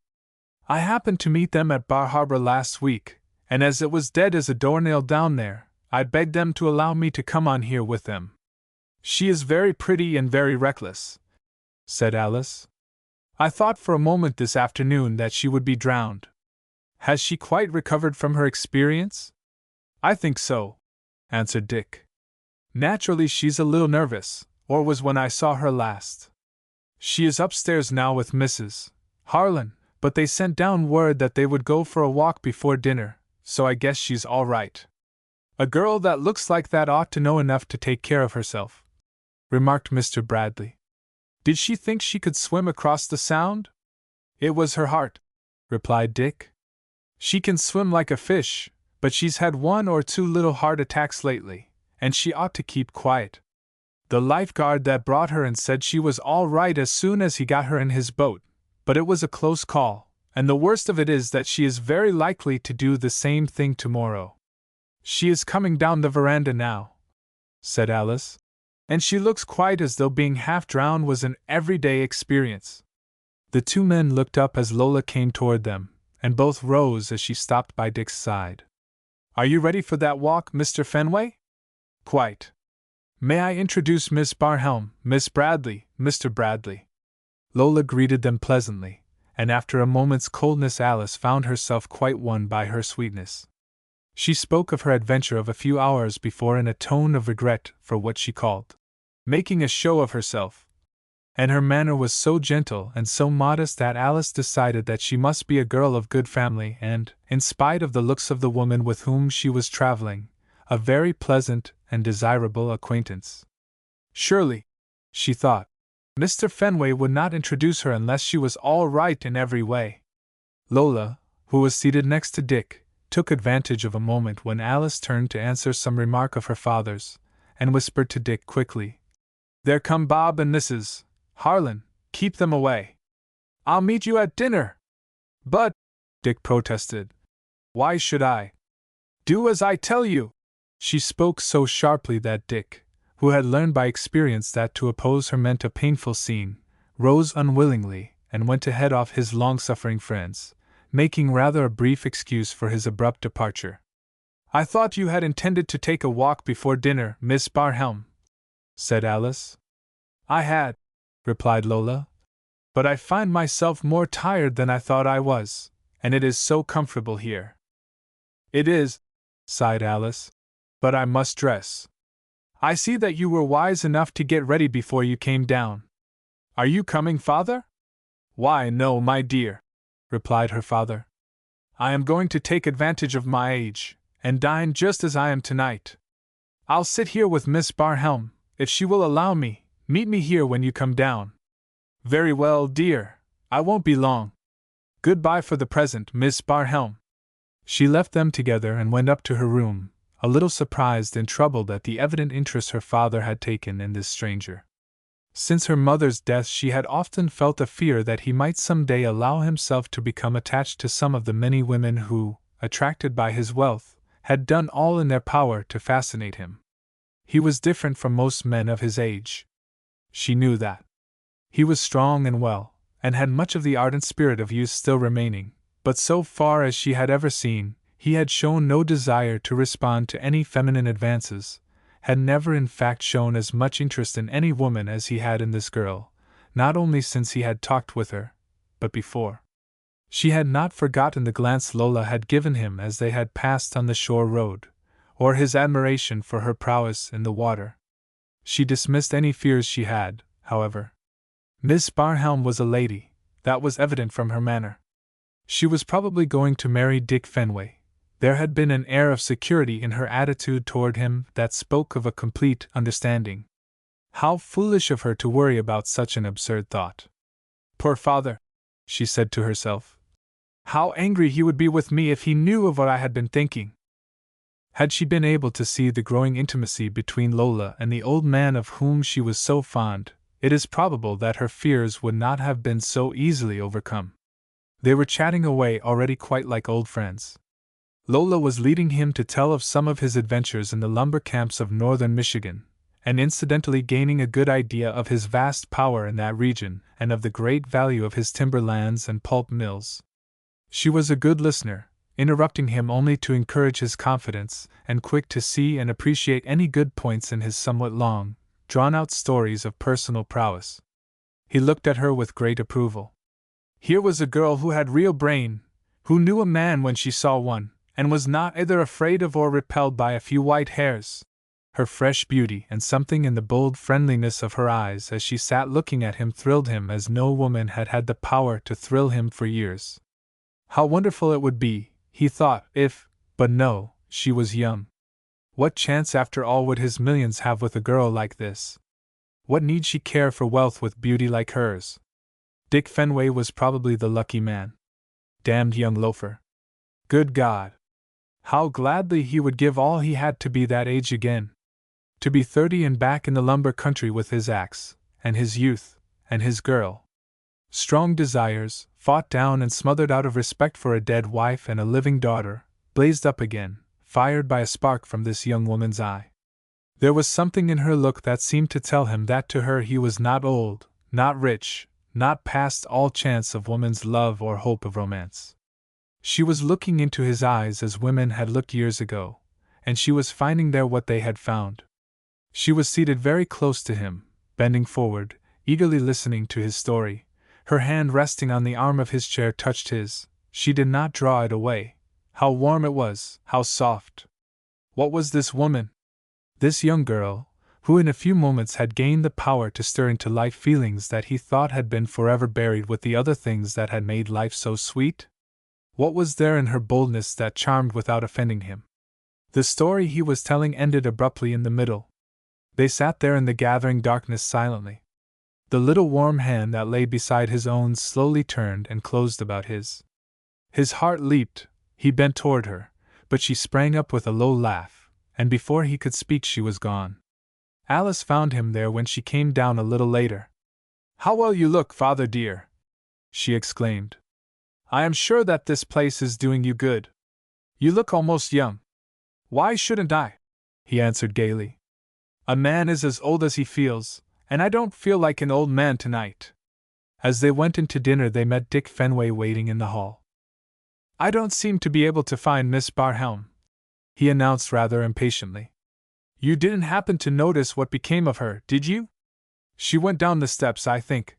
I happened to meet them at Bar Harbor last week, and as it was dead as a doornail down there, I begged them to allow me to come on here with them. She is very pretty and very reckless, said Alice. I thought for a moment this afternoon that she would be drowned. Has she quite recovered from her experience? I think so, answered Dick. Naturally she's a little nervous, or was when I saw her last. She is upstairs now with Mrs. Harlan, but they sent down word that they would go for a walk before dinner, so I guess she's all right. A girl that looks like that ought to know enough to take care of herself, remarked Mr. Bradley. Did she think she could swim across the Sound? It was her heart, replied Dick. She can swim like a fish, but she's had 1 or 2 little heart attacks lately, and she ought to keep quiet. The lifeguard that brought her in said she was all right as soon as he got her in his boat, but it was a close call, and the worst of it is that she is very likely to do the same thing tomorrow. She is coming down the veranda now, said Alice, and she looks quite as though being half drowned was an everyday experience. The two men looked up as Lola came toward them, and both rose as she stopped by Dick's side. Are you ready for that walk, Mr. Fenway? Quite. May I introduce Miss Barhelm, Miss Bradley, Mr. Bradley? Lola greeted them pleasantly, and after a moment's coldness Alice found herself quite won by her sweetness. She spoke of her adventure of a few hours before in a tone of regret for what she called making a show of herself, and her manner was so gentle and so modest that Alice decided that she must be a girl of good family and, in spite of the looks of the woman with whom she was traveling, a very pleasant and desirable acquaintance. Surely, she thought, Mr. Fenway would not introduce her unless she was all right in every way. Lola, who was seated next to Dick, took advantage of a moment when Alice turned to answer some remark of her father's, and whispered to Dick quickly, There come Bob and Mrs. Harlan, keep them away. I'll meet you at dinner. But, Dick protested, why should I? Do as I tell you. She spoke so sharply that Dick, who had learned by experience that to oppose her meant a painful scene, rose unwillingly and went to head off his long-suffering friends, making rather a brief excuse for his abrupt departure. I thought you had intended to take a walk before dinner, Miss Barhelm, said Alice. I had, replied Lola, but I find myself more tired than I thought I was, and it is so comfortable here. It is, sighed Alice, but I must dress. I see that you were wise enough to get ready before you came down. Are you coming, father? Why, no, my dear, replied her father. I am going to take advantage of my age, and dine just as I am tonight. I'll sit here with Miss Barhelm, if she will allow me. Meet me here when you come down. Very well, dear, I won't be long. Goodbye for the present, Miss Barhelm. She left them together and went up to her room, a little surprised and troubled at the evident interest her father had taken in this stranger. Since her mother's death, she had often felt a fear that he might some day allow himself to become attached to some of the many women who, attracted by his wealth, had done all in their power to fascinate him. He was different from most men of his age. She knew that. He was strong and well, and had much of the ardent spirit of youth still remaining, but so far as she had ever seen, he had shown no desire to respond to any feminine advances, had never in fact shown as much interest in any woman as he had in this girl, not only since he had talked with her, but before. She had not forgotten the glance Lola had given him as they had passed on the shore road, or his admiration for her prowess in the water. She dismissed any fears she had, however. Miss Barhelm was a lady, that was evident from her manner. She was probably going to marry Dick Fenway. There had been an air of security in her attitude toward him that spoke of a complete understanding. How foolish of her to worry about such an absurd thought. Poor father, she said to herself. How angry he would be with me if he knew of what I had been thinking. Had she been able to see the growing intimacy between Lola and the old man of whom she was so fond, it is probable that her fears would not have been so easily overcome. They were chatting away already quite like old friends. Lola was leading him to tell of some of his adventures in the lumber camps of northern Michigan, and incidentally gaining a good idea of his vast power in that region and of the great value of his timber lands and pulp mills. She was a good listener, interrupting him only to encourage his confidence, and quick to see and appreciate any good points in his somewhat long, drawn-out stories of personal prowess. He looked at her with great approval. Here was a girl who had real brain, who knew a man when she saw one, and was not either afraid of or repelled by a few white hairs. Her fresh beauty and something in the bold friendliness of her eyes as she sat looking at him thrilled him as no woman had had the power to thrill him for years. How wonderful it would be, he thought, if, but no, she was young. What chance after all would his millions have with a girl like this? What need she care for wealth with beauty like hers? Dick Fenway was probably the lucky man. Damned young loafer. Good God! How gladly he would give all he had to be that age again. To be 30 and back in the lumber country with his axe, and his youth, and his girl. Strong desires, fought down and smothered out of respect for a dead wife and a living daughter, blazed up again, fired by a spark from this young woman's eye. There was something in her look that seemed to tell him that to her he was not old, not rich, not past all chance of woman's love or hope of romance. She was looking into his eyes as women had looked years ago, and she was finding there what they had found. She was seated very close to him, bending forward, eagerly listening to his story. Her hand resting on the arm of his chair touched his. She did not draw it away. How warm it was, how soft. What was this woman? This young girl, who in a few moments had gained the power to stir into life feelings that he thought had been forever buried with the other things that had made life so sweet? What was there in her boldness that charmed without offending him? The story he was telling ended abruptly in the middle. They sat there in the gathering darkness silently. The little warm hand that lay beside his own slowly turned and closed about his. His heart leaped, he bent toward her, but she sprang up with a low laugh, and before he could speak she was gone. Alice found him there when she came down a little later. "How well you look, father dear!" she exclaimed. "I am sure that this place is doing you good. You look almost young." "Why shouldn't I?" he answered gaily. "A man is as old as he feels, and I don't feel like an old man tonight." As they went into dinner they met Dick Fenway waiting in the hall. "I don't seem to be able to find Miss Barhelm," he announced rather impatiently. "You didn't happen to notice what became of her, did you?" "She went down the steps, I think,"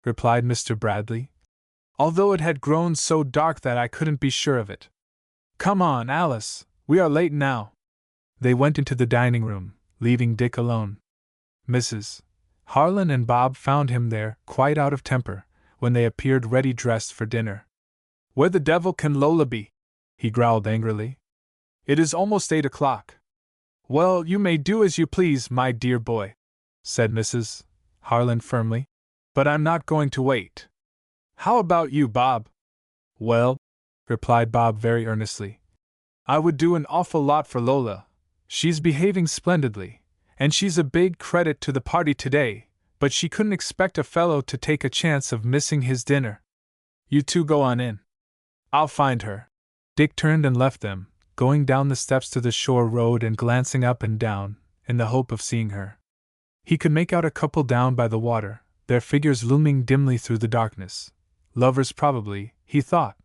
replied Mr. Bradley, "although it had grown so dark that I couldn't be sure of it. Come on, Alice, we are late now." They went into the dining room, leaving Dick alone. Mrs. Harlan and Bob found him there, quite out of temper, when they appeared ready dressed for dinner. "Where the devil can Lola be?" he growled angrily. "It is almost 8 o'clock. "Well, you may do as you please, my dear boy," said Mrs. Harlan firmly, "but I'm not going to wait. How about you, Bob?" "Well," replied Bob very earnestly, "I would do an awful lot for Lola, She's behaving splendidly, and she's a big credit to the party today, but she couldn't expect a fellow to take a chance of missing his dinner. You two go on in. I'll find her. Dick turned and left them, going down the steps to the shore road and glancing up and down, in the hope of seeing her. He could make out a couple down by the water, their figures looming dimly through the darkness. Lovers probably, he thought.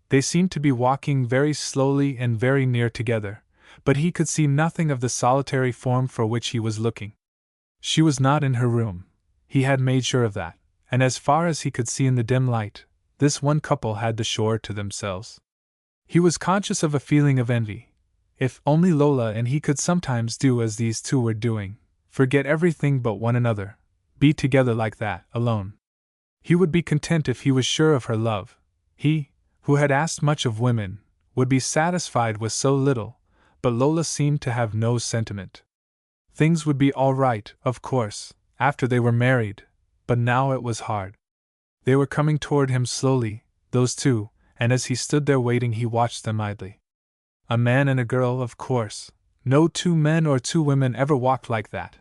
They seemed to be walking very slowly and very near together, but he could see nothing of the solitary form for which he was looking. She was not in her room. He had made sure of that, and as far as he could see in the dim light, this one couple had the shore to themselves. He was conscious of a feeling of envy. If only Lola and he could sometimes do as these two were doing, forget everything but one another, be together like that, alone. He would be content if he was sure of her love. He, who had asked much of women, would be satisfied with so little, but Lola seemed to have no sentiment. Things would be all right, of course, after they were married, but now it was hard. They were coming toward him slowly, those two, and as he stood there waiting he watched them idly. A man and a girl, of course. No two men or two women ever walked like that.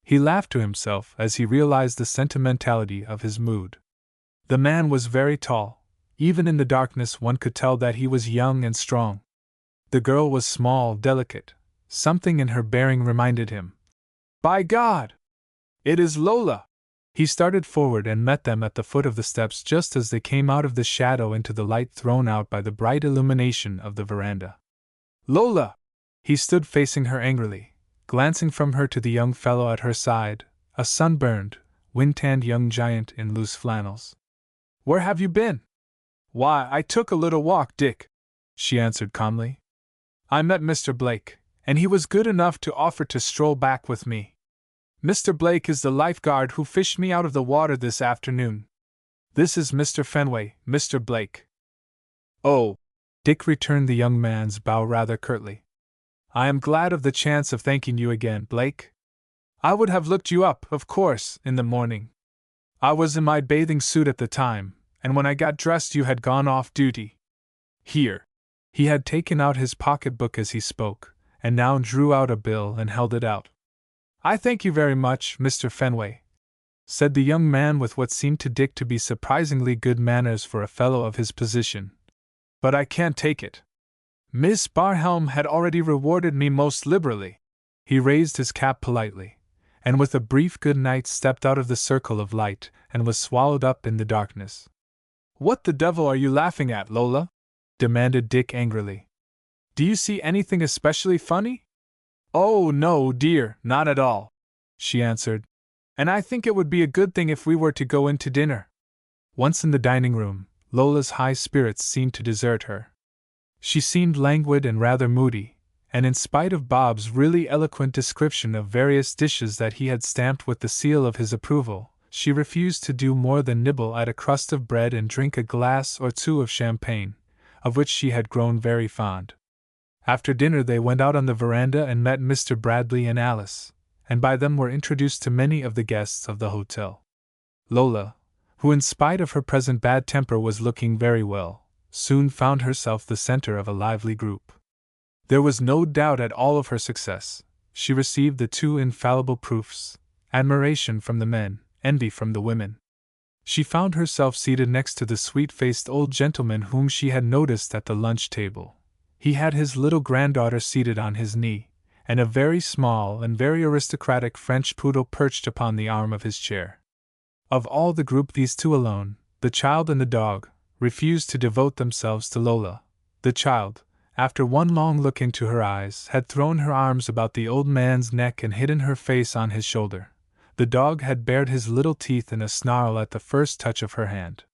He laughed to himself as he realized the sentimentality of his mood. The man was very tall. Even in the darkness one could tell that he was young and strong. The girl was small, delicate. Something in her bearing reminded him. By God! It is Lola! He started forward and met them at the foot of the steps just as they came out of the shadow into the light thrown out by the bright illumination of the veranda. Lola! He stood facing her angrily, glancing from her to the young fellow at her side, a sunburned, wind-tanned young giant in loose flannels. Where have you been? Why, I took a little walk, Dick, she answered calmly. I met Mr. Blake, and he was good enough to offer to stroll back with me. Mr. Blake is the lifeguard who fished me out of the water this afternoon. This is Mr. Fenway, Mr. Blake. Oh, Dick returned the young man's bow rather curtly. I am glad of the chance of thanking you again, Blake. I would have looked you up, of course, in the morning. I was in my bathing suit at the time, and when I got dressed you had gone off duty. Here. He had taken out his pocketbook as he spoke, and now drew out a bill and held it out. I thank you very much, Mr. Fenway, said the young man with what seemed to Dick to be surprisingly good manners for a fellow of his position. But I can't take it. Miss Barhelm had already rewarded me most liberally. He raised his cap politely, and with a brief good night stepped out of the circle of light and was swallowed up in the darkness. What the devil are you laughing at, Lola? Demanded Dick angrily. Do you see anything especially funny? Oh, no, dear, not at all, she answered. And I think it would be a good thing if we were to go in to dinner. Once in the dining room, Lola's high spirits seemed to desert her. She seemed languid and rather moody, and in spite of Bob's really eloquent description of various dishes that he had stamped with the seal of his approval, she refused to do more than nibble at a crust of bread and drink a glass or two of champagne, of which she had grown very fond. After dinner they went out on the veranda and met Mr. Bradley and Alice, and by them were introduced to many of the guests of the hotel. Lola, who in spite of her present bad temper was looking very well, soon found herself the center of a lively group. There was no doubt at all of her success. She received the two infallible proofs: admiration from the men, envy from the women. She found herself seated next to the sweet-faced old gentleman whom she had noticed at the lunch table. He had his little granddaughter seated on his knee, and a very small and very aristocratic French poodle perched upon the arm of his chair. Of all the group, these two alone, the child and the dog, refused to devote themselves to Lola. The child, after one long look into her eyes, had thrown her arms about the old man's neck and hidden her face on his shoulder. The dog had bared his little teeth in a snarl at the first touch of her hand.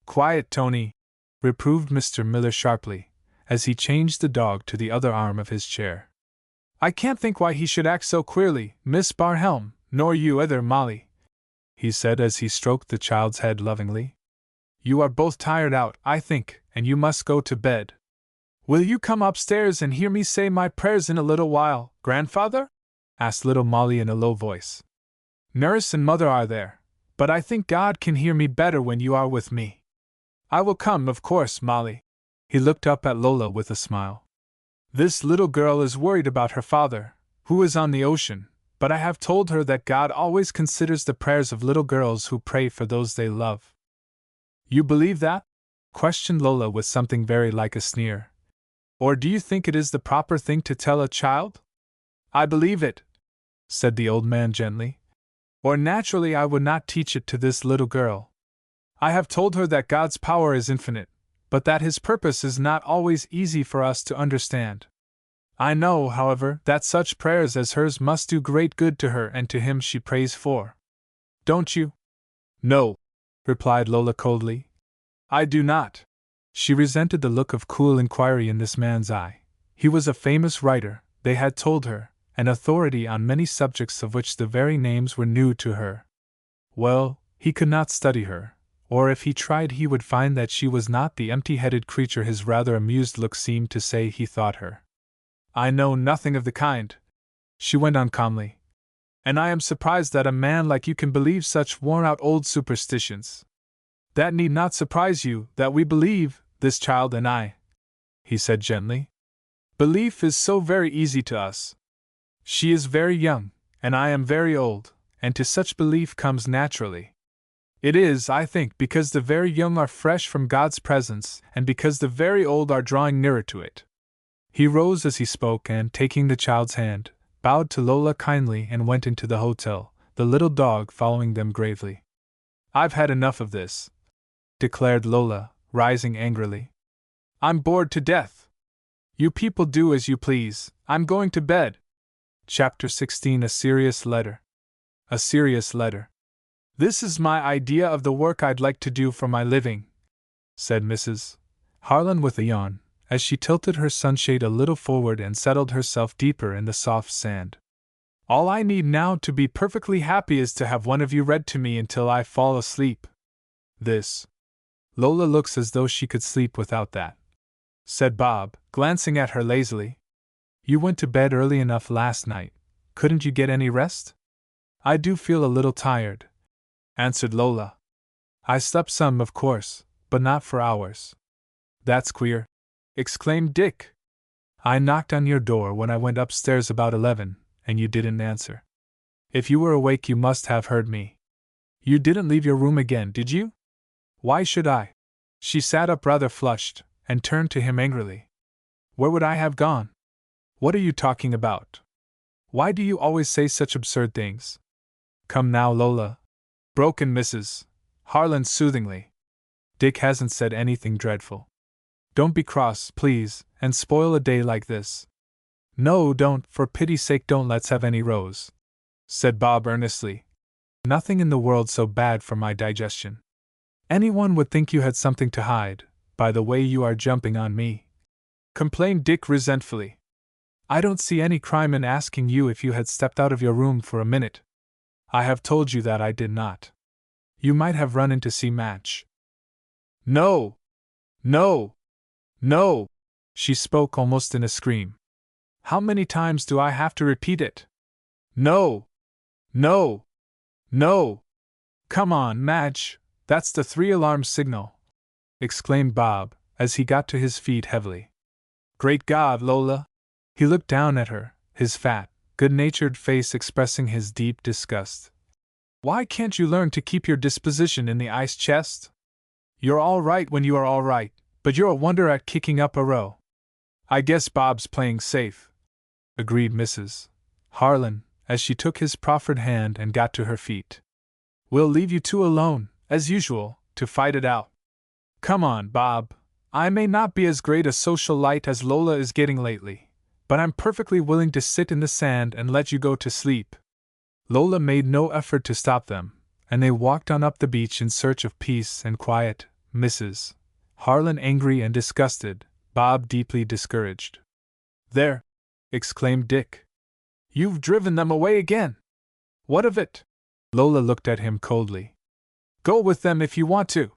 Quiet, Tony, reproved Mr. Miller sharply, as he changed the dog to the other arm of his chair. I can't think why he should act so queerly, Miss Barhelm, nor you either, Molly, he said as he stroked the child's head lovingly. You are both tired out, I think, and you must go to bed. Will you come upstairs and hear me say my prayers in a little while, grandfather? Asked little Molly in a low voice. Nurse and mother are there, but I think God can hear me better when you are with me. I will come, of course, Molly. He looked up at Lola with a smile. This little girl is worried about her father, who is on the ocean, but I have told her that God always considers the prayers of little girls who pray for those they love." "You believe that?" questioned Lola with something very like a sneer. "Or do you think it is the proper thing to tell a child?" "I believe it," said the old man gently. "Or naturally I would not teach it to this little girl. I have told her that God's power is infinite, but that His purpose is not always easy for us to understand. I know, however, that such prayers as hers must do great good to her and to him she prays for. Don't you?" "No," replied Lola coldly. "I do not." She resented the look of cool inquiry in this man's eye. He was a famous writer, they had told her, an authority on many subjects of which the very names were new to her. Well, he could not study her, or if he tried he would find that she was not the empty-headed creature his rather amused look seemed to say he thought her. "I know nothing of the kind," she went on calmly. "And I am surprised that a man like you can believe such worn-out old superstitions." "That need not surprise you, that we believe, this child and I," he said gently. "Belief is so very easy to us. She is very young, and I am very old, and to such belief comes naturally. It is, I think, because the very young are fresh from God's presence, and because the very old are drawing nearer to it." He rose as he spoke and, taking the child's hand, bowed to Lola kindly and went into the hotel, the little dog following them gravely. "I've had enough of this," declared Lola, rising angrily. "I'm bored to death. You people do as you please, I'm going to bed." Chapter 16. A Serious Letter. A serious letter. "This is my idea of the work I'd like to do for my living," said Mrs. Harlan with a yawn, as she tilted her sunshade a little forward and settled herself deeper in the soft sand. "All I need now to be perfectly happy is to have one of you read to me until I fall asleep." "This. Lola looks as though she could sleep without that," said Bob, glancing at her lazily. "You went to bed early enough last night. Couldn't you get any rest?" "I do feel a little tired," answered Lola. "I slept some, of course, but not for hours." "That's queer," exclaimed Dick. "I knocked on your door when I went upstairs about 11, and you didn't answer. If you were awake you must have heard me. You didn't leave your room again, did you?" "Why should I?" She sat up rather flushed, and turned to him angrily. "Where would I have gone? What are you talking about? Why do you always say such absurd things?" "Come now, Lola," broke in Mrs. Harlan soothingly. "Dick hasn't said anything dreadful. Don't be cross, please, and spoil a day like this." "No, don't, for pity's sake don't let's have any rows," said Bob earnestly. "Nothing in the world so bad for my digestion. Anyone would think you had something to hide, by the way you are jumping on me," complained Dick resentfully. "I don't see any crime in asking you if you had stepped out of your room for a minute. I have told you that I did not. You might have run in to see Madge." "No! No! No!" She spoke almost in a scream. "How many times do I have to repeat it? No! No! No! Come on, Madge, that's the 3-alarm signal!" exclaimed Bob, as he got to his feet heavily. "Great God, Lola!" He looked down at her, his fat, good-natured face expressing his deep disgust. "Why can't you learn to keep your disposition in the ice chest? You're all right when you are all right, but you're a wonder at kicking up a row." "I guess Bob's playing safe," agreed Mrs. Harlan, as she took his proffered hand and got to her feet. "We'll leave you two alone, as usual, to fight it out. Come on, Bob. I may not be as great a socialite as Lola is getting lately, but I'm perfectly willing to sit in the sand and let you go to sleep." Lola made no effort to stop them, and they walked on up the beach in search of peace and quiet, Mrs. Harlan angry and disgusted, Bob deeply discouraged. "There!" exclaimed Dick. "You've driven them away again! What of it?" Lola looked at him coldly. "Go with them if you want to.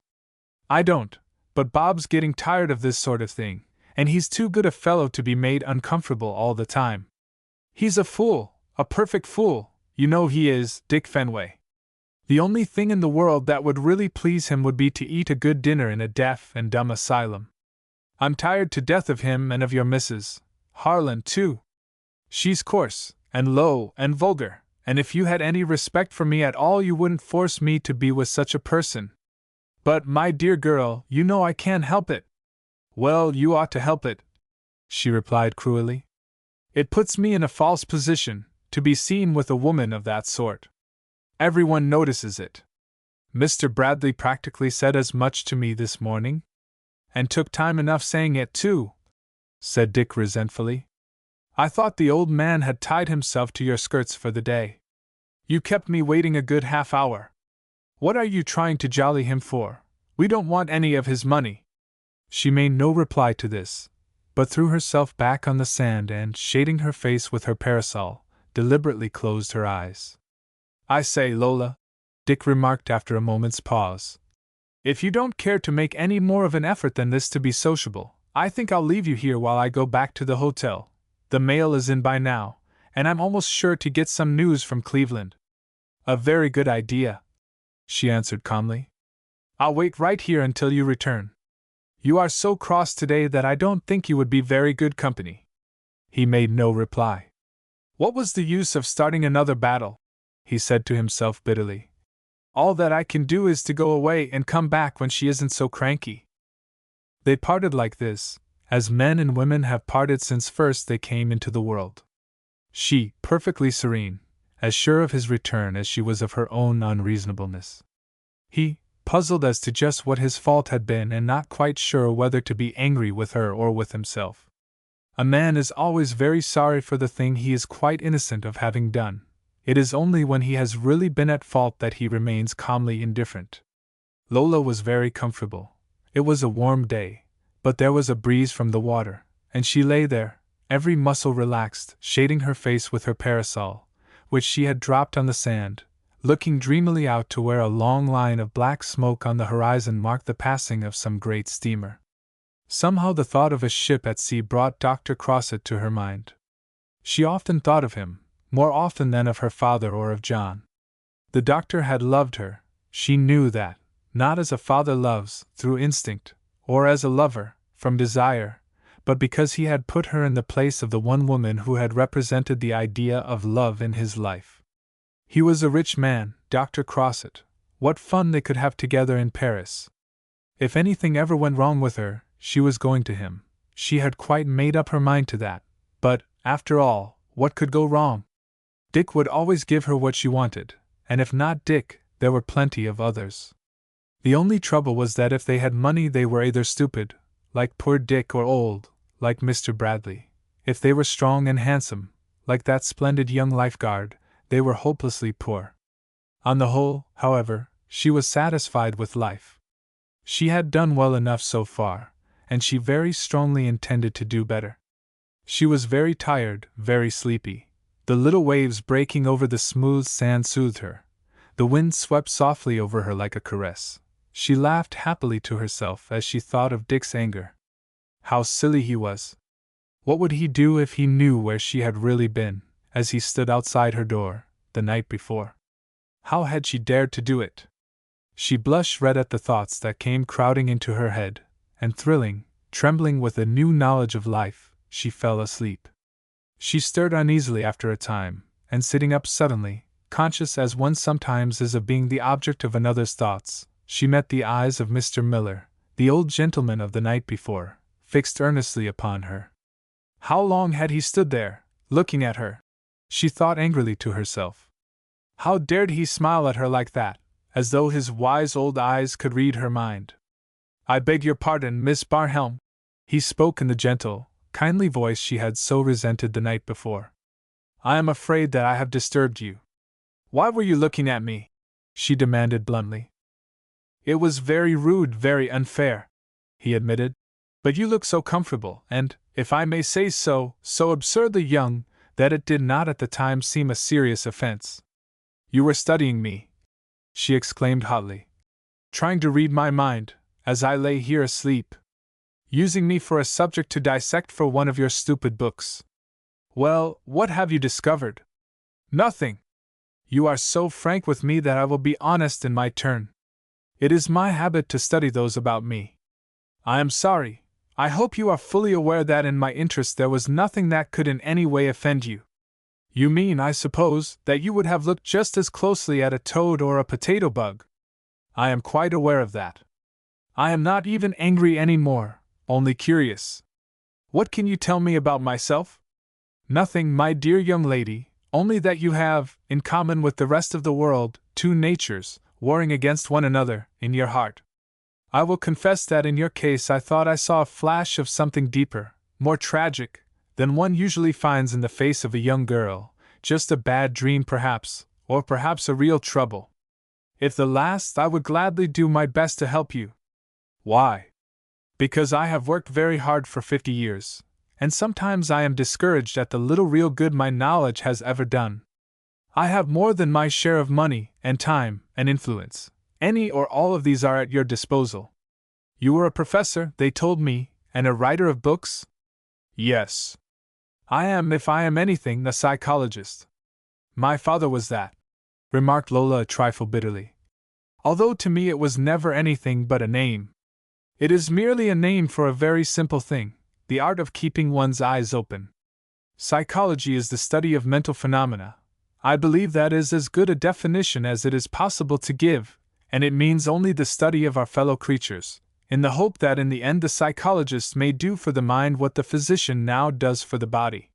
I don't, but Bob's getting tired of this sort of thing, and he's too good a fellow to be made uncomfortable all the time. He's a fool, a perfect fool, you know he is, Dick Fenway. The only thing in the world that would really please him would be to eat a good dinner in a deaf and dumb asylum. I'm tired to death of him and of your Mrs. Harlan, too. She's coarse, and low, and vulgar, and if you had any respect for me at all, you wouldn't force me to be with such a person. But, my dear girl, you know I can't help it. Well, you ought to help it, she replied cruelly. It puts me in a false position, to be seen with a woman of that sort. Everyone notices it. Mr. Bradley practically said as much to me this morning. And took time enough saying it, too, said Dick resentfully. I thought the old man had tied himself to your skirts for the day. You kept me waiting a good half hour. What are you trying to jolly him for? We don't want any of his money. She made no reply to this, but threw herself back on the sand and, shading her face with her parasol, deliberately closed her eyes. I say, Lola, Dick remarked after a moment's pause. If you don't care to make any more of an effort than this to be sociable, I think I'll leave you here while I go back to the hotel. The mail is in by now, and I'm almost sure to get some news from Cleveland. A very good idea, she answered calmly. I'll wait right here until you return. You are so cross today that I don't think you would be very good company. He made no reply. What was the use of starting another battle? He said to himself bitterly. All that I can do is to go away and come back when she isn't so cranky. They parted like this, as men and women have parted since first they came into the world. She, perfectly serene, as sure of his return as she was of her own unreasonableness. He, puzzled as to just what his fault had been and not quite sure whether to be angry with her or with himself. A man is always very sorry for the thing he is quite innocent of having done. It is only when he has really been at fault that he remains calmly indifferent. Lola was very comfortable. It was a warm day, but there was a breeze from the water, and she lay there, every muscle relaxed, shading her face with her parasol, which she had dropped on the sand, looking dreamily out to where a long line of black smoke on the horizon marked the passing of some great steamer. Somehow the thought of a ship at sea brought Dr. Crossett to her mind. She often thought of him, more often than of her father or of John. The doctor had loved her, she knew that, not as a father loves, through instinct, or as a lover, from desire, but because he had put her in the place of the one woman who had represented the idea of love in his life. He was a rich man, Dr. Crossett. What fun they could have together in Paris. If anything ever went wrong with her, she was going to him. She had quite made up her mind to that. But, after all, what could go wrong? Dick would always give her what she wanted, and if not Dick, there were plenty of others. The only trouble was that if they had money they were either stupid, like poor Dick, or old, like Mr. Bradley. If they were strong and handsome, like that splendid young lifeguard, they were hopelessly poor. On the whole, however, she was satisfied with life. She had done well enough so far, and she very strongly intended to do better. She was very tired, very sleepy. The little waves breaking over the smooth sand soothed her. The wind swept softly over her like a caress. She laughed happily to herself as she thought of Dick's anger. How silly he was! What would he do if he knew where she had really been, as he stood outside her door, the night before? How had she dared to do it? She blushed red at the thoughts that came crowding into her head, and thrilling, trembling with a new knowledge of life, she fell asleep. She stirred uneasily after a time, and sitting up suddenly, conscious as one sometimes is of being the object of another's thoughts, she met the eyes of Mr. Miller, the old gentleman of the night before, fixed earnestly upon her. How long had he stood there, looking at her? She thought angrily to herself. How dared he smile at her like that, as though his wise old eyes could read her mind? I beg your pardon, Miss Barhelm. He spoke in the gentle, kindly voice she had so resented the night before. I am afraid that I have disturbed you. Why were you looking at me? She demanded bluntly. It was very rude, very unfair, he admitted. But you look so comfortable, and, if I may say so, so absurdly young, that it did not at the time seem a serious offense. You were studying me, she exclaimed hotly. Trying to read my mind, as I lay here asleep. Using me for a subject to dissect for one of your stupid books. Well, what have you discovered? Nothing. You are so frank with me that I will be honest in my turn. It is my habit to study those about me. I am sorry. I hope you are fully aware that in my interest there was nothing that could in any way offend you. You mean, I suppose, that you would have looked just as closely at a toad or a potato bug? I am quite aware of that. I am not even angry any more, only curious. What can you tell me about myself? Nothing, my dear young lady, only that you have, in common with the rest of the world, two natures, warring against one another, in your heart. I will confess that in your case I thought I saw a flash of something deeper, more tragic, than one usually finds in the face of a young girl, just a bad dream perhaps, or perhaps a real trouble. If the last, I would gladly do my best to help you. Why? Because I have worked very hard for 50 years, and sometimes I am discouraged at the little real good my knowledge has ever done. I have more than my share of money, and time, and influence. Any or all of these are at your disposal. You were a professor, they told me, and a writer of books? Yes. I am, if I am anything, a psychologist. My father was that, remarked Lola a trifle bitterly. Although to me it was never anything but a name. It is merely a name for a very simple thing, the art of keeping one's eyes open. Psychology is the study of mental phenomena. I believe that is as good a definition as it is possible to give, and it means only the study of our fellow creatures, in the hope that in the end the psychologist may do for the mind what the physician now does for the body.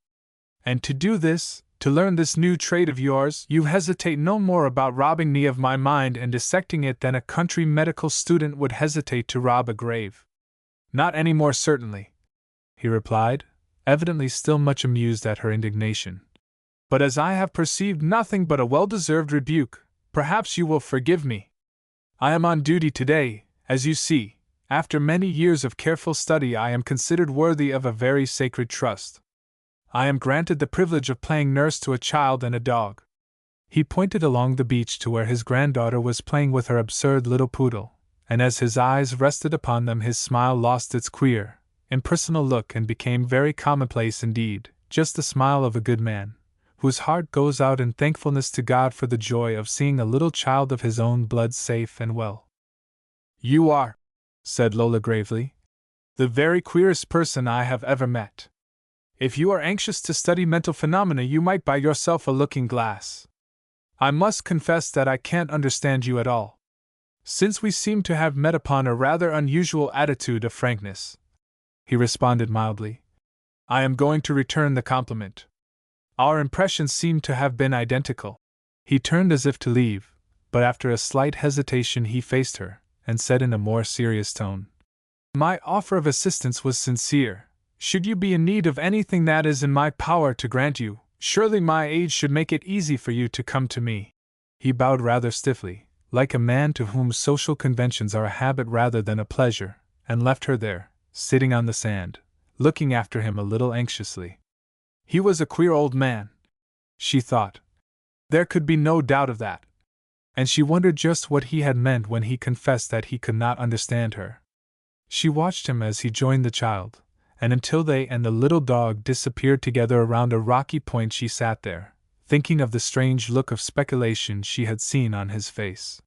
And to do this, to learn this new trade of yours, you hesitate no more about robbing me of my mind and dissecting it than a country medical student would hesitate to rob a grave. Not any more certainly, he replied, evidently still much amused at her indignation. But as I have perceived nothing but a well-deserved rebuke, perhaps you will forgive me. I am on duty today, as you see. After many years of careful study I am considered worthy of a very sacred trust. I am granted the privilege of playing nurse to a child and a dog. He pointed along the beach to where his granddaughter was playing with her absurd little poodle, and as his eyes rested upon them his smile lost its queer, impersonal look and became very commonplace indeed, just the smile of a good man, whose heart goes out in thankfulness to God for the joy of seeing a little child of his own blood safe and well. You are, said Lola gravely, the very queerest person I have ever met. If you are anxious to study mental phenomena, you might buy yourself a looking-glass. I must confess that I can't understand you at all. Since we seem to have met upon a rather unusual attitude of frankness, he responded mildly, I am going to return the compliment. Our impressions seem to have been identical. He turned as if to leave, but after a slight hesitation he faced her, and said in a more serious tone, My offer of assistance was sincere. Should you be in need of anything that is in my power to grant you, surely my aid should make it easy for you to come to me. He bowed rather stiffly, like a man to whom social conventions are a habit rather than a pleasure, and left her there, sitting on the sand, looking after him a little anxiously. He was a queer old man, she thought. There could be no doubt of that. And she wondered just what he had meant when he confessed that he could not understand her. She watched him as he joined the child, and until they and the little dog disappeared together around a rocky point she sat there, thinking of the strange look of speculation she had seen on his face.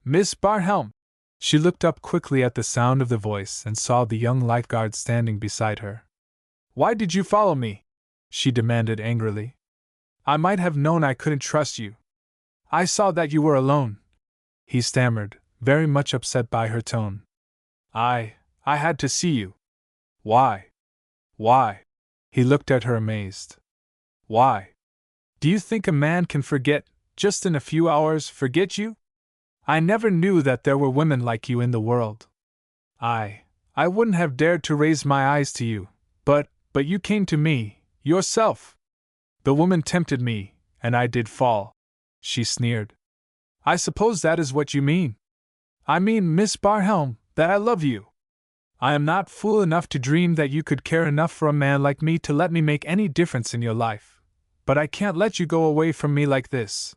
Miss Barhelm! She looked up quickly at the sound of the voice and saw the young lifeguard standing beside her. Why did you follow me? She demanded angrily. I might have known I couldn't trust you. I saw that you were alone, he stammered, very much upset by her tone. I had to see you. Why? Why? He looked at her amazed. Why? Do you think a man can forget, just in a few hours, forget you? I never knew that there were women like you in the world. I wouldn't have dared to raise my eyes to you, but you came to me, yourself. The woman tempted me, and I did fall, she sneered. I suppose that is what you mean. I mean, Miss Barhelm, that I love you. I am not fool enough to dream that you could care enough for a man like me to let me make any difference in your life. But I can't let you go away from me like this.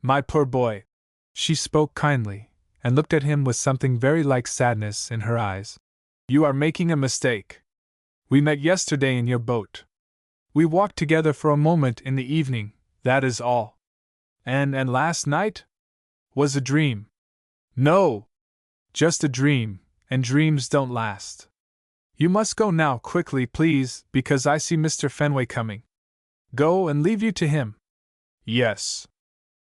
My poor boy. She spoke kindly, and looked at him with something very like sadness in her eyes. You are making a mistake. We met yesterday in your boat. We walked together for a moment in the evening, that is all. And last night? Was a dream. No! Just a dream, and dreams don't last. You must go now, quickly, please, because I see Mr. Fenway coming. Go and leave you to him. Yes.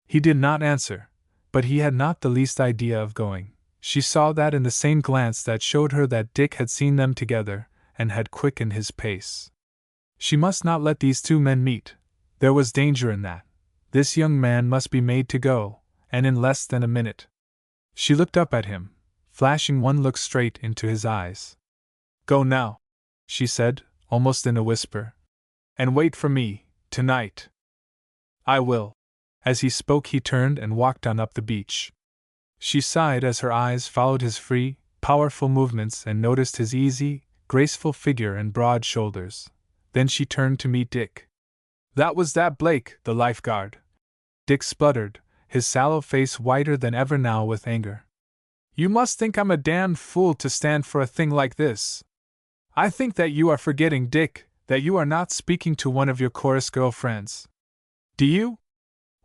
He did not answer, but he had not the least idea of going. She saw that in the same glance that showed her that Dick had seen them together, and had quickened his pace. She must not let these two men meet. There was danger in that. This young man must be made to go, and in less than a minute. She looked up at him, flashing one look straight into his eyes. Go now, she said, almost in a whisper. And wait for me, tonight. I will. As he spoke, he turned and walked on up the beach. She sighed as her eyes followed his free, powerful movements and noticed his easy, graceful figure and broad shoulders. Then she turned to meet Dick. That was Blake, the lifeguard. Dick spluttered, his sallow face whiter than ever now with anger. You must think I'm a damned fool to stand for a thing like this. I think that you are forgetting, Dick, that you are not speaking to one of your chorus girl friends. Do you?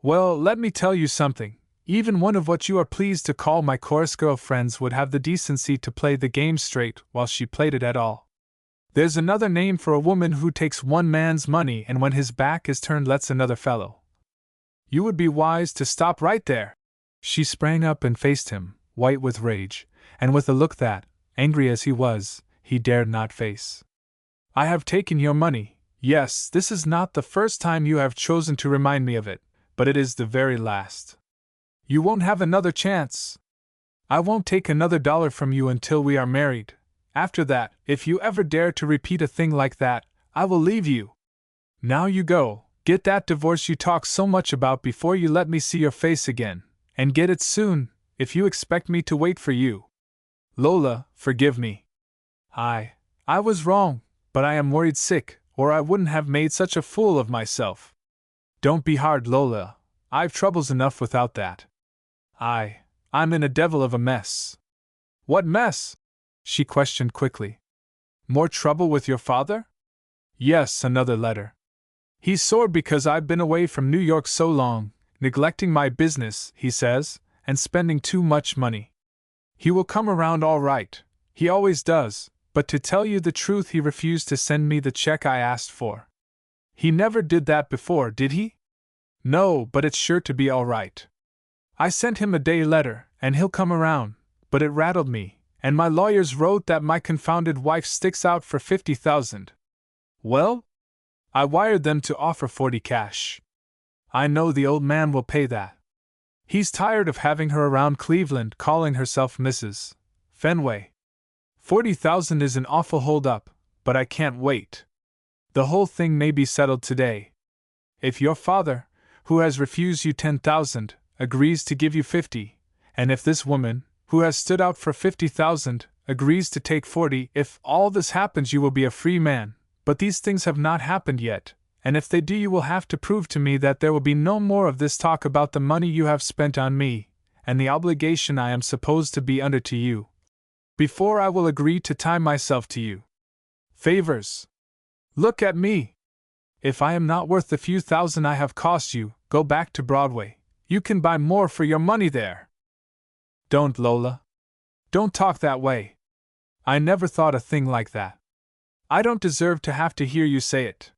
Well, let me tell you something. Even one of what you are pleased to call my chorus girl friends would have the decency to play the game straight while she played it at all. There's another name for a woman who takes one man's money and when his back is turned lets another fellow. You would be wise to stop right there. She sprang up and faced him, white with rage, and with a look that, angry as he was, he dared not face. I have taken your money. Yes, this is not the first time you have chosen to remind me of it, but it is the very last. You won't have another chance. I won't take another dollar from you until we are married. After that, if you ever dare to repeat a thing like that, I will leave you. Now you go, get that divorce you talk so much about before you let me see your face again, and get it soon, if you expect me to wait for you. Lola, forgive me. I was wrong, but I am worried sick, or I wouldn't have made such a fool of myself. Don't be hard, Lola. I've troubles enough without that. I'm in a devil of a mess. What mess? She questioned quickly. More trouble with your father? Yes, another letter. He's sore because I've been away from New York so long, neglecting my business, he says, and spending too much money. He will come around all right. He always does, but to tell you the truth, he refused to send me the check I asked for. He never did that before, did he? No, but it's sure to be all right. I sent him a day letter, and he'll come around, but it rattled me, and my lawyers wrote that my confounded wife sticks out for 50,000. Well? I wired them to offer 40 cash. I know the old man will pay that. He's tired of having her around Cleveland calling herself Mrs. Fenway. 40,000 is an awful hold-up, but I can't wait. The whole thing may be settled today. If your father, who has refused you 10,000, agrees to give you 50, and if this woman, who has stood out for 50,000, agrees to take 40, if all this happens you will be a free man, but these things have not happened yet, and if they do you will have to prove to me that there will be no more of this talk about the money you have spent on me, and the obligation I am supposed to be under to you, before I will agree to tie myself to you. Favors. Look at me. If I am not worth the few thousand I have cost you, go back to Broadway. You can buy more for your money there. Don't, Lola. Don't talk that way. I never thought a thing like that. I don't deserve to have to hear you say it.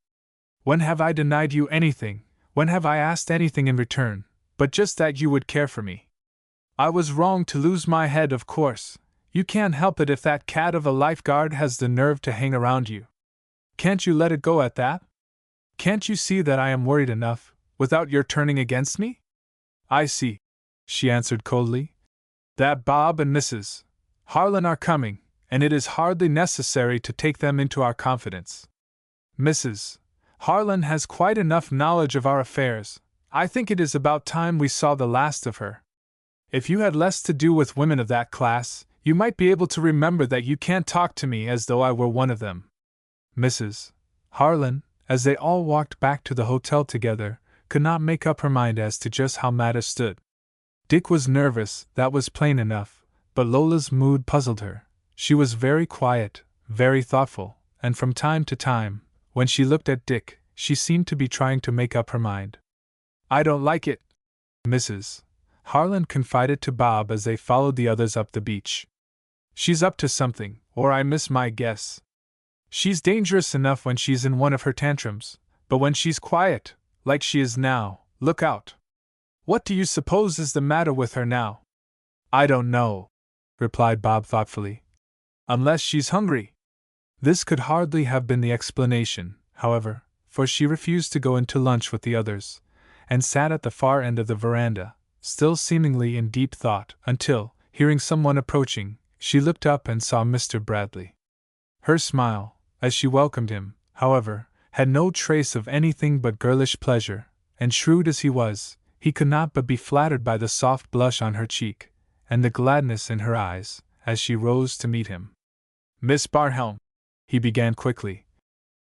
When have I denied you anything? When have I asked anything in return, but just that you would care for me? I was wrong to lose my head, of course. You can't help it if that cat of a lifeguard has the nerve to hang around you. Can't you let it go at that? Can't you see that I am worried enough, without your turning against me? I see, she answered coldly. That Bob and Mrs. Harlan are coming, and it is hardly necessary to take them into our confidence. Mrs. Harlan has quite enough knowledge of our affairs. I think it is about time we saw the last of her. If you had less to do with women of that class, you might be able to remember that you can't talk to me as though I were one of them. Mrs. Harlan, as they all walked back to the hotel together, could not make up her mind as to just how matters stood. Dick was nervous, that was plain enough, but Lola's mood puzzled her. She was very quiet, very thoughtful, and from time to time, when she looked at Dick, she seemed to be trying to make up her mind. I don't like it, Mrs. Harlan confided to Bob as they followed the others up the beach. She's up to something, or I miss my guess. She's dangerous enough when she's in one of her tantrums, but when she's quiet, like she is now, look out. What do you suppose is the matter with her now? I don't know, replied Bob thoughtfully. Unless she's hungry. This could hardly have been the explanation, however, for she refused to go into lunch with the others, and sat at the far end of the veranda, still seemingly in deep thought, until, hearing someone approaching, she looked up and saw Mr. Bradley. Her smile, as she welcomed him, however, had no trace of anything but girlish pleasure, and shrewd as he was, he could not but be flattered by the soft blush on her cheek, and the gladness in her eyes, as she rose to meet him. Miss Barhelm, he began quickly,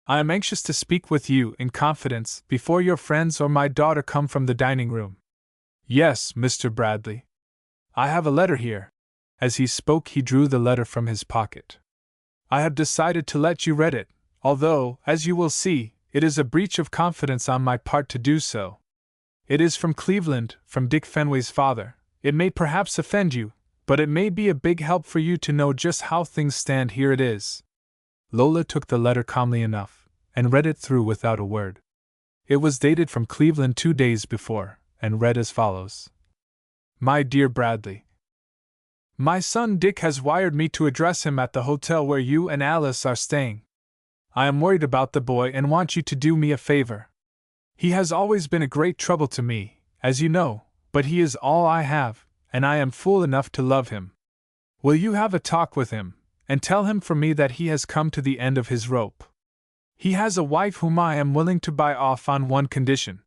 I am anxious to speak with you in confidence before your friends or my daughter come from the dining room. Yes, Mr. Bradley. I have a letter here. As he spoke, he drew the letter from his pocket. I have decided to let you read it, although, as you will see, it is a breach of confidence on my part to do so. It is from Cleveland, from Dick Fenway's father. It may perhaps offend you, but it may be a big help for you to know just how things stand. Here it is. Lola took the letter calmly enough, and read it through without a word. It was dated from Cleveland 2 days before, and read as follows. My dear Bradley, my son Dick has wired me to address him at the hotel where you and Alice are staying. I am worried about the boy and want you to do me a favor. He has always been a great trouble to me, as you know, but he is all I have, and I am fool enough to love him. Will you have a talk with him, and tell him for me that he has come to the end of his rope? He has a wife whom I am willing to buy off on one condition.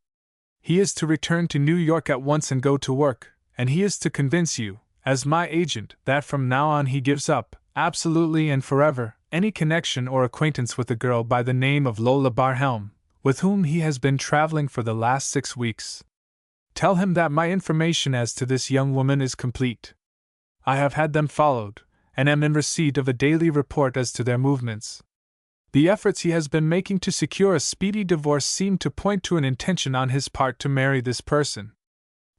He is to return to New York at once and go to work, and he is to convince you, as my agent, that from now on he gives up, absolutely and forever, any connection or acquaintance with a girl by the name of Lola Barhelm, with whom he has been traveling for the last 6 weeks. Tell him that my information as to this young woman is complete. I have had them followed, and am in receipt of a daily report as to their movements. The efforts he has been making to secure a speedy divorce seem to point to an intention on his part to marry this person.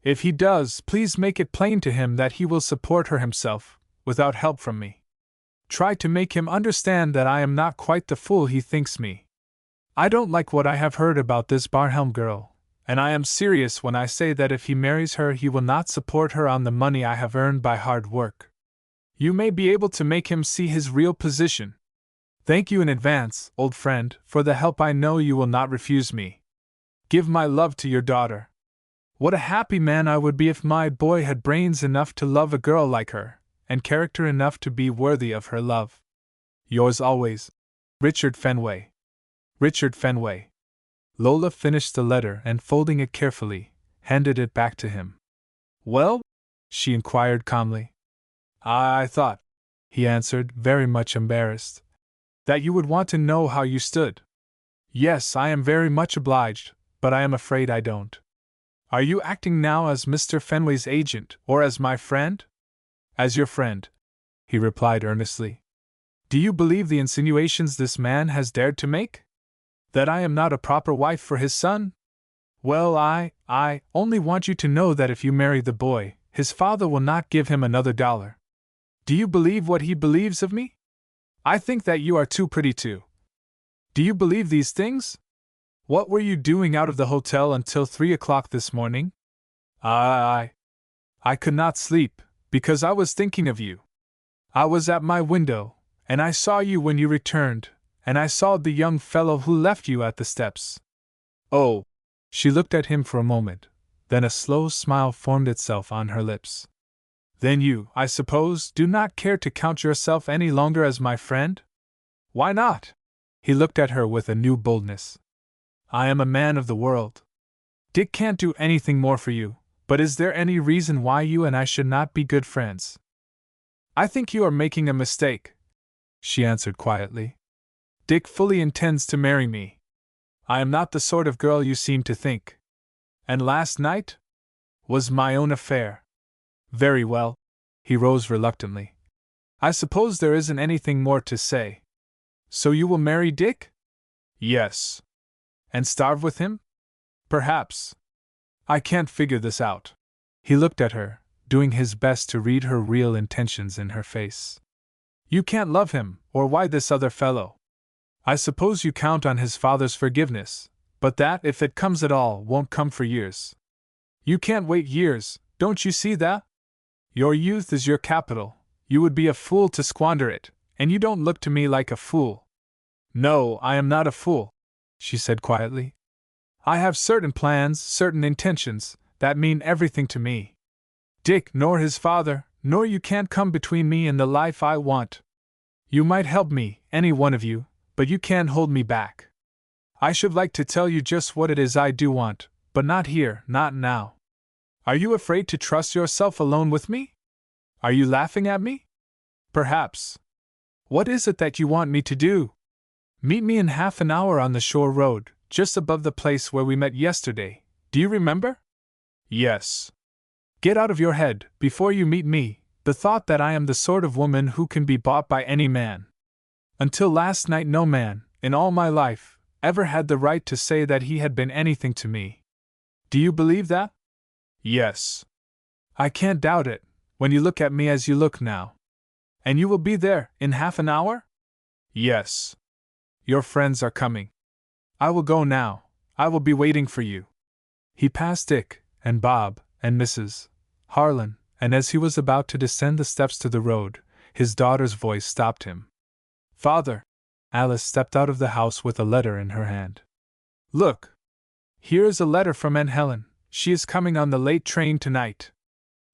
If he does, please make it plain to him that he will support her himself, without help from me. Try to make him understand that I am not quite the fool he thinks me. I don't like what I have heard about this Barhelm girl, and I am serious when I say that if he marries her he will not support her on the money I have earned by hard work. You may be able to make him see his real position. Thank you in advance, old friend, for the help. I know you will not refuse me. Give my love to your daughter. What a happy man I would be if my boy had brains enough to love a girl like her, and character enough to be worthy of her love. Yours always, Richard Fenway. Richard Fenway. Lola finished the letter and, folding it carefully, handed it back to him. Well? She inquired calmly. I thought, he answered, very much embarrassed, that you would want to know how you stood. Yes, I am very much obliged, but I am afraid I don't. Are you acting now as Mr. Fenway's agent, or as my friend? As your friend, he replied earnestly. Do you believe the insinuations this man has dared to make? That I am not a proper wife for his son? Well, I only want you to know that if you marry the boy, his father will not give him another dollar. Do you believe what he believes of me? I think that you are too pretty to. Do you believe these things? What were you doing out of the hotel until 3 o'clock this morning? I could not sleep, because I was thinking of you. I was at my window, and I saw you when you returned, and I saw the young fellow who left you at the steps. Oh! She looked at him for a moment, then a slow smile formed itself on her lips. Then you, I suppose, do not care to count yourself any longer as my friend? Why not? He looked at her with a new boldness. I am a man of the world. Dick can't do anything more for you, but is there any reason why you and I should not be good friends? I think you are making a mistake, she answered quietly. Dick fully intends to marry me. I am not the sort of girl you seem to think. And last night? Was my own affair. Very well. He rose reluctantly. I suppose there isn't anything more to say. So you will marry Dick? Yes. And starve with him? Perhaps. I can't figure this out. He looked at her, doing his best to read her real intentions in her face. You can't love him, or why this other fellow? I suppose you count on his father's forgiveness, but that, if it comes at all, won't come for years. You can't wait years, don't you see that? Your youth is your capital, you would be a fool to squander it, and you don't look to me like a fool. No, I am not a fool, she said quietly. I have certain plans, certain intentions, that mean everything to me. Dick, nor his father, nor you can't come between me and the life I want. You might help me, any one of you, but you can't hold me back. I should like to tell you just what it is I do want, but not here, not now. Are you afraid to trust yourself alone with me? Are you laughing at me? Perhaps. What is it that you want me to do? Meet me in half an hour on the shore road, just above the place where we met yesterday. Do you remember? Yes. Get out of your head, before you meet me, the thought that I am the sort of woman who can be bought by any man. Until last night no man, in all my life, ever had the right to say that he had been anything to me. Do you believe that? Yes. I can't doubt it, when you look at me as you look now. And you will be there, in half an hour? Yes. Your friends are coming. I will go now, I will be waiting for you. He passed Dick, and Bob, and Mrs. Harlan, and as he was about to descend the steps to the road, his daughter's voice stopped him. Father! Alice stepped out of the house with a letter in her hand. Look! Here is a letter from Aunt Helen. She is coming on the late train tonight.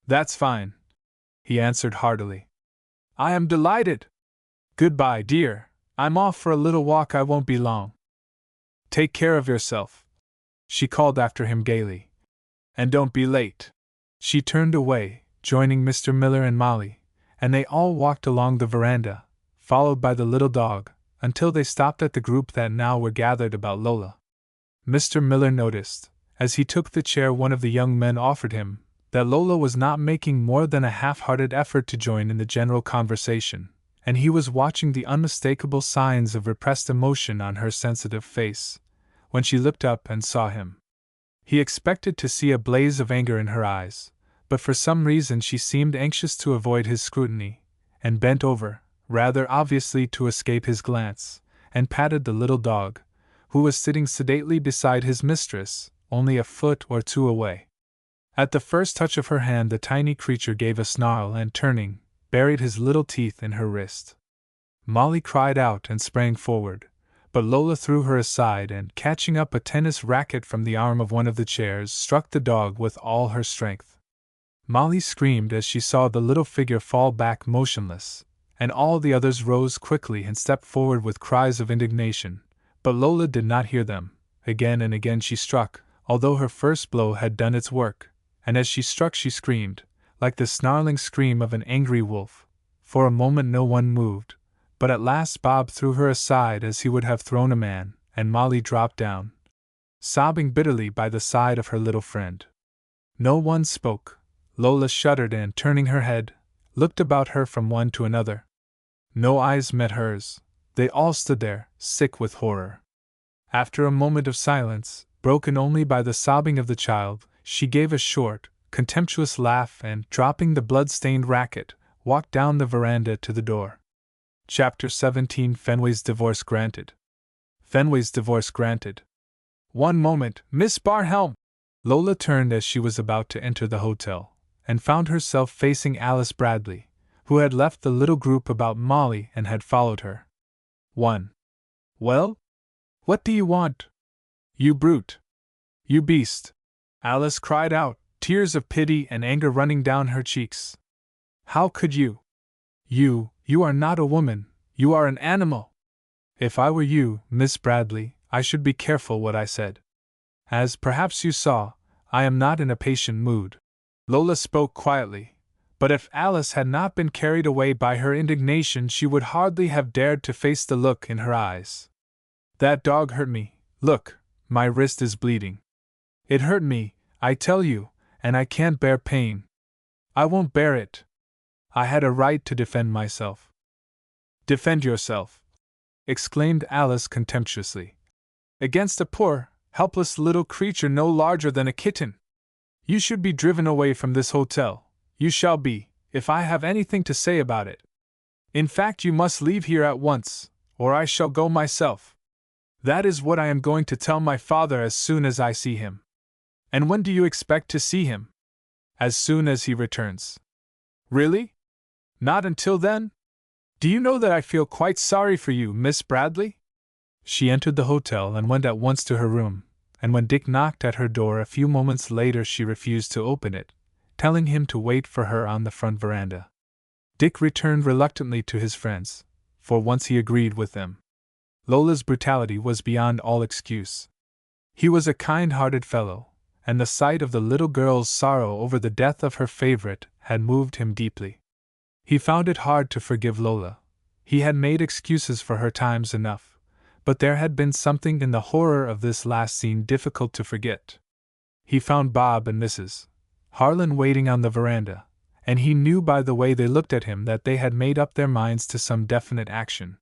That's fine, he answered heartily. I am delighted. Goodbye, dear. I'm off for a little walk. I won't be long. Take care of yourself, she called after him gaily. And don't be late. She turned away, joining Mr. Miller and Molly, and they all walked along the veranda, followed by the little dog, until they stopped at the group that now were gathered about Lola. Mr. Miller noticed, as he took the chair one of the young men offered him, that Lola was not making more than a half-hearted effort to join in the general conversation, and he was watching the unmistakable signs of repressed emotion on her sensitive face, when she looked up and saw him. He expected to see a blaze of anger in her eyes, but for some reason she seemed anxious to avoid his scrutiny, and bent over, rather obviously to escape his glance, and patted the little dog, who was sitting sedately beside his mistress, only a foot or two away. At the first touch of her hand the tiny creature gave a snarl and, turning, buried his little teeth in her wrist. Molly cried out and sprang forward, but Lola threw her aside and, catching up a tennis racket from the arm of one of the chairs, struck the dog with all her strength. Molly screamed as she saw the little figure fall back motionless, and all the others rose quickly and stepped forward with cries of indignation, but Lola did not hear them. Again and again she struck, although her first blow had done its work, and as she struck she screamed, like the snarling scream of an angry wolf. For a moment no one moved, but at last Bob threw her aside as he would have thrown a man, and Molly dropped down, sobbing bitterly by the side of her little friend. No one spoke. Lola shuddered and, turning her head, looked about her from one to another. No eyes met hers. They all stood there, sick with horror. After a moment of silence, broken only by the sobbing of the child, she gave a short, contemptuous laugh and, dropping the blood-stained racket, walked down the veranda to the door. Chapter 17 Fenway's Divorce Granted. Fenway's divorce granted. One moment, Miss Barhelm! Lola turned as she was about to enter the hotel, and found herself facing Alice Bradley, who had left the little group about Molly and had followed her. 1. Well? What do you want? You brute! You beast! Alice cried out, tears of pity and anger running down her cheeks. How could you? You are not a woman, you are an animal! If I were you, Miss Bradley, I should be careful what I said. As perhaps you saw, I am not in a patient mood. Lola spoke quietly, but if Alice had not been carried away by her indignation she would hardly have dared to face the look in her eyes. That dog hurt me. Look, my wrist is bleeding. It hurt me, I tell you, and I can't bear pain. I won't bear it. I had a right to defend myself. Defend yourself! Exclaimed Alice contemptuously. Against a poor, helpless little creature no larger than a kitten. You should be driven away from this hotel. You shall be, if I have anything to say about it. In fact, you must leave here at once, or I shall go myself. That is what I am going to tell my father as soon as I see him. And when do you expect to see him? As soon as he returns. Really? Not until then? Do you know that I feel quite sorry for you, Miss Bradley? She entered the hotel and went at once to her room, and when Dick knocked at her door a few moments later she refused to open it, telling him to wait for her on the front veranda. Dick returned reluctantly to his friends, for once he agreed with them. Lola's brutality was beyond all excuse. He was a kind-hearted fellow, and the sight of the little girl's sorrow over the death of her favorite had moved him deeply. He found it hard to forgive Lola. He had made excuses for her times enough, but there had been something in the horror of this last scene difficult to forget. He found Bob and Mrs. Harlan waiting on the veranda, and he knew by the way they looked at him that they had made up their minds to some definite action.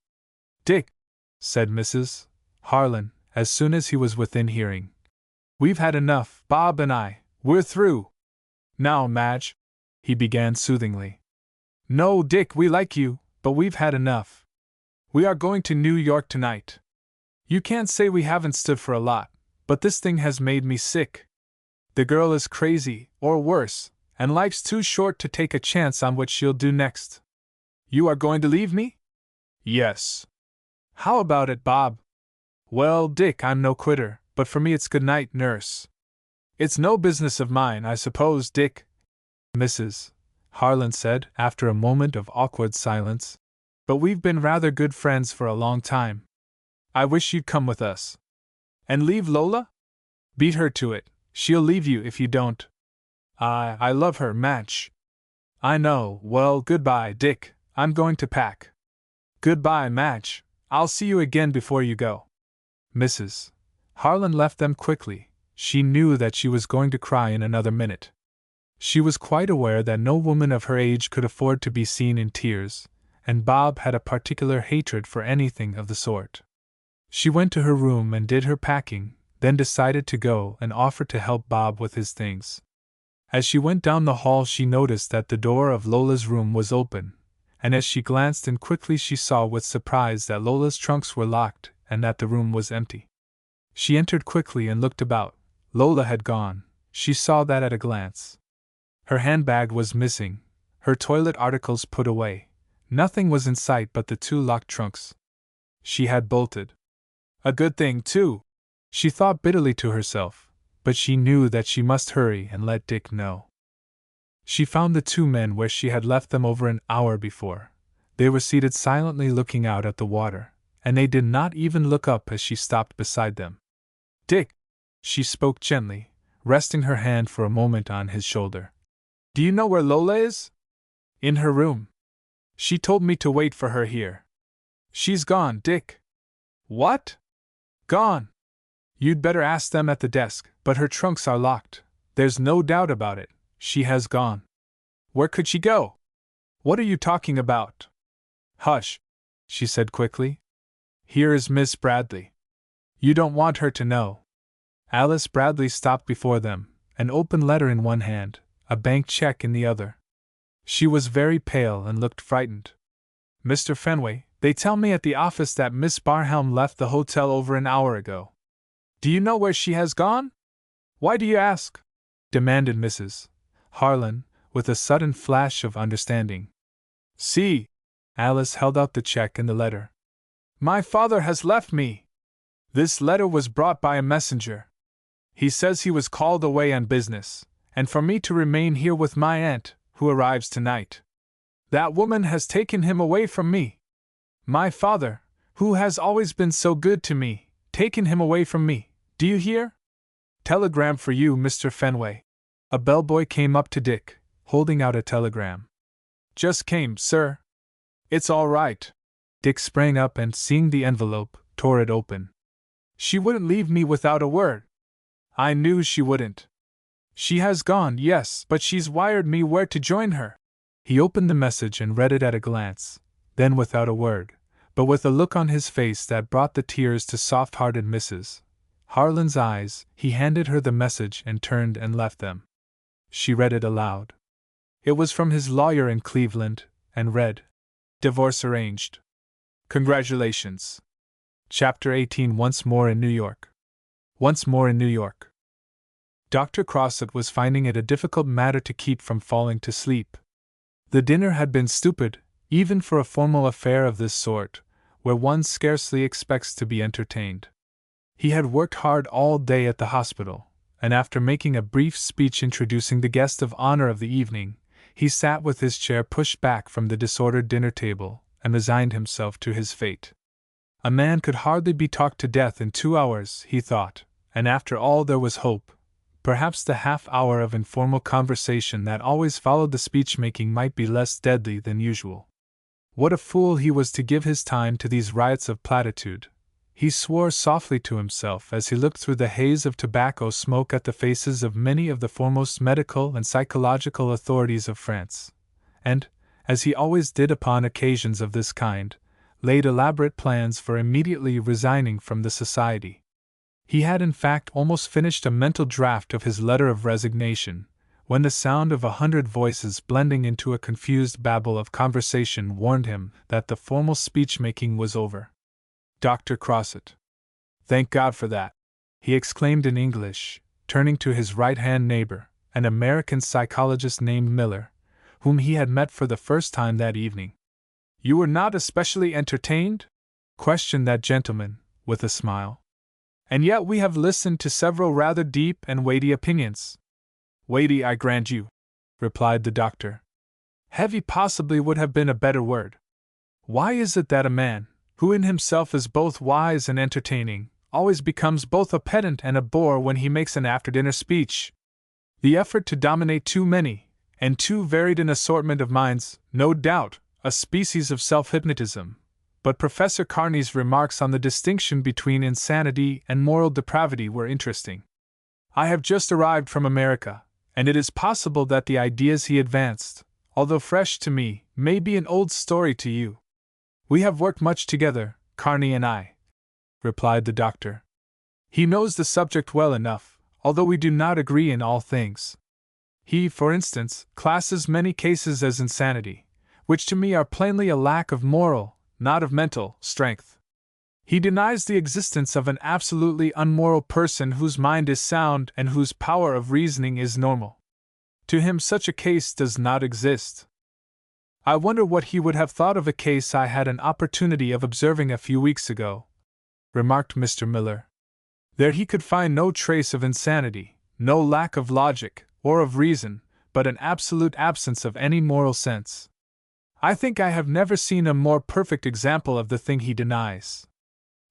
"Dick," said Mrs. Harlan, as soon as he was within hearing. "We've had enough, Bob and I. We're through. Now, Madge," he began soothingly. "No, Dick, we like you, but we've had enough. We are going to New York tonight. You can't say we haven't stood for a lot, but this thing has made me sick. The girl is crazy, or worse, and life's too short to take a chance on what she'll do next. You are going to leave me?" "Yes." "How about it, Bob?" "Well, Dick, I'm no quitter, but for me it's good night, nurse." "It's no business of mine, I suppose, Dick," Mrs. Harlan said, after a moment of awkward silence. "But we've been rather good friends for a long time. I wish you'd come with us." "And leave Lola?" "Beat her to it. She'll leave you if you don't." I love her, Madge." "I know. Well, goodbye, Dick. I'm going to pack." "Goodbye, Madge. I'll see you again before you go." Mrs. Harlan left them quickly. She knew that she was going to cry in another minute. She was quite aware that no woman of her age could afford to be seen in tears, and Bob had a particular hatred for anything of the sort. She went to her room and did her packing, then decided to go and offer to help Bob with his things. As she went down the hall she noticed that the door of Lola's room was open, and as she glanced in quickly she saw with surprise that Lola's trunks were locked and that the room was empty. She entered quickly and looked about. Lola had gone, she saw that at a glance. Her handbag was missing, her toilet articles put away. Nothing was in sight but the two locked trunks. She had bolted. A good thing, too, she thought bitterly to herself, but she knew that she must hurry and let Dick know. She found the two men where she had left them over an hour before. They were seated silently looking out at the water, and they did not even look up as she stopped beside them. "Dick," she spoke gently, resting her hand for a moment on his shoulder. "Do you know where Lola is?" "In her room. She told me to wait for her here." "She's gone, Dick." "What? Gone?" "You'd better ask them at the desk, but her trunks are locked. There's no doubt about it. She has gone." "Where could she go?" "What are you talking about?" "Hush," she said quickly. "Here is Miss Bradley. You don't want her to know." Alice Bradley stopped before them, an open letter in one hand, a bank check in the other. She was very pale and looked frightened. "Mr. Fenway, they tell me at the office that Miss Barhelm left the hotel over an hour ago. Do you know where she has gone?" "Why do you ask?" demanded Mrs. Harlan, with a sudden flash of understanding. "See." Alice held out the check and the letter. "My father has left me. This letter was brought by a messenger. He says he was called away on business, and for me to remain here with my aunt, who arrives tonight. That woman has taken him away from me. My father, who has always been so good to me, taken him away from me. Do you hear? Telegram for you, Mr. Fenway." A bellboy came up to Dick, holding out a telegram. "Just came, sir." "It's all right." Dick sprang up and, seeing the envelope, tore it open. "She wouldn't leave me without a word." "I knew she wouldn't." "She has gone, yes, but she's wired me where to join her." He opened the message and read it at a glance, then without a word, but with a look on his face that brought the tears to soft-hearted Mrs. Harlan's eyes, he handed her the message and turned and left them. She read it aloud. It was from his lawyer in Cleveland, and read, "Divorce arranged. Congratulations. Chapter 18. Once More in New York. Once more in New York. Dr. Crossett was finding it a difficult matter to keep from falling to sleep. The dinner had been stupid, even for a formal affair of this sort, where one scarcely expects to be entertained. He had worked hard all day at the hospital, and after making a brief speech introducing the guest of honor of the evening, he sat with his chair pushed back from the disordered dinner table and resigned himself to his fate. A man could hardly be talked to death in 2 hours, he thought, and after all there was hope. Perhaps the half-hour of informal conversation that always followed the speech-making might be less deadly than usual. What a fool he was to give his time to these riots of platitude, he swore softly to himself as he looked through the haze of tobacco smoke at the faces of many of the foremost medical and psychological authorities of France, and, as he always did upon occasions of this kind, laid elaborate plans for immediately resigning from the society. He had in fact almost finished a mental draft of his letter of resignation, when the sound of 100 voices blending into a confused babble of conversation warned him that the formal speech-making was over. Dr. Crossett. Thank God for that, he exclaimed in English, turning to his right-hand neighbor, an American psychologist named Miller, whom he had met for the first time that evening. You were not especially entertained? Questioned that gentleman, with a smile. And yet we have listened to several rather deep and weighty opinions. Weighty, I grant you, replied the doctor. Heavy possibly would have been a better word. Why is it that a man, who in himself is both wise and entertaining, always becomes both a pedant and a bore when he makes an after-dinner speech? The effort to dominate too many, and too varied an assortment of minds, no doubt, a species of self-hypnotism, but Professor Kearney's remarks on the distinction between insanity and moral depravity were interesting. I have just arrived from America, and it is possible that the ideas he advanced, although fresh to me, may be an old story to you. We have worked much together, Kearney and I, replied the doctor. He knows the subject well enough, although we do not agree in all things. He, for instance, classes many cases as insanity, which to me are plainly a lack of moral, not of mental, strength. He denies the existence of an absolutely unmoral person whose mind is sound and whose power of reasoning is normal. To him such a case does not exist. I wonder what he would have thought of a case I had an opportunity of observing a few weeks ago, remarked Mr. Miller. There he could find no trace of insanity, no lack of logic, or of reason, but an absolute absence of any moral sense. I think I have never seen a more perfect example of the thing he denies.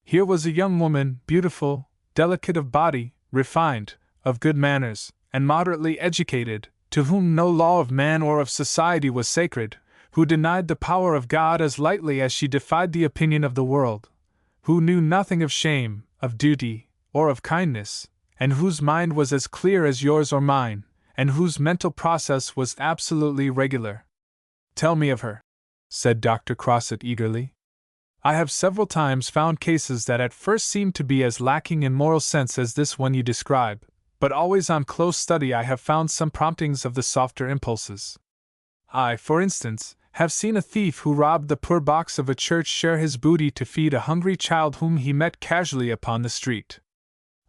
Here was a young woman, beautiful, delicate of body, refined, of good manners, and moderately educated, to whom no law of man or of society was sacred, who denied the power of God as lightly as she defied the opinion of the world, who knew nothing of shame, of duty, or of kindness, and whose mind was as clear as yours or mine, and whose mental process was absolutely regular. Tell me of her, said Dr. Crossett eagerly. I have several times found cases that at first seemed to be as lacking in moral sense as this one you describe, but always on close study I have found some promptings of the softer impulses. I, for instance, have seen a thief who robbed the poor box of a church share his booty to feed a hungry child whom he met casually upon the street.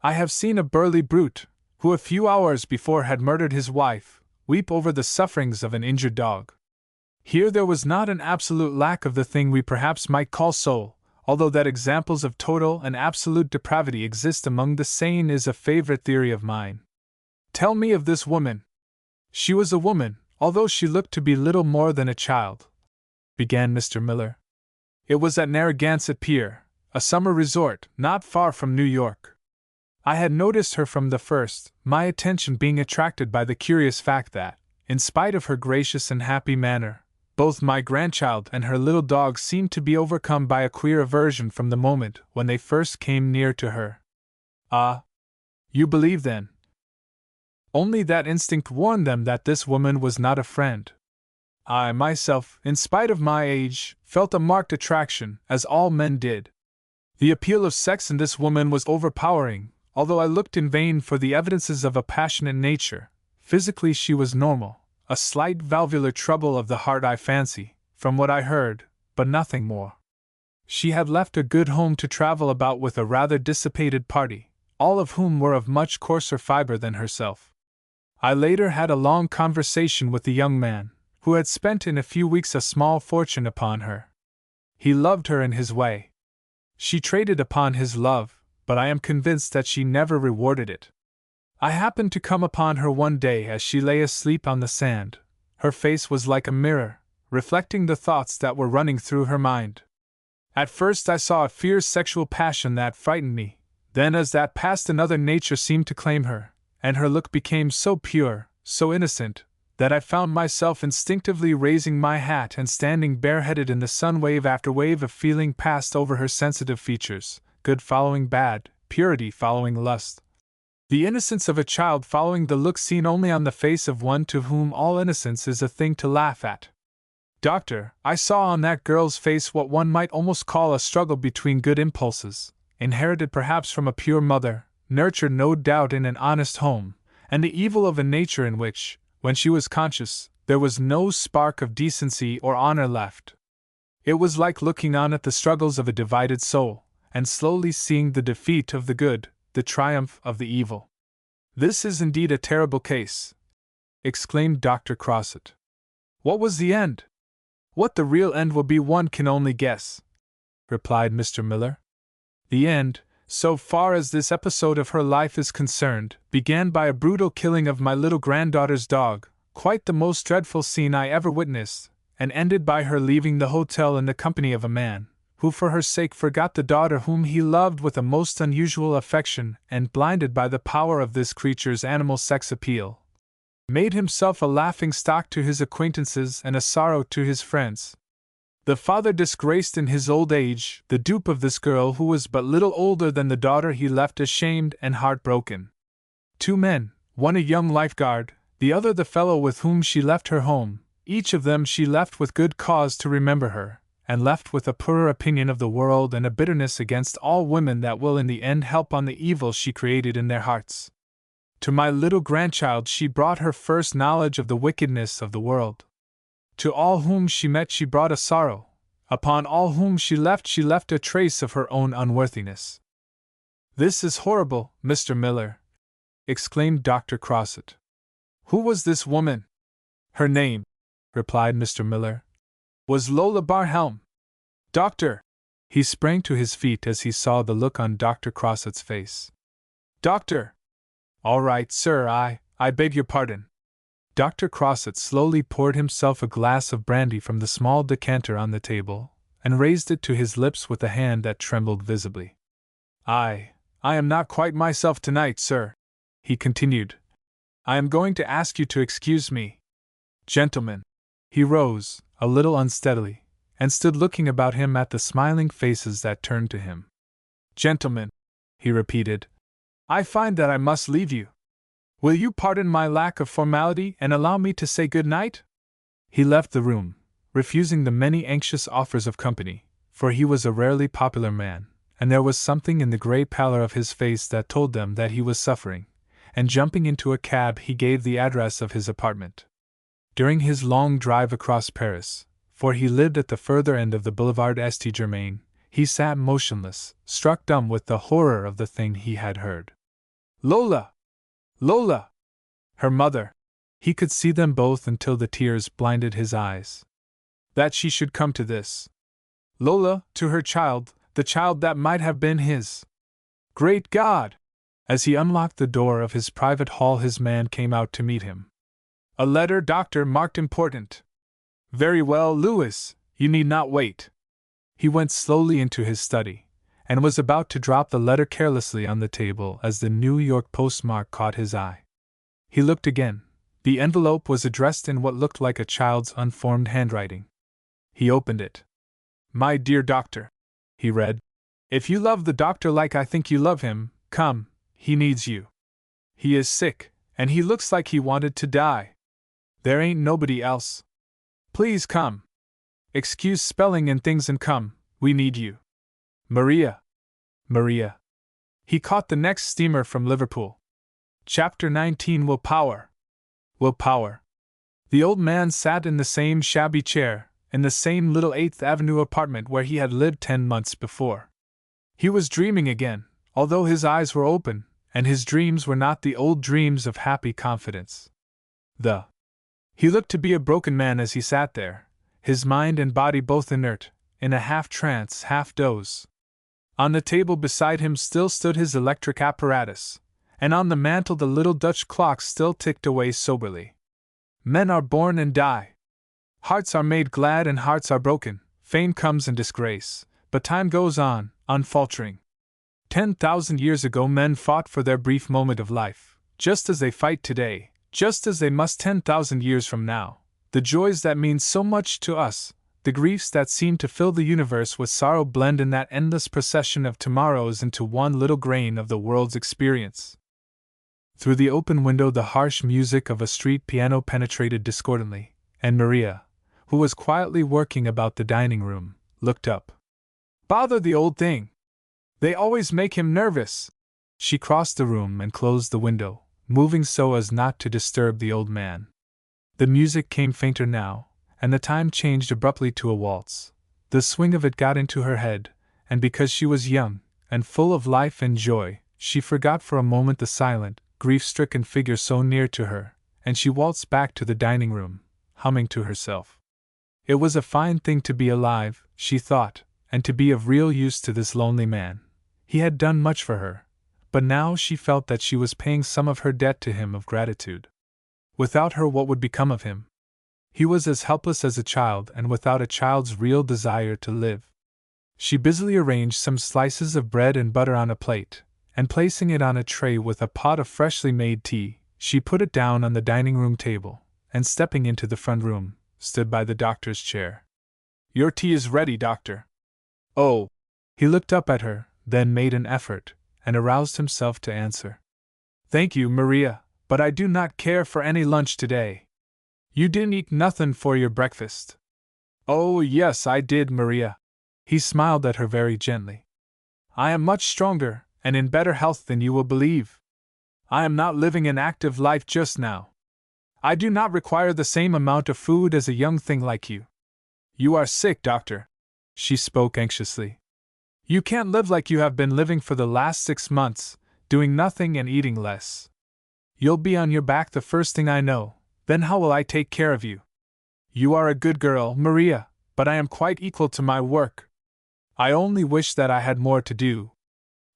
I have seen a burly brute, who a few hours before had murdered his wife, weep over the sufferings of an injured dog. Here there was not an absolute lack of the thing we perhaps might call soul, although that examples of total and absolute depravity exist among the sane is a favorite theory of mine. Tell me of this woman. She was a woman, although she looked to be little more than a child, began Mr. Miller. It was at Narragansett Pier, a summer resort not far from New York. I had noticed her from the first, my attention being attracted by the curious fact that, in spite of her gracious and happy manner, both my grandchild and her little dog seemed to be overcome by a queer aversion from the moment when they first came near to her. Ah! You believe then? Only that instinct warned them that this woman was not a friend. I myself, in spite of my age, felt a marked attraction, as all men did. The appeal of sex in this woman was overpowering, although I looked in vain for the evidences of a passionate nature. Physically she was normal, a slight valvular trouble of the heart I fancy, from what I heard, but nothing more. She had left a good home to travel about with a rather dissipated party, all of whom were of much coarser fiber than herself. I later had a long conversation with the young man, who had spent in a few weeks a small fortune upon her. He loved her in his way. She traded upon his love, but I am convinced that she never rewarded it. I happened to come upon her one day as she lay asleep on the sand. Her face was like a mirror, reflecting the thoughts that were running through her mind. At first I saw a fierce sexual passion that frightened me, then as that passed another nature seemed to claim her, and her look became so pure, so innocent, that I found myself instinctively raising my hat and standing bareheaded in the sun. Wave after wave of feeling passed over her sensitive features, good following bad, purity following lust. The innocence of a child following the look seen only on the face of one to whom all innocence is a thing to laugh at. Doctor, I saw on that girl's face what one might almost call a struggle between good impulses, inherited perhaps from a pure mother, nurtured no doubt in an honest home, and the evil of a nature in which, when she was conscious, there was no spark of decency or honor left. It was like looking on at the struggles of a divided soul, and slowly seeing the defeat of the good, the triumph of the evil. This is indeed a terrible case, exclaimed Dr. Crossett. What was the end? What the real end will be one can only guess, replied Mr. Miller. The end, so far as this episode of her life is concerned, began by a brutal killing of my little granddaughter's dog, quite the most dreadful scene I ever witnessed, and ended by her leaving the hotel in the company of a man, who for her sake forgot the daughter whom he loved with a most unusual affection, and blinded by the power of this creature's animal sex appeal, made himself a laughing-stock to his acquaintances and a sorrow to his friends. The father disgraced in his old age, the dupe of this girl who was but little older than the daughter he left ashamed and heartbroken. Two men, one a young lifeguard, the other the fellow with whom she left her home, each of them she left with good cause to remember her, and left with a poorer opinion of the world and a bitterness against all women that will in the end help on the evil she created in their hearts. To my little grandchild she brought her first knowledge of the wickedness of the world. To all whom she met she brought a sorrow. Upon all whom she left a trace of her own unworthiness. This is horrible, Mr. Miller, exclaimed Dr. Crossett. Who was this woman? Her name, replied Mr. Miller, was Lola Barhelm. Doctor! He sprang to his feet as he saw the look on Dr. Crossett's face. Doctor! All right, sir, I beg your pardon. Dr. Crossett slowly poured himself a glass of brandy from the small decanter on the table, and raised it to his lips with a hand that trembled visibly. I am not quite myself tonight, sir, he continued. I am going to ask you to excuse me. Gentlemen. He rose, a little unsteadily, and stood looking about him at the smiling faces that turned to him. Gentlemen, he repeated, I find that I must leave you. Will you pardon my lack of formality and allow me to say good night? He left the room, refusing the many anxious offers of company, for he was a rarely popular man, and there was something in the grey pallor of his face that told them that he was suffering, and jumping into a cab he gave the address of his apartment. During his long drive across Paris, for he lived at the further end of the Boulevard St. Germain, he sat motionless, struck dumb with the horror of the thing he had heard. Lola! Lola! Her mother! He could see them both until the tears blinded his eyes. That she should come to this. Lola, to her child, the child that might have been his. Great God! As he unlocked the door of his private hall, his man came out to meet him. A letter, doctor, marked important. Very well, Louis, you need not wait. He went slowly into his study, and was about to drop the letter carelessly on the table as the New York postmark caught his eye. He looked again. The envelope was addressed in what looked like a child's unformed handwriting. He opened it. My dear doctor, he read, if you love the doctor like I think you love him, come, he needs you. He is sick, and he looks like he wanted to die. There ain't nobody else. Please come. Excuse spelling and things and come, we need you. Maria. Maria. He caught the next steamer from Liverpool. Chapter 19. Willpower. Willpower. The old man sat in the same shabby chair, in the same little 8th Avenue apartment where he had lived 10 months before. He was dreaming again, although his eyes were open, and his dreams were not the old dreams of happy confidence. He looked to be a broken man as he sat there, his mind and body both inert, in a half-trance, half-doze. On the table beside him still stood his electric apparatus, and on the mantel the little Dutch clock still ticked away soberly. Men are born and die. Hearts are made glad and hearts are broken, fame comes and disgrace, but time goes on, unfaltering. 10,000 years ago men fought for their brief moment of life, just as they fight today, just as they must 10,000 years from now. The joys that mean so much to us, the griefs that seem to fill the universe with sorrow blend in that endless procession of tomorrows into one little grain of the world's experience. Through the open window the harsh music of a street piano penetrated discordantly, and Maria, who was quietly working about the dining room, looked up. "Bother the old thing! They always make him nervous!" She crossed the room and closed the window, moving so as not to disturb the old man. The music came fainter now, and the time changed abruptly to a waltz. The swing of it got into her head, and because she was young, and full of life and joy, she forgot for a moment the silent, grief-stricken figure so near to her, and she waltzed back to the dining room, humming to herself. It was a fine thing to be alive, she thought, and to be of real use to this lonely man. He had done much for her, but now she felt that she was paying some of her debt to him of gratitude. Without her, what would become of him? He was as helpless as a child, and without a child's real desire to live. She busily arranged some slices of bread and butter on a plate, and placing it on a tray with a pot of freshly made tea, she put it down on the dining room table, and stepping into the front room, stood by the doctor's chair. "Your tea is ready, doctor." "Oh!" He looked up at her, then made an effort, and aroused himself to answer. "Thank you, Maria, but I do not care for any lunch today." "You didn't eat nothing for your breakfast." "Oh, yes, I did, Maria." He smiled at her very gently. "I am much stronger, and in better health than you will believe. I am not living an active life just now. I do not require the same amount of food as a young thing like you." "You are sick, doctor." She spoke anxiously. "You can't live like you have been living for the last 6 months, doing nothing and eating less. You'll be on your back the first thing I know, then how will I take care of you? You are a good girl, Maria, but I am quite equal to my work. I only wish that I had more to do.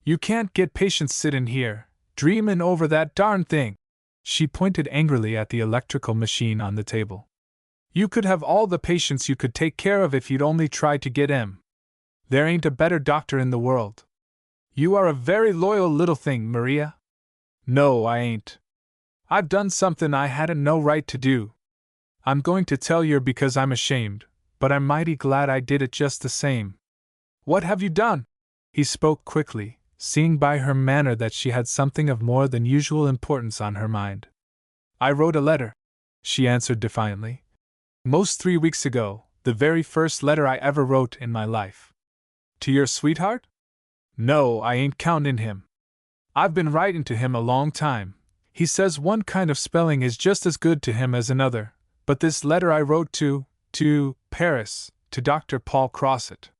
You can't get patients sitting here, dreamin' over that darn thing." She pointed angrily at the electrical machine on the table. "You could have all the patients you could take care of if you'd only try to get 'em. There ain't a better doctor in the world. You are a very loyal little thing, Maria." "No, I ain't. I've done something I hadn't no right to do. I'm going to tell yer because I'm ashamed, but I'm mighty glad I did it just the same." "What have you done?" He spoke quickly, seeing by her manner that she had something of more than usual importance on her mind. "I wrote a letter," she answered defiantly. "Most 3 weeks ago, the very first letter I ever wrote in my life." "To your sweetheart?" "No, I ain't countin' him. I've been writin' to him a long time. He says one kind of spelling is just as good to him as another, but this letter I wrote to Paris, to Dr. Paul Crossett."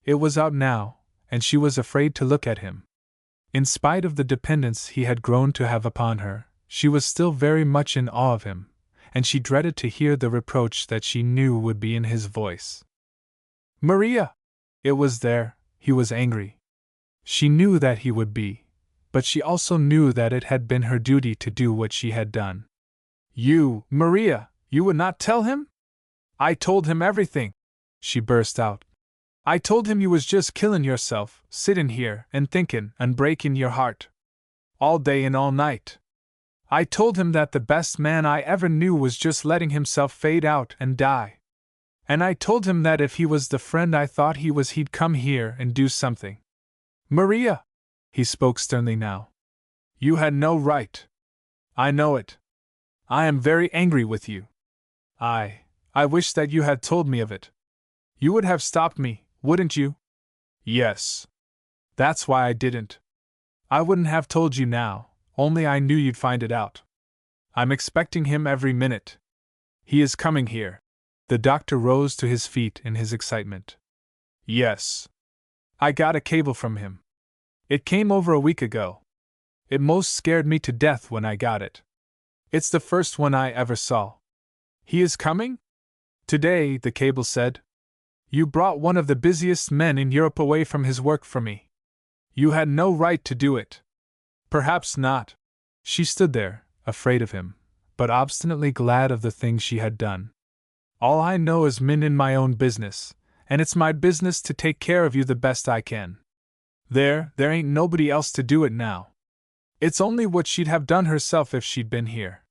It was out now, and she was afraid to look at him. In spite of the dependence he had grown to have upon her, she was still very much in awe of him, and she dreaded to hear the reproach that she knew would be in his voice. "Maria!" It was there, he was angry. She knew that he would be, but she also knew that it had been her duty to do what she had done. "You, Maria, you would not tell him?" "I told him everything," she burst out. "I told him you was just killin' yourself, sittin' here and thinkin' and breakin' your heart. All day and all night. I told him that the best man I ever knew was just letting himself fade out and die. And I told him that if he was the friend I thought he was, he'd come here and do something. Maria!" He spoke sternly now. "You had no right. I know it. I am very angry with you. I wish that you had told me of it. You would have stopped me, wouldn't you?" "Yes. That's why I didn't. I wouldn't have told you now, only I knew you'd find it out. I'm expecting him every minute. He is coming here. The doctor rose to his feet in his excitement. Yes. I got a cable from him. It came over a week ago. It most scared me to death when I got it. It's the first one I ever saw. He is coming? Today, the cable said. You brought one of the busiest men in Europe away from his work for me. You had no right to do it. Perhaps not. She stood there, afraid of him, but obstinately glad of the thing she had done. All I know is in my own business, and it's my business to take care of you the best I can. There ain't nobody else to do it now. It's only what she'd have done herself if she'd been here.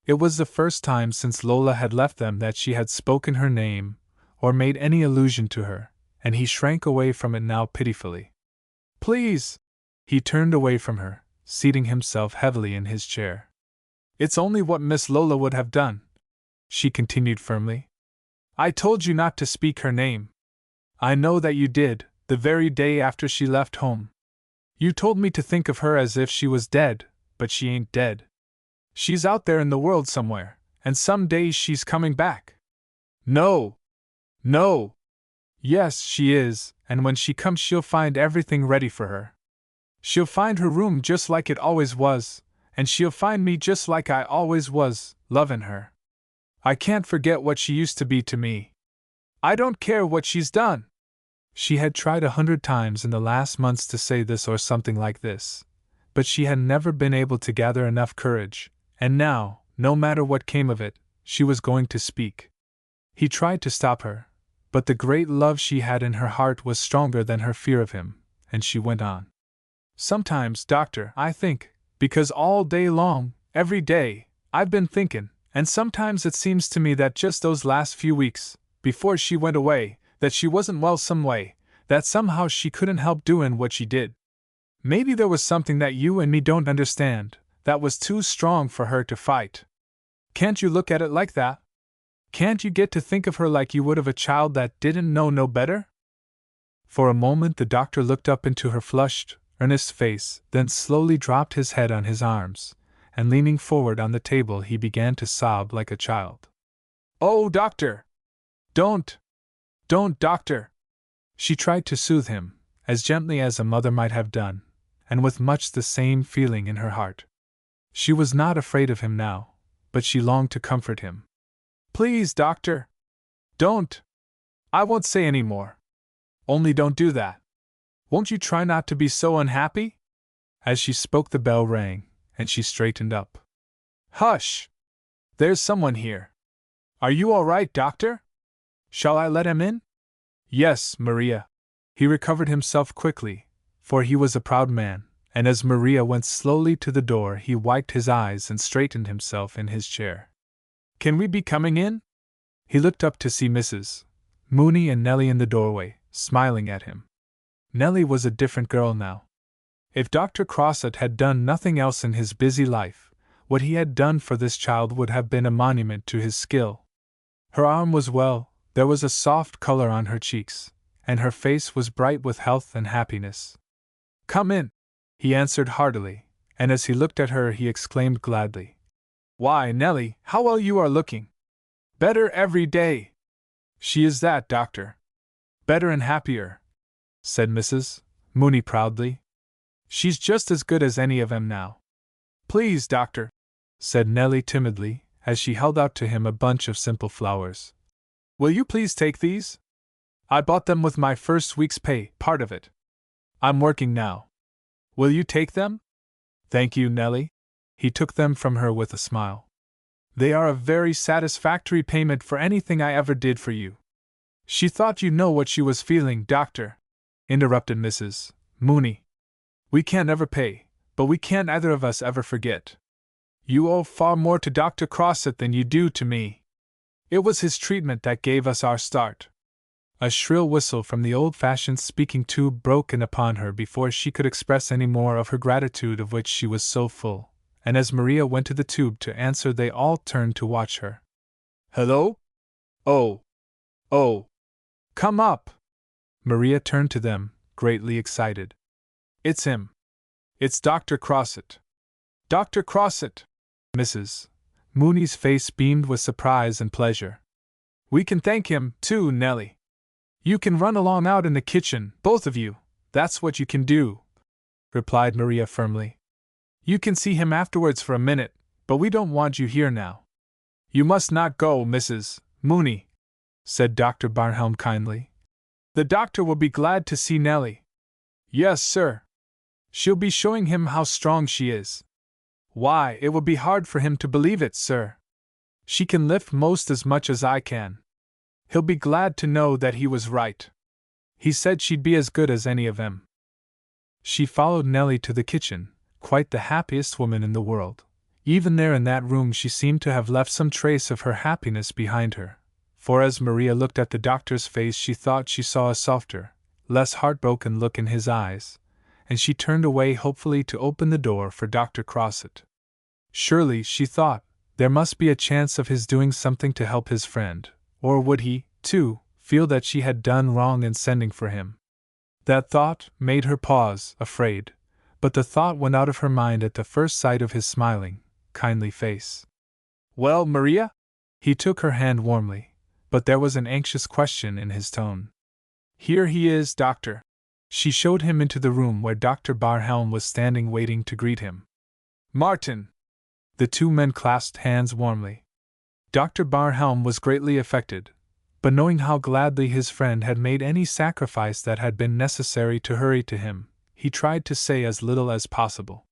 It was the first time since Lola had left them that she had spoken her name, or made any allusion to her, and he shrank away from it now pitifully. Please! He turned away from her, seating himself heavily in his chair. It's only what Miss Lola would have done, she continued firmly. I told you not to speak her name. I know that you did, the very day after she left home. You told me to think of her as if she was dead, but she ain't dead. She's out there in the world somewhere, and some days she's coming back. No! No! Yes, she is, and when she comes she'll find everything ready for her. She'll find her room just like it always was, and she'll find me just like I always was, loving her. I can't forget what she used to be to me. I don't care what she's done. She had tried 100 times in the last months to say this or something like this, but she had never been able to gather enough courage, and now, no matter what came of it, she was going to speak. He tried to stop her, but the great love she had in her heart was stronger than her fear of him, and she went on. Sometimes, Doctor, I think, because all day long, every day, I've been thinking, and sometimes it seems to me that just those last few weeks, before she went away, that she wasn't well some way, that somehow she couldn't help doing what she did. Maybe there was something that you and me don't understand, that was too strong for her to fight. Can't you look at it like that? Can't you get to think of her like you would of a child that didn't know no better? For a moment the doctor looked up into her flushed, earnest face, then slowly dropped his head on his arms, and leaning forward on the table he began to sob like a child. Oh, doctor! Don't, doctor! She tried to soothe him, as gently as a mother might have done, and with much the same feeling in her heart. She was not afraid of him now, but she longed to comfort him. Please, doctor! Don't! I won't say any more. Only don't do that. Won't you try not to be so unhappy? As she spoke the bell rang, and she straightened up. Hush! There's someone here. Are you all right, doctor? Shall I let him in? Yes, Maria. He recovered himself quickly, for he was a proud man, and as Maria went slowly to the door he wiped his eyes and straightened himself in his chair. Can we be coming in? He looked up to see Mrs. Mooney and Nellie in the doorway, smiling at him. Nellie was a different girl now. If Dr. Crossett had done nothing else in his busy life, what he had done for this child would have been a monument to his skill. Her arm was well, there was a soft color on her cheeks, and her face was bright with health and happiness. Come in, he answered heartily, and as he looked at her he exclaimed gladly. Why, Nellie, how well you are looking! Better every day! She is that, doctor. Better and happier, said Mrs. Mooney proudly. She's just as good as any of 'em now. Please, doctor, said Nellie timidly, as she held out to him a bunch of simple flowers. Will you please take these? I bought them with my first week's pay, part of it. I'm working now. Will you take them? Thank you, Nellie. He took them from her with a smile. They are a very satisfactory payment for anything I ever did for you. She thought you know what she was feeling, doctor, interrupted Mrs. Mooney. We can't ever pay, but we can't either of us ever forget. You owe far more to Dr. Crossett than you do to me. It was his treatment that gave us our start. A shrill whistle from the old-fashioned speaking tube broke in upon her before she could express any more of her gratitude of which she was so full, and as Maria went to the tube to answer they all turned to watch her. Hello? Oh! Come up! Maria turned to them, greatly excited. It's him. It's Dr. Crossett. Dr. Crossett! Mrs. Mooney's face beamed with surprise and pleasure. We can thank him, too, Nellie. You can run along out in the kitchen, both of you, that's what you can do, replied Maria firmly. You can see him afterwards for a minute, but we don't want you here now. You must not go, Mrs. Mooney, said Dr. Barnhelm kindly. The doctor will be glad to see Nellie. Yes, sir. She'll be showing him how strong she is. Why, it will be hard for him to believe it, sir. She can lift most as much as I can. He'll be glad to know that he was right. He said she'd be as good as any of them. She followed Nellie to the kitchen, quite the happiest woman in the world. Even there in that room she seemed to have left some trace of her happiness behind her, for as Maria looked at the doctor's face she thought she saw a softer, less heartbroken look in his eyes, and she turned away hopefully to open the door for Dr. Crossett. Surely, she thought, there must be a chance of his doing something to help his friend, or would he, too, feel that she had done wrong in sending for him? That thought made her pause, afraid, but the thought went out of her mind at the first sight of his smiling, kindly face. Well, Maria? He took her hand warmly, but there was an anxious question in his tone. Here he is, doctor. She showed him into the room where Dr. Barnhelm was standing waiting to greet him. Martin! The two men clasped hands warmly. Dr. Barnhelm was greatly affected, but knowing how gladly his friend had made any sacrifice that had been necessary to hurry to him, he tried to say as little as possible.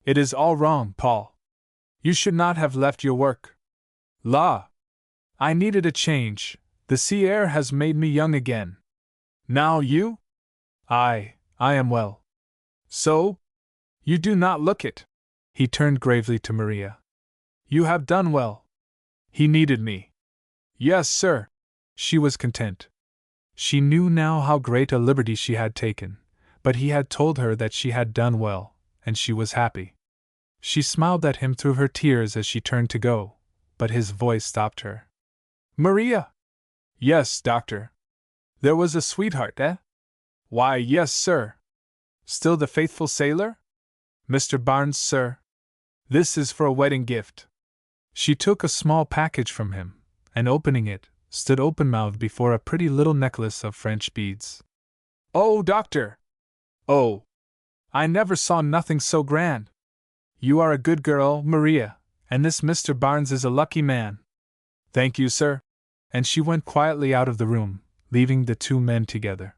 It is all wrong, Paul. You should not have left your work. La! I needed a change. The sea air has made me young again. Now you? I am well. So? You do not look it. He turned gravely to Maria. You have done well. He needed me. Yes, sir. She was content. She knew now how great a liberty she had taken, but he had told her that she had done well, and she was happy. She smiled at him through her tears as she turned to go, but his voice stopped her. Maria! Yes, doctor. There was a sweetheart, eh? Why, yes, sir. Still the faithful sailor? Mr. Barnes, sir. This is for a wedding gift. She took a small package from him, and opening it, stood open-mouthed before a pretty little necklace of French beads. Oh, doctor! Oh! I never saw nothing so grand. You are a good girl, Maria, and this Mr. Barnes is a lucky man. Thank you, sir. And she went quietly out of the room, leaving the two men together.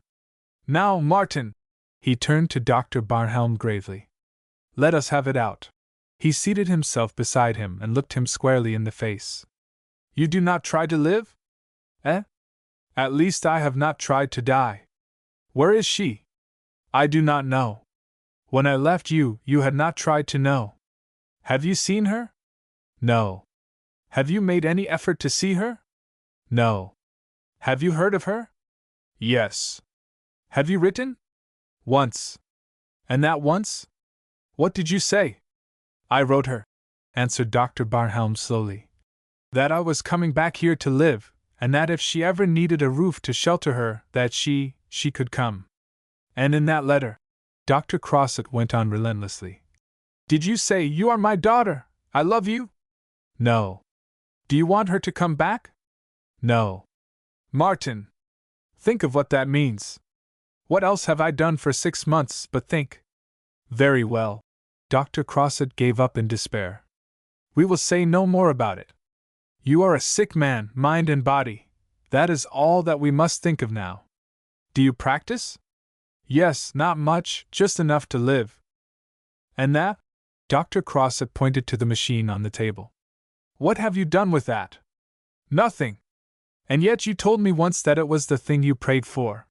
Now, Martin! He turned to Dr. Barnhelm gravely. Let us have it out. He seated himself beside him and looked him squarely in the face. You do not try to live? Eh? At least I have not tried to die. Where is she? I do not know. When I left you, you had not tried to know. Have you seen her? No. Have you made any effort to see her? No. Have you heard of her? Yes. Have you written? Once. And that once? What did you say? I wrote her, answered Dr. Barnhelm slowly, that I was coming back here to live, and that if she ever needed a roof to shelter her, that she could come. And in that letter, Dr. Crossett went on relentlessly. Did you say, you are my daughter, I love you? No. Do you want her to come back? No. Martin, think of what that means. What else have I done for 6 months but think? Very well. Dr. Crossett gave up in despair. We will say no more about it. You are a sick man, mind and body. That is all that we must think of now. Do you practice? Yes, not much, just enough to live. And that? Dr. Crossett pointed to the machine on the table. What have you done with that? Nothing. And yet you told me once that it was the thing you prayed for.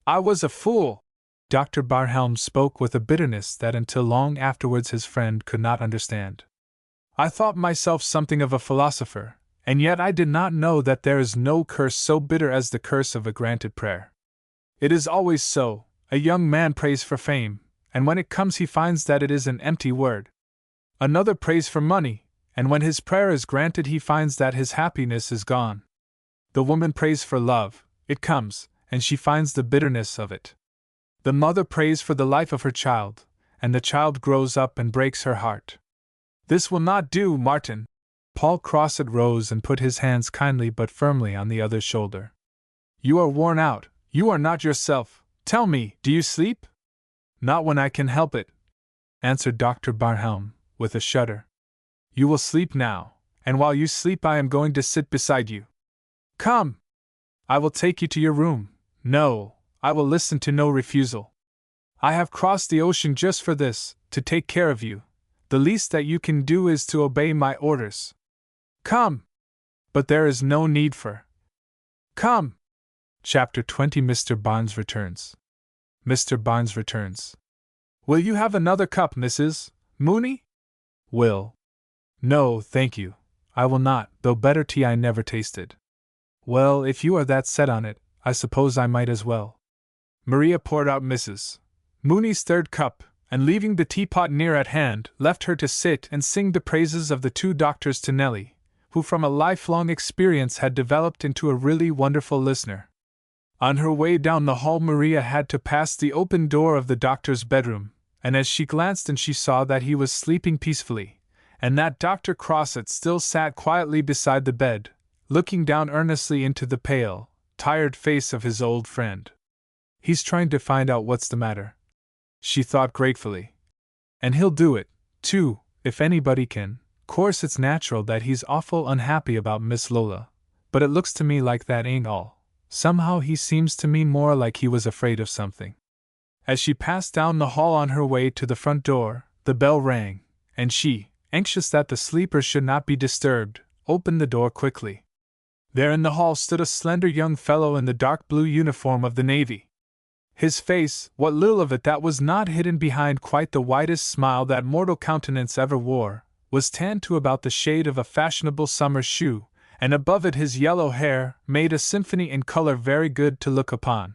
I was a fool. Dr. Barnhelm spoke with a bitterness that until long afterwards his friend could not understand. I thought myself something of a philosopher, and yet I did not know that there is no curse so bitter as the curse of a granted prayer. It is always so, a young man prays for fame, and when it comes he finds that it is an empty word. Another prays for money, and when his prayer is granted he finds that his happiness is gone. The woman prays for love, it comes, and she finds the bitterness of it. The mother prays for the life of her child, and the child grows up and breaks her heart. This will not do, Martin. Paul Crossett rose and put his hands kindly but firmly on the other's shoulder. You are worn out, you are not yourself. Tell me, do you sleep? Not when I can help it, answered Dr. Barnhelm, with a shudder. You will sleep now, and while you sleep I am going to sit beside you. Come! I will take you to your room. No, I will listen to no refusal. I have crossed the ocean just for this, to take care of you. The least that you can do is to obey my orders. Come! But there is no need for. Come! Chapter 20 Mr. Barnes returns. Mr. Barnes returns. Will you have another cup, Mrs. Mooney? Will. No, thank you. I will not, though better tea I never tasted. Well, if you are that set on it, I suppose I might as well. Maria poured out Mrs. Mooney's third cup, and leaving the teapot near at hand, left her to sit and sing the praises of the two doctors to Nellie, who from a lifelong experience had developed into a really wonderful listener. On her way down the hall Maria had to pass the open door of the doctor's bedroom, and as she glanced in she saw that he was sleeping peacefully, and that Dr. Crossett still sat quietly beside the bed, looking down earnestly into the pale, tired face of his old friend. He's trying to find out what's the matter, she thought gratefully. And he'll do it, too, if anybody can. Course it's natural that he's awful unhappy about Miss Lola, but it looks to me like that ain't all. Somehow he seems to me more like he was afraid of something. As she passed down the hall on her way to the front door, the bell rang, and she, anxious that the sleeper should not be disturbed, opened the door quickly. There in the hall stood a slender young fellow in the dark blue uniform of the Navy. His face, what little of it that was not hidden behind quite the widest smile that mortal countenance ever wore, was tanned to about the shade of a fashionable summer shoe, and above it his yellow hair made a symphony in color very good to look upon.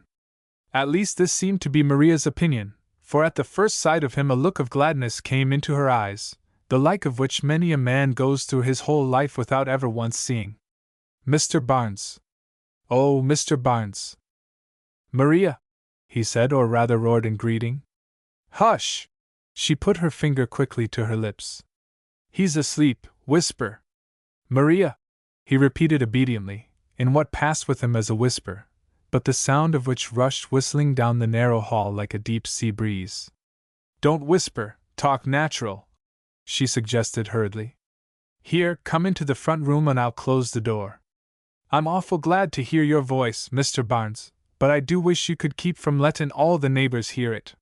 At least this seemed to be Maria's opinion, for at the first sight of him a look of gladness came into her eyes, the like of which many a man goes through his whole life without ever once seeing. Mr. Barnes. Oh, Mr. Barnes. Maria, he said, or rather roared in greeting. Hush! She put her finger quickly to her lips. He's asleep, whisper. Maria, he repeated obediently, in what passed with him as a whisper, but the sound of which rushed whistling down the narrow hall like a deep sea breeze. Don't whisper, talk natural, she suggested hurriedly. Here, come into the front room and I'll close the door. I'm awful glad to hear your voice, Mr. Barnes, but I do wish you could keep from lettin' all the neighbors hear it.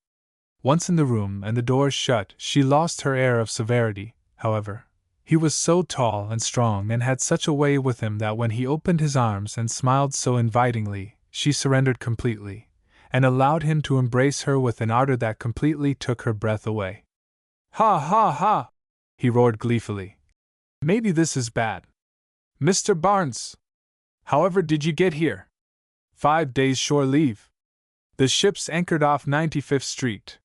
Once in the room and the doors shut, she lost her air of severity, however. He was so tall and strong and had such a way with him that when he opened his arms and smiled so invitingly, she surrendered completely, and allowed him to embrace her with an ardor that completely took her breath away. Ha ha ha! He roared gleefully. Maybe this is bad. Mr. Barnes! However did you get here? 5 days shore leave. The ship's anchored off 95th Street.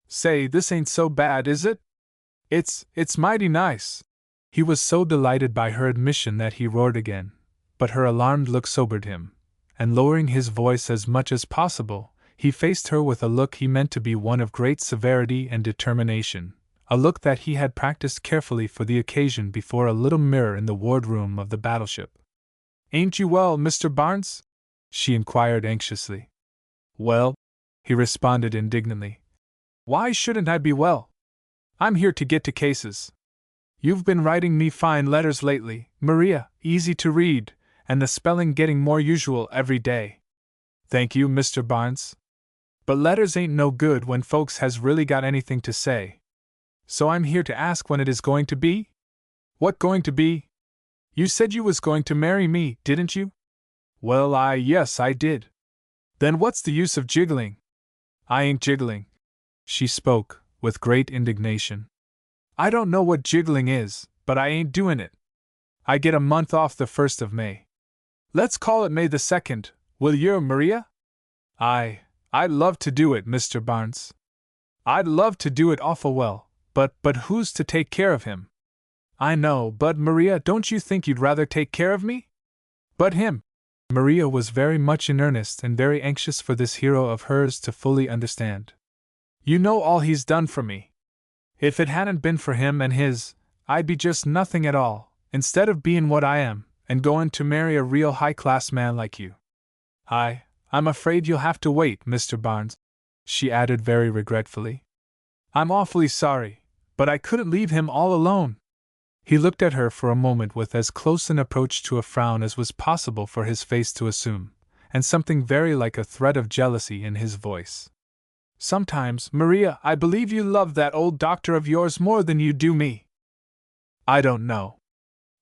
Say, this ain't so bad, is it? It's mighty nice. He was so delighted by her admission that he roared again, but her alarmed look sobered him, and lowering his voice as much as possible, he faced her with a look he meant to be one of great severity and determination, a look that he had practiced carefully for the occasion before a little mirror in the wardroom of the battleship. Ain't you well, Mr. Barnes? She inquired anxiously. Well, he responded indignantly. Why shouldn't I be well? I'm here to get to cases. You've been writing me fine letters lately, Maria, easy to read, and the spelling getting more usual every day. Thank you, Mr. Barnes. But letters ain't no good when folks has really got anything to say. So I'm here to ask when it is going to be? What going to be? You said you was going to marry me, didn't you? Well, yes, I did. Then what's the use of jiggling? I ain't jiggling. She spoke, with great indignation. I don't know what jiggling is, but I ain't doing it. I get a month off the 1st of May. Let's call it May the 2nd, will you, Maria? I'd love to do it, Mr. Barnes. I'd love to do it awful well, but who's to take care of him? I know, but Maria, don't you think you'd rather take care of me? But him. Maria was very much in earnest and very anxious for this hero of hers to fully understand. You know all he's done for me. If it hadn't been for him and his, I'd be just nothing at all. instead of being what I am, and going to marry a real high-class man like you. I'm afraid you'll have to wait, Mr. Barnes, she added very regretfully. I'm awfully sorry, but I couldn't leave him all alone. He looked at her for a moment with as close an approach to a frown as was possible for his face to assume, and something very like a threat of jealousy in his voice. Sometimes, Maria, I believe you love that old doctor of yours more than you do me. I don't know.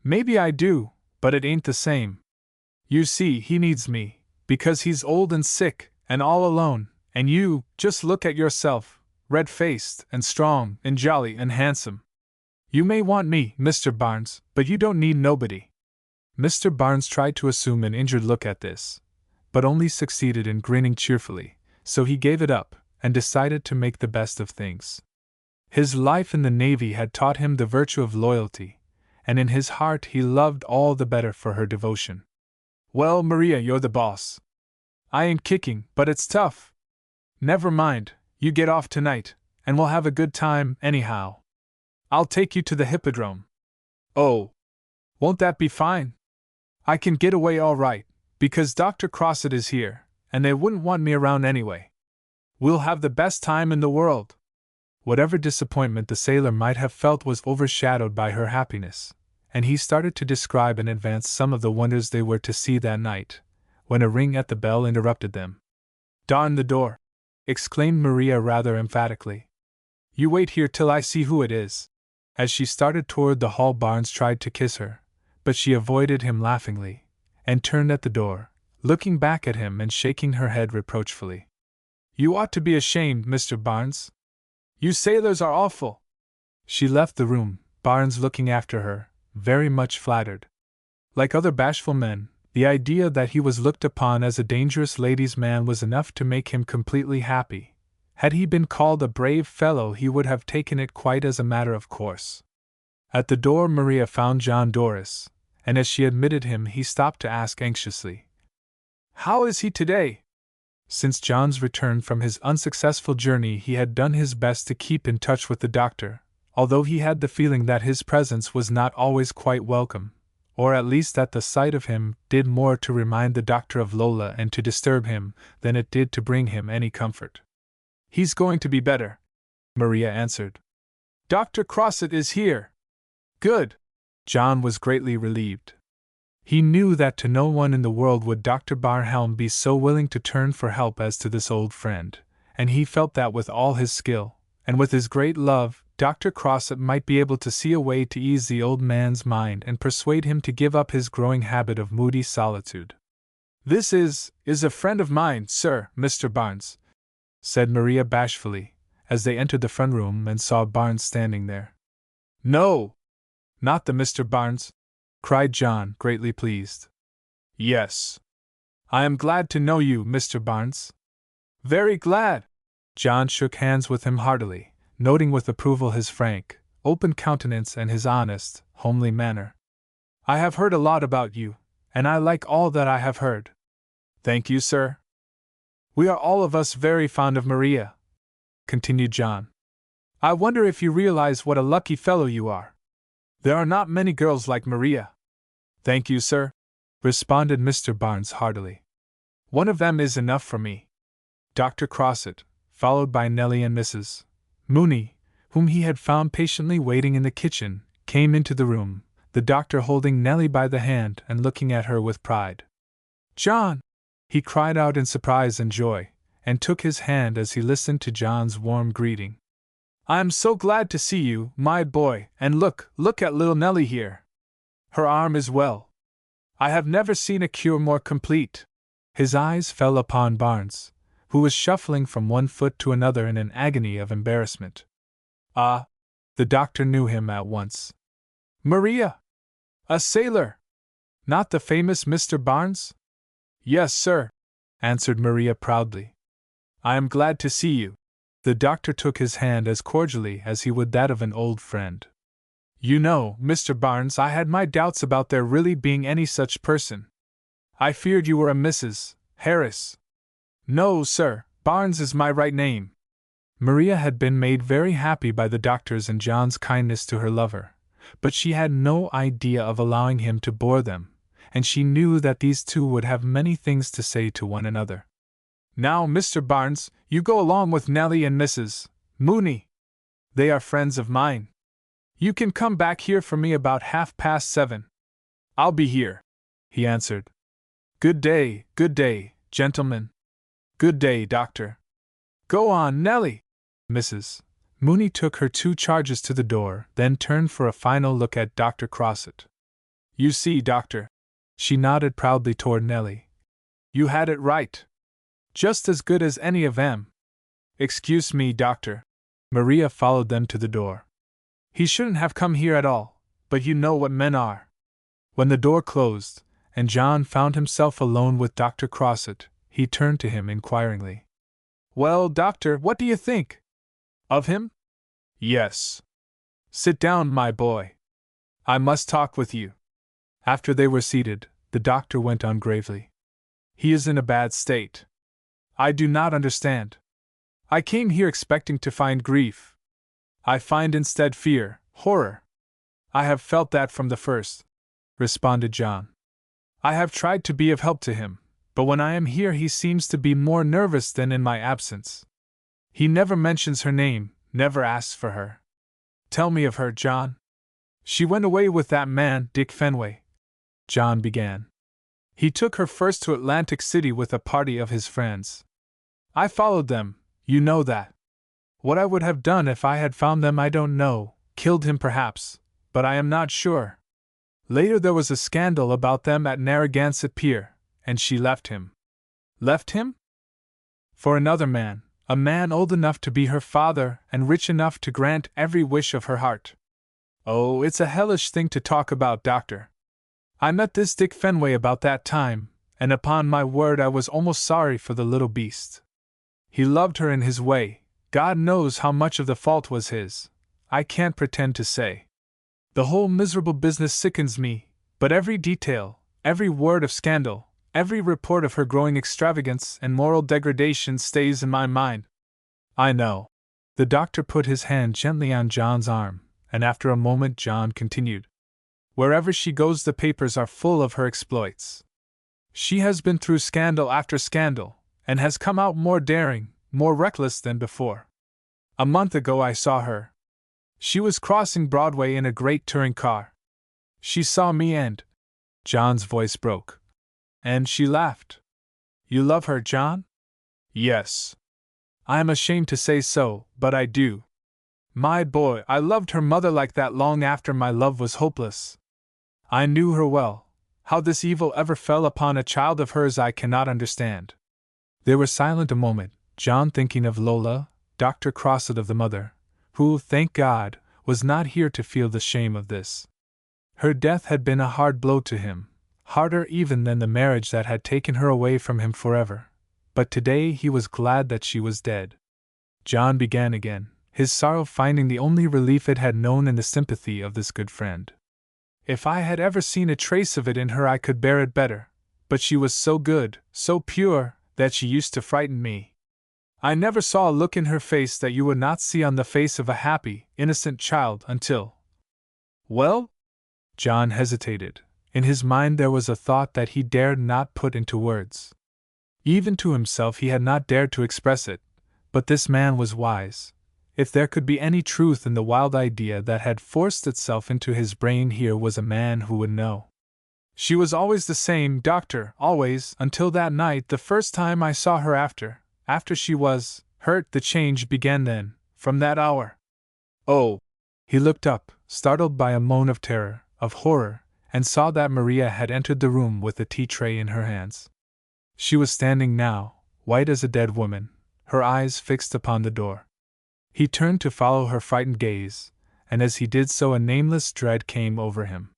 Maybe I do, but it ain't the same. You see, he needs me, because he's old and sick, and all alone, and you, just look at yourself, red-faced, and strong, and jolly, and handsome. You may want me, Mr. Barnes, but you don't need nobody. Mr. Barnes tried to assume an injured look at this, but only succeeded in grinning cheerfully, so he gave it up, and decided to make the best of things. His life in the Navy had taught him the virtue of loyalty, and in his heart he loved all the better for her devotion. Well, Maria, you're the boss. I ain't kicking, but it's tough. Never mind, you get off tonight, and we'll have a good time, anyhow. I'll take you to the Hippodrome. Oh, won't that be fine? I can get away all right, because Dr. Crossett is here, and they wouldn't want me around anyway. We'll have the best time in the world. Whatever disappointment the sailor might have felt was overshadowed by her happiness, and he started to describe in advance some of the wonders they were to see that night, when a ring at the bell interrupted them. Darn the door! Exclaimed Maria rather emphatically. You wait here till I see who it is. As she started toward the hall, Barnes tried to kiss her, but she avoided him laughingly, and turned at the door, looking back at him and shaking her head reproachfully. You ought to be ashamed, Mr. Barnes. You sailors are awful. She left the room, Barnes looking after her, very much flattered. Like other bashful men, the idea that he was looked upon as a dangerous ladies' man was enough to make him completely happy. Had he been called a brave fellow, he would have taken it quite as a matter of course. At the door, Maria found John Doris, and as she admitted him, he stopped to ask anxiously, How is he today? Since John's return from his unsuccessful journey, he had done his best to keep in touch with the doctor, although he had the feeling that his presence was not always quite welcome, or at least that the sight of him did more to remind the doctor of Lola and to disturb him than it did to bring him any comfort. He's going to be better, Maria answered. Dr. Crossett is here. Good. John was greatly relieved. He knew that to no one in the world would Dr. Barnhelm be so willing to turn for help as to this old friend, and he felt that with all his skill, and with his great love, Dr. Crossett might be able to see a way to ease the old man's mind and persuade him to give up his growing habit of moody solitude. This is a friend of mine, sir, Mr. Barnes, said Maria bashfully, as they entered the front room and saw Barnes standing there. No, not the Mr. Barnes, cried John, greatly pleased. Yes. I am glad to know you, Mr. Barnes. Very glad. John shook hands with him heartily, noting with approval his frank, open countenance and his honest, homely manner. I have heard a lot about you, and I like all that I have heard. Thank you, sir. We are all of us very fond of Maria, continued John. I wonder if you realize what a lucky fellow you are. There are not many girls like Maria. Thank you, sir, responded Mr. Barnes heartily. One of them is enough for me. Dr. Crossett, followed by Nellie and Mrs. Mooney, whom he had found patiently waiting in the kitchen, came into the room, the doctor holding Nellie by the hand and looking at her with pride. John! He cried out in surprise and joy, and took his hand as he listened to John's warm greeting. I am so glad to see you, my boy, and look at little Nellie here. Her arm is well. I have never seen a cure more complete. His eyes fell upon Barnes, who was shuffling from one foot to another in an agony of embarrassment. Ah! The doctor knew him at once. Maria! A sailor! Not the famous Mr. Barnes? Yes, sir, answered Maria proudly. I am glad to see you. The doctor took his hand as cordially as he would that of an old friend. You know, Mr. Barnes, I had my doubts about there really being any such person. I feared you were a Mrs. Harris. No, sir, Barnes is my right name. Maria had been made very happy by the doctor's and John's kindness to her lover, but she had no idea of allowing him to bore them, and she knew that these two would have many things to say to one another. "Now, Mr. Barnes, you go along with Nellie and Mrs. Mooney. They are friends of mine. You can come back here for me about 7:30. I'll be here," he answered. Good day, gentlemen. Good day, doctor." "Go on, Nellie." Mrs. Mooney took her two charges to the door, then turned for a final look at Dr. Crossett. "You see, doctor." She nodded proudly toward Nellie. "You had it right. Just as good as any of 'em. Excuse me, doctor." Maria followed them to the door. "He shouldn't have come here at all, but you know what men are." When the door closed, and John found himself alone with Dr. Crossett, he turned to him inquiringly. "Well, doctor, what do you think? Of him?" "Yes." "Sit down, my boy. I must talk with you." After they were seated, the doctor went on gravely. "He is in a bad state. I do not understand. I came here expecting to find grief. I find instead fear, horror. I have felt that from the first," responded John. "I have tried to be of help to him, but when I am here he seems to be more nervous than in my absence. He never mentions her name, never asks for her." "Tell me of her, John." "She went away with that man, Dick Fenway," John began. "He took her first to Atlantic City with a party of his friends. I followed them, you know that. What I would have done if I had found them I don't know, killed him perhaps, but I am not sure. Later there was a scandal about them at Narragansett Pier, and she left him." "Left him?" "For another man, a man old enough to be her father and rich enough to grant every wish of her heart. Oh, it's a hellish thing to talk about, doctor. I met this Dick Fenway about that time, and upon my word I was almost sorry for the little beast. He loved her in his way, God knows how much of the fault was his, I can't pretend to say. The whole miserable business sickens me, but every detail, every word of scandal, every report of her growing extravagance and moral degradation stays in my mind." "I know." The doctor put his hand gently on John's arm, and after a moment John continued. "Wherever she goes the papers are full of her exploits. She has been through scandal after scandal, and has come out more daring, more reckless than before. A month ago I saw her. She was crossing Broadway in a great touring car. She saw me and—" John's voice broke. "And she laughed." "You love her, John?" "Yes. I am ashamed to say so, but I do. My boy, I loved her mother like that long after my love was hopeless. I knew her well. How this evil ever fell upon a child of hers I cannot understand." They were silent a moment, John thinking of Lola, Dr. Crossett of the mother, who, thank God, was not here to feel the shame of this. Her death had been a hard blow to him, harder even than the marriage that had taken her away from him forever. But today he was glad that she was dead. John began again, his sorrow finding the only relief it had known in the sympathy of this good friend. "If I had ever seen a trace of it in her I could bear it better, but she was so good, so pure, that she used to frighten me. I never saw a look in her face that you would not see on the face of a happy, innocent child until—" "Well?" John hesitated. In his mind there was a thought that he dared not put into words. Even to himself he had not dared to express it, but this man was wise. If there could be any truth in the wild idea that had forced itself into his brain, here was a man who would know. "She was always the same, doctor, always, until that night, the first time I saw her after she was hurt. The change began then, from that hour." "Oh!" He looked up, startled by a moan of terror, of horror, and saw that Maria had entered the room with the tea tray in her hands. She was standing now, white as a dead woman, her eyes fixed upon the door. He turned to follow her frightened gaze, and as he did so a nameless dread came over him.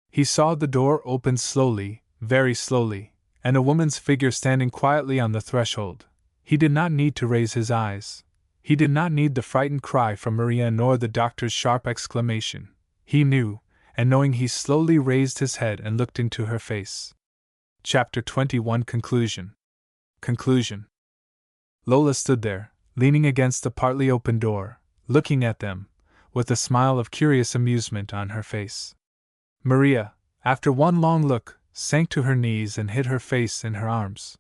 He saw the door open slowly, very slowly, and a woman's figure standing quietly on the threshold. He did not need to raise his eyes. He did not need the frightened cry from Maria nor the doctor's sharp exclamation. He knew, and knowing he slowly raised his head and looked into her face. Chapter 21 Conclusion. Lola stood there, leaning against the partly open door, looking at them, with a smile of curious amusement on her face. Maria, after one long look, sank to her knees and hid her face in her arms.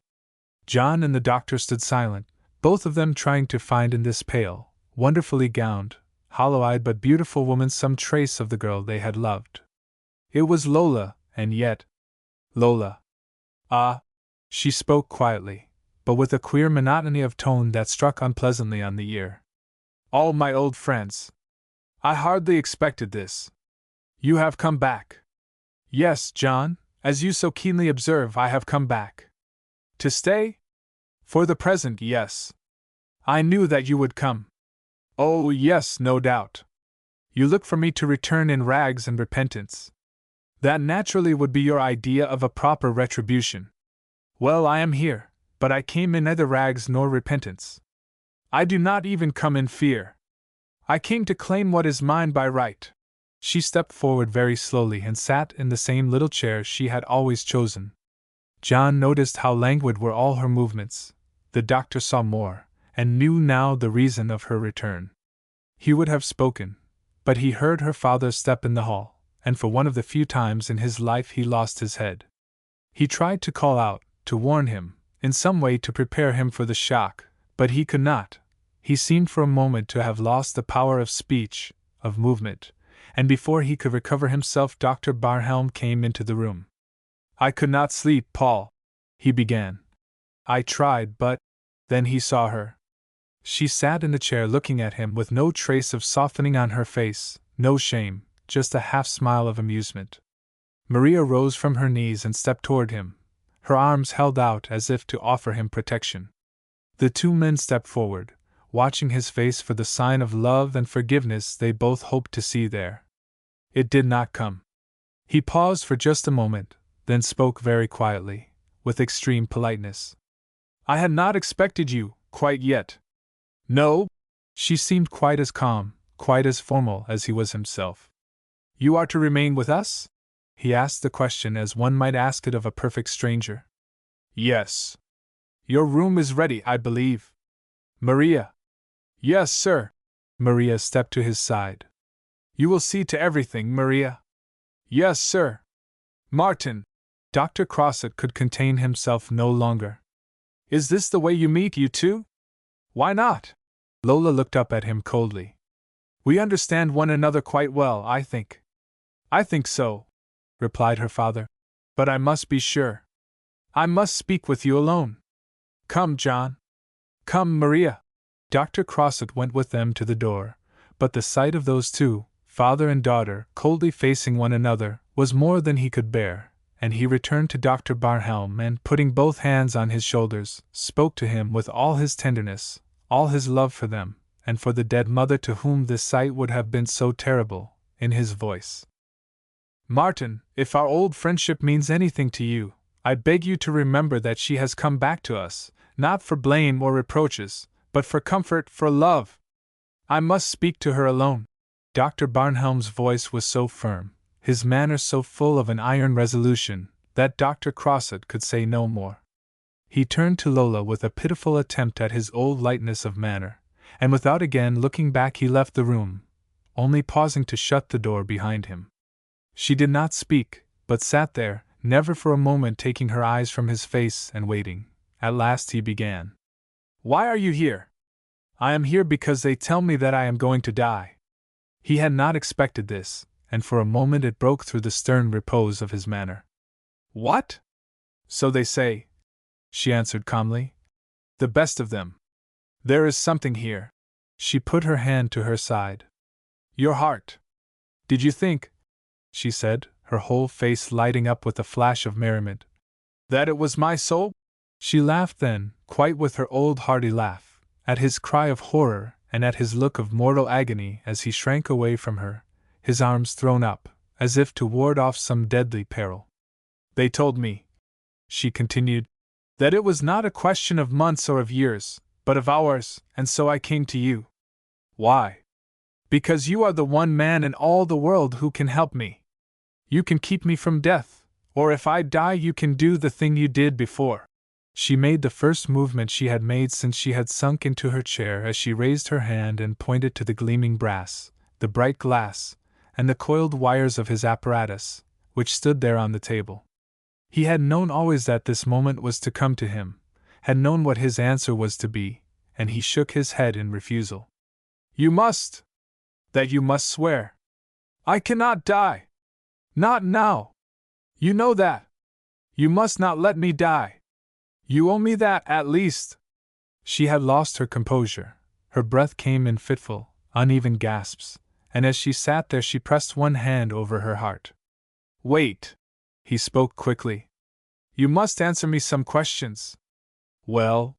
John and the doctor stood silent, both of them trying to find in this pale, wonderfully gowned, hollow-eyed but beautiful woman some trace of the girl they had loved. It was Lola, and yet… Lola. Ah! She spoke quietly, but with a queer monotony of tone that struck unpleasantly on the ear. All my old friends. I hardly expected this. You have come back. Yes, John, as you so keenly observe, I have come back. To stay? For the present, yes. I knew that you would come. Oh, yes, no doubt. You look for me to return in rags and repentance. That naturally would be your idea of a proper retribution. Well, I am here, but I came in neither rags nor repentance. I do not even come in fear. I came to claim what is mine by right. She stepped forward very slowly and sat in the same little chair she had always chosen. John noticed how languid were all her movements. The doctor saw more, and knew now the reason of her return. He would have spoken, but he heard her father's step in the hall, and for one of the few times in his life he lost his head. He tried to call out, to warn him, in some way to prepare him for the shock, but he could not. He seemed for a moment to have lost the power of speech, of movement, and before he could recover himself Dr. Barnhelm came into the room. I could not sleep, Paul, he began. I tried, but… Then he saw her. She sat in the chair looking at him with no trace of softening on her face, no shame, just a half-smile of amusement. Maria rose from her knees and stepped toward him, her arms held out as if to offer him protection. The two men stepped forward, watching his face for the sign of love and forgiveness they both hoped to see there. It did not come. He paused for just a moment, then spoke very quietly, with extreme politeness. I had not expected you, quite yet. No? She seemed quite as calm, quite as formal as he was himself. You are to remain with us? He asked the question as one might ask it of a perfect stranger. Yes. Your room is ready, I believe. Maria. Yes, sir. Maria stepped to his side. You will see to everything, Maria. Yes, sir. Martin. Dr. Crossett could contain himself no longer. Is this the way you meet, you two? Why not? Lola looked up at him coldly. We understand one another quite well, I think. I think so, replied her father. But I must be sure. I must speak with you alone. Come, John. Come, Maria. Dr. Crossett went with them to the door, but the sight of those two, father and daughter, coldly facing one another, was more than he could bear, and he returned to Dr. Barnhelm and, putting both hands on his shoulders, spoke to him with all his tenderness, all his love for them, and for the dead mother to whom this sight would have been so terrible, in his voice. Martin, if our old friendship means anything to you, I beg you to remember that she has come back to us, not for blame or reproaches, but for comfort, for love. I must speak to her alone. Dr. Barnhelm's voice was so firm, his manner so full of an iron resolution, that Dr. Crossett could say no more. He turned to Lola with a pitiful attempt at his old lightness of manner, and without again looking back he left the room, only pausing to shut the door behind him. She did not speak, but sat there, never for a moment taking her eyes from his face and waiting. At last he began. Why are you here? I am here because they tell me that I am going to die. He had not expected this, and for a moment it broke through the stern repose of his manner. What? So they say, she answered calmly. The best of them. There is something here. She put her hand to her side. Your heart. Did you think, she said, her whole face lighting up with a flash of merriment, that it was my soul? She laughed then, quite with her old hearty laugh, at his cry of horror and at his look of mortal agony as he shrank away from her, his arms thrown up, as if to ward off some deadly peril. They told me, she continued, that it was not a question of months or of years, but of hours, and so I came to you. Why? Because you are the one man in all the world who can help me. You can keep me from death, or if I die you can do the thing you did before. She made the first movement she had made since she had sunk into her chair as she raised her hand and pointed to the gleaming brass, the bright glass, and the coiled wires of his apparatus, which stood there on the table. He had known always that this moment was to come to him, had known what his answer was to be, and he shook his head in refusal. You must! That you must swear! I cannot die! Not now! You know that! You must not let me die! You owe me that, at least! She had lost her composure. Her breath came in fitful, uneven gasps, and as she sat there she pressed one hand over her heart. Wait! He spoke quickly. You must answer me some questions. Well?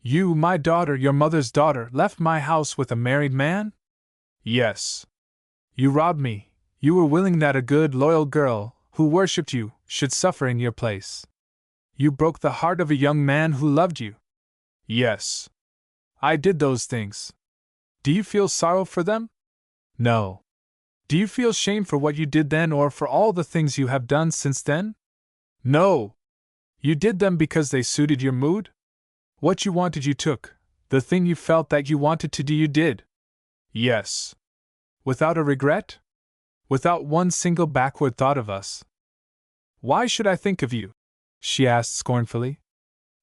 You, my daughter, your mother's daughter, left my house with a married man? Yes. You robbed me. You were willing that a good, loyal girl, who worshipped you, should suffer in your place. You broke the heart of a young man who loved you. Yes. I did those things. Do you feel sorrow for them? No. Do you feel shame for what you did then or for all the things you have done since then? No. You did them because they suited your mood? What you wanted you took, the thing you felt that you wanted to do you did. Yes. Without a regret? Without one single backward thought of us. Why should I think of you? She asked scornfully.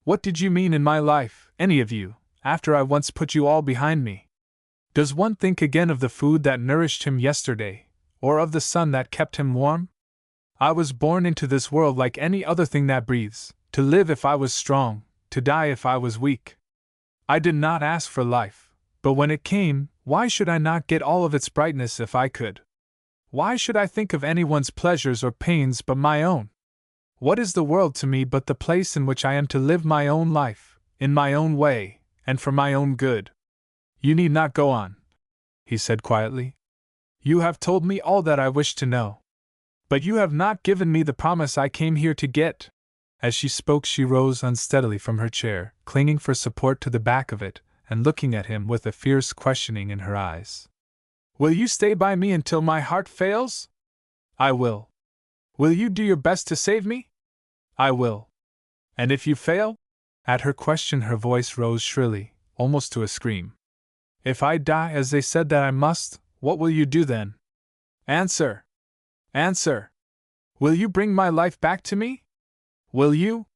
What did you mean in my life, any of you, after I once put you all behind me? Does one think again of the food that nourished him yesterday, or of the sun that kept him warm? I was born into this world like any other thing that breathes, to live if I was strong, to die if I was weak. I did not ask for life, but when it came, why should I not get all of its brightness if I could? Why should I think of anyone's pleasures or pains but my own? What is the world to me but the place in which I am to live my own life, in my own way, and for my own good? You need not go on, he said quietly. You have told me all that I wish to know. But you have not given me the promise I came here to get. As she spoke, she rose unsteadily from her chair, clinging for support to the back of it, and looking at him with a fierce questioning in her eyes. Will you stay by me until my heart fails? I will. Will you do your best to save me? I will. And if you fail? At her question her voice rose shrilly, almost to a scream. If I die as they said that I must, what will you do then? Answer! Answer! Will you bring my life back to me? Will you?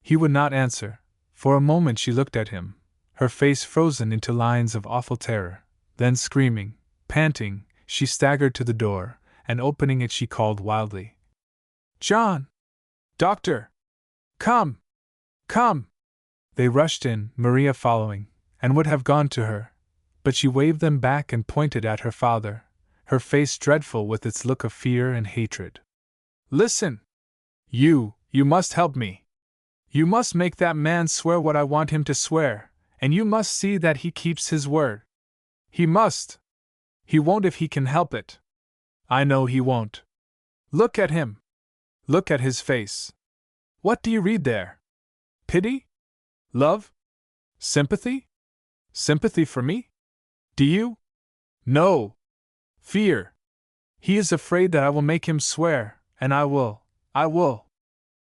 He would not answer. For a moment she looked at him, her face frozen into lines of awful terror. Then screaming, panting, she staggered to the door, and opening it she called wildly. John! Doctor! Come! Come! They rushed in, Maria following, and would have gone to her, but she waved them back and pointed at her father, her face dreadful with its look of fear and hatred. Listen! You must help me. You must make that man swear what I want him to swear, and you must see that he keeps his word. He must. He won't if he can help it. I know he won't. Look at him. Look at his face. What do you read there? Pity? Love? Sympathy? Sympathy for me? Do you? No. Fear. He is afraid that I will make him swear, and I will.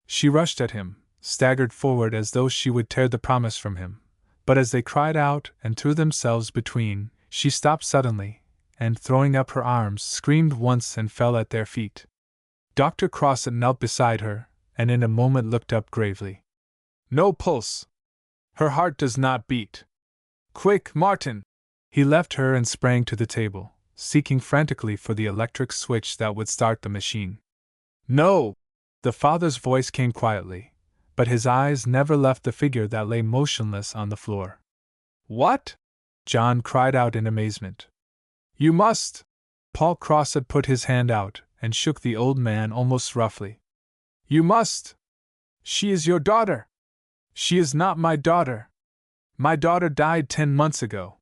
She rushed at him, staggered forward as though she would tear the promise from him, but as they cried out and threw themselves between, she stopped suddenly, and throwing up her arms, screamed once and fell at their feet. Dr. Crosset knelt beside her, and in a moment looked up gravely. No pulse. Her heart does not beat. Quick, Martin! He left her and sprang to the table, seeking frantically for the electric switch that would start the machine. No! The father's voice came quietly, but his eyes never left the figure that lay motionless on the floor. What? John cried out in amazement. You must! Paul Crosset put his hand out and shook the old man almost roughly. You must! She is your daughter! She is not my daughter! My daughter died 10 months ago.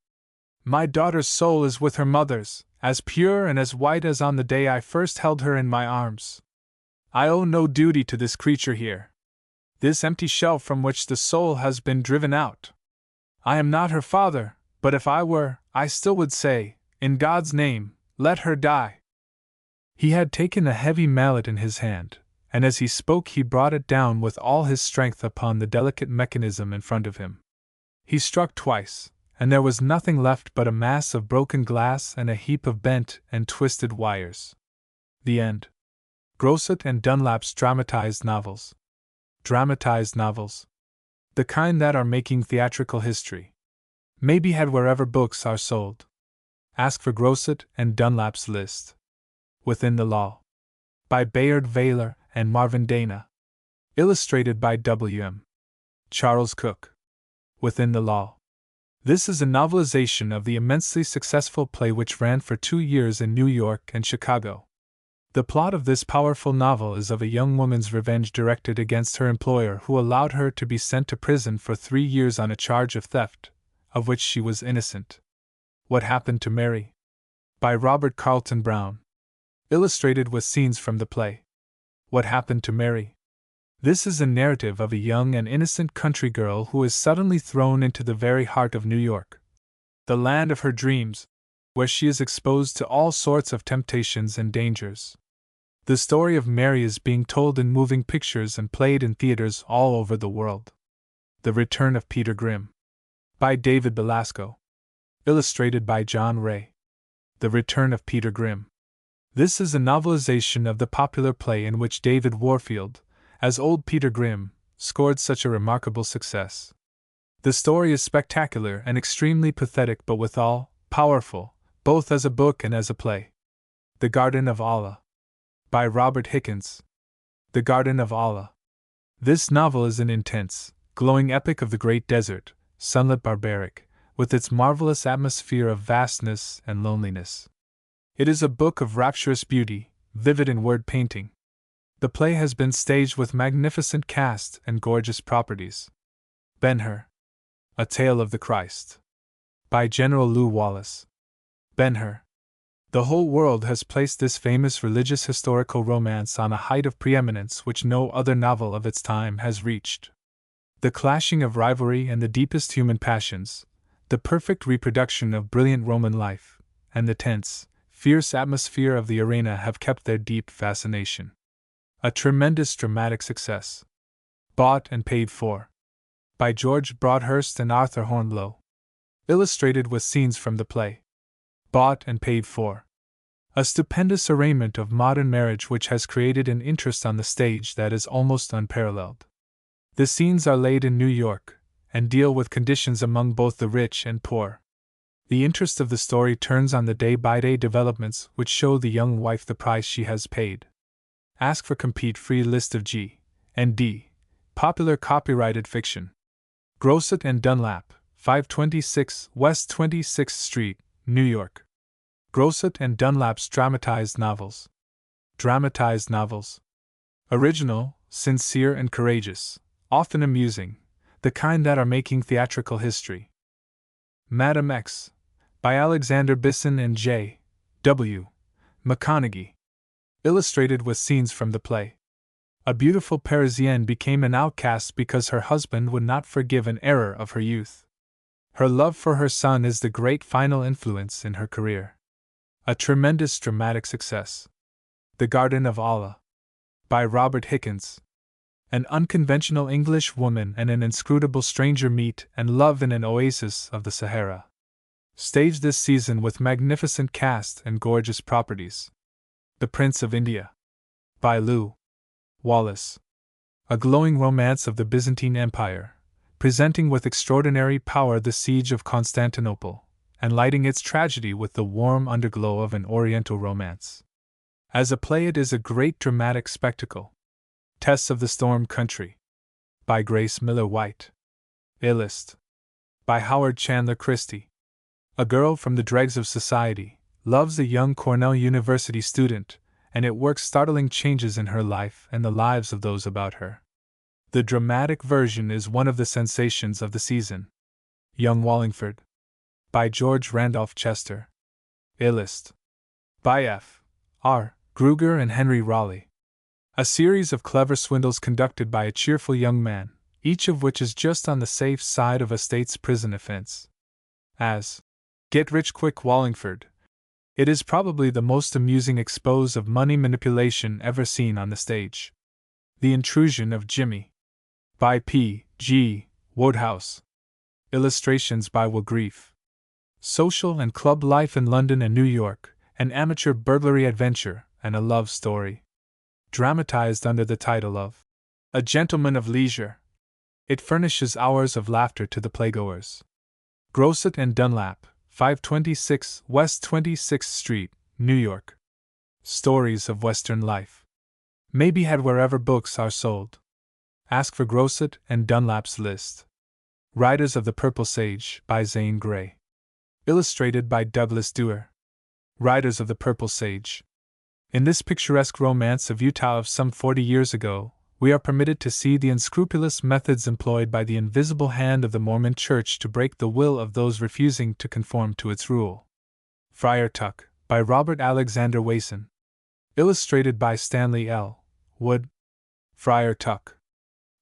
My daughter's soul is with her mother's, as pure and as white as on the day I first held her in my arms. I owe no duty to this creature here. This empty shell from which the soul has been driven out. I am not her father, but if I were, I still would say, in God's name, let her die. He had taken a heavy mallet in his hand, and as he spoke he brought it down with all his strength upon the delicate mechanism in front of him. He struck twice, and there was nothing left but a mass of broken glass and a heap of bent and twisted wires. The end. Grosset and Dunlap's dramatized novels. Dramatized novels. The kind that are making theatrical history. May be had wherever books are sold. Ask for Grosset and Dunlap's list. Within the Law. By Bayard Vaylor and Marvin Dana. Illustrated by W.M. Charles Cook. Within the Law. This is a novelization of the immensely successful play which ran for 2 years in New York and Chicago. The plot of this powerful novel is of a young woman's revenge directed against her employer who allowed her to be sent to prison for 3 years on a charge of theft, of which she was innocent. What Happened to Mary? By Robert Carlton Brown. Illustrated with scenes from the play. What Happened to Mary? This is a narrative of a young and innocent country girl who is suddenly thrown into the very heart of New York, the land of her dreams, where she is exposed to all sorts of temptations and dangers. The story of Mary is being told in moving pictures and played in theaters all over the world. The Return of Peter Grimm. By David Belasco. Illustrated by John Ray. The Return of Peter Grimm. This is a novelization of the popular play in which David Warfield, as Old Peter Grimm, scored such a remarkable success. The story is spectacular and extremely pathetic, but withal powerful, both as a book and as a play. The Garden of Allah. By Robert Hickens. The Garden of Allah. This novel is an intense, glowing epic of the great desert, sunlit barbaric, with its marvelous atmosphere of vastness and loneliness. It is a book of rapturous beauty, vivid in word painting. The play has been staged with magnificent cast and gorgeous properties. Ben-Hur. A Tale of the Christ. By General Lew Wallace. Ben-Hur. The whole world has placed this famous religious historical romance on a height of preeminence which no other novel of its time has reached. The clashing of rivalry and the deepest human passions, the perfect reproduction of brilliant Roman life, and the tense, fierce atmosphere of the arena have kept their deep fascination. A tremendous dramatic success. Bought and Paid For. By George Broadhurst and Arthur Hornblow. Illustrated with scenes from the play. Bought and Paid For. A stupendous arraignment of modern marriage which has created an interest on the stage that is almost unparalleled. The scenes are laid in New York, and deal with conditions among both the rich and poor. The interest of the story turns on the day-by-day developments which show the young wife the price she has paid. Ask for complete free list of G and D. Popular copyrighted fiction. Grosset and Dunlap, 526 West 26th Street, New York. Grosset and Dunlap's dramatized novels. Dramatized novels. Original, sincere and courageous, often amusing, the kind that are making theatrical history. Madam X. By Alexander Bisson and J. W. McConaughey. Illustrated with scenes from the play. A beautiful Parisienne became an outcast because her husband would not forgive an error of her youth. Her love for her son is the great final influence in her career. A tremendous dramatic success. The Garden of Allah. By Robert Hickens. An unconventional English woman and an inscrutable stranger meet and love in an oasis of the Sahara. Staged this season with magnificent cast and gorgeous properties. The Prince of India. By Lew Wallace. A glowing romance of the Byzantine Empire, presenting with extraordinary power the siege of Constantinople, and lighting its tragedy with the warm underglow of an Oriental romance. As a play it is a great dramatic spectacle. Tess of the Storm Country. By Grace Miller White. A-List. By Howard Chandler Christie. A girl from the dregs of society loves a young Cornell University student, and it works startling changes in her life and the lives of those about her. The dramatic version is one of the sensations of the season. Young Wallingford. By George Randolph Chester. A-List. By F. R. Gruger and Henry Raleigh. A series of clever swindles conducted by a cheerful young man, each of which is just on the safe side of a state's prison offense. As Get Rich Quick Wallingford. It is probably the most amusing expose of money manipulation ever seen on the stage. The Intrusion of Jimmy. By P. G. Wodehouse. Illustrations by Will Grief. Social and club life in London and New York, an amateur burglary adventure, and a love story. Dramatized under the title of A Gentleman of Leisure. It furnishes hours of laughter to the playgoers. Grosset and Dunlap, 526 West 26th Street, New York. Stories of Western life. May be had wherever books are sold. Ask for Grosset and Dunlap's list. Riders of the Purple Sage by Zane Grey. Illustrated by Douglas Dewar. Riders of the Purple Sage. In this picturesque romance of Utah of some 40 years ago, we are permitted to see the unscrupulous methods employed by the invisible hand of the Mormon Church to break the will of those refusing to conform to its rule. Friar Tuck, by Robert Alexander Wason. Illustrated by Stanley L. Wood. Friar Tuck.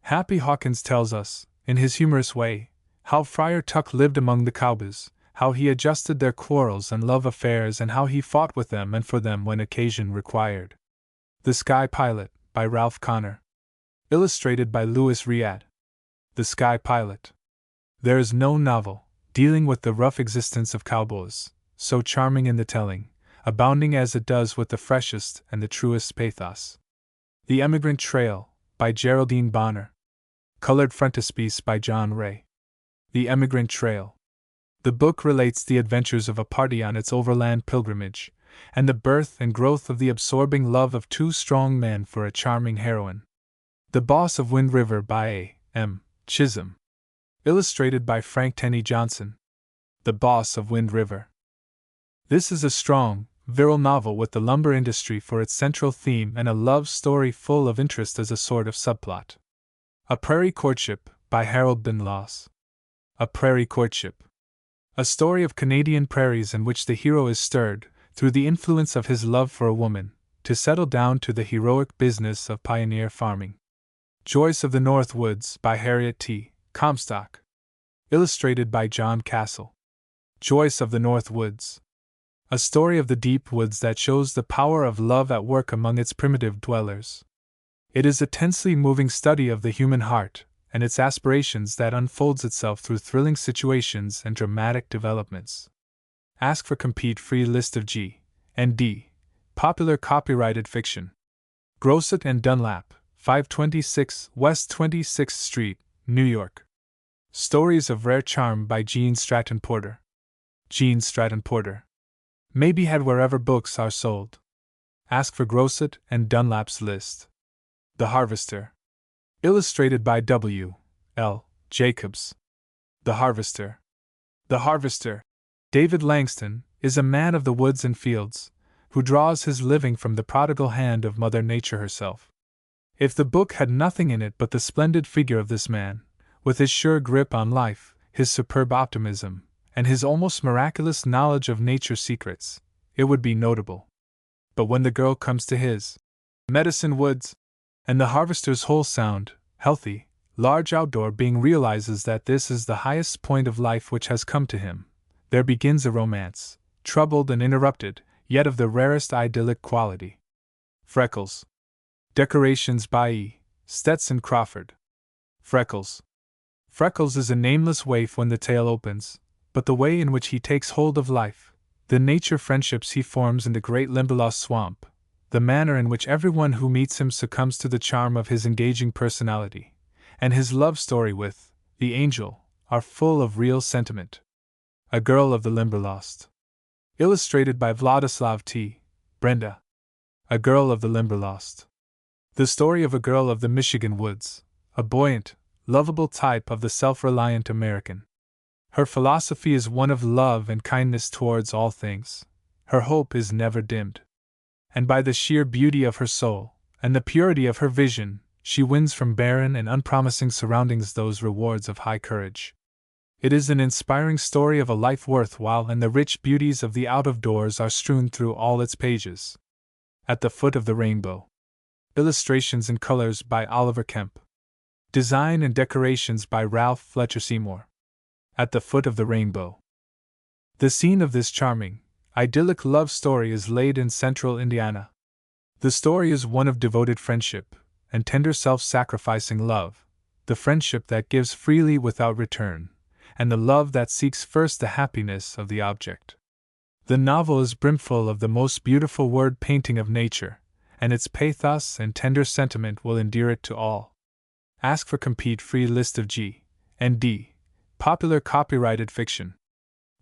Happy Hawkins tells us, in his humorous way, how Friar Tuck lived among the cowboys, how he adjusted their quarrels and love affairs, and how he fought with them and for them when occasion required. The Sky Pilot, by Ralph Connor. Illustrated by Louis Riad. The Sky Pilot. There is no novel, dealing with the rough existence of cowboys, so charming in the telling, abounding as it does with the freshest and the truest pathos. The Emigrant Trail, by Geraldine Bonner. Colored frontispiece by John Ray. The Emigrant Trail. The book relates the adventures of a party on its overland pilgrimage, and the birth and growth of the absorbing love of two strong men for a charming heroine. The Boss of Wind River by A. M. Chisholm. Illustrated by Frank Tenney Johnson. The Boss of Wind River. This is a strong, virile novel with the lumber industry for its central theme and a love story full of interest as a sort of subplot. A Prairie Courtship, by Harold Binlaws. A Prairie Courtship. A story of Canadian prairies in which the hero is stirred, through the influence of his love for a woman, to settle down to the heroic business of pioneer farming. Joyce of the North Woods, by Harriet T. Comstock. Illustrated by John Castle. Joyce of the North Woods. A story of the deep woods that shows the power of love at work among its primitive dwellers. It is a tensely moving study of the human heart and its aspirations that unfolds itself through thrilling situations and dramatic developments. Ask for complete free list of G and D. Popular copyrighted fiction. Grosset and Dunlap, 526 West 26th Street, New York. Stories of Rare Charm by Gene Stratton Porter. Gene Stratton Porter. May be had wherever books are sold. Ask for Grosset and Dunlap's list. The Harvester. Illustrated by W. L. Jacobs. The Harvester. The Harvester, David Langston, is a man of the woods and fields, who draws his living from the prodigal hand of Mother Nature herself. If the book had nothing in it but the splendid figure of this man, with his sure grip on life, his superb optimism, and his almost miraculous knowledge of nature's secrets, it would be notable. But when the girl comes to his Medicine Woods, and the harvester's whole sound, healthy, large outdoor being realizes that this is the highest point of life which has come to him, there begins a romance, troubled and interrupted, yet of the rarest idyllic quality. Freckles. Decorations by E. Stetson Crawford. Freckles. Freckles is a nameless waif when the tale opens, but the way in which he takes hold of life, the nature friendships he forms in the great Limberlost swamp, the manner in which everyone who meets him succumbs to the charm of his engaging personality, and his love story with the angel, are full of real sentiment. A Girl of the Limberlost. Illustrated by Vladislav T. Brenda. A Girl of the Limberlost. The story of a girl of the Michigan woods, a buoyant, lovable type of the self-reliant American. Her philosophy is one of love and kindness towards all things. Her hope is never dimmed. And by the sheer beauty of her soul, and the purity of her vision, she wins from barren and unpromising surroundings those rewards of high courage. It is an inspiring story of a life worthwhile, and the rich beauties of the out-of-doors are strewn through all its pages. At the Foot of the Rainbow. Illustrations and colors by Oliver Kemp. Design and decorations by Ralph Fletcher Seymour. At the Foot of the Rainbow. The scene of this charming, idyllic love story is laid in central Indiana. The story is one of devoted friendship and tender self-sacrificing love, the friendship that gives freely without return, and the love that seeks first the happiness of the object. The novel is brimful of the most beautiful word painting of nature, and its pathos and tender sentiment will endear it to all. Ask for complete free list of G and D. Popular copyrighted fiction.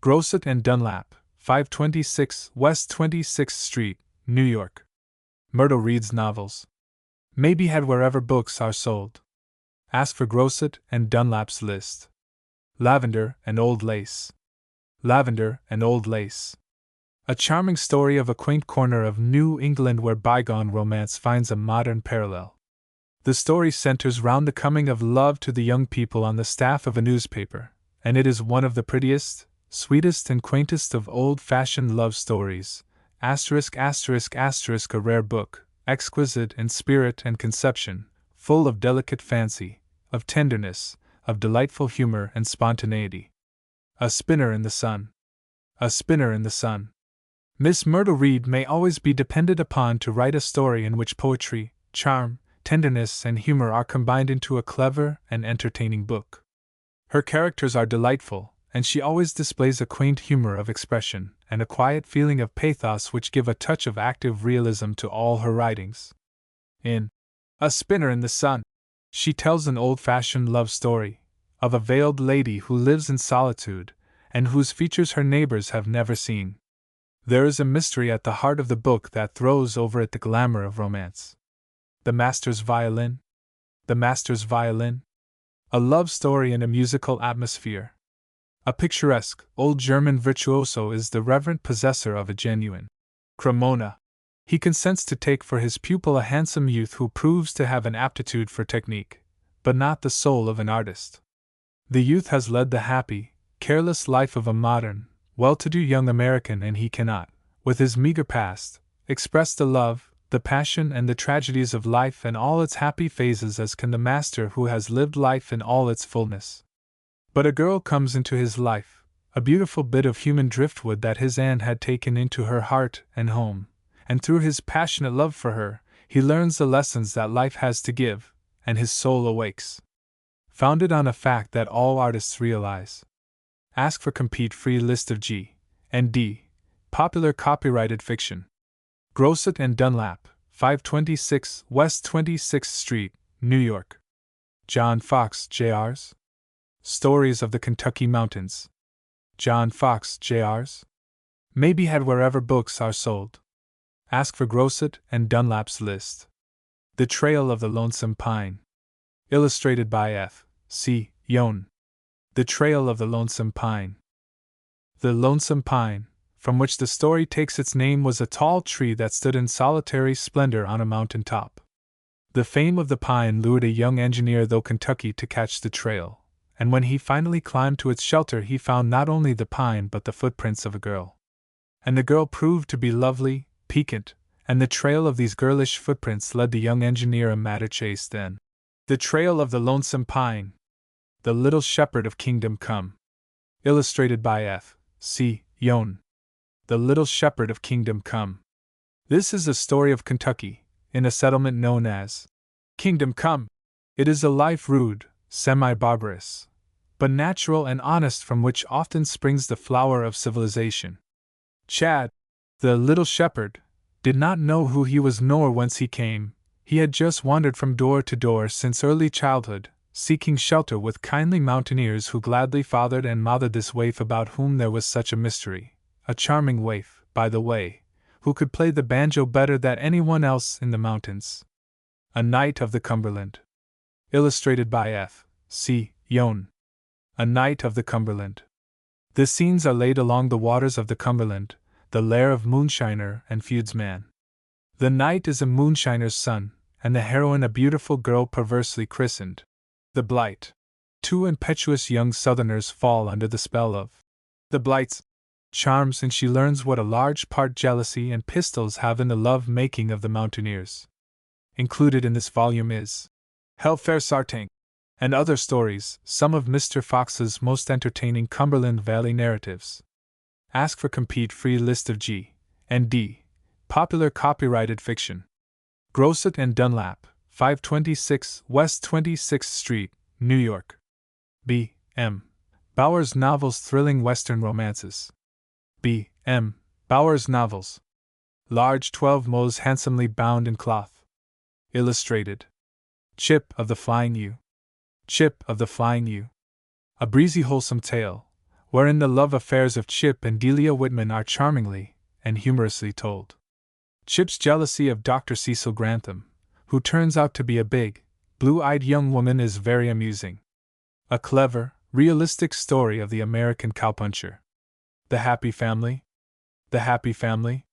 Grosset and Dunlap, 526 West 26th Street, New York. Myrtle reads novels. May be had wherever books are sold. Ask for Grosset and Dunlap's list. Lavender and Old Lace. Lavender and Old Lace. A charming story of a quaint corner of New England where bygone romance finds a modern parallel. The story centers round the coming of love to the young people on the staff of a newspaper, and it is one of the prettiest, sweetest, and quaintest of old-fashioned love stories. *****, a rare book, exquisite in spirit and conception, full of delicate fancy, of tenderness, of delightful humor and spontaneity. A spinner in the sun. A spinner in the sun. Miss Myrtle Reed may always be depended upon to write a story in which poetry, charm, tenderness, and humor are combined into a clever and entertaining book. Her characters are delightful, and she always displays a quaint humor of expression and a quiet feeling of pathos which give a touch of active realism to all her writings. In A Spinner in the Sun, she tells an old-fashioned love story of a veiled lady who lives in solitude and whose features her neighbors have never seen. There is a mystery at the heart of the book that throws over it the glamour of romance. The Master's Violin. The Master's Violin. A love story in a musical atmosphere. A picturesque, old German virtuoso is the reverent possessor of a genuine Cremona. He consents to take for his pupil a handsome youth who proves to have an aptitude for technique, but not the soul of an artist. The youth has led the happy, careless life of a modern, well-to-do young American, and he cannot, with his meager past, express the love, the passion, and the tragedies of life and all its happy phases as can the master who has lived life in all its fullness. But a girl comes into his life, a beautiful bit of human driftwood that his aunt had taken into her heart and home, and through his passionate love for her, he learns the lessons that life has to give, and his soul awakes. Founded on a fact that all artists realize. Ask for complete free list of G and D. Popular copyrighted fiction. Grosset and Dunlap, 526 West 26th Street, New York. John Fox, Jr.'s Stories of the Kentucky Mountains. John Fox, Jr.'s may be had wherever books are sold. Ask for Grosset and Dunlap's list. The Trail of the Lonesome Pine. Illustrated by F. C. Yohn. The Trail of the Lonesome Pine. The Lonesome Pine, from which the story takes its name, was a tall tree that stood in solitary splendor on a mountain top. The fame of the pine lured a young engineer through Kentucky to catch the trail, and when he finally climbed to its shelter he found not only the pine but the footprints of a girl. And the girl proved to be lovely, piquant, and the trail of these girlish footprints led the young engineer a madder chase than The Trail of the Lonesome Pine. The Little Shepherd of Kingdom Come. Illustrated by F. C. Yohn. The Little Shepherd of Kingdom Come. This is a story of Kentucky, in a settlement known as Kingdom Come. It is a life rude, semi-barbarous, but natural and honest, from which often springs the flower of civilization. Chad, the little shepherd, did not know who he was nor whence he came. He had just wandered from door to door since early childhood, seeking shelter with kindly mountaineers who gladly fathered and mothered this waif about whom there was such a mystery. A charming waif, by the way, who could play the banjo better than anyone else in the mountains. A Knight of the Cumberland. Illustrated by F. C. Yohn. A Knight of the Cumberland. The scenes are laid along the waters of the Cumberland, the lair of moonshiner and feudsman. The knight is a moonshiner's son, and the heroine a beautiful girl perversely christened the Blight. Two impetuous young Southerners fall under the spell of the Blight's charms, and she learns what a large part jealousy and pistols have in the love-making of the mountaineers. Included in this volume is Hellfair Sartang, and other stories, some of Mr. Fox's most entertaining Cumberland Valley narratives. Ask for complete free list of G and D. Popular copyrighted fiction. Grosset and Dunlap, 526 West 26th Street, New York. B. M. Bowers Novels, thrilling Western romances. B. M. Bowers Novels. Large 12 mo's, handsomely bound in cloth. Illustrated. Chip of the Flying U. Chip of the Flying U. A breezy, wholesome tale, wherein the love affairs of Chip and Delia Whitman are charmingly and humorously told. Chip's jealousy of Dr. Cecil Grantham, who turns out to be a big, blue-eyed young woman, is very amusing. A clever, realistic story of the American cowpuncher. The Happy Family. The Happy Family.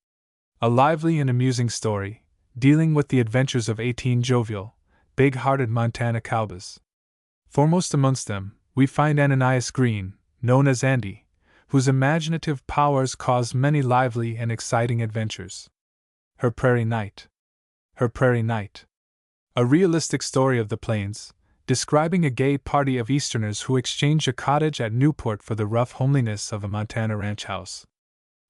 A lively and amusing story, dealing with the adventures of 18 jovial, big-hearted Montana cowboys. Foremost amongst them, we find Ananias Green, known as Andy, whose imaginative powers cause many lively and exciting adventures. Her Prairie Night. Her Prairie Night. A realistic story of the plains, describing a gay party of Easterners who exchange a cottage at Newport for the rough homeliness of a Montana ranch house.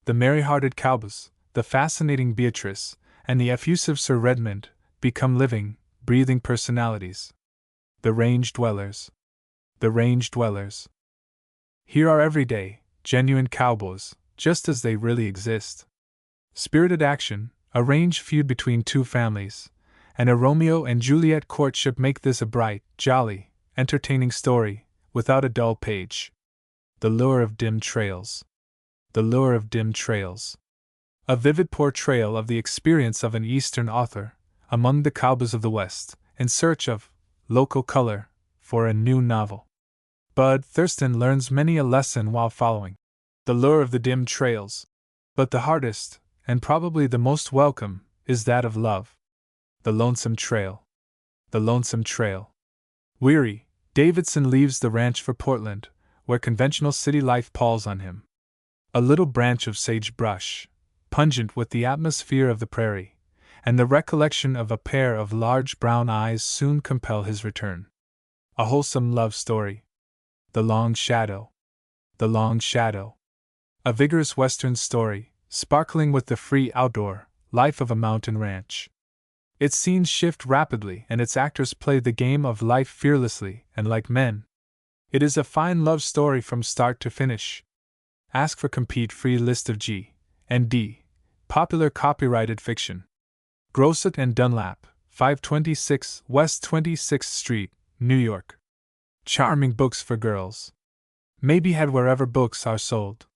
The merry-hearted cowboys, the fascinating Beatrice, and the effusive Sir Redmond become living, breathing personalities. The Range Dwellers. The Range Dwellers. Here are everyday, genuine cowboys, just as they really exist. Spirited action, a range feud between two families, and a Romeo and Juliet courtship make this a bright, jolly, entertaining story, without a dull page. The Lure of Dim Trails. The Lure of Dim Trails. A vivid portrayal of the experience of an Eastern author, among the cowboys of the West, in search of local color for a new novel. Bud Thurston learns many a lesson while following the lure of the dim trails. But the hardest, and probably the most welcome, is that of love. The Lonesome Trail. The Lonesome Trail. Weary, Davidson leaves the ranch for Portland, where conventional city life palls on him. A little branch of sagebrush, pungent with the atmosphere of the prairie, and the recollection of a pair of large brown eyes soon compel his return. A wholesome love story. The Long Shadow. The Long Shadow. A vigorous Western story, sparkling with the free outdoor life of a mountain ranch. Its scenes shift rapidly and its actors play the game of life fearlessly and like men. It is a fine love story from start to finish. Ask for complete free list of G and D. Popular copyrighted fiction. Grosset and Dunlap, 526 West 26th Street, New York. Charming books for girls. May be had wherever books are sold.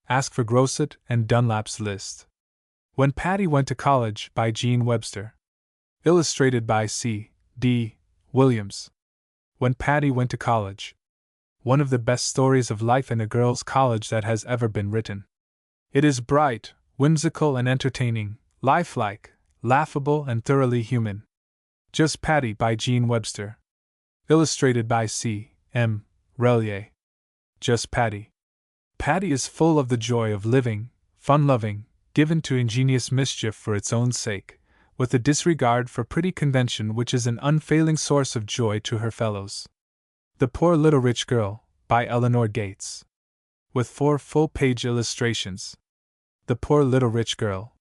Ask for Grosset and Dunlap's list. When Patty Went to College by Jean Webster. Illustrated by C. D. Williams. When Patty Went to College. One of the best stories of life in a girls' college that has ever been written. It is bright, whimsical, and entertaining, lifelike, laughable, and thoroughly human. Just Patty by Jean Webster. Illustrated by C. M. Relier. Just Patty. Patty is full of the joy of living, fun-loving, given to ingenious mischief for its own sake, with a disregard for pretty convention which is an unfailing source of joy to her fellows. The Poor Little Rich Girl, by Eleanor Gates. With 4 full-page illustrations. The Poor Little Rich Girl.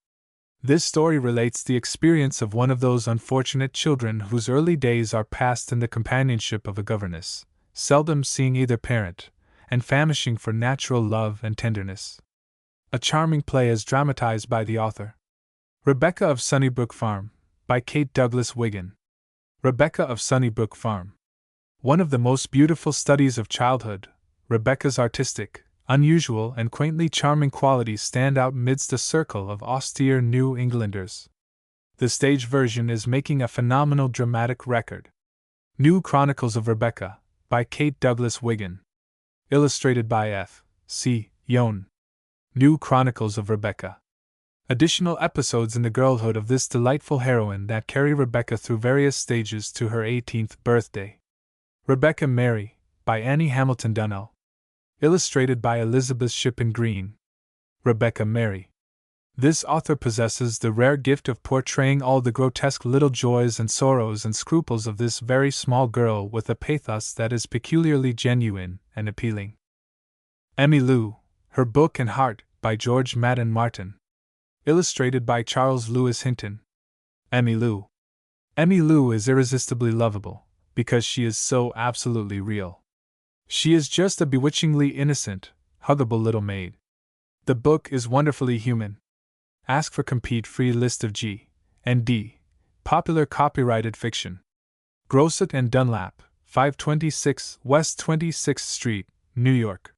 This story relates the experience of one of those unfortunate children whose early days are passed in the companionship of a governess, seldom seeing either parent, and famishing for natural love and tenderness. A charming play as dramatized by the author. Rebecca of Sunnybrook Farm, by Kate Douglas Wiggin. Rebecca of Sunnybrook Farm. One of the most beautiful studies of childhood, Rebecca's artistic, unusual, and quaintly charming qualities stand out midst a circle of austere New Englanders. The stage version is making a phenomenal dramatic record. New Chronicles of Rebecca, by Kate Douglas Wiggin. Illustrated by F. C. Yohn. New Chronicles of Rebecca. Additional episodes in the girlhood of this delightful heroine that carry Rebecca through various stages to her 18th birthday. Rebecca Mary, by Annie Hamilton Dunnell. Illustrated by Elizabeth Shippen Green. Rebecca Mary. This author possesses the rare gift of portraying all the grotesque little joys and sorrows and scruples of this very small girl with a pathos that is peculiarly genuine and appealing. Emmy Lou, Her Book and Heart, by George Madden Martin. Illustrated by Charles Lewis Hinton. Emmy Lou. Emmy Lou is irresistibly lovable, because she is so absolutely real. She is just a bewitchingly innocent, huggable little maid. The book is wonderfully human. Ask for complete free list of G and D. Popular copyrighted fiction. Grosset and Dunlap, 526 West 26th Street, New York.